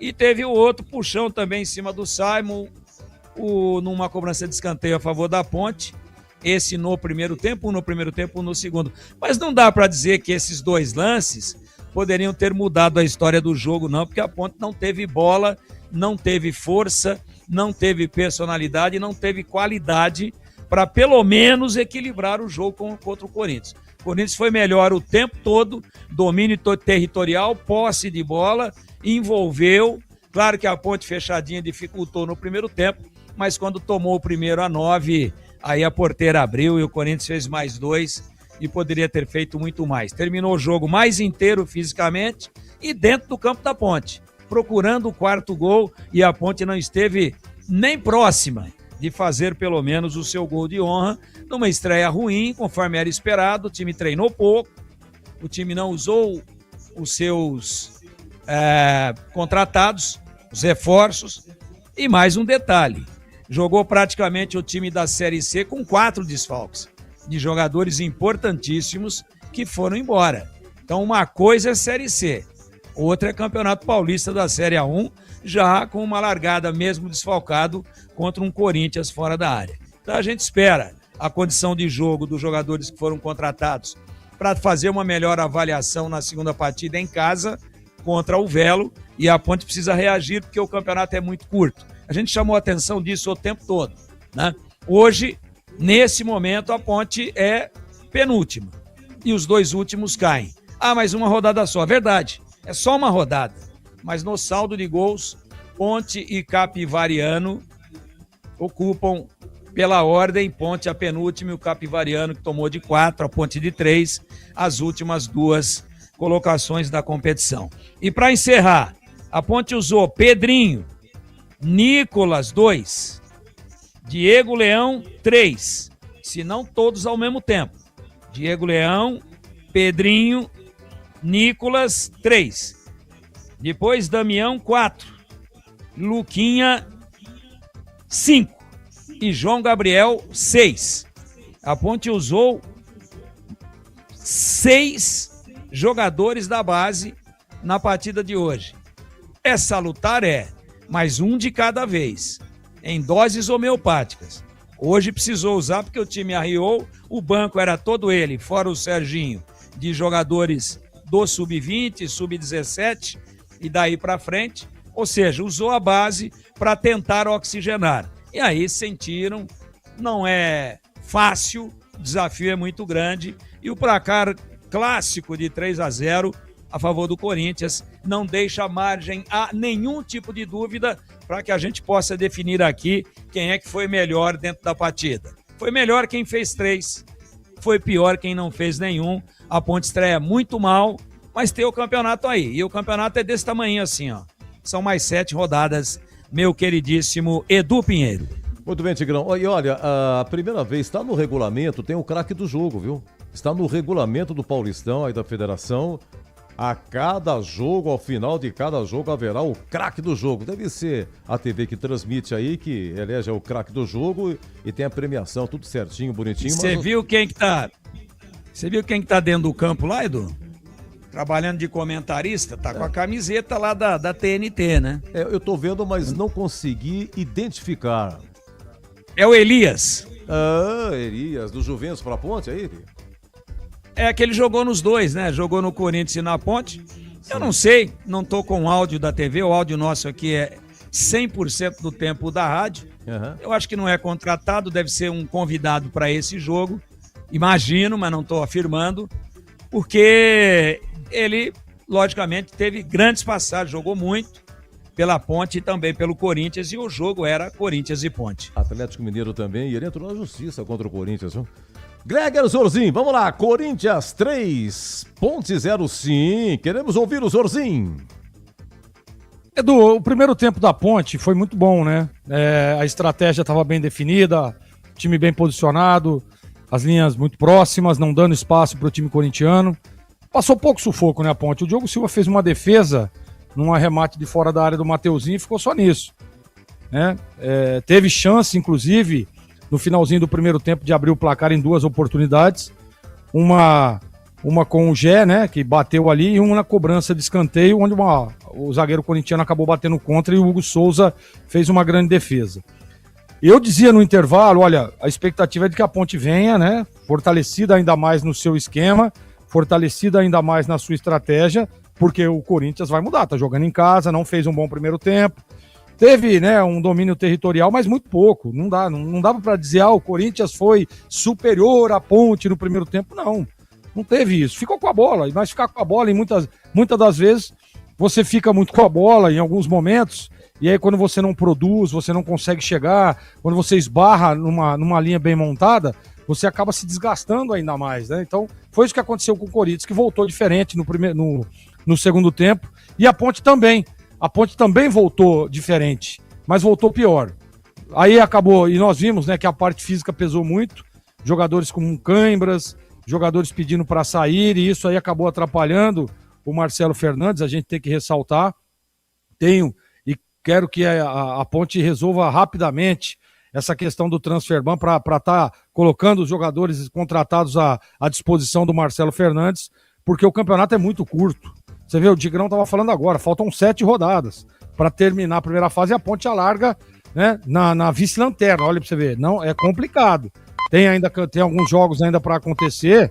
E teve o outro puxão também em cima do Simon, numa cobrança de escanteio a favor da Ponte. Esse no primeiro tempo, um no segundo. Mas não dá para dizer que esses dois lances poderiam ter mudado a história do jogo, não, porque a Ponte não teve bola, não teve força, não teve personalidade, não teve qualidade para pelo menos equilibrar o jogo contra o Corinthians. O Corinthians foi melhor o tempo todo, domínio territorial, posse de bola, envolveu. Claro que a Ponte fechadinha dificultou no primeiro tempo, mas quando tomou o primeiro a 9, aí a porteira abriu e o Corinthians fez mais 2 e poderia ter feito muito mais. Terminou o jogo mais inteiro fisicamente e dentro do campo da Ponte, procurando o quarto gol, e a Ponte não esteve nem próxima de fazer pelo menos o seu gol de honra, numa estreia ruim, conforme era esperado. O time treinou pouco, o time não usou os seus contratados, os reforços, e mais um detalhe, jogou praticamente o time da Série C com 4 desfalques de jogadores importantíssimos que foram embora. Então uma coisa é Série C, outra é Campeonato Paulista da Série A1, já com uma largada mesmo desfalcado contra um Corinthians fora da área. Então a gente espera a condição de jogo dos jogadores que foram contratados para fazer uma melhor avaliação na segunda partida em casa contra o Velo, e a Ponte precisa reagir porque o campeonato é muito curto. A gente chamou a atenção disso o tempo todo, né? Hoje, nesse momento, a Ponte é penúltima e os 2 últimos caem. Mas uma rodada só. Verdade, é só uma rodada. Mas no saldo de gols, Ponte e Capivariano ocupam pela ordem. Ponte a penúltima e o Capivariano, que tomou de 4, a Ponte de 3, as últimas 2 colocações da competição. E para encerrar, a Ponte usou Pedrinho, Nicolas 2, Diego Leão 3, se não todos ao mesmo tempo. Diego Leão, Pedrinho, Nicolas 3. Depois Damião, 4. Luquinha, 5. E João Gabriel, 6. A Ponte usou 6 jogadores da base na partida de hoje. É salutar, mas um de cada vez, em doses homeopáticas. Hoje precisou usar porque o time arriou, o banco era todo ele, fora o Serginho, de jogadores do Sub-20, Sub-17 e daí para frente. Ou seja, usou a base para tentar oxigenar. E aí sentiram, não é fácil, o desafio é muito grande e o placar clássico de 3-0 a favor do Corinthians não deixa margem a nenhum tipo de dúvida para que a gente possa definir aqui quem é que foi melhor dentro da partida. Foi melhor quem fez 3, foi pior quem não fez nenhum. A Ponte estreia muito mal, mas tem o campeonato aí. E o campeonato é desse tamanho assim, ó. São mais 7 rodadas, meu queridíssimo Edu Pinheiro. Muito bem, Tigrão. E olha, a primeira vez está no regulamento, tem o craque do jogo, viu? Está no regulamento do Paulistão, aí da federação. A cada jogo, ao final de cada jogo, haverá o craque do jogo. Deve ser a TV que transmite aí, que elege o craque do jogo e tem a premiação, tudo certinho, bonitinho. Você viu quem que tá... Você viu quem que tá dentro do campo lá, Edu? Trabalhando de comentarista, tá com a camiseta lá da TNT, né? Eu tô vendo, mas não consegui identificar. É o Elias. Ah, Elias, do Juventus pra Ponte, aí? É que ele jogou nos dois, né? Jogou no Corinthians e na Ponte. Sim. Eu não sei, não tô com o áudio da TV, o áudio nosso aqui é 100% do tempo da rádio. Uhum. Eu acho que não é contratado, deve ser um convidado para esse jogo. Imagino, mas não tô afirmando, porque ele, logicamente, teve grandes passagens, jogou muito pela Ponte e também pelo Corinthians, e o jogo era Corinthians e Ponte. Atlético Mineiro também, e ele entrou na justiça contra o Corinthians, viu? Gregor Zorzinho, vamos lá, Corinthians 3, Ponte 0 sim, queremos ouvir o Zorzinho. Edu, o primeiro tempo da Ponte foi muito bom, né? A estratégia estava bem definida, time bem posicionado, as linhas muito próximas, não dando espaço para o time corintiano. Passou pouco sufoco, né, a Ponte? O Diogo Silva fez uma defesa num arremate de fora da área do Mateuzinho e ficou só nisso, né? Teve chance, inclusive, no finalzinho do primeiro tempo, de abrir o placar em 2 oportunidades. Uma com o Gé, né, que bateu ali, e uma na cobrança de escanteio, onde o zagueiro corintiano acabou batendo contra e o Hugo Souza fez uma grande defesa. Eu dizia no intervalo, olha, a expectativa é de que a Ponte venha, né, fortalecida ainda mais no seu esquema, fortalecida ainda mais na sua estratégia, porque o Corinthians vai mudar, tá jogando em casa, não fez um bom primeiro tempo, teve, né, um domínio territorial, mas muito pouco. Não dava para dizer, o Corinthians foi superior à Ponte no primeiro tempo. Não teve isso. Ficou com a bola, mas ficar com a bola, muitas das vezes, você fica muito com a bola em alguns momentos, e aí quando você não produz, você não consegue chegar, quando você esbarra numa linha bem montada, você acaba se desgastando ainda mais, né? Então, foi isso que aconteceu com o Corinthians, que voltou diferente no segundo tempo, e a Ponte também. A Ponte também voltou diferente, mas voltou pior. Aí acabou, e nós vimos, né, que a parte física pesou muito, jogadores com cãibras, jogadores pedindo para sair, e isso aí acabou atrapalhando o Marcelo Fernandes, a gente tem que ressaltar. E quero que a Ponte resolva rapidamente essa questão do transfer ban para estar colocando os jogadores contratados à disposição do Marcelo Fernandes, porque o campeonato é muito curto. Você vê, o Tigrão estava falando agora, faltam 7 rodadas para terminar a primeira fase e a Ponte alarga, né, na vice-lanterna. Olha para você ver, não, é complicado. Tem alguns jogos ainda para acontecer,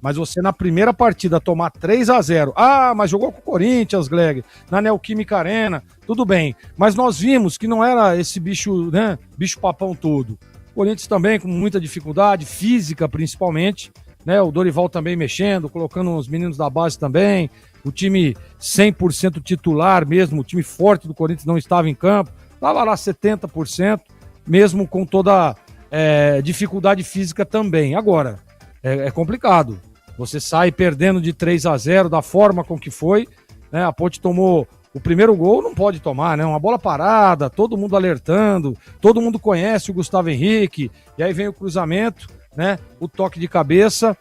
mas você na primeira partida tomar 3-0, mas jogou com o Corinthians, Gleg, na Neoquímica Arena, tudo bem. Mas nós vimos que não era esse bicho, né, bicho papão todo. O Corinthians também com muita dificuldade, física principalmente, né, o Dorival também mexendo, colocando os meninos da base também, o time 100% titular mesmo, o time forte do Corinthians não estava em campo, estava lá 70%, mesmo com toda dificuldade física também. Agora, é complicado, você sai perdendo de 3-0 da forma com que foi, né? A Ponte tomou o primeiro gol, não pode tomar, né? Uma bola parada, todo mundo alertando, todo mundo conhece o Gustavo Henrique, e aí vem o cruzamento, né? O toque de cabeça,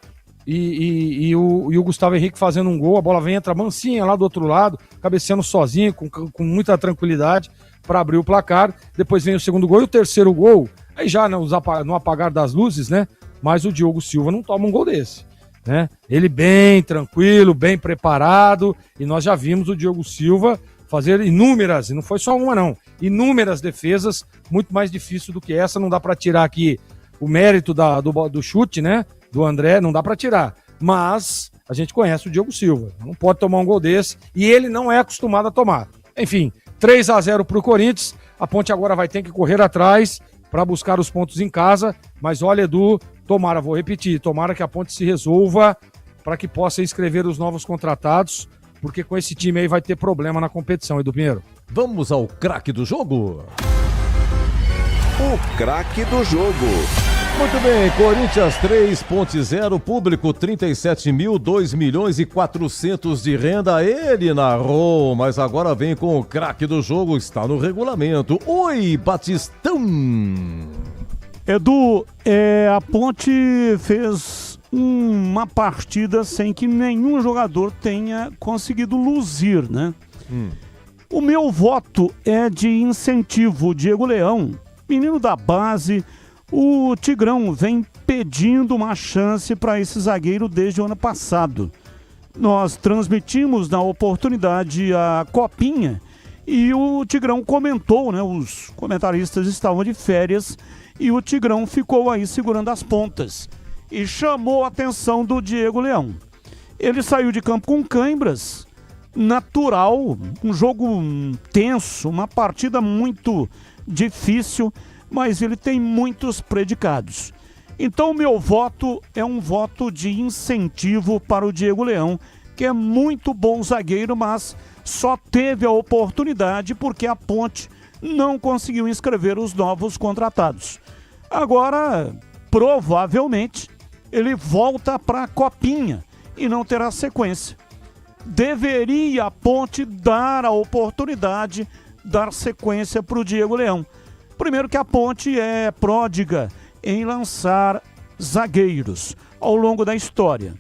e o Gustavo Henrique fazendo um gol, a bola entra mansinha lá do outro lado, cabeceando sozinho, com muita tranquilidade para abrir o placar. Depois vem o segundo gol e o terceiro gol, aí já no apagar das luzes, né? Mas o Diogo Silva não toma um gol desse, né? Ele bem tranquilo, bem preparado, e nós já vimos o Diogo Silva fazer inúmeras, e não foi só uma não, inúmeras defesas, muito mais difícil do que essa. Não dá para tirar aqui o mérito do chute, né? Do André, não dá para tirar. Mas a gente conhece o Diogo Silva, não pode tomar um gol desse, e ele não é acostumado a tomar. Enfim, 3-0 pro Corinthians, a Ponte agora vai ter que correr atrás para buscar os pontos em casa, mas olha, Edu, tomara, vou repetir, tomara que a Ponte se resolva para que possa inscrever os novos contratados, porque com esse time aí vai ter problema na competição, Edu Pinheiro. Vamos ao craque do jogo? O craque do jogo. Muito bem, Corinthians 3.0, público 37 mil, 2 milhões e 400 de renda, ele narrou, mas agora vem com o craque do jogo, está no regulamento. Oi, Batistão! Edu, a Ponte fez uma partida sem que nenhum jogador tenha conseguido luzir, né? O meu voto é de incentivo. Diego Leão, menino da base, o Tigrão vem pedindo uma chance para esse zagueiro desde o ano passado. Nós transmitimos na oportunidade a Copinha e o Tigrão comentou, né? Os comentaristas estavam de férias e o Tigrão ficou aí segurando as pontas e chamou a atenção do Diego Leão. Ele saiu de campo com câimbras, natural, um jogo tenso, uma partida muito difícil, mas ele tem muitos predicados. Então o meu voto é um voto de incentivo para o Diego Leão, que é muito bom zagueiro, mas só teve a oportunidade porque a Ponte não conseguiu inscrever os novos contratados. Agora, provavelmente, ele volta para a Copinha e não terá sequência. Deveria a Ponte dar a oportunidade, dar sequência para o Diego Leão. Primeiro que a Ponte é pródiga em lançar zagueiros ao longo da história.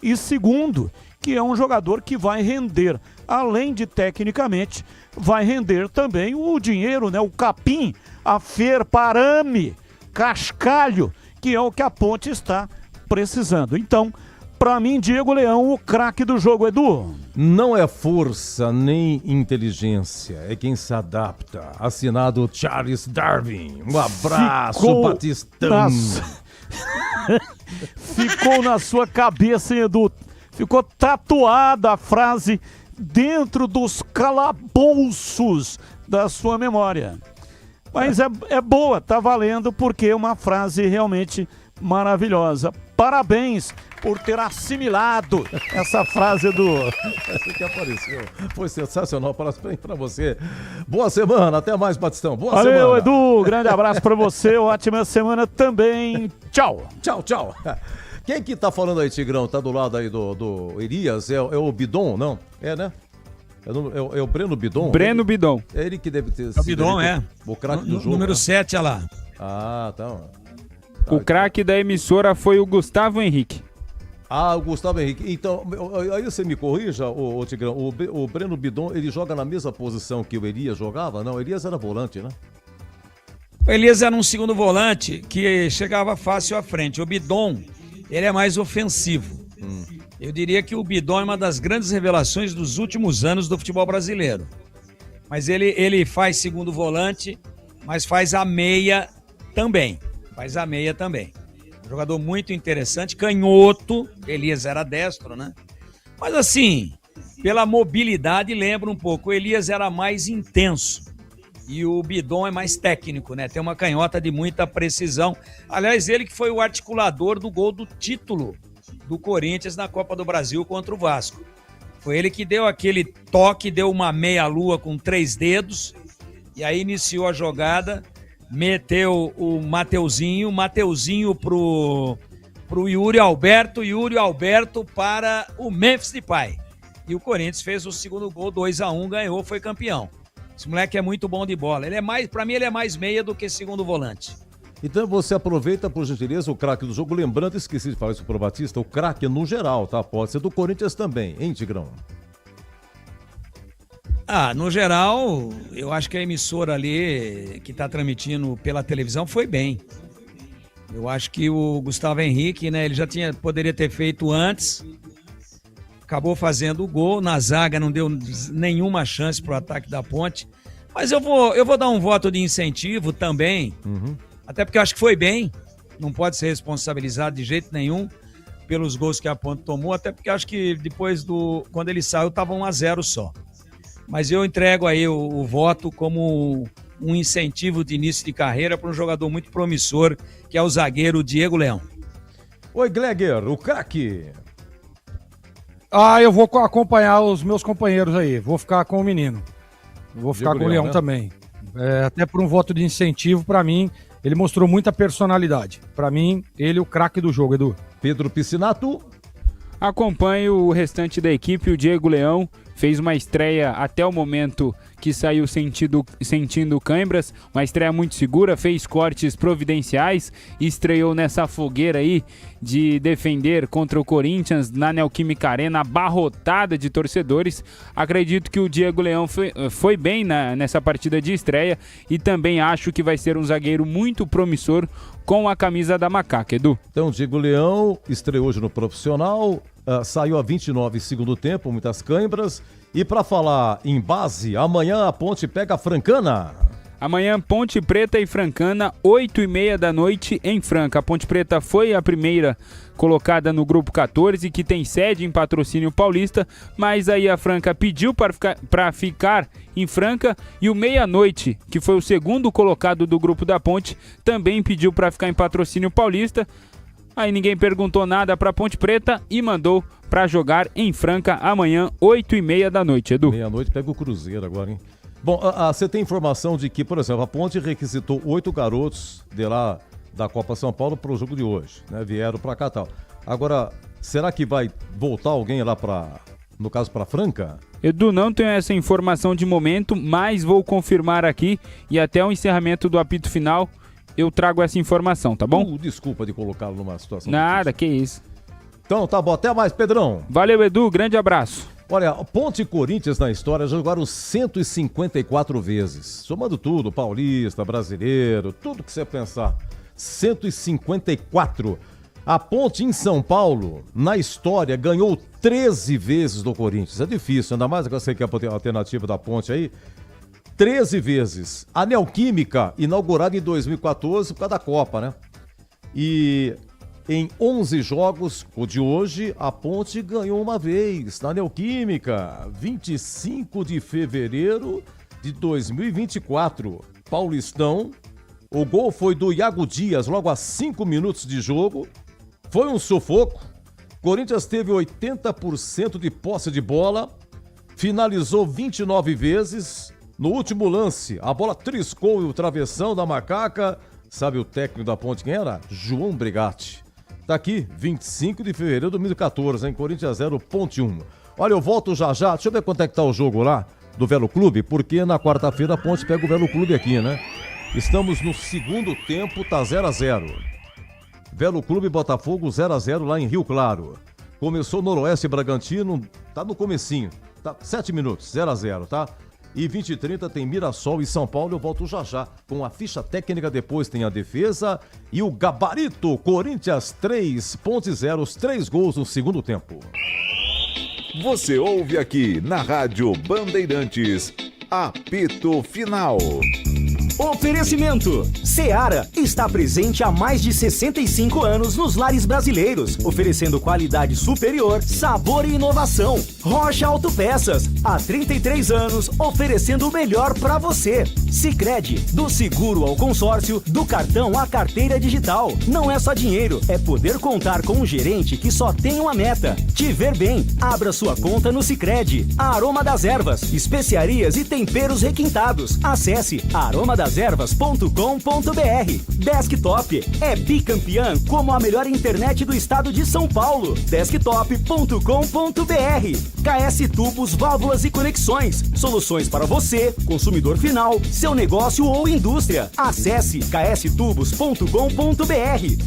E segundo, que é um jogador que vai render, além de tecnicamente, vai render também o dinheiro, né? O capim, a parame, cascalho, que é o que a Ponte está precisando. Então, para mim, Diego Leão, o craque do jogo, Edu. Não é força nem inteligência, é quem se adapta. Assinado Charles Darwin. Um abraço, Batistão. Ficou na sua cabeça, hein, Edu? Ficou tatuada a frase dentro dos calabouços da sua memória. Mas é boa, tá valendo, porque é uma frase realmente maravilhosa. Parabéns por ter assimilado essa frase, Edu. Essa que apareceu. Foi sensacional. Parabéns pra você. Boa semana. Até mais, Batistão. Boa semana. Valeu, Edu. Grande abraço pra você. Ótima semana também. Tchau. Tchau, tchau. Quem que tá falando aí, Tigrão? Tá do lado aí do Elias? É o Bidon, não? É, né? É o Breno Bidon? Breno Bidon. É ele que deve ter sido. É o Bidon, o craque do jogo. Número né? 7, olha lá. Ah, tá. O craque da emissora foi o Gustavo Henrique. Ah, o Gustavo Henrique. Então, aí você me corrija, o Tigrão. O Breno Bidon, ele joga na mesma posição que o Elias jogava? Não, o Elias era volante, né? O Elias era um segundo volante que chegava fácil à frente. O Bidon, ele é mais ofensivo. Eu diria que o Bidon é uma das grandes revelações dos últimos anos do futebol brasileiro. Mas ele faz segundo volante, mas faz a meia também. Um jogador muito interessante, canhoto. Elias era destro, né? Mas assim, pela mobilidade lembra um pouco. O Elias era mais intenso e o Bidon é mais técnico, né? Tem uma canhota de muita precisão. Aliás, ele que foi o articulador do gol do título do Corinthians na Copa do Brasil contra o Vasco. Foi ele que deu aquele toque, deu uma meia-lua com 3 dedos e aí iniciou a jogada. Meteu o Mateuzinho pro Yuri Alberto para o Memphis Depay. E o Corinthians fez o segundo gol, 2-1, ganhou, foi campeão. Esse moleque é muito bom de bola. Pra mim ele é mais meia do que segundo volante. Então você aproveita, por gentileza, o craque do jogo. Lembrando, esqueci de falar isso pro Batista, o craque no geral, tá? Pode ser do Corinthians também, hein, Tigrão? No geral, eu acho que a emissora ali que tá transmitindo pela televisão foi bem. Eu acho que o Gustavo Henrique, né, ele já poderia ter feito antes, acabou fazendo o gol, na zaga não deu nenhuma chance pro ataque da Ponte, mas eu vou dar um voto de incentivo também, até porque eu acho que foi bem, não pode ser responsabilizado de jeito nenhum pelos gols que a Ponte tomou, até porque eu acho que depois quando ele saiu, tava 1-0 só. Mas eu entrego aí o voto como um incentivo de início de carreira para um jogador muito promissor, que é o zagueiro Diego Leão. Oi, Gleger, o craque. Eu vou acompanhar os meus companheiros aí, vou ficar com o menino. Vou ficar com o Leão, né? Também. Até por um voto de incentivo, para mim, ele mostrou muita personalidade. Para mim, ele é o craque do jogo, Edu. Pedro Piscinato. Acompanho o restante da equipe, o Diego Leão. Fez uma estreia até o momento que saiu sentindo câimbras, uma estreia muito segura, fez cortes providenciais e estreou nessa fogueira aí de defender contra o Corinthians na Neoquímica Arena, abarrotada de torcedores. Acredito que o Diego Leão foi bem nessa partida de estreia e também acho que vai ser um zagueiro muito promissor com a camisa da Macaca, Edu. Então, Diego Leão estreou hoje no profissional, saiu a 29 segundo tempo, muitas câimbras. E para falar em base, amanhã a Ponte pega a Francana. Amanhã, Ponte Preta e Francana, 8h30 da noite em Franca. A Ponte Preta foi a primeira colocada no grupo 14, que tem sede em Patrocínio Paulista, mas aí a Franca pediu para ficar em Franca e o Meia-Noite, que foi o segundo colocado do grupo da Ponte, também pediu para ficar em Patrocínio Paulista. Aí ninguém perguntou nada pra Ponte Preta e mandou pra jogar em Franca amanhã, 8h30 da noite, Edu. Meia-noite pega o Cruzeiro agora, hein? Bom, você tem informação de que, por exemplo, a Ponte requisitou 8 garotos de lá da Copa São Paulo pro jogo de hoje, né? Vieram pra cá e tal. Agora, será que vai voltar alguém lá no caso, pra Franca? Edu, não tenho essa informação de momento, mas vou confirmar aqui e até o encerramento do apito final eu trago essa informação, tá bom? Desculpa de colocá-lo numa situação Nada, difícil. Que isso. Então tá bom, até mais, Pedrão. Valeu, Edu, grande abraço. Olha, Ponte e Corinthians na história jogaram 154 vezes. Somando tudo, paulista, brasileiro, tudo que você pensar. 154. A Ponte em São Paulo, na história, ganhou 13 vezes do Corinthians. É difícil, ainda mais que eu sei que é a alternativa da Ponte aí. 13 vezes. A Neoquímica, inaugurada em 2014 por causa da Copa, né? E em 11 jogos, o de hoje, a Ponte ganhou uma vez na Neoquímica, 25 de fevereiro de 2024. Paulistão. O gol foi do Iago Dias, logo a 5 minutos de jogo. Foi um sufoco. Corinthians teve 80% de posse de bola, finalizou 29 vezes. No último lance, a bola triscou o travessão da Macaca. Sabe o técnico da Ponte quem era? João Brigatti. Tá aqui, 25 de fevereiro de 2014, em Corinthians 0, Ponte 1. Olha, eu volto já. Deixa eu ver quanto é que tá o jogo lá do Velo Clube, porque na quarta-feira a Ponte pega o Velo Clube aqui, né? Estamos no segundo tempo, tá 0-0. Velo Clube Botafogo 0-0 lá em Rio Claro. Começou Noroeste Bragantino, tá no comecinho. Tá 7 minutos, 0-0, tá? E 20h30 tem Mirassol e São Paulo. Eu volto já com a ficha técnica. Depois tem a defesa e o gabarito. Corinthians 3, Ponte 0, os 3 gols no segundo tempo. Você ouve aqui na Rádio Bandeirantes, apito final. Oferecimento: Seara está presente há mais de 65 anos nos lares brasileiros, oferecendo qualidade superior, sabor e inovação. Rocha Autopeças, há 33 anos, oferecendo o melhor para você. Sicredi, do seguro ao consórcio, do cartão à carteira digital. Não é só dinheiro, é poder contar com um gerente que só tem uma meta: te Te ver bem. Abra sua conta no Sicredi. Aroma das Ervas, especiarias e temperos requintados. Acesse aromadeservas.com.br. Desktop é bicampeã como a melhor internet do estado de São Paulo. Desktop.com.br. KS Tubos, válvulas e conexões. Soluções para você, consumidor final, seu negócio ou indústria. Acesse kstubos.com.br.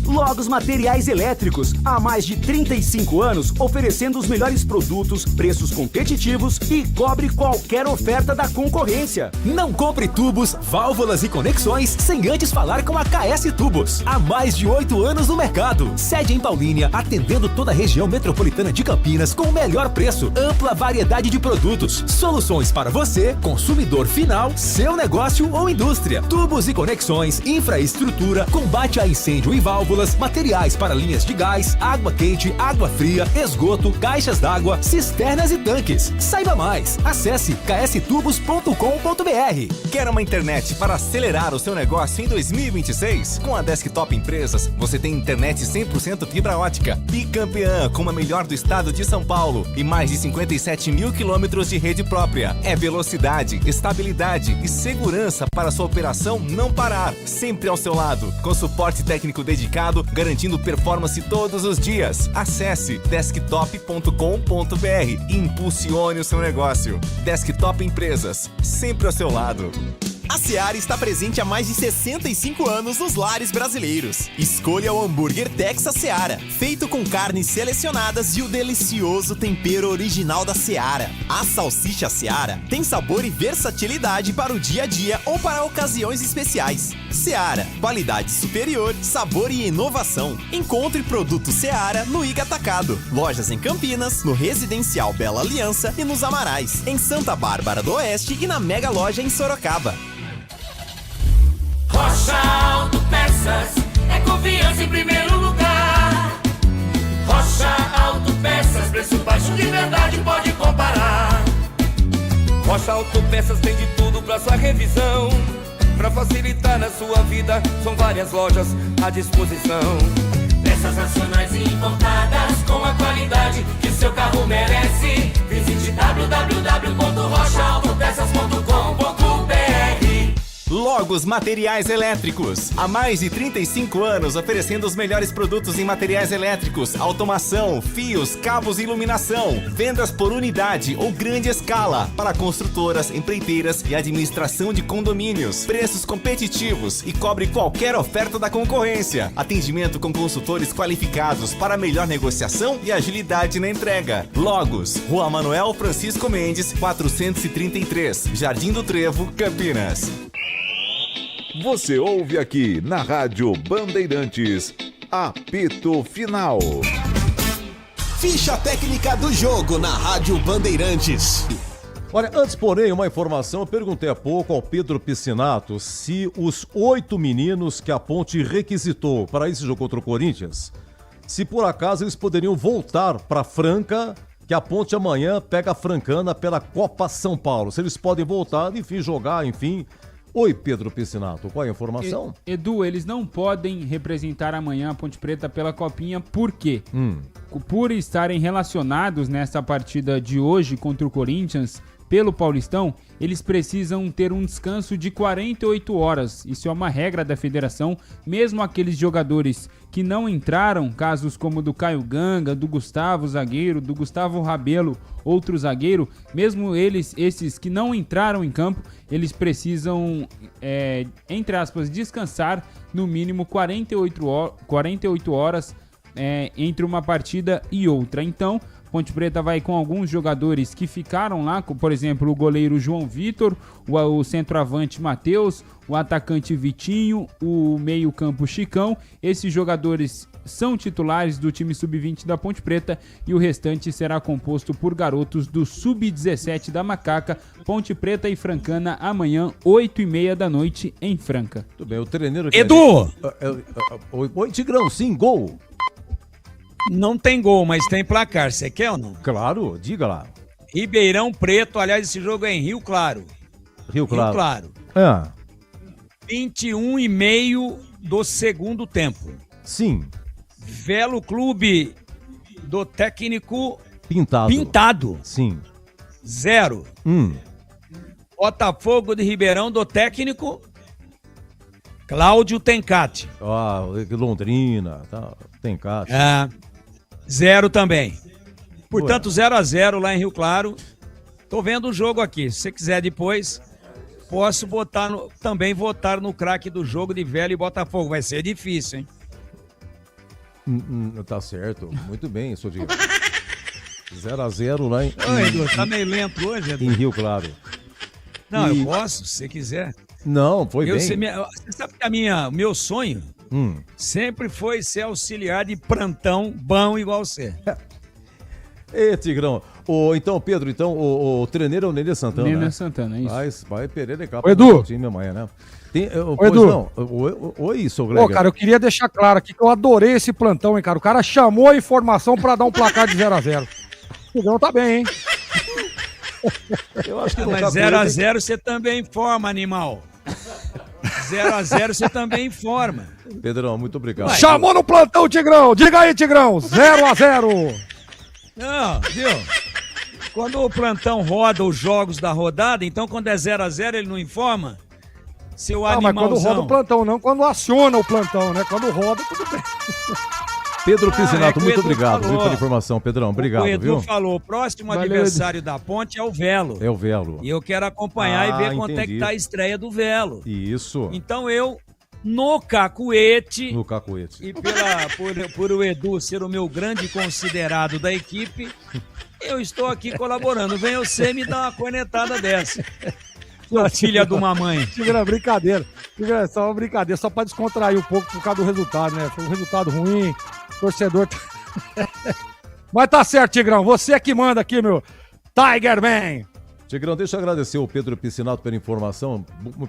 Logos Materiais Elétricos. Há mais de 35 anos oferecendo os melhores produtos, preços competitivos e cobre qualquer oferta da concorrência. Não compre tubos, válvulas e conexões sem antes falar com a KS Tubos. Há mais de 8 anos no mercado. Sede em Paulínia, atendendo toda a região metropolitana de Campinas com o melhor preço, ampla variedade de produtos, soluções para você, consumidor final, seu negócio ou indústria. Tubos e conexões, infraestrutura, combate a incêndio e válvulas, materiais para linhas de gás, água quente, água fria, esgoto, caixas d'água, cisternas e tanques. Saiba mais. Acesse kstubos.com.br. Quer uma internet para acelerar o seu negócio em 2026? Com a Desktop Empresas, você tem internet 100% fibra ótica, bicampeã como a melhor do estado de São Paulo e mais de 57 mil quilômetros de rede própria. É velocidade, estabilidade e segurança para sua operação não parar. Sempre ao seu lado, com suporte técnico dedicado, garantindo performance todos os dias. Acesse desktop.com.br e impulsione o seu negócio. Desktop Empresas, sempre ao seu lado. A Seara está presente há mais de 65 anos nos lares brasileiros. Escolha o hambúrguer Texas Seara, feito com carnes selecionadas e o delicioso tempero original da Seara. A salsicha Seara tem sabor e versatilidade para o dia a dia ou para ocasiões especiais. Seara, qualidade superior, sabor e inovação. Encontre produto Seara no Iga Atacado. Lojas em Campinas, no Residencial Bela Aliança e nos Amarais, em Santa Bárbara do Oeste e na Mega Loja em Sorocaba. Rocha Autopeças é confiança em primeiro lugar. Rocha Autopeças, preço baixo de verdade, pode comparar. Rocha Autopeças tem de tudo pra sua revisão. Pra facilitar na sua vida, são várias lojas à disposição. Peças nacionais e importadas com a qualidade que seu carro merece. Visite www.rochaautopeças.com.br. Logos Materiais Elétricos. Há mais de 35 anos oferecendo os melhores produtos em materiais elétricos, automação, fios, cabos e iluminação. Vendas por unidade ou grande escala para construtoras, empreiteiras e administração de condomínios. Preços competitivos e cobre qualquer oferta da concorrência. Atendimento com consultores qualificados para melhor negociação e agilidade na entrega. Logos, Rua Manuel Francisco Mendes, 433, Jardim do Trevo, Campinas. Você ouve aqui na Rádio Bandeirantes, apito final. Ficha técnica do jogo na Rádio Bandeirantes. Olha, antes, porém, uma informação. Eu perguntei há pouco ao Pedro Piscinato se os 8 meninos que a Ponte requisitou para esse jogo contra o Corinthians, se por acaso eles poderiam voltar para Franca, que a Ponte amanhã pega a Francana pela Copa São Paulo. Se eles podem voltar, enfim, jogar, enfim. Oi, Pedro Piscinato, qual é a informação? Edu, eles não podem representar amanhã a Ponte Preta pela Copinha, por quê? Por estarem relacionados nessa partida de hoje contra o Corinthians, pelo Paulistão, eles precisam ter um descanso de 48 horas. Isso é uma regra da federação. Mesmo aqueles jogadores que não entraram, casos como do Caio Ganga, do Gustavo zagueiro, do Gustavo Rabelo, outro zagueiro, mesmo esses que não entraram em campo, eles precisam, entre aspas, descansar no mínimo 48 horas entre uma partida e outra. Então, Ponte Preta vai com alguns jogadores que ficaram lá, por exemplo, o goleiro João Vitor, o centroavante Matheus, o atacante Vitinho, o meio-campo Chicão. Esses jogadores são titulares do time sub-20 da Ponte Preta e o restante será composto por garotos do sub-17 da Macaca. Ponte Preta e Francana amanhã, 8h30 da noite em Franca. Tudo bem, o treineiro... Edu! Oi, Tigrão, sim, gol. Não tem gol, mas tem placar. Você quer ou não? Claro, diga lá. Ribeirão Preto, aliás, esse jogo é em Rio Claro. Rio Claro. 21h30 do segundo tempo. Sim. Velo Clube do técnico Pintado. Sim. 0. Botafogo de Ribeirão do técnico Cláudio Tencati. Londrina, tá. Tencati. 0 também. Portanto, 0-0 lá em Rio Claro. Tô vendo o jogo aqui. Se você quiser depois, posso também votar no craque do jogo de Velho e Botafogo. Vai ser difícil, hein? Tá certo. Muito bem, sou de 0-0 lá em... Oi, Edu, tá meio lento hoje, Edu? Em Rio Claro. Não, eu posso, se você quiser. Não, foi bem. Você sabe que o meu sonho sempre foi ser auxiliar de plantão bom igual você. Ê, Tigrão. Então, Pedro, o treineiro é o Nenê Santana. Nenê né? Santana, isso. Vai pererecar Ô, Edu. pro time amanhã, né? Ô, Edu. Oi, seu Greg. Pô, cara, eu queria deixar claro aqui que eu adorei esse plantão, hein, cara. O cara chamou a informação pra dar um placar de 0-0. O Tigrão tá bem, hein? Eu acho que mas 0-0 você também informa, animal. 0-0 você também informa. Pedrão, muito obrigado. Chamou no plantão, Tigrão. Diga aí, Tigrão. 0-0. Não, viu? Quando o plantão roda os jogos da rodada, então quando é 0-0 ele não informa? Seu animalzão. Mas quando roda o plantão, não quando aciona o plantão, né? Quando roda, tudo bem. Pedro Piscinato, muito obrigado pela informação, Pedrão. Obrigado, o Edu viu? falou, o próximo Valeu, adversário da Ponte é o Velo. É o Velo. E eu quero acompanhar e ver quanto é que tá a estreia do Velo. Isso. Então eu, no cacuete... E por o Edu ser o meu grande considerado da equipe, eu estou aqui colaborando. Vem você me dar uma cornetada dessa. Sua filha de uma mãe. Tigrão, brincadeira. Tigrão, é só uma brincadeira, só pra descontrair um pouco por causa do resultado, né? Foi um resultado ruim, torcedor... Mas tá certo, Tigrão, você é que manda aqui, meu Tiger Man. Tigrão, deixa eu agradecer o Pedro Piscinato pela informação.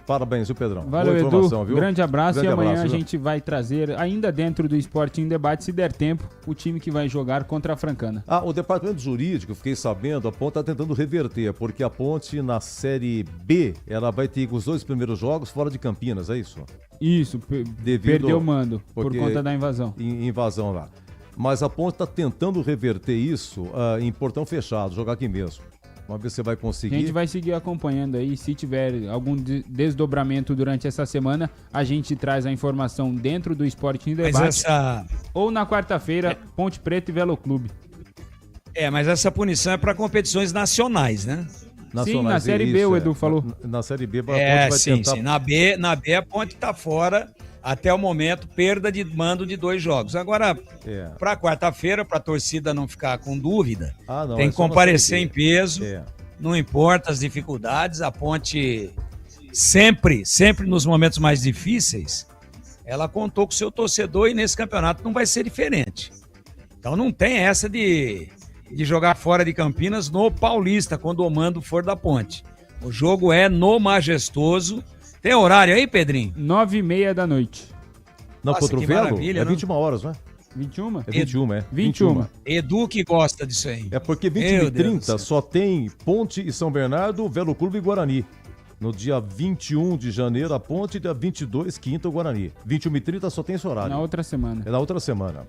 Parabéns, viu, Pedrão? Valeu, Boa informação, Edu. Viu? Grande abraço. Grande E amanhã abraço, a viu? gente vai trazer, ainda dentro do Esporte em Debate, se der tempo, o time que vai jogar contra a Francana. O departamento jurídico, fiquei sabendo, a Ponte está tentando reverter, porque a Ponte na Série B, ela vai ter os 2 primeiros jogos fora de Campinas, é isso? Isso, perdeu o mando por conta da invasão. Invasão lá. Mas a Ponte está tentando reverter isso em portão fechado, jogar aqui mesmo. Vamos ver se você vai conseguir. A gente vai seguir acompanhando aí. Se tiver algum desdobramento durante essa semana, a gente traz a informação dentro do Esporte em Debate. Ou na quarta-feira, Ponte Preta e Velo Clube. Mas essa punição é para competições nacionais, né? Sim, na Série B, o Edu falou. Na Série B, a Ponte vai tentar... Sim. Na B a Ponte tá fora até o momento, perda de mando de 2 jogos. Agora, para quarta-feira, para a torcida não ficar com dúvida, tem que comparecer em peso, não importa as dificuldades, a Ponte sempre nos momentos mais difíceis, ela contou com o seu torcedor e nesse campeonato não vai ser diferente. Então não tem essa de jogar fora de Campinas no Paulista, quando o mando for da Ponte. O jogo é no Majestoso. Tem horário aí, Pedrinho? 9h30 da noite. Não, contra o Velo? É não? 21 horas, não é? 21? É 21, é. 21. Edu que gosta disso aí. É porque 21 e 30 só tem Ponte e São Bernardo, Velo Clube e Guarani. No dia 21 de janeiro, a Ponte, dia 22, quinta, o Guarani. 21 e 30 só tem esse horário. Na outra semana. É na outra semana.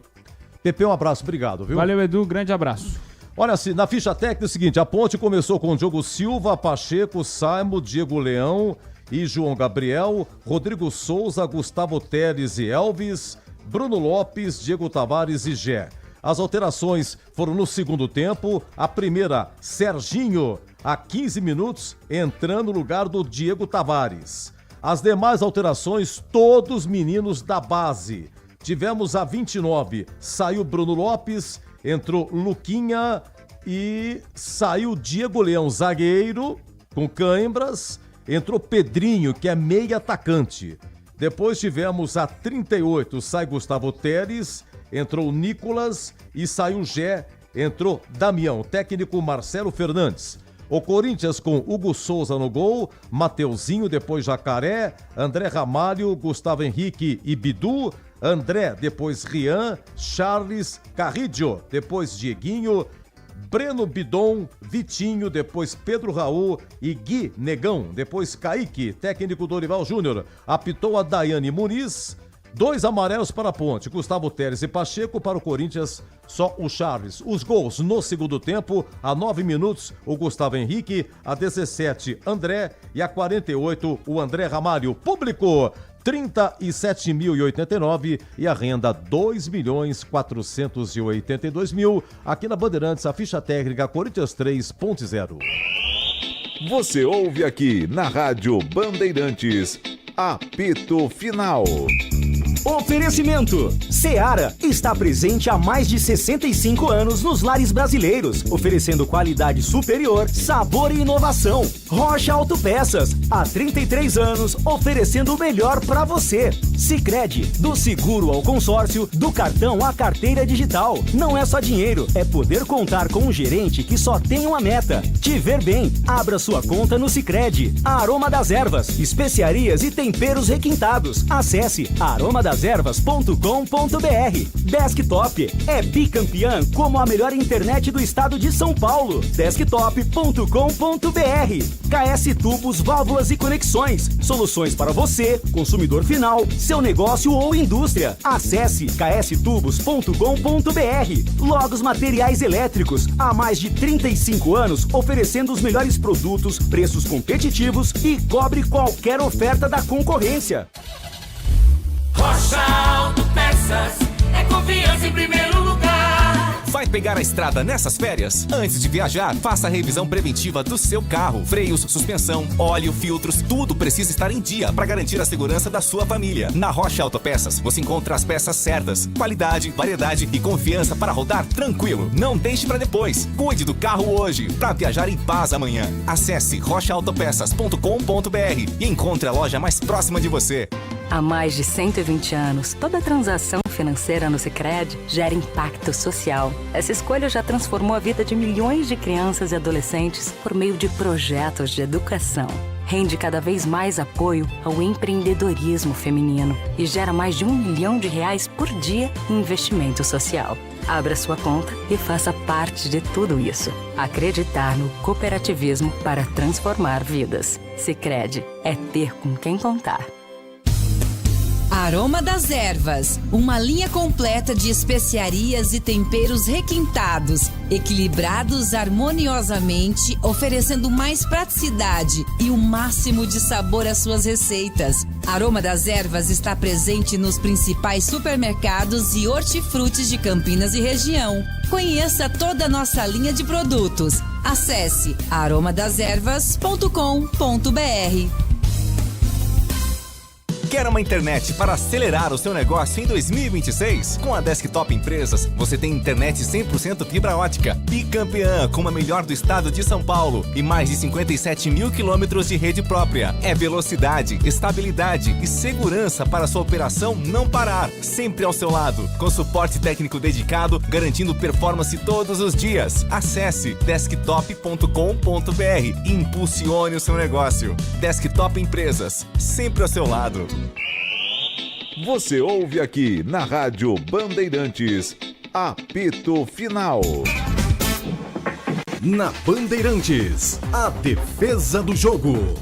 Pepe, um abraço, obrigado, viu? Valeu, Edu, grande abraço. Olha, na ficha técnica é o seguinte, a Ponte começou com o Diogo Silva, Pacheco, Saimo, Diego Leão e João Gabriel, Rodrigo Souza, Gustavo Teles e Elvis, Bruno Lopes, Diego Tavares e Gé. As alterações foram no segundo tempo. A primeira, Serginho, a 15 minutos, entrando no lugar do Diego Tavares. As demais alterações, todos meninos da base. Tivemos a 29, saiu Bruno Lopes, entrou Luquinha e saiu Diego Leão, zagueiro, com cãibras. Entrou Pedrinho, que é meio atacante. Depois tivemos a 38, sai Gustavo Teles, entrou Nicolas e saiu Gé, entrou Damião, técnico Marcelo Fernandes. O Corinthians com Hugo Souza no gol, Mateuzinho, depois Jacaré, André Ramalho, Gustavo Henrique e Bidu, André, depois Rian, Charles, Carrillo, depois Dieguinho, Breno Bidon, Vitinho, depois Pedro Raul e Gui Negão, depois Kaique, técnico Dorival Júnior. Apitou a Daiane Muniz, 2 amarelos para a Ponte, Gustavo Teres e Pacheco. Para o Corinthians, só o Charles. Os gols no segundo tempo: a 9 minutos, o Gustavo Henrique; a 17, André; e a 48, o André Ramalho. Público 37.089 e a renda 2.482.000. Aqui na Bandeirantes, a ficha técnica Corinthians 3, Ponte 0. Você ouve aqui na Rádio Bandeirantes, apito final. Oferecimento. Seara está presente há mais de 65 anos nos lares brasileiros, oferecendo qualidade superior, sabor e inovação. Rocha Autopeças, há 33 anos, oferecendo o melhor para você. Sicredi, do seguro ao consórcio, do cartão à carteira digital. Não é só dinheiro, é poder contar com um gerente que só tem uma meta: te ver bem. Abra sua conta no Sicredi. A Aroma das Ervas, especiarias e temperos requintados. Acesse aromadas ervas.com.br. Desktop é bicampeã como a melhor internet do estado de São Paulo. Desktop.com.br. KS Tubos, Válvulas e Conexões. Soluções para você, consumidor final, seu negócio ou indústria. Acesse kstubos.com.br. Logos Materiais Elétricos, há mais de 35 anos, oferecendo os melhores produtos, preços competitivos e cobre qualquer oferta da concorrência. Rocha Autopeças, é confiança em primeiro lugar. Vai pegar a estrada nessas férias? Antes de viajar, faça a revisão preventiva do seu carro. Freios, suspensão, óleo, filtros, tudo precisa estar em dia para garantir a segurança da sua família. Na Rocha Autopeças, você encontra as peças certas, qualidade, variedade e confiança para rodar tranquilo. Não deixe para depois. Cuide do carro hoje para viajar em paz amanhã. Acesse rochaautopeças.com.br e encontre a loja mais próxima de você. Há mais de 120 anos, toda transação financeira no Sicredi gera impacto social. Essa escolha já transformou a vida de milhões de crianças e adolescentes por meio de projetos de educação. Rende cada vez mais apoio ao empreendedorismo feminino e gera mais de R$1 milhão por dia em investimento social. Abra sua conta e faça parte de tudo isso. Acreditar no cooperativismo para transformar vidas. Sicredi é ter com quem contar. Aroma das Ervas, uma linha completa de especiarias e temperos requintados, equilibrados harmoniosamente, oferecendo mais praticidade e o máximo de sabor às suas receitas. Aroma das Ervas está presente nos principais supermercados e hortifrutis de Campinas e região. Conheça toda a nossa linha de produtos. Acesse aromadaservas.com.br. Quer uma internet para acelerar o seu negócio em 2026? Com a Desktop Empresas, você tem internet 100% fibra ótica, bicampeã como a melhor do estado de São Paulo e mais de 57 mil quilômetros de rede própria. É velocidade, estabilidade e segurança para sua operação não parar. Sempre ao seu lado, com suporte técnico dedicado, garantindo performance todos os dias. Acesse desktop.com.br e impulsione o seu negócio. Desktop Empresas, sempre ao seu lado. Você ouve aqui na Rádio Bandeirantes, apito final. Na Bandeirantes, a defesa do jogo.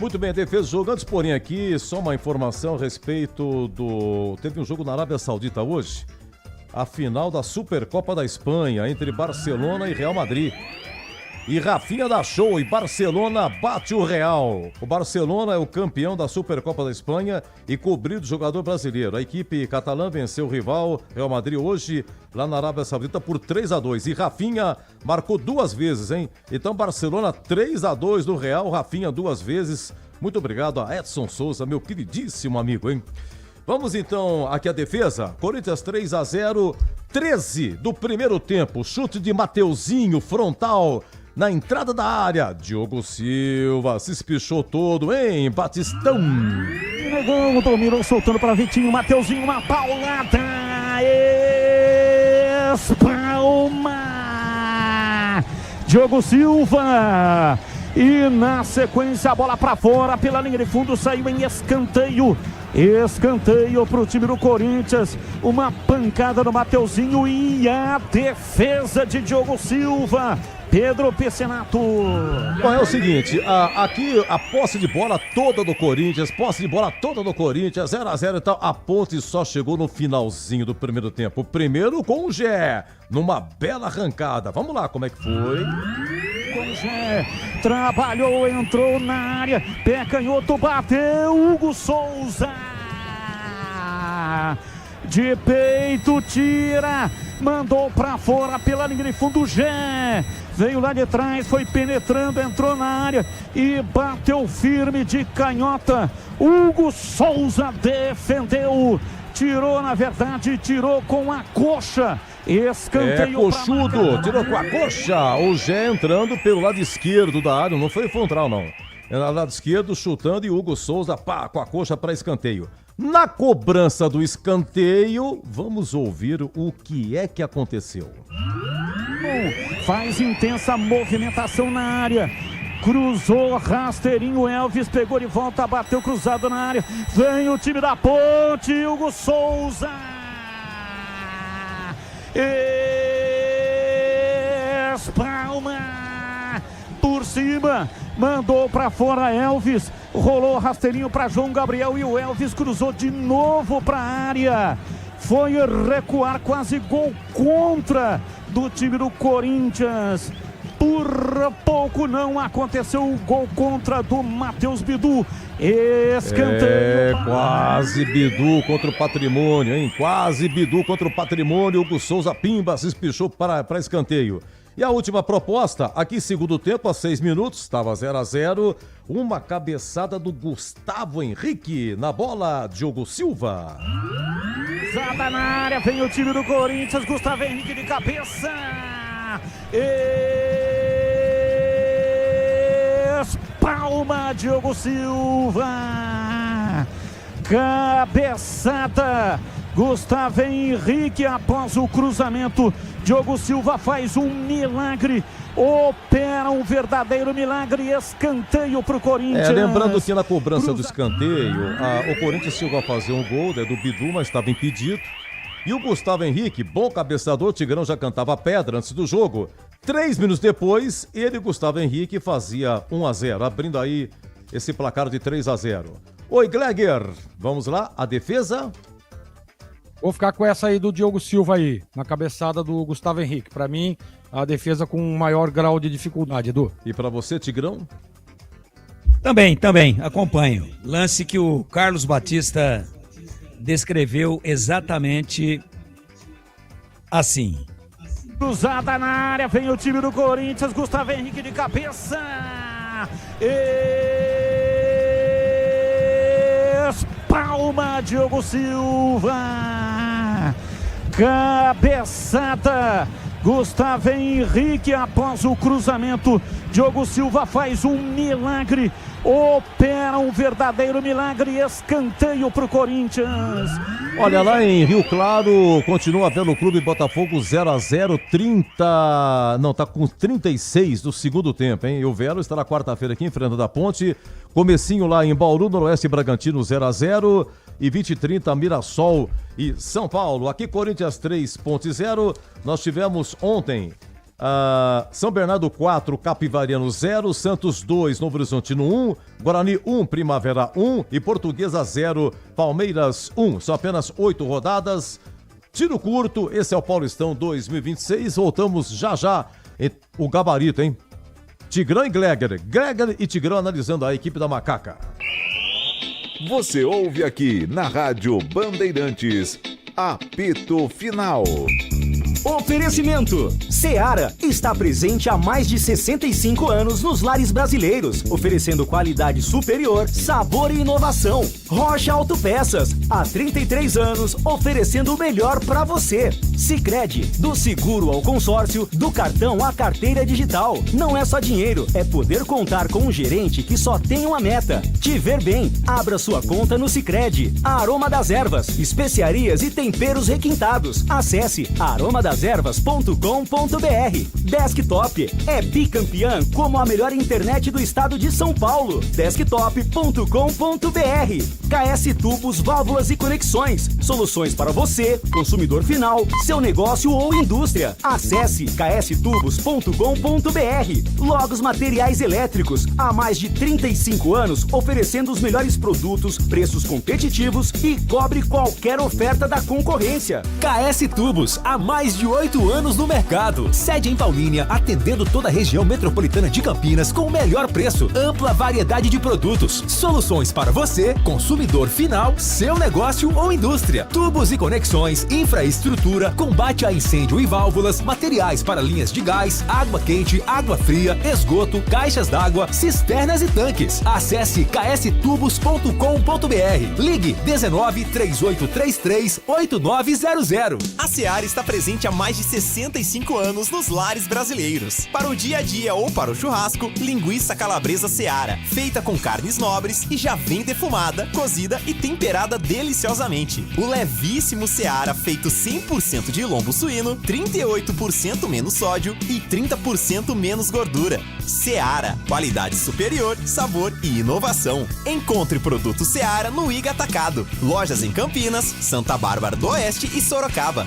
Muito bem, a defesa do jogo. Antes, porém, aqui, só uma informação a respeito do... Teve um jogo na Arábia Saudita hoje, a final da Supercopa da Espanha, entre Barcelona e Real Madrid. E Rafinha dá show e Barcelona bate o Real. O Barcelona é o campeão da Supercopa da Espanha e cobriu do jogador brasileiro. A equipe catalã venceu o rival Real Madrid hoje lá na Arábia Saudita por 3-2. E Rafinha marcou 2 vezes, hein? Então Barcelona 3-2 do Real, Rafinha 2 vezes. Muito obrigado a Edson Souza, meu queridíssimo amigo, hein? Vamos então aqui à defesa. Corinthians 3-0, 13 do primeiro tempo. Chute de Mateuzinho, frontal. Na entrada da área, Diogo Silva se espichou todo, hein, Batistão? Negão, dominou, soltando para Vitinho, Mateuzinho, uma paulada, espalma, Diogo Silva, e na sequência a bola para fora, pela linha de fundo, saiu em escanteio para o time do Corinthians, uma pancada do Mateuzinho e a defesa de Diogo Silva. Pedro Piscinato. Bom, é o seguinte, aqui a posse de bola toda do Corinthians, 0x0 e tal. A Ponte só chegou no finalzinho do primeiro tempo. Primeiro com o Gé, numa bela arrancada. Vamos lá, como é que foi? Com o Gé, trabalhou, entrou na área, pé canhoto, bateu, Hugo Souza. De peito, tira, mandou pra fora pela linha de fundo, Gé. Veio lá de trás, foi penetrando, entrou na área e bateu firme de canhota. Hugo Souza defendeu, tirou, na verdade, tirou com a coxa. Escanteio. Coxudo, tirou com a coxa. O Gé entrando pelo lado esquerdo da área, não foi frontal não. No lado esquerdo, chutando, e Hugo Souza, pá, com a coxa para escanteio. Na cobrança do escanteio, vamos ouvir o que é que aconteceu. Faz intensa movimentação na área. Cruzou, rasteirinho, Elvis pegou de volta, bateu cruzado na área. Vem o time da Ponte, Hugo Souza. Espalma por cima, mandou pra fora Elvis, rolou rasteirinho pra João Gabriel e o Elvis cruzou de novo pra área. Foi recuar, quase gol contra do time do Corinthians. Por pouco não aconteceu o gol contra do Matheus Bidu. Escanteio. Quase Bidu contra o Patrimônio, hein? Quase Bidu contra o Patrimônio. Hugo Souza Pimba se espichou para escanteio. E a última proposta, aqui segundo tempo, a 6 minutos, estava 0x0. Uma cabeçada do Gustavo Henrique na bola, Diogo Silva. Zada na área, vem o time do Corinthians, Gustavo Henrique de cabeça. Espalma, Diogo Silva. Cabeçada, Gustavo Henrique após o cruzamento. Diogo Silva faz um milagre, opera um verdadeiro milagre, escanteio pro Corinthians. Lembrando que na cobrança do escanteio, o Corinthians chegou a fazer um gol do Bidu, mas estava impedido. E o Gustavo Henrique, bom cabeçador, Tigrão já cantava pedra antes do jogo. 3 minutos depois, ele, Gustavo Henrique, fazia 1x0, abrindo aí esse placar de 3x0. Oi, Gleger, vamos lá, a defesa... Vou ficar com essa aí do Diogo Silva aí, na cabeçada do Gustavo Henrique. Pra mim, a defesa com um maior grau de dificuldade, Edu. E pra você, Tigrão? Também, acompanho. Lance que o Carlos Batista descreveu exatamente assim. Cruzada na área, vem o time do Corinthians, Gustavo Henrique de cabeça. Espalma, Diogo Silva. Cabeçada, Gustavo Henrique após o cruzamento. Diogo Silva faz um milagre, opera um verdadeiro milagre, escanteio pro Corinthians. Olha, lá em Rio Claro, continua vendo o Clube Botafogo 0x0, tá com 36 do segundo tempo, hein? E o Velo estará quarta-feira aqui em Fernando da Ponte. Comecinho lá em Bauru, Noroeste Bragantino 0x0 e 20h30 Mirassol e São Paulo. Aqui Corinthians 3.0, nós tivemos ontem São Bernardo 4, Capivariano 0, Santos 2, Novo Horizontino 1, Guarani 1, Primavera 1 e Portuguesa 0, Palmeiras 1. São apenas 8 rodadas. Tiro curto, esse é o Paulistão 2026. Voltamos já. O gabarito, hein? Tigrão e Gleger e Tigrão analisando a equipe da Macaca. Você ouve aqui na Rádio Bandeirantes, apito final. Oferecimento. Seara está presente há mais de 65 anos nos lares brasileiros, oferecendo qualidade superior, sabor e inovação. Rocha Autopeças, há 33 anos, oferecendo o melhor para você. Sicredi, do seguro ao consórcio, do cartão à carteira digital. Não é só dinheiro, é poder contar com um gerente que só tem uma meta: te ver bem. Abra sua conta no Sicredi. Aroma das Ervas, especiarias e temperos requintados. Acesse aromadas.ervas.com.br. Desktop é bicampeã como a melhor internet do estado de São Paulo. Desktop.com.br. KS Tubos, Válvulas e Conexões. Soluções para você, consumidor final, seu seu negócio ou indústria. Acesse kstubos.com.br. Logos Materiais Elétricos, há mais de 35 anos, oferecendo os melhores produtos, preços competitivos e cobre qualquer oferta da concorrência. KS Tubos, há mais de 8 anos no mercado. Sede em Paulínia, atendendo toda a região metropolitana de Campinas com o melhor preço, ampla variedade de produtos, soluções para você, consumidor final, seu negócio ou indústria. Tubos e conexões, infraestrutura, combate a incêndio e válvulas, materiais para linhas de gás, água quente, água fria, esgoto, caixas d'água, cisternas e tanques. Acesse kstubos.com.br. Ligue 19 3833 8900. A Seara está presente há mais de 65 anos nos lares brasileiros. Para o dia a dia ou para o churrasco, linguiça calabresa Seara, feita com carnes nobres e já vem defumada, cozida e temperada deliciosamente. O levíssimo Seara, feito 100% de lombo suíno, 38% menos sódio e 30% menos gordura. Seara, qualidade superior, sabor e inovação. Encontre produto Seara no Iga Atacado. Lojas em Campinas, Santa Bárbara do Oeste e Sorocaba.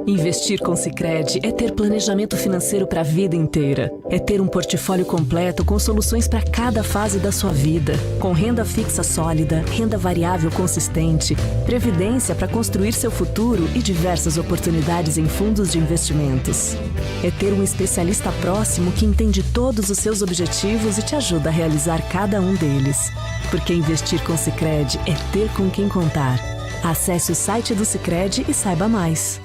Investir com Sicredi é ter planejamento financeiro para a vida inteira. É ter um portfólio completo com soluções para cada fase da sua vida. Com renda fixa sólida, renda variável consistente, previdência para construir seu futuro e diversas oportunidades em fundos de investimentos. É ter um especialista próximo que entende todos os seus objetivos e te ajuda a realizar cada um deles. Porque investir com Sicredi é ter com quem contar. Acesse o site do Sicredi e saiba mais.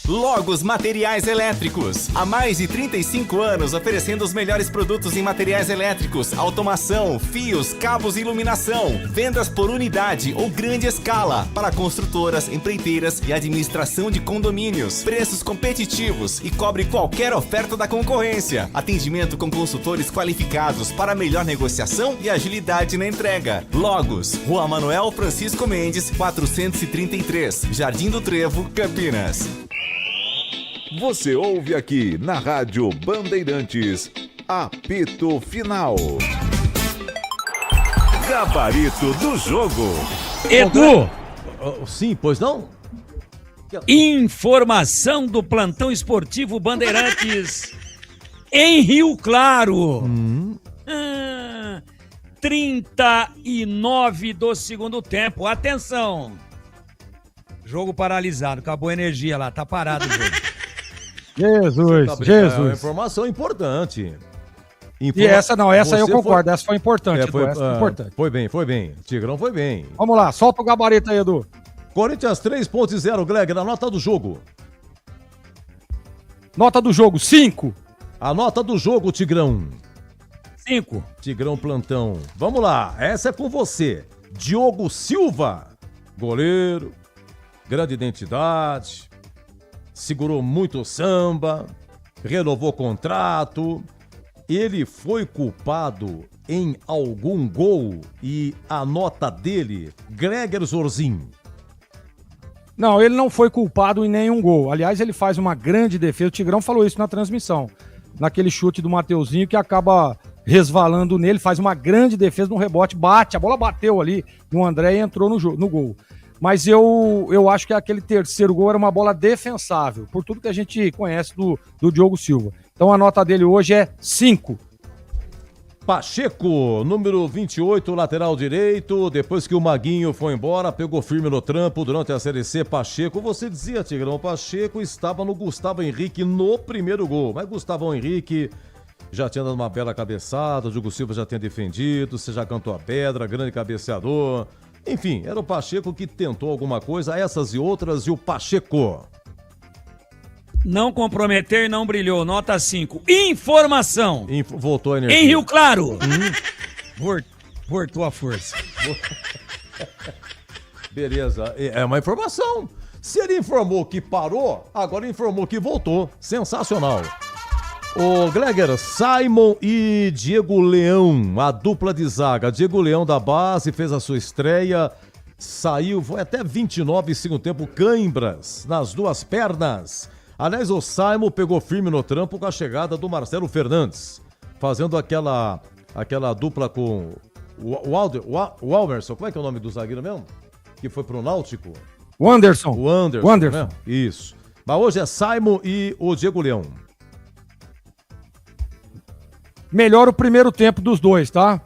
Logos Materiais Elétricos. Há mais de 35 anos oferecendo os melhores produtos em materiais elétricos, automação, fios, cabos e iluminação. Vendas por unidade ou grande escala para construtoras, empreiteiras e administração de condomínios. Preços competitivos e cobre qualquer oferta da concorrência. Atendimento com consultores qualificados para melhor negociação e agilidade na entrega. Logos, Rua Manuel Francisco Mendes, 433, Jardim do Trevo, Campinas. Você ouve aqui na Rádio Bandeirantes, apito final. Gabarito do jogo. Edu! Sim, pois não? Informação do plantão esportivo Bandeirantes em Rio Claro. 39 do segundo tempo. Atenção. Jogo paralisado. Acabou a energia lá. Tá parado o jogo. Jesus, É uma Jesus. informação importante. E essa não, essa eu Você concordo, essa foi importante, Edu, foi, essa foi importante. Foi bem. Tigrão foi bem. Vamos lá, solta o gabarito aí, Edu. Corinthians 3.0, Greg, na nota do jogo. Nota do jogo, 5. A nota do jogo, Tigrão. 5. Tigrão plantão. Vamos lá, essa é com você. Diogo Silva, goleiro, grande identidade, segurou muito o samba, renovou contrato. Ele foi culpado em algum gol e a nota dele, Greger Zorzin. Não, ele não foi culpado em nenhum gol. Aliás, ele faz uma grande defesa. O Tigrão falou isso na transmissão. Naquele chute do Mateuzinho que acaba resvalando nele, faz uma grande defesa no rebote, bate, a bola bateu ali no André e entrou no gol. Mas eu acho que aquele terceiro gol era uma bola defensável, por tudo que a gente conhece do Diogo Silva. Então a nota dele hoje é 5. Pacheco, número 28, lateral direito. Depois que o Maguinho foi embora, pegou firme no trampo durante a Série C. Pacheco, você dizia, Tigrão, Pacheco estava no Gustavo Henrique no primeiro gol. Mas Gustavo Henrique já tinha dado uma bela cabeçada, o Diogo Silva já tinha defendido, você já cantou a pedra, grande cabeceador. Enfim, era o Pacheco que tentou alguma coisa, essas e outras, e o Pacheco. Não comprometer, não brilhou. Nota 5. Informação. Voltou a energia. Em Rio Claro. Voltou a força. Beleza, é uma informação. Se ele informou que parou, agora informou que voltou. Sensacional. Ô, Greger, Simon e Diego Leão, a dupla de zaga. Diego Leão da base fez a sua estreia, saiu, foi até 29 segundo tempo, cãibras nas duas pernas. Aliás, o Simon pegou firme no trampo com a chegada do Marcelo Fernandes, fazendo aquela dupla com o Almerson, como é que é o nome do zagueiro mesmo? Que foi pro Náutico? O Anderson. O Anderson. Né? Isso. Mas hoje é Simon e o Diego Leão. Melhor o primeiro tempo dos dois, tá?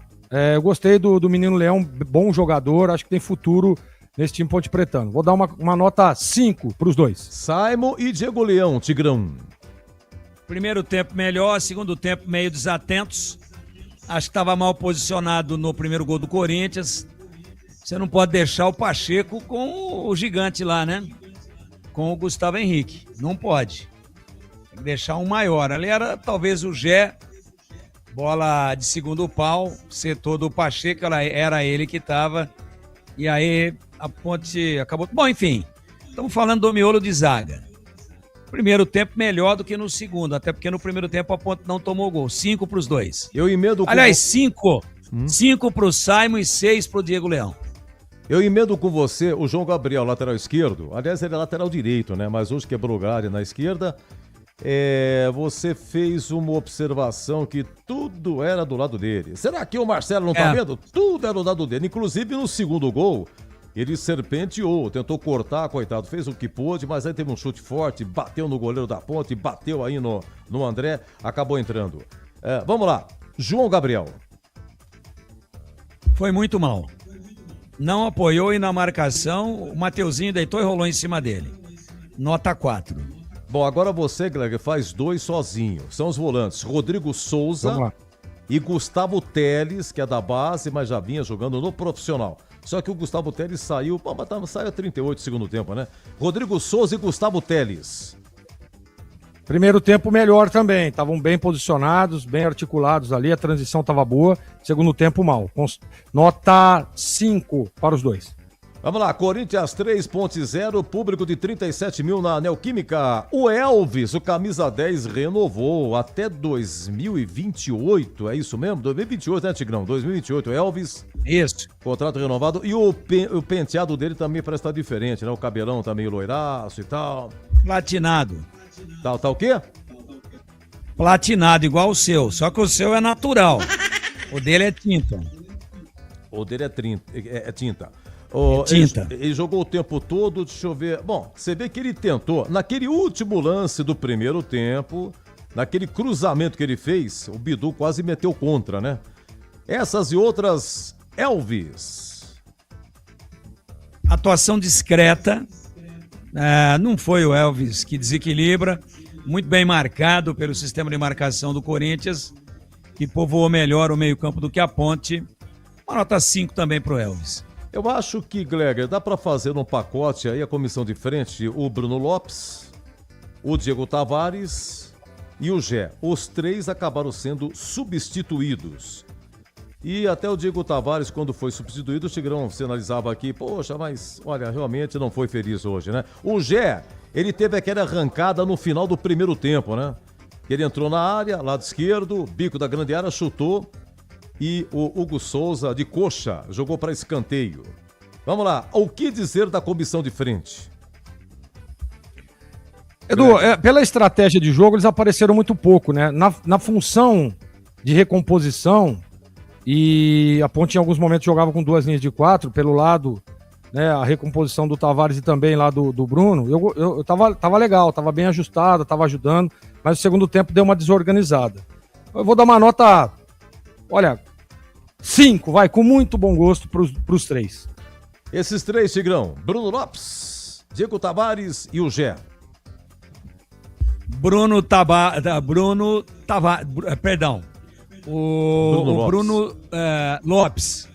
Eu gostei do menino Leão, bom jogador, acho que tem futuro nesse time Ponte Pretano. Vou dar uma nota 5 pros dois. Simon e Diego Leão, Tigrão. Primeiro tempo melhor, segundo tempo meio desatentos. Acho que estava mal posicionado no primeiro gol do Corinthians. Você não pode deixar o Pacheco com o gigante lá, né? Com o Gustavo Henrique. Não pode. Tem que deixar um maior. Ali era talvez o Gé, bola de segundo pau, setor do Pacheco, era ele que estava. E aí a Ponte acabou... Bom, enfim, estamos falando do miolo de zaga. Primeiro tempo melhor do que no segundo, até porque no primeiro tempo a Ponte não tomou gol. 5 para os dois. Eu emendo com... Aliás, 5. 5 para o Simon e 6 para o Diego Leão. Eu emendo com você o João Gabriel, lateral esquerdo. Aliás, ele é lateral direito, né? Mas hoje quebrou o galho na esquerda. Você fez uma observação que tudo era do lado dele. Será que o Marcelo não tá vendo? Tudo era do lado dele. Inclusive no segundo gol, ele serpenteou, tentou cortar, coitado, fez o que pôde, mas aí teve um chute forte, bateu no goleiro da Ponte, bateu aí no André, acabou entrando. Vamos lá, João Gabriel. Foi muito mal. Não apoiou e na marcação, o Mateuzinho deitou e rolou em cima dele. Nota 4. Bom, agora você, Gleger, faz 2 sozinho. São os volantes Rodrigo Souza e Gustavo Teles, que é da base, mas já vinha jogando no profissional. Só que o Gustavo Teles saiu, saiu a 38 segundo tempo, né? Rodrigo Souza e Gustavo Teles. Primeiro tempo melhor também, estavam bem posicionados, bem articulados ali, a transição estava boa. Segundo tempo mal. Nota 5 para os dois. Vamos lá, Corinthians 3.0, público de 37 mil na Neoquímica. O Elvis, o camisa 10, renovou até 2028, é isso mesmo? 2028, né, Tigrão? 2028, Elvis. Isso. Contrato renovado. E o penteado dele também parece estar diferente, né? O cabelão tá meio loiraço e tal. Platinado. Tá o quê? Platinado, igual o seu, só que o seu é natural. O dele é tinta. O dele é tinta. Tinta. Ele jogou o tempo todo, deixa eu ver. Bom, você vê que ele tentou, naquele último lance do primeiro tempo, naquele cruzamento que ele fez, o Bidu quase meteu contra, né? Essas e outras, Elvis. Atuação discreta. Não foi o Elvis que desequilibra. Muito bem marcado pelo sistema de marcação do Corinthians, que povoou melhor o meio-campo do que a Ponte. Uma nota 5 também pro Elvis. Eu acho que, Gleger, dá para fazer um pacote aí, a comissão de frente, o Bruno Lopes, o Diego Tavares e o Gé. Os 3 acabaram sendo substituídos. E até o Diego Tavares, quando foi substituído, o Tigrão sinalizava aqui, poxa, mas olha, realmente não foi feliz hoje, né? O Gé, ele teve aquela arrancada no final do primeiro tempo, né? Ele entrou na área, lado esquerdo, bico da grande área, chutou. E o Hugo Souza, de coxa, jogou para escanteio. Vamos lá, o que dizer da comissão de frente? Edu, pela estratégia de jogo, eles apareceram muito pouco, né? Na função de recomposição, e a Ponte em alguns momentos jogava com 2 linhas de 4, pelo lado, né, a recomposição do Tavares e também lá do Bruno, eu tava legal, tava bem ajustado, tava ajudando, mas o segundo tempo deu uma desorganizada. Eu vou dar uma nota... Olha, 5, vai, com muito bom gosto pros 3. Esses 3, Tigrão, Bruno Lopes, Diego Tavares e o Gé. Bruno Tavares, perdão, o Bruno Lopes.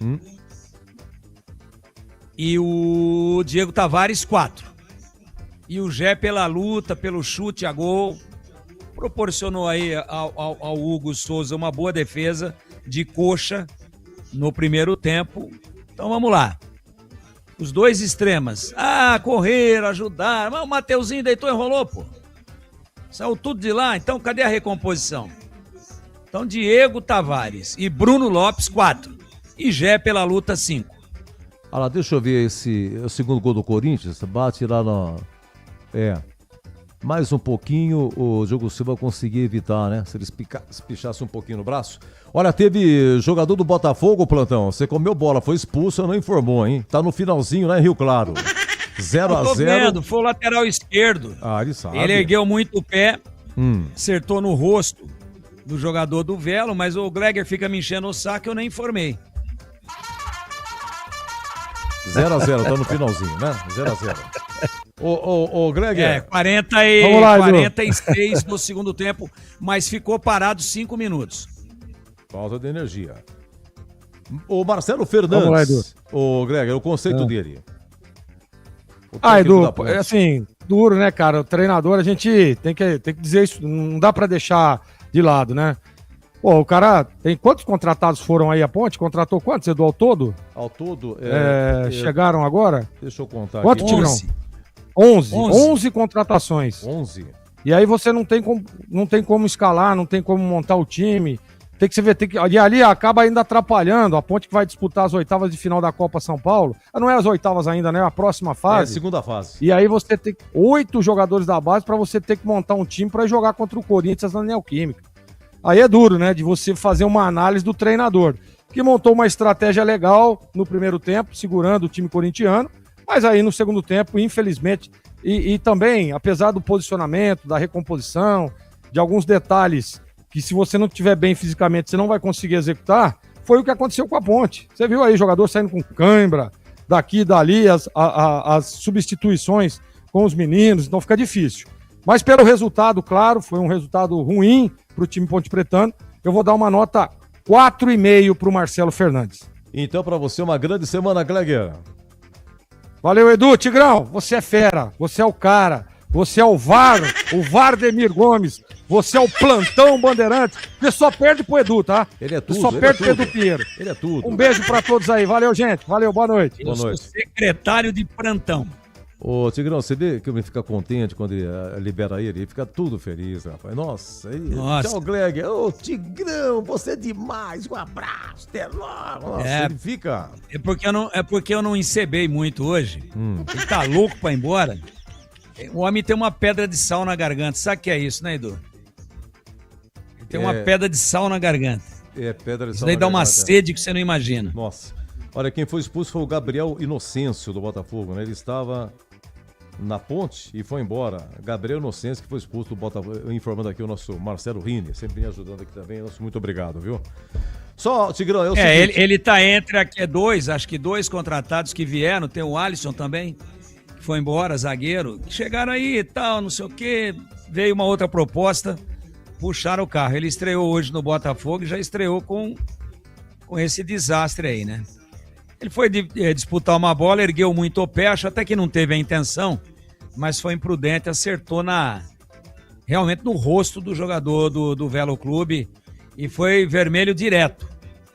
E o Diego Tavares, 4. E o Gé pela luta, pelo chute a gol, proporcionou aí ao Hugo Souza uma boa defesa de coxa no primeiro tempo. Então vamos lá. Os 2 extremas. Correram, ajudaram. Mas o Mateuzinho deitou e rolou, pô. Saiu tudo de lá. Então cadê a recomposição? Então Diego Tavares e Bruno Lopes, 4. E Gé pela luta, 5. Olha lá, deixa eu ver o segundo gol do Corinthians. Bate lá no... Mais um pouquinho, o Diogo Silva conseguia evitar, né? Se ele espichasse um pouquinho no braço. Olha, teve jogador do Botafogo, Plantão. Você comeu bola, foi expulso, não informou, hein? Tá no finalzinho lá em Rio Claro. 0 a Tô 0. vendo, foi o lateral esquerdo. Ah, ele sabe. Ele ergueu muito o pé, Hum. acertou no rosto do jogador do Velo, mas o Gleger fica me enchendo o saco e eu nem informei. 0 a 0, tá no finalzinho, né? 0 a 0. Ô, Gleger. 46 no segundo tempo, mas ficou parado 5 minutos. Falta de energia. O Marcelo Vamos lá, Edu. Fernandes. O Gleger, o conceito dele. O Ah, técnico Edu, da Ponte. é assim, duro, né, cara? O treinador, a gente tem que dizer isso, não dá pra deixar de lado, né? Pô, o cara, tem quantos contratados foram aí a Ponte? Contratou quantos, Edu, ao todo? Ao todo, chegaram agora? Deixa eu contar Quantos, aqui. Tigrão? 11 contratações. 11. E aí você não tem como escalar, não tem como montar o time. Tem que se ver, e ali acaba ainda atrapalhando a Ponte que vai disputar as oitavas de final da Copa São Paulo. Não é as oitavas ainda, né? A próxima fase. É a segunda fase. E aí você tem 8 jogadores da base para você ter que montar um time para jogar contra o Corinthians na Neoquímica. Aí é duro, né? De você fazer uma análise do treinador, que montou uma estratégia legal no primeiro tempo, segurando o time corintiano, mas aí no segundo tempo, infelizmente, e também, apesar do posicionamento, da recomposição, de alguns detalhes que se você não estiver bem fisicamente, você não vai conseguir executar, foi o que aconteceu com a Ponte. Você viu aí, jogador saindo com cãibra, daqui e dali, as substituições com os meninos, então fica difícil. Mas pelo resultado, claro, foi um resultado ruim para o time Ponte Pretano, eu vou dar uma nota 4,5 para o Marcelo Fernandes. Então, para você, uma grande semana, Gleger. Valeu, Edu. Tigrão, você é fera, você é o cara, você é o Vardemir Gomes, você é o plantão Bandeirantes, você só perde pro Edu, tá? Ele é tudo, Você só ele perde é pro tudo. Edu Pinheiro. Ele é tudo. Um beijo pra todos aí, valeu, gente, valeu, boa noite. Eu sou secretário de plantão. Ô, Tigrão, você vê que ele fica contente quando ele libera ele fica tudo feliz, rapaz. Nossa, Nossa. Tchau, Gleger. Ô, Tigrão, você é demais. Um abraço, até logo. Nossa, ele fica... É porque eu não encebei muito hoje. Ele tá louco pra ir embora. O homem tem uma pedra de sal na garganta. Sabe o que é isso, né, Edu? Ele tem uma pedra de sal na garganta. É, pedra de Isso sal daí na dá uma garganta. sede que você não imagina. Nossa. Olha, quem foi expulso foi o Gabriel Inocêncio, do Botafogo, né? Ele estava na Ponte e foi embora. Gabriel Inocêncio, que foi expulso do Botafogo, informando aqui o nosso Marcelo Rini, sempre me ajudando aqui também. Nosso muito obrigado, viu? Só, Tigrão, é o seguinte... ele tá entre aqui acho que dois contratados que vieram, tem o Alisson também, que foi embora, zagueiro, que chegaram aí e tal, não sei o quê, veio uma outra proposta, puxaram o carro. Ele estreou hoje no Botafogo e já estreou com esse desastre aí, né? Ele foi disputar uma bola, ergueu muito o pé, acho até que não teve a intenção, mas foi imprudente, acertou realmente no rosto do jogador do Velo Clube e foi vermelho direto.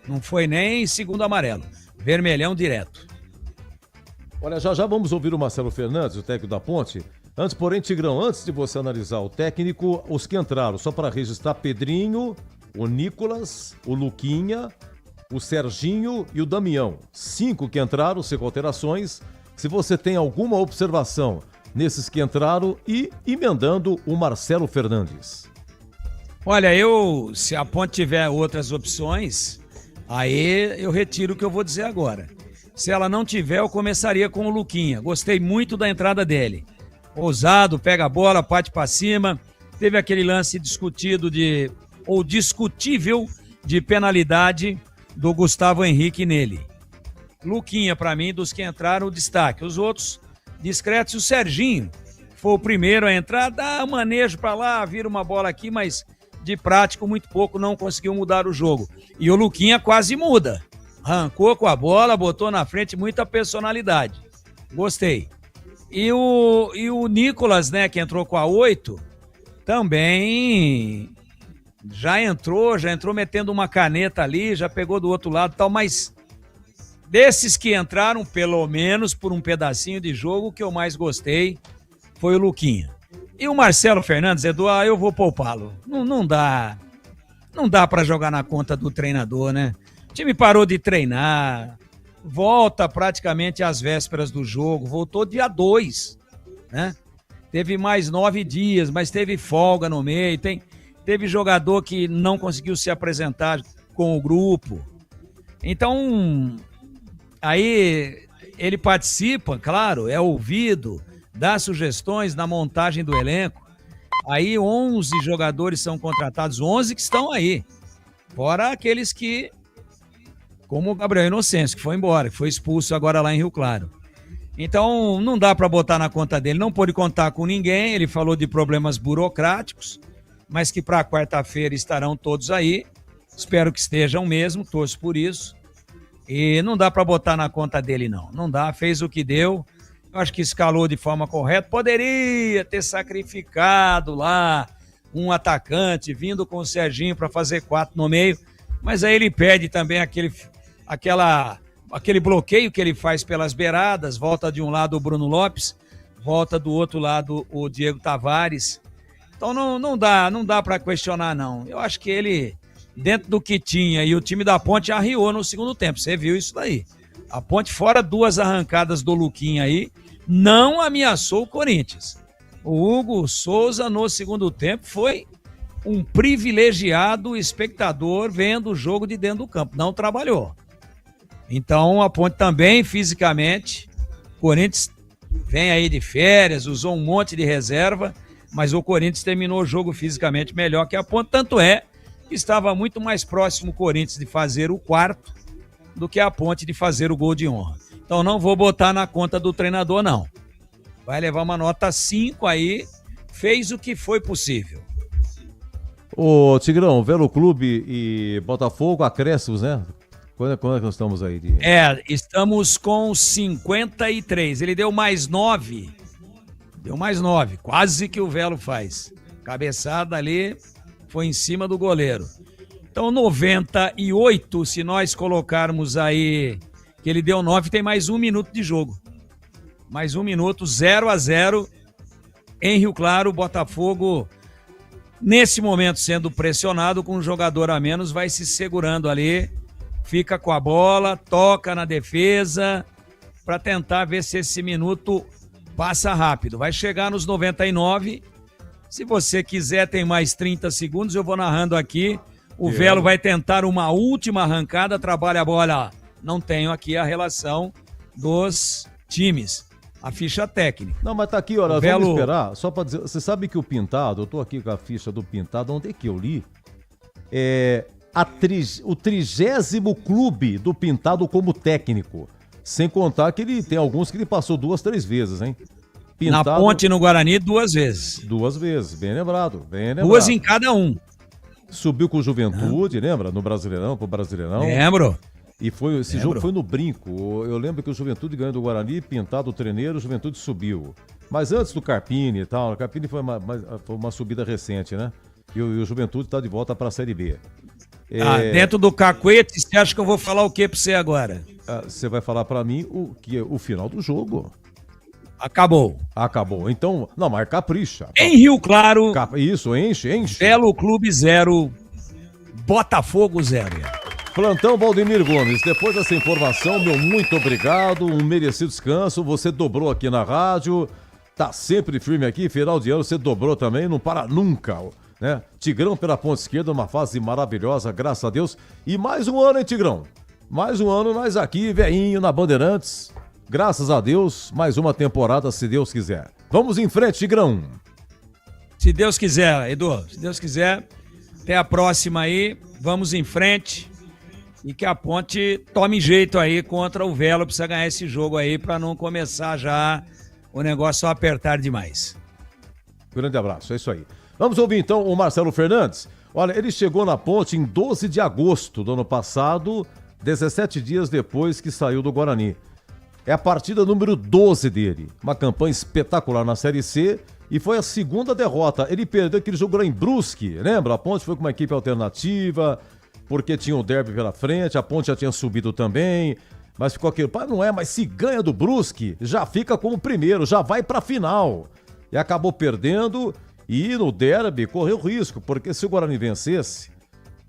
Não foi nem segundo amarelo, vermelhão direto. Olha, já vamos ouvir o Marcelo Fernandes, o técnico da Ponte. Antes, porém, Tigrão, antes de você analisar o técnico, os que entraram, só para registrar: Pedrinho, o Nicolas, o Luquinha, o Serginho e o Damião. 5 que entraram, sem alterações. Se você tem alguma observação nesses que entraram e emendando o Marcelo Fernandes. Olha, se a Ponte tiver outras opções, aí eu retiro o que eu vou dizer agora. Se ela não tiver, eu começaria com o Luquinha. Gostei muito da entrada dele. Ousado, pega a bola, parte pra cima. Teve aquele lance discutível de penalidade do Gustavo Henrique nele. Luquinha, pra mim, dos que entraram, o destaque. Os outros, discretos. O Serginho foi o primeiro a entrar, dá um manejo pra lá, vira uma bola aqui, mas de prático, muito pouco, não conseguiu mudar o jogo. E o Luquinha quase muda. Arrancou com a bola, botou na frente, muita personalidade. Gostei. E o Nicolas, né, que entrou com a 8, também já entrou metendo uma caneta ali, já pegou do outro lado e tal, mas desses que entraram, pelo menos por um pedacinho de jogo, o que eu mais gostei foi o Luquinha. E o Marcelo Fernandes, Eduardo, eu vou poupá-lo. Não dá pra jogar na conta do treinador, né? O time parou de treinar, volta praticamente às vésperas do jogo, voltou dia 2, né? Teve mais 9 dias, mas teve folga no meio, teve jogador que não conseguiu se apresentar com o grupo. Então, aí ele participa, claro, é ouvido, dá sugestões na montagem do elenco. Aí 11 jogadores são contratados, 11 que estão aí. Fora aqueles que, como o Gabriel Inocêncio, que foi embora, que foi expulso agora lá em Rio Claro. Então, não dá para botar na conta dele, não pôde contar com ninguém, ele falou de problemas burocráticos, mas que para quarta-feira estarão todos aí. Espero que estejam mesmo, torço por isso. E não dá para botar na conta dele, não. Não dá, fez o que deu. Eu acho que escalou de forma correta. Poderia ter sacrificado lá um atacante, vindo com o Serginho para fazer 4 no meio, mas aí ele perde também aquele bloqueio que ele faz pelas beiradas, volta de um lado o Bruno Lopes, volta do outro lado o Diego Tavares. Então não dá para questionar, não. Eu acho que ele, dentro do que tinha, e o time da Ponte arriou no segundo tempo, você viu isso daí. A Ponte, fora 2 arrancadas do Luquinha aí, não ameaçou o Corinthians. O Hugo Souza, no segundo tempo, foi um privilegiado espectador vendo o jogo de dentro do campo. Não trabalhou. Então, a Ponte também, fisicamente, o Corinthians vem aí de férias, usou um monte de reserva, mas o Corinthians terminou o jogo fisicamente melhor que a Ponte. Tanto é que estava muito mais próximo o Corinthians de fazer o 4º do que a Ponte de fazer o gol de honra. Então não vou botar na conta do treinador, não. Vai levar uma nota 5 aí, fez o que foi possível. Ô Tigrão, Velo Clube e Botafogo, acréscimos, né? Quando é que nós estamos aí? Estamos com 53. Ele deu mais 9. Deu mais 9. Quase que o Velo faz. Cabeçada ali, foi em cima do goleiro. Então 98, se nós colocarmos aí que ele deu 9, tem mais 1 minuto de jogo. Mais 1 minuto, 0-0 em Rio Claro. Botafogo, nesse momento, sendo pressionado com um jogador a menos, vai se segurando ali, fica com a bola, toca na defesa para tentar ver se esse minuto passa rápido. Vai chegar nos 99. Se você quiser, tem mais 30 segundos, eu vou narrando aqui. O Velo vai tentar uma última arrancada, trabalha a bola. Não tenho aqui a relação dos times, a ficha técnica. Não, mas tá aqui, olha, vamos esperar, só pra dizer, você sabe que o Pintado, eu tô aqui com a ficha do Pintado, onde é que eu li? O 30º clube do Pintado como técnico, sem contar que ele tem alguns que ele passou 2, 3 vezes, hein? Pintado, na Ponte e no Guarani, 2 vezes. 2 vezes, bem lembrado, bem lembrado. 2 em cada um. Subiu com o Juventude, lembra? No Brasileirão, pro Brasileirão. Lembro. E esse jogo foi no brinco. Eu lembro que o Juventude ganhou do Guarani, Pintado o treineiro, o Juventude subiu. Mas antes do Carpini e tal, o Carpini foi uma subida recente, né? E o Juventude tá de volta pra Série B. Dentro do cacuete, você acha que eu vou falar o que pra você agora? Você vai falar pra mim o final do jogo. Acabou. Então, não, mas capricha. Em Rio Claro. Isso, enche. Velo Clube 0, Botafogo 0. Plantão Valdemir Gomes, depois dessa informação, meu muito obrigado, um merecido descanso, você dobrou aqui na rádio, tá sempre firme aqui, final de ano você dobrou também, não para nunca, né? Tigrão pela ponta esquerda, uma fase maravilhosa, graças a Deus, e mais um ano, hein, Tigrão? Mais um ano, nós aqui, veinho, na Bandeirantes, graças a Deus, mais uma temporada, se Deus quiser. Vamos em frente, Tigrão. Se Deus quiser, Edu, se Deus quiser, até a próxima aí, vamos em frente. E que a Ponte tome jeito aí contra o Velo, precisa ganhar esse jogo aí para não começar já o negócio a apertar demais. Grande abraço, é isso aí. Vamos ouvir então o Marcelo Fernandes. Olha, ele chegou na Ponte em 12 de agosto do ano passado, 17 dias depois que saiu do Guarani. É a partida número 12 dele, uma campanha espetacular na Série C e foi a segunda derrota. Ele perdeu aquele jogo lá em Brusque, lembra? A Ponte foi com uma equipe alternativa, porque tinha o derby pela frente, a Ponte já tinha subido também, mas ficou aquilo, mas se ganha do Brusque, já fica como primeiro, já vai pra final. E acabou perdendo, e no derby correu risco, porque se o Guarani vencesse,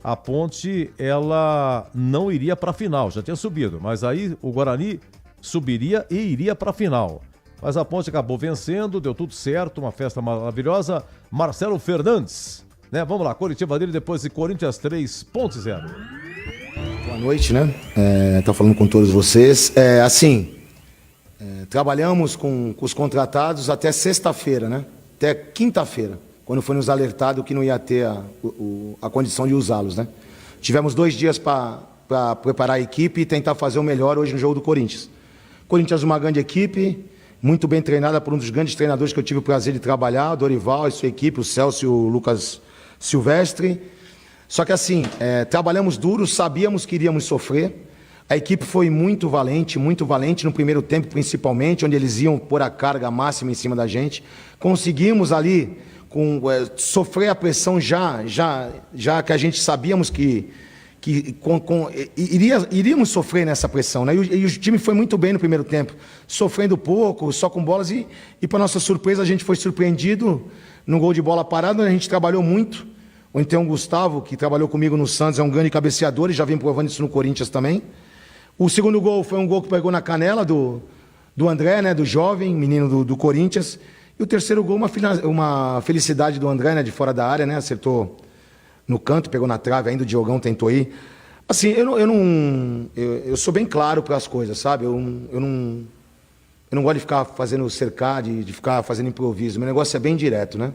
a Ponte, ela não iria pra final, já tinha subido, mas aí o Guarani subiria e iria pra final. Mas a Ponte acabou vencendo, deu tudo certo, uma festa maravilhosa. Marcelo Fernandes, né? Vamos lá, coletiva dele depois de Corinthians 3.0. Boa noite, né? Tô falando com todos vocês. Assim, trabalhamos com os contratados até sexta-feira, né? Até quinta-feira, quando foi nos alertado que não ia ter a condição de usá-los, né? Tivemos 2 dias para preparar a equipe e tentar fazer o melhor hoje no jogo do Corinthians. Corinthians é uma grande equipe, muito bem treinada por um dos grandes treinadores que eu tive o prazer de trabalhar, o Dorival e sua equipe, o Celso e o Lucas Silvestre. Só que assim, trabalhamos duro, sabíamos que iríamos sofrer. A equipe foi muito valente no primeiro tempo principalmente, onde eles iam pôr a carga máxima em cima da gente. Conseguimos ali sofrer a pressão já que a gente sabíamos que iríamos sofrer nessa pressão, né? E o time foi muito bem no primeiro tempo, sofrendo pouco, só com bolas, e para nossa surpresa a gente foi surpreendido no gol de bola parada, onde a gente trabalhou muito. Então o Gustavo, que trabalhou comigo no Santos, é um grande cabeceador e já vem provando isso no Corinthians também. O segundo gol foi um gol que pegou na canela do André, né, do jovem, menino do Corinthians. E o terceiro gol, uma felicidade do André, né, de fora da área, né, acertou no canto, pegou na trave, ainda o Diogão tentou ir. Assim, eu sou bem claro para as coisas, sabe? Eu não gosto de ficar fazendo cercar, de ficar fazendo improviso. Meu negócio é bem direto, né?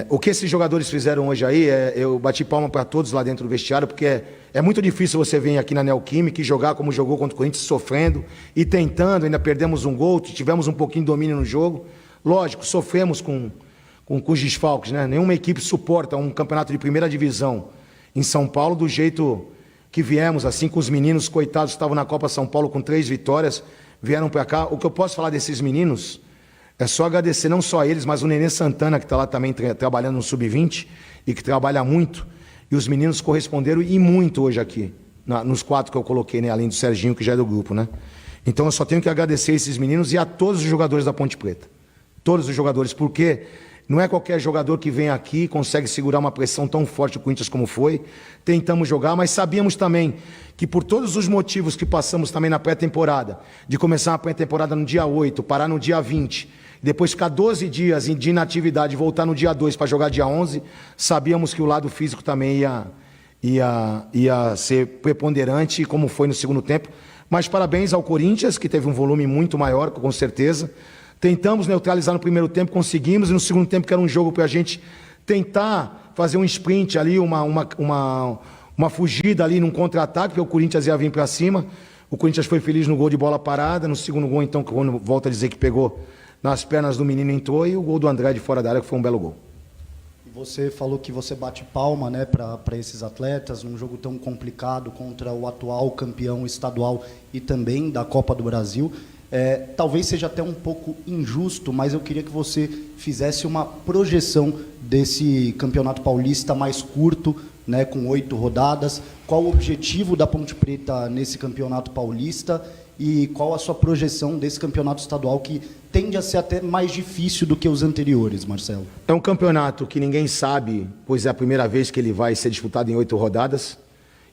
O que esses jogadores fizeram hoje aí, eu bati palma para todos lá dentro do vestiário, porque é muito difícil você vir aqui na Neoquímica e jogar como jogou contra o Corinthians, sofrendo e tentando, ainda perdemos um gol, tivemos um pouquinho de domínio no jogo. Lógico, sofremos com os desfalques, né? Nenhuma equipe suporta um campeonato de primeira divisão em São Paulo do jeito que viemos, assim, com os meninos, coitados, estavam na Copa São Paulo com 3 vitórias, vieram para cá. O que eu posso falar desses meninos é só agradecer não só a eles, mas o Nenê Santana, que está lá também trabalhando no Sub-20 e que trabalha muito. E os meninos corresponderam e muito hoje aqui, nos 4 que eu coloquei, né? Além do Serginho, que já é do grupo, né? Então eu só tenho que agradecer esses meninos e a todos os jogadores da Ponte Preta. Todos os jogadores, porque não é qualquer jogador que vem aqui e consegue segurar uma pressão tão forte do Corinthians como foi. Tentamos jogar, mas sabíamos também que por todos os motivos que passamos também na pré-temporada, de começar a pré-temporada no dia 8, parar no dia 20, depois ficar 12 dias de inatividade e voltar no dia 2 para jogar dia 11, sabíamos que o lado físico também ia ser preponderante, como foi no segundo tempo. Mas parabéns ao Corinthians, que teve um volume muito maior, com certeza. Tentamos neutralizar no primeiro tempo, conseguimos, e no segundo tempo, que era um jogo para a gente tentar fazer um sprint ali, uma fugida ali num contra-ataque, porque o Corinthians ia vir para cima. O Corinthians foi feliz no gol de bola parada, no segundo gol, então, quando volta a dizer que pegou nas pernas do menino, entrou, e o gol do André de fora da área, que foi um belo gol. Você falou que você bate palma, né, para esses atletas num jogo tão complicado contra o atual campeão estadual e também da Copa do Brasil. Talvez seja até um pouco injusto, mas eu queria que você fizesse uma projeção desse Campeonato Paulista mais curto, né, com 8 rodadas. Qual o objetivo da Ponte Preta nesse Campeonato Paulista e qual a sua projeção desse Campeonato Estadual, que tende a ser até mais difícil do que os anteriores, Marcelo? É um campeonato que ninguém sabe, pois é a primeira vez que ele vai ser disputado em 8 rodadas.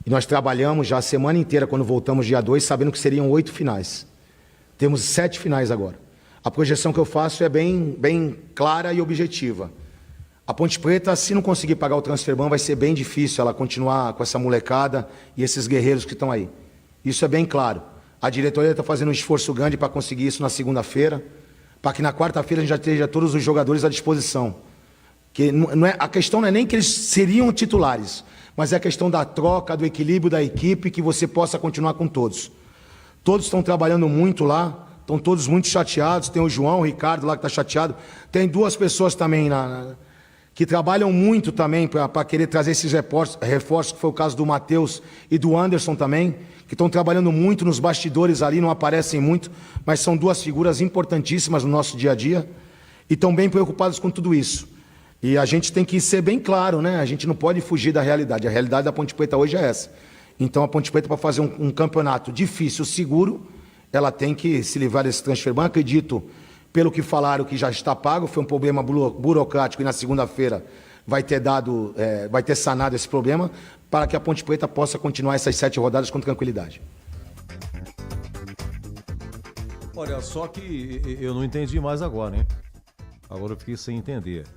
E nós trabalhamos já a semana inteira, quando voltamos dia 2, sabendo que seriam 8 finais. Temos 7 finais agora. A projeção que eu faço é bem clara e objetiva. A Ponte Preta, se não conseguir pagar o transferban, vai ser bem difícil ela continuar com essa molecada e esses guerreiros que estão aí. Isso é bem claro. A diretoria está fazendo um esforço grande para conseguir isso na segunda-feira, para que na quarta-feira a gente já esteja todos os jogadores à disposição. A questão não é nem que eles seriam titulares, mas é a questão da troca, do equilíbrio da equipe, que você possa continuar com todos. Todos estão trabalhando muito lá, estão todos muito chateados. Tem o João, o Ricardo lá que está chateado. Tem 2 pessoas também que trabalham muito também para querer trazer esses reforços, que foi o caso do Matheus e do Anderson também, que estão trabalhando muito nos bastidores ali, não aparecem muito, mas são 2 figuras importantíssimas no nosso dia a dia e estão bem preocupados com tudo isso. E a gente tem que ser bem claro, né? A gente não pode fugir da realidade. A realidade da Ponte Preta hoje é essa. Então a Ponte Preta, para fazer um campeonato difícil, seguro, ela tem que se livrar desse transferban. Acredito, pelo que falaram, que já está pago, foi um problema burocrático e na segunda-feira vai ter sanado esse problema, para que a Ponte Preta possa continuar essas 7 rodadas com tranquilidade. Olha, só que eu não entendi mais agora, hein? Agora eu fiquei sem entender.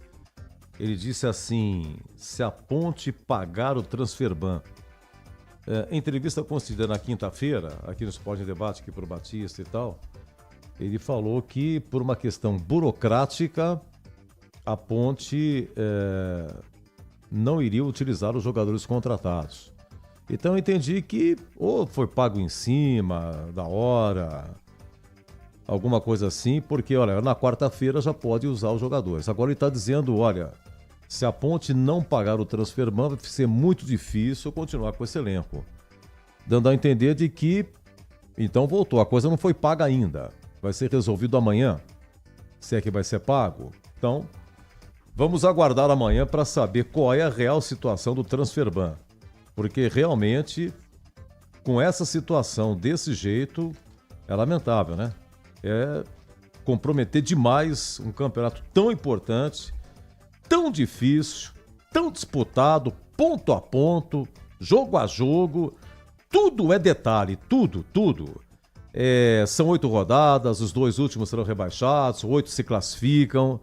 Ele disse assim, se a Ponte pagar o transferban. Entrevista concedida na quinta-feira, aqui no Sport em Debate, aqui para o Batista e tal, Ele falou que, por uma questão burocrática, a Ponte não iria utilizar os jogadores contratados. Então eu entendi que ou foi pago em cima da hora, alguma coisa assim, porque, olha, na quarta-feira já pode usar os jogadores. Agora ele está dizendo, olha, se a Ponte não pagar o transferban, vai ser muito difícil continuar com esse elenco. Dando a entender de que, então voltou, a coisa não foi paga ainda. Vai ser resolvido amanhã, se é que vai ser pago. Então, vamos aguardar amanhã para saber qual é a real situação do transferban. Porque realmente, com essa situação desse jeito, é lamentável, né? É comprometer demais um campeonato tão importante, tão difícil, tão disputado, ponto a ponto, jogo a jogo. Tudo é detalhe, tudo. São 8 rodadas, os 2 últimos serão rebaixados, 8 se classificam.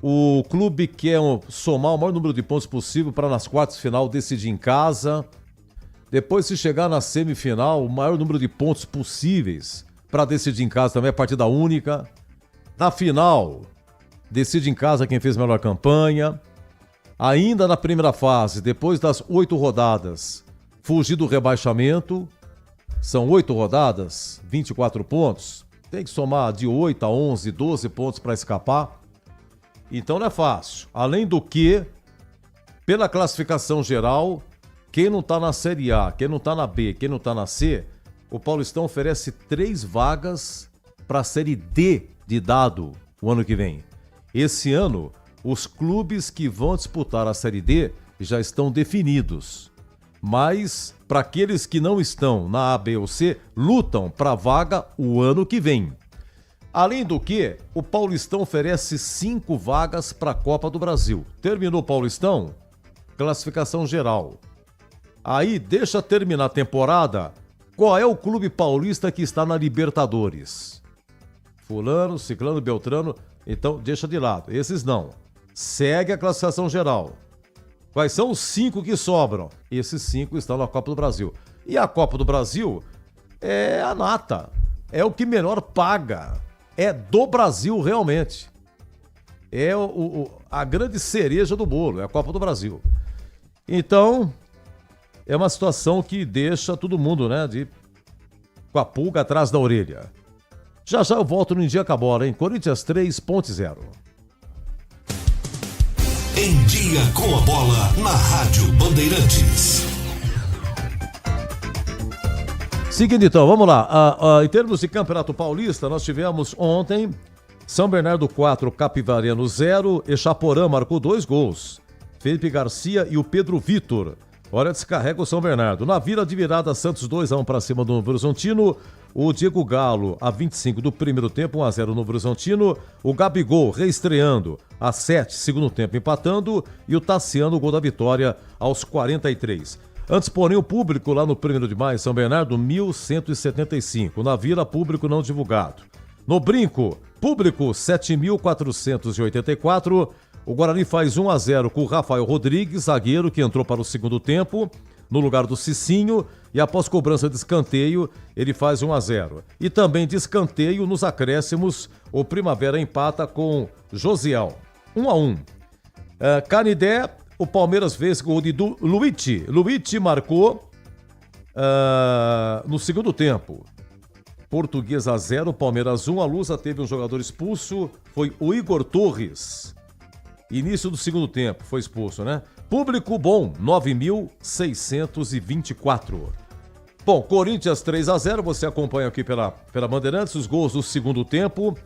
O clube quer somar o maior número de pontos possível para nas quartas de final decidir em casa. Depois, se chegar na semifinal, o maior número de pontos possíveis para decidir em casa também é partida única. Na final, decide em casa quem fez a melhor campanha. Ainda na primeira fase, depois das 8 rodadas, fugir do rebaixamento. São 8 rodadas, 24 pontos. Tem que somar de 8 a 11, 12 pontos para escapar. Então não é fácil. Além do que, pela classificação geral, quem não está na Série A, quem não está na B, quem não está na C, o Paulistão oferece 3 vagas para a Série D de dado o ano que vem. Esse ano, os clubes que vão disputar a Série D já estão definidos. Mas, para aqueles que não estão na A, B ou C, lutam para a vaga o ano que vem. Além do que, o Paulistão oferece 5 vagas para a Copa do Brasil. Terminou o Paulistão, classificação geral. Aí, deixa terminar a temporada, qual é o clube paulista que está na Libertadores? Fulano, Ciclano, Beltrano, então deixa de lado. Esses não. Segue a classificação geral. Quais são os 5 que sobram? Esses 5 estão na Copa do Brasil. E a Copa do Brasil é a nata. É o que melhor paga. É do Brasil realmente. É a grande cereja do bolo. É a Copa do Brasil. Então, é uma situação que deixa todo mundo, né, com a pulga atrás da orelha. Já eu volto no Em Dia com a Bola, hein? Corinthians 3, Ponte 0. Em Dia com a Bola, na Rádio Bandeirantes. Seguindo então, vamos lá. Em termos de Campeonato Paulista, nós tivemos ontem São Bernardo 4, Capivariano 0, Echaporã marcou 2 gols. Felipe Garcia e o Pedro Vitor. Olha, descarrega o São Bernardo. Na Vila de Virada, Santos 2-1 para cima do Novo Horizontino. O Diego Galo, a 25 do primeiro tempo, 1-0 no Novo Horizontino. O Gabigol, reestreando, a 7, segundo tempo, empatando. E o Tassiano, o gol da vitória, aos 43. Antes, porém, o público lá no 1º de maio, São Bernardo, 1.175. Na Vila, público não divulgado. No Brinco, público, 7.484. O Guarani faz 1-0 com o Rafael Rodrigues, zagueiro, que entrou para o segundo tempo, no lugar do Cicinho, e após cobrança de escanteio, ele faz 1-0. E também de escanteio, nos acréscimos, o Primavera empata com Josiel. 1-1. Canidé, o Palmeiras fez gol de Luigi. Luigi marcou no segundo tempo. Portuguesa 0, Palmeiras 1. A Lusa teve um jogador expulso, foi o Igor Torres. Início do segundo tempo, foi expulso, né? Público bom, 9.624. Bom, Corinthians 3-0, você acompanha aqui pela Bandeirantes, os gols do segundo tempo.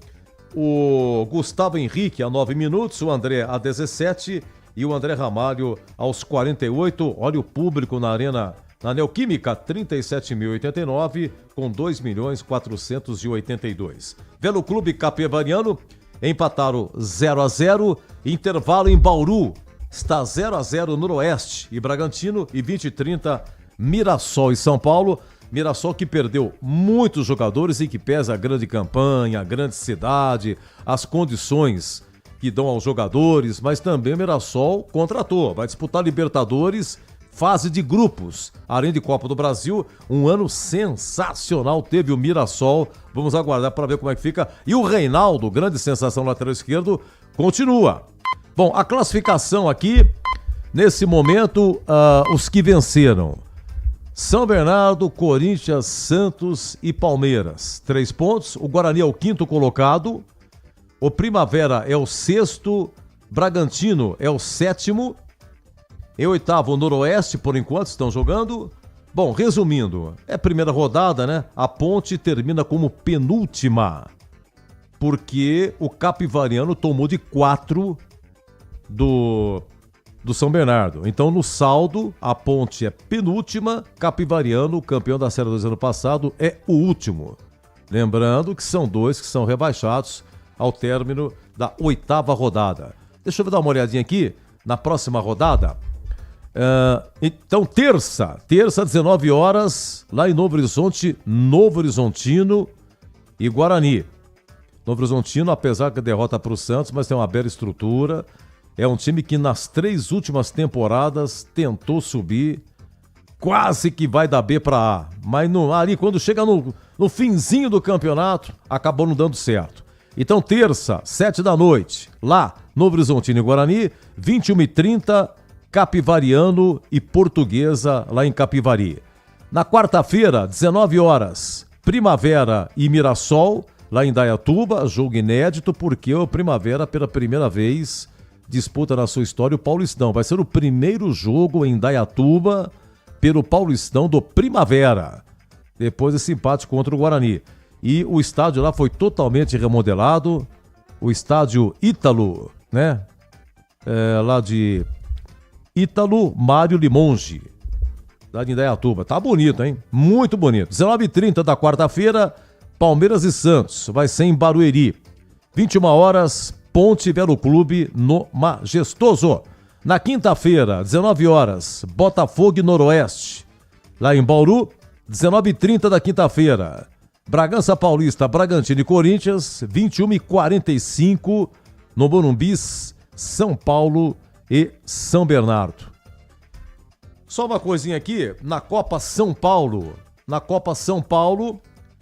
O Gustavo Henrique a 9 minutos, o André a 17 e o André Ramalho aos 48. Olha o público na Arena, na Neoquímica, 37.089 com 2.482. Velo Clube Capivariano empataram 0-0, intervalo em Bauru, está 0-0 Noroeste e Bragantino e 20-30 Mirassol e São Paulo. Mirassol que perdeu muitos jogadores e que pesa a grande campanha, a grande cidade, as condições que dão aos jogadores, mas também o Mirassol contratou, vai disputar Libertadores, fase de grupos. Além de Copa do Brasil, um ano sensacional teve o Mirassol. Vamos aguardar para ver como é que fica. E o Reinaldo, grande sensação lateral esquerdo, continua. Bom, a classificação aqui, nesse momento, os que venceram. São Bernardo, Corinthians, Santos e Palmeiras. 3 pontos. O Guarani é o 5º colocado. O Primavera é o 6º. Bragantino é o 7º. Em 8º, o Noroeste, por enquanto, estão jogando. Bom, resumindo, é a primeira rodada, né? A Ponte termina como penúltima. Porque o Capivariano tomou de 4 do São Bernardo. Então, no saldo, a Ponte é penúltima. Capivariano, campeão da Série 2 ano passado, é o último. Lembrando que são 2 que são rebaixados ao término da 8ª rodada. Deixa eu dar uma olhadinha aqui na próxima rodada. Então, terça, 19 horas, lá em Novo Horizonte, Novo Horizontino e Guarani. Novo Horizontino, apesar que a derrota para o Santos, mas tem uma bela estrutura. É um time que nas 3 últimas temporadas tentou subir, quase que vai da B para A. Mas ali, quando chega no finzinho do campeonato, acabou não dando certo. Então, terça, 7 da noite, lá, Novo Horizontino e Guarani, 21h30, Capivariano e Portuguesa, lá em Capivari. Na quarta-feira, 19 horas, Primavera e Mirassol, lá em Indaiatuba, jogo inédito, porque o Primavera, pela primeira vez, disputa na sua história o Paulistão. Vai ser o primeiro jogo em Indaiatuba pelo Paulistão do Primavera, depois desse empate contra o Guarani. E o estádio lá foi totalmente remodelado, o estádio Ítalo, né? Lá de Ítalo Mário Limonge, lá de Indaiatuba. Tá bonito, hein? Muito bonito. 19h30 da quarta-feira, Palmeiras e Santos. Vai ser em Barueri. 21 horas, Ponte Velo Clube no Majestoso. Na quinta-feira, 19 horas, Botafogo e Noroeste. Lá em Bauru, 19h30 da quinta-feira. Bragança Paulista, Bragantino e Corinthians, 21h45 no Morumbi, São Paulo e São Bernardo. Só uma coisinha aqui, na Copa São Paulo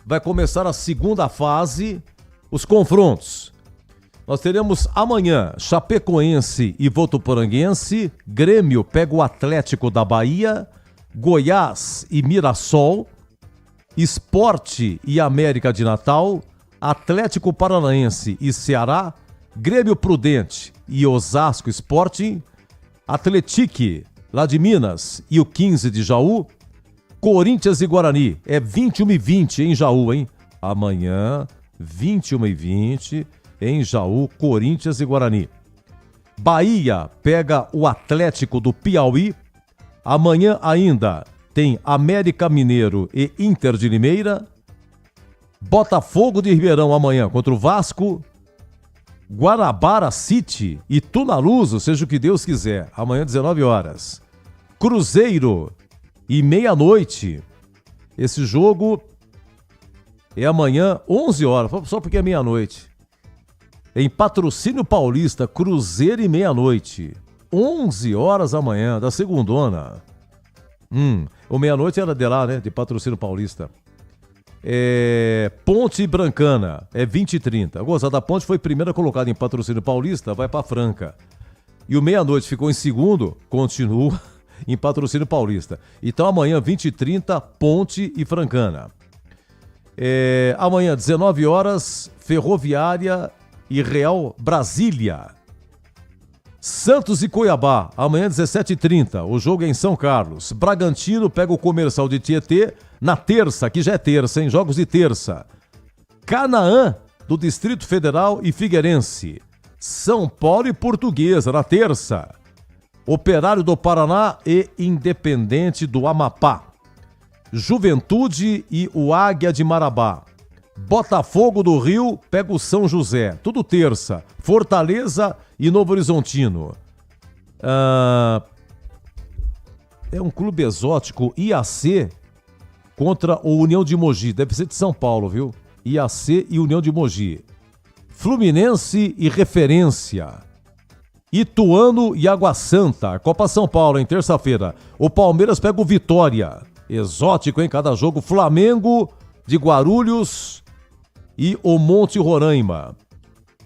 vai começar a segunda fase, os confrontos. Nós teremos amanhã Chapecoense e Votuporanguense, Grêmio pega o Atlético da Bahia, Goiás e Mirassol, Sport e América de Natal, Atlético Paranaense e Ceará, Grêmio Prudente e Osasco Sporting, Atletique, lá de Minas, e o 15 de Jaú, Corinthians e Guarani, é 21h20 em Jaú, hein? Amanhã, 21h20 em Jaú, Corinthians e Guarani. Bahia pega o Atlético do Piauí, amanhã ainda tem América Mineiro e Inter de Limeira, Botafogo de Ribeirão amanhã contra o Vasco, Guanabara City e Tunaluso, seja o que Deus quiser, amanhã 19 horas. Cruzeiro e meia-noite. Esse jogo é amanhã 11 horas, só porque é meia-noite. Em Patrocínio Paulista, Cruzeiro e meia-noite. 11 horas amanhã, da segundona. O meia-noite era de lá, né? De Patrocínio Paulista. Ponte Brancana, é 20h30. A Gozada Ponte foi primeira colocada em Patrocínio Paulista, vai para Franca. E o meia-noite ficou em segundo, continua em Patrocínio Paulista. Então amanhã, 20h30, Ponte e Francana. Amanhã, 19 horas, Ferroviária e Real Brasília. Santos e Cuiabá, amanhã 17h30, o jogo é em São Carlos. Bragantino pega o Comercial de Tietê na terça, aqui já é terça, hein? Jogos de terça. Canaã, do Distrito Federal e Figueirense. São Paulo e Portuguesa, na terça. Operário do Paraná e Independente do Amapá. Juventude e o Águia de Marabá. Botafogo do Rio pega o São José, tudo terça. Fortaleza e Novo Horizontino. É um clube exótico, IAC, contra o União de Mogi. Deve ser de São Paulo, viu? IAC e União de Mogi. Fluminense e Referência. Ituano e Água Santa. Copa São Paulo, em terça-feira. O Palmeiras pega o Vitória. Exótico em cada jogo. Flamengo de Guarulhos e o Monte Roraima.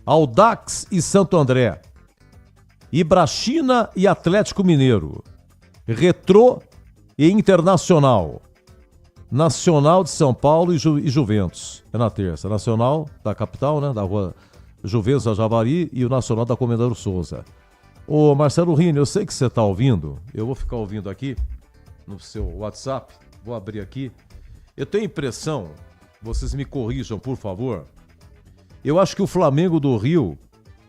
Audax e Santo André. Ibrachina e Atlético Mineiro. Retrô e Internacional. Nacional de São Paulo e Juventus. É na terça. Nacional da capital, né? Da rua Juventus da Javari e o Nacional da Comendador Souza. Ô Marcelo Rini, eu sei que você está ouvindo. Eu vou ficar ouvindo aqui no seu WhatsApp. Vou abrir aqui. Eu tenho impressão, vocês me corrijam, por favor. Eu acho que o Flamengo do Rio,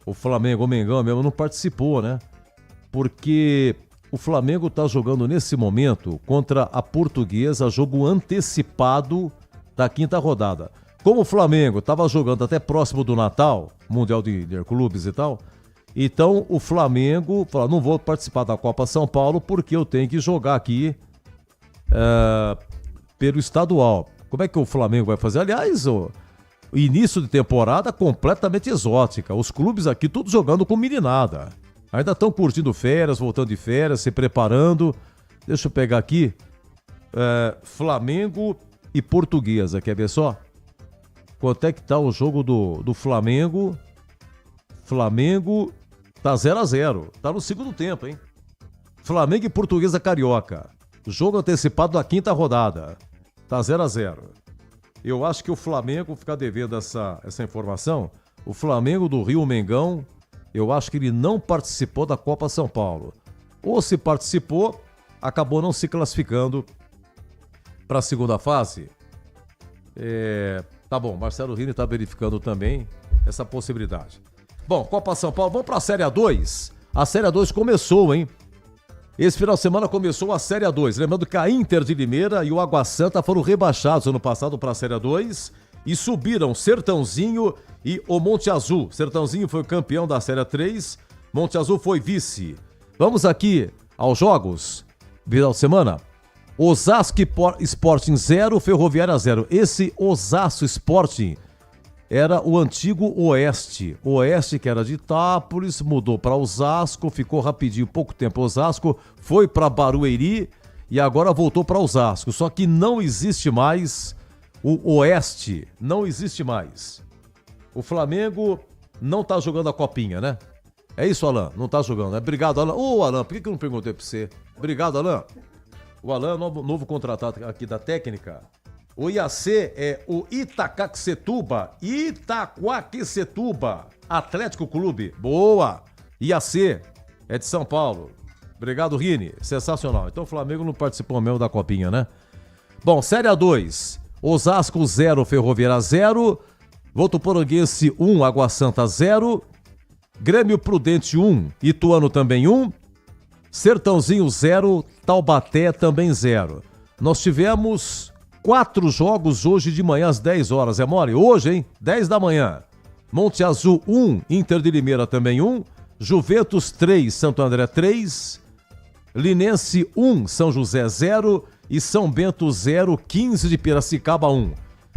o Mengão mesmo, não participou, né? Porque o Flamengo está jogando nesse momento contra a Portuguesa, jogo antecipado da quinta rodada. Como o Flamengo estava jogando até próximo do Natal, Mundial de Interclubes e tal, então o Flamengo falou, não vou participar da Copa São Paulo porque eu tenho que jogar aqui pelo estadual. Como é que o Flamengo vai fazer? Aliás, o início de temporada completamente exótica. Os clubes aqui todos jogando com meninada. Ainda estão curtindo férias, voltando de férias, se preparando. Deixa eu pegar aqui. Flamengo e Portuguesa, quer ver só? Quanto é que tá o jogo do Flamengo? Flamengo tá 0-0. Tá no segundo tempo, hein? Flamengo e Portuguesa Carioca. Jogo antecipado da quinta rodada. Tá 0-0. Eu acho que o Flamengo, vou ficar devendo essa informação, o Flamengo do Rio Mengão, eu acho que ele não participou da Copa São Paulo. Ou se participou, acabou não se classificando para a segunda fase. Tá bom, Marcelo Rini está verificando também essa possibilidade. Bom, Copa São Paulo, vamos para a Série A2. A Série A2 começou, hein? Esse final de semana começou a Série A2. Lembrando que a Inter de Limeira e o Água Santa foram rebaixados ano passado para a Série A2 e subiram Sertãozinho e o Monte Azul. Sertãozinho foi campeão da Série A3, Monte Azul foi vice. Vamos aqui aos jogos. Final de semana. Osasco Sporting 0, Ferroviária 0. Esse Osasco Sporting era o antigo Oeste. Oeste, que era de Itápolis, mudou para Osasco, ficou rapidinho, pouco tempo Osasco, foi para Barueri e agora voltou para Osasco. Só que não existe mais o Oeste, não existe mais. O Flamengo não tá jogando a copinha, né? É isso, Alain? Não tá jogando, né? Obrigado, Alain. Ô, Alain, por que eu não perguntei para você? Obrigado, Alain. O Alain é novo contratado aqui da técnica. O IAC é o Itaquaquecetuba Atlético Clube. Boa! IAC é de São Paulo. Obrigado, Rini. Sensacional. Então o Flamengo não participou mesmo da copinha, né? Bom, Série A2. Osasco 0, Ferroviária 0. Votuporanguense 1, Água Santa 0. Grêmio Prudente 1, Ituano também 1. Sertãozinho 0, Taubaté também 0. Nós tivemos 4 jogos hoje de manhã às 10 horas. É mole? Hoje, hein? 10 da manhã. Monte Azul 1, Inter de Limeira também 1. Juventus 3, Santo André 3. Linense 1, São José 0. E São Bento 0, 15 de Piracicaba 1.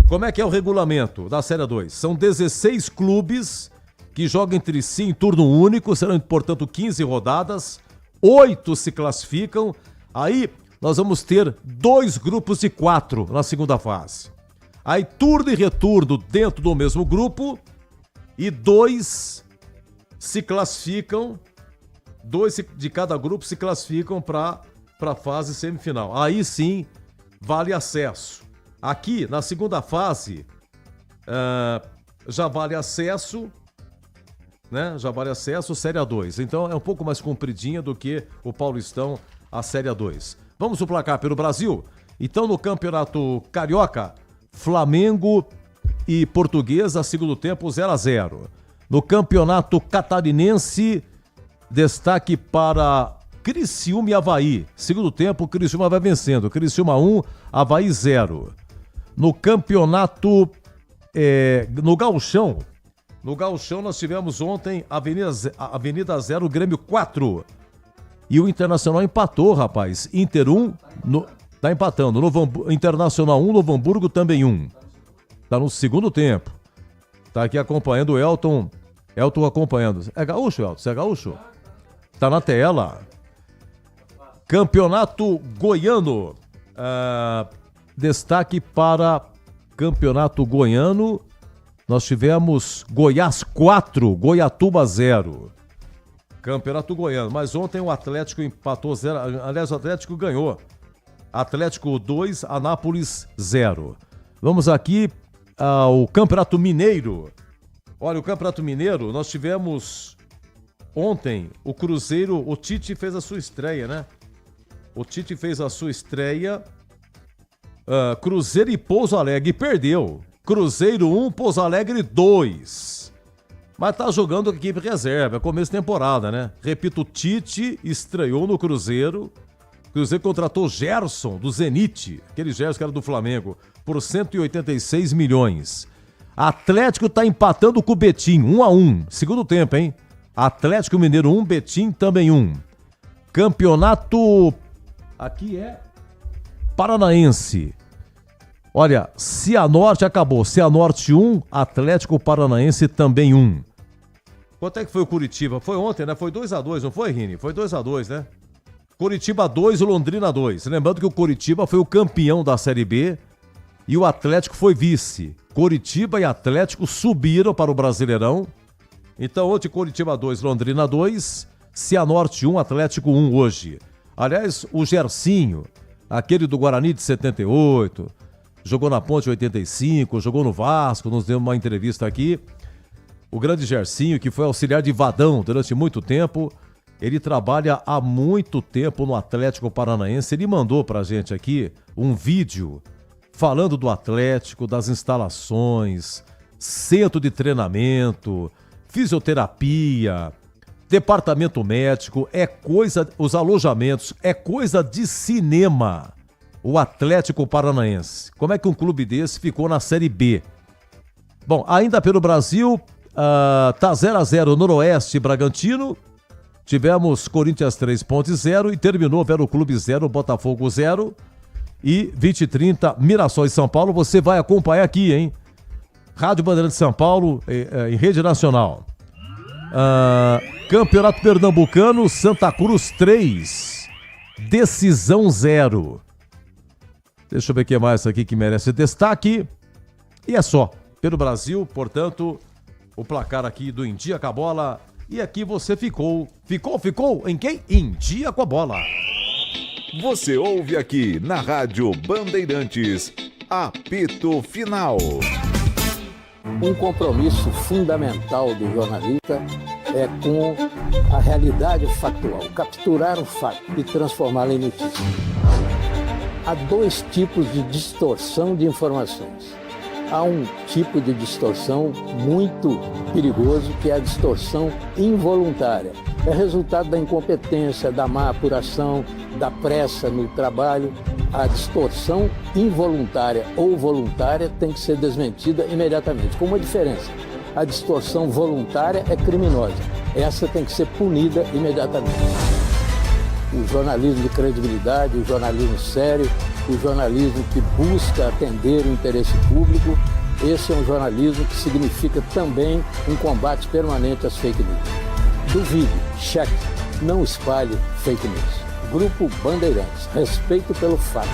Como é que é o regulamento da Série 2? São 16 clubes que jogam entre si em turno único. Serão, portanto, 15 rodadas. 8 se classificam. Aí nós vamos ter 2 grupos de 4 na segunda fase. Aí turno e retorno dentro do mesmo grupo e 2 se classificam, 2 de cada grupo se classificam para a fase semifinal. Aí sim vale acesso. Aqui na segunda fase já vale acesso, né? Já vale acesso Série A2. Então é um pouco mais compridinha do que o Paulistão, a Série A2. Vamos no placar pelo Brasil. Então no Campeonato Carioca, Flamengo e Portuguesa, segundo tempo 0-0. No Campeonato Catarinense, destaque para Criciúma e Avaí. Segundo tempo, Criciúma vai vencendo. Criciúma 1, Avaí 0. No Campeonato, no Gauchão nós tivemos ontem Avenida 0, Grêmio 4. E o Internacional empatou, rapaz. Inter 1, tá empatando. Internacional 1, Novo Hamburgo também 1. Tá no segundo tempo. Tá aqui acompanhando o Elton acompanhando. É gaúcho, Elton? Você é gaúcho? Tá na tela. Campeonato Goiano. Destaque para Campeonato Goiano. Nós tivemos Goiás 4, Goiatuba 0. Campeonato Goiano. Mas ontem o Atlético empatou 0. Aliás, o Atlético ganhou. Atlético 2, Anápolis 0. Vamos aqui ao Campeonato Mineiro. Olha, o Campeonato Mineiro, nós tivemos ontem o Cruzeiro, o Tite fez a sua estreia, né? O Tite fez a sua estreia. Cruzeiro e Pouso Alegre, perdeu. Cruzeiro 1, Pouso Alegre 2. Mas tá jogando com a equipe reserva, é começo de temporada, né? Repito, o Tite estreou no Cruzeiro. O Cruzeiro contratou Gerson, do Zenit, aquele Gerson que era do Flamengo, por 186 milhões. Atlético tá empatando com o Betim, 1-1. Segundo tempo, hein? Atlético Mineiro 1, Betim também 1. Campeonato... Aqui é Paranaense. Olha, Cianorte acabou. Cianorte 1, Atlético Paranaense também 1. Quanto é que foi o Curitiba? Foi ontem, né? Foi 2-2, não foi, Rini? Foi 2-2, né? Curitiba 2, Londrina 2. Lembrando que o Curitiba foi o campeão da Série B e o Atlético foi vice. Curitiba e Atlético subiram para o Brasileirão. Então, ontem Curitiba 2, Londrina 2, Cianorte 1, Atlético 1 hoje. Aliás, o Gersinho, aquele do Guarani de 78, jogou na Ponte 85, jogou no Vasco, nos deu uma entrevista aqui. O grande Gersinho, que foi auxiliar de Vadão durante muito tempo, ele trabalha há muito tempo no Atlético Paranaense. Ele mandou pra gente aqui um vídeo falando do Atlético, das instalações, centro de treinamento, fisioterapia, departamento médico, os alojamentos, é coisa de cinema. O Atlético Paranaense. Como é que um clube desse ficou na Série B? Bom, ainda pelo Brasil, tá 0-0 Noroeste Bragantino. Tivemos Corinthians 3 pontos 0 e terminou Vero Clube 0, Botafogo 0. E 20h30, Mirassol e São Paulo. Você vai acompanhar aqui, hein? Rádio Bandeirantes São Paulo, em rede nacional. Campeonato Pernambucano, Santa Cruz 3, Decisão 0. Deixa eu ver o que mais aqui que merece destaque. E é só. Pelo Brasil, portanto, o placar aqui do Em Dia com a Bola. E aqui você ficou em quem? Em Dia com a Bola. Você ouve aqui na Rádio Bandeirantes, Apito Final. Um compromisso fundamental do jornalista é com a realidade factual, capturar o fato e transformá-lo em notícia. Há dois tipos de distorção de informações. Há um tipo de distorção muito perigoso, que é a distorção involuntária. É resultado da incompetência, da má apuração, da pressa no trabalho. A distorção involuntária ou voluntária tem que ser desmentida imediatamente, com uma diferença. A distorção voluntária é criminosa. Essa tem que ser punida imediatamente. O jornalismo de credibilidade, o jornalismo sério, o jornalismo que busca atender o interesse público, esse é um jornalismo que significa também um combate permanente às fake news. Duvide, cheque, não espalhe fake news. Grupo Bandeirantes, respeito pelo fato,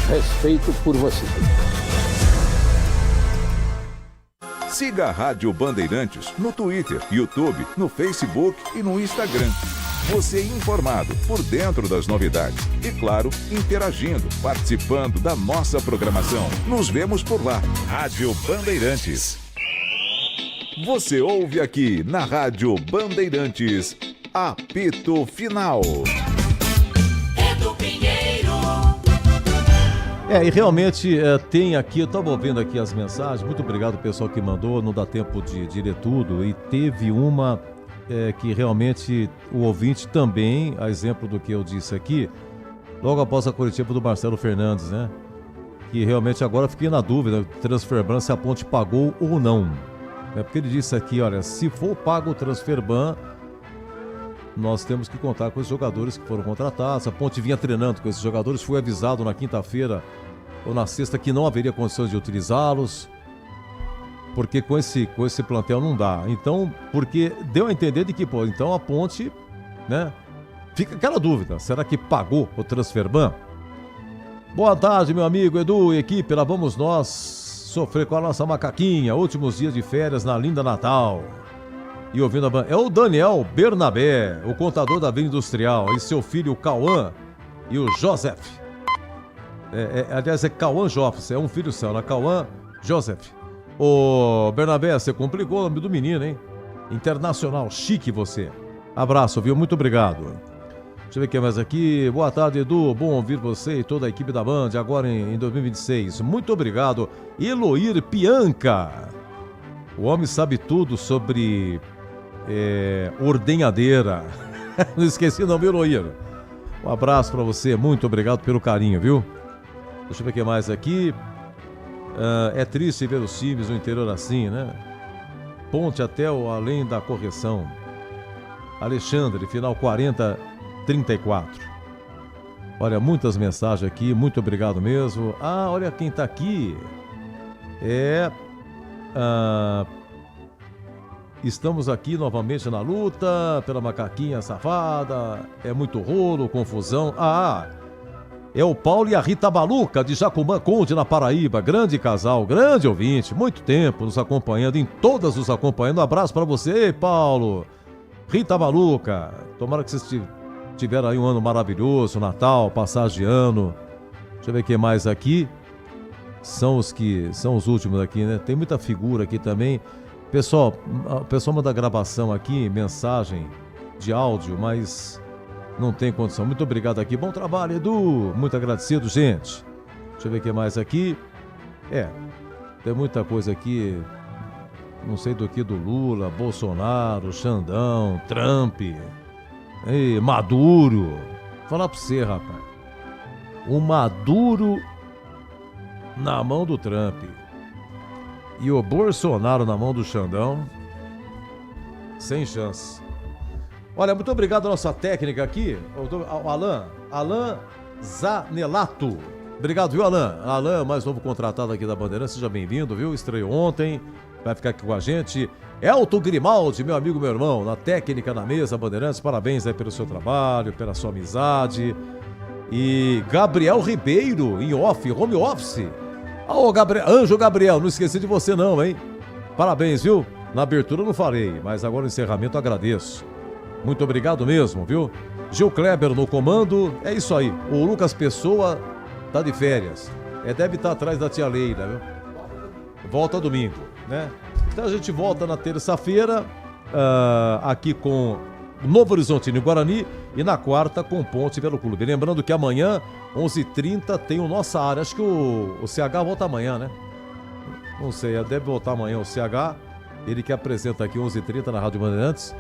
respeito por você. Siga a Rádio Bandeirantes no Twitter, YouTube, no Facebook e no Instagram. Você informado, por dentro das novidades. E claro, interagindo, participando da nossa programação. Nos vemos por lá. Rádio Bandeirantes. Você ouve aqui na Rádio Bandeirantes, Apito Final. E realmente tem aqui, eu estava ouvindo aqui as mensagens, muito obrigado ao pessoal que mandou, não dá tempo de ler tudo, e teve uma que realmente o ouvinte também, a exemplo do que eu disse aqui, logo após a coletiva do Marcelo Fernandes, né? Que realmente agora fiquei na dúvida, Transferban, se a Ponte pagou ou não. Porque ele disse aqui, olha, se for pago o Transferban, nós temos que contar com os jogadores que foram contratados. A Ponte vinha treinando com esses jogadores, foi avisado na quinta-feira ou na sexta que não haveria condições de utilizá-los, porque com esse plantel não dá. Então, porque deu a entender de que, então a Ponte né? Fica aquela dúvida, será que pagou o Transferban? Boa tarde, meu amigo Edu e equipe, lá vamos nós sofrer com a nossa macaquinha, últimos dias de férias na linda Natal. E ouvindo a banda, é o Daniel Bernabé, o contador da Vila Industrial, e seu filho Cauã e o Joseph. Aliás, é Cauã Jofres, é um filho seu, né? Cauã Joseph. Ô, Bernabé, você complicou o nome do menino, hein? Internacional, chique você. Abraço, viu? Muito obrigado. Deixa eu ver o que mais aqui. Boa tarde, Edu. Bom ouvir você e toda a equipe da Band agora em 2026. Muito obrigado. Eloir Pianca. O homem sabe tudo sobre ordenhadeira. Não esqueci não, viu, Eloir? Um abraço pra você. Muito obrigado pelo carinho, viu? Deixa eu ver o que mais aqui. É triste ver os times no interior assim, né? Ponte até o além da correção. Alexandre, final 40-34. Olha, muitas mensagens aqui, muito obrigado mesmo. Olha quem tá aqui. Estamos aqui novamente na luta pela macaquinha safada. É muito rolo, confusão. É o Paulo e a Rita Baluca, de Jacumã Conde, na Paraíba. Grande casal, grande ouvinte. Muito tempo nos acompanhando, em todas nos acompanhando. Um abraço pra você, Paulo. Rita Baluca. Tomara que vocês tiveram aí um ano maravilhoso, Natal, passagem de ano. Deixa eu ver o que mais aqui. São os últimos aqui, né? Tem muita figura aqui também. Pessoal, o pessoal manda gravação aqui, mensagem de áudio, mas não tem condição. Muito obrigado aqui. Bom trabalho, Edu. Muito agradecido, gente. Deixa eu ver o que mais aqui. Tem muita coisa aqui. Não sei do que, do Lula, Bolsonaro, Xandão, Trump, Maduro. Vou falar pra você, rapaz. O Maduro na mão do Trump e o Bolsonaro na mão do Xandão, sem chance. Olha, muito obrigado à nossa técnica aqui, ao Alan Zanelato. Obrigado, viu, Alan? Alan é o mais novo contratado aqui da Bandeirantes, seja bem-vindo, viu? Estreou ontem, vai ficar aqui com a gente. Elton Grimaldi, meu amigo, meu irmão, na técnica, na mesa, Bandeirantes, parabéns aí pelo seu trabalho, pela sua amizade. E Gabriel Ribeiro, em home office. Anjo Gabriel, não esqueci de você não, hein? Parabéns, viu? Na abertura eu não falei, mas agora no encerramento eu agradeço. Muito obrigado mesmo, viu? Gil Kleber no comando, é isso aí. O Lucas Pessoa tá de férias. Deve estar atrás da tia Leila, viu? Volta domingo, né? Então a gente volta na terça-feira, aqui com Novo Horizontino e Guarani, e na quarta com Ponte Velo Clube. Lembrando que amanhã, 11h30, tem o Nossa Área. Acho que o CH volta amanhã, né? Não sei, deve voltar amanhã o CH. Ele que apresenta aqui 11h30 na Rádio Bandeirantes,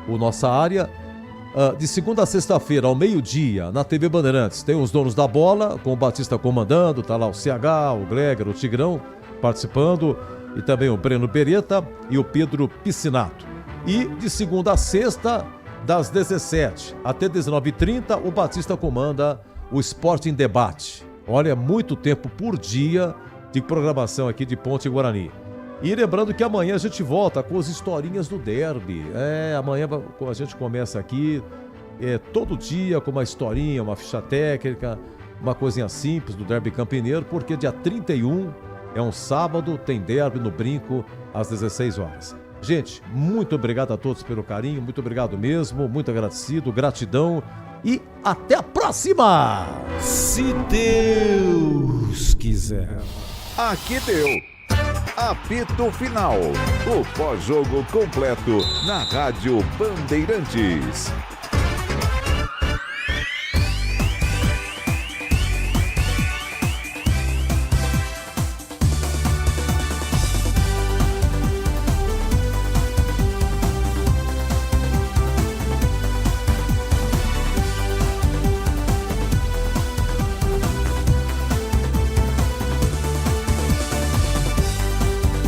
o Nossa Área. De segunda a sexta-feira, ao meio-dia, na TV Bandeirantes, tem os donos da bola, com o Batista comandando, tá lá o CH, o Gregor, o Tigrão participando, e também o Breno Beretta e o Pedro Piscinato. E de segunda a sexta, das 17 até 19h30, o Batista comanda o Esporte em Debate. Olha, muito tempo por dia de programação aqui de Ponte e Guarani. E lembrando que amanhã a gente volta com as historinhas do derby. Amanhã a gente começa aqui todo dia com uma historinha, uma ficha técnica, uma coisinha simples do derby campineiro, porque dia 31 é um sábado, tem derby no Brinco às 16 horas. Gente, muito obrigado a todos pelo carinho, muito obrigado mesmo, muito agradecido, gratidão e até a próxima! Se Deus quiser. Aqui deu. Apito Final. O pós-jogo completo na Rádio Bandeirantes.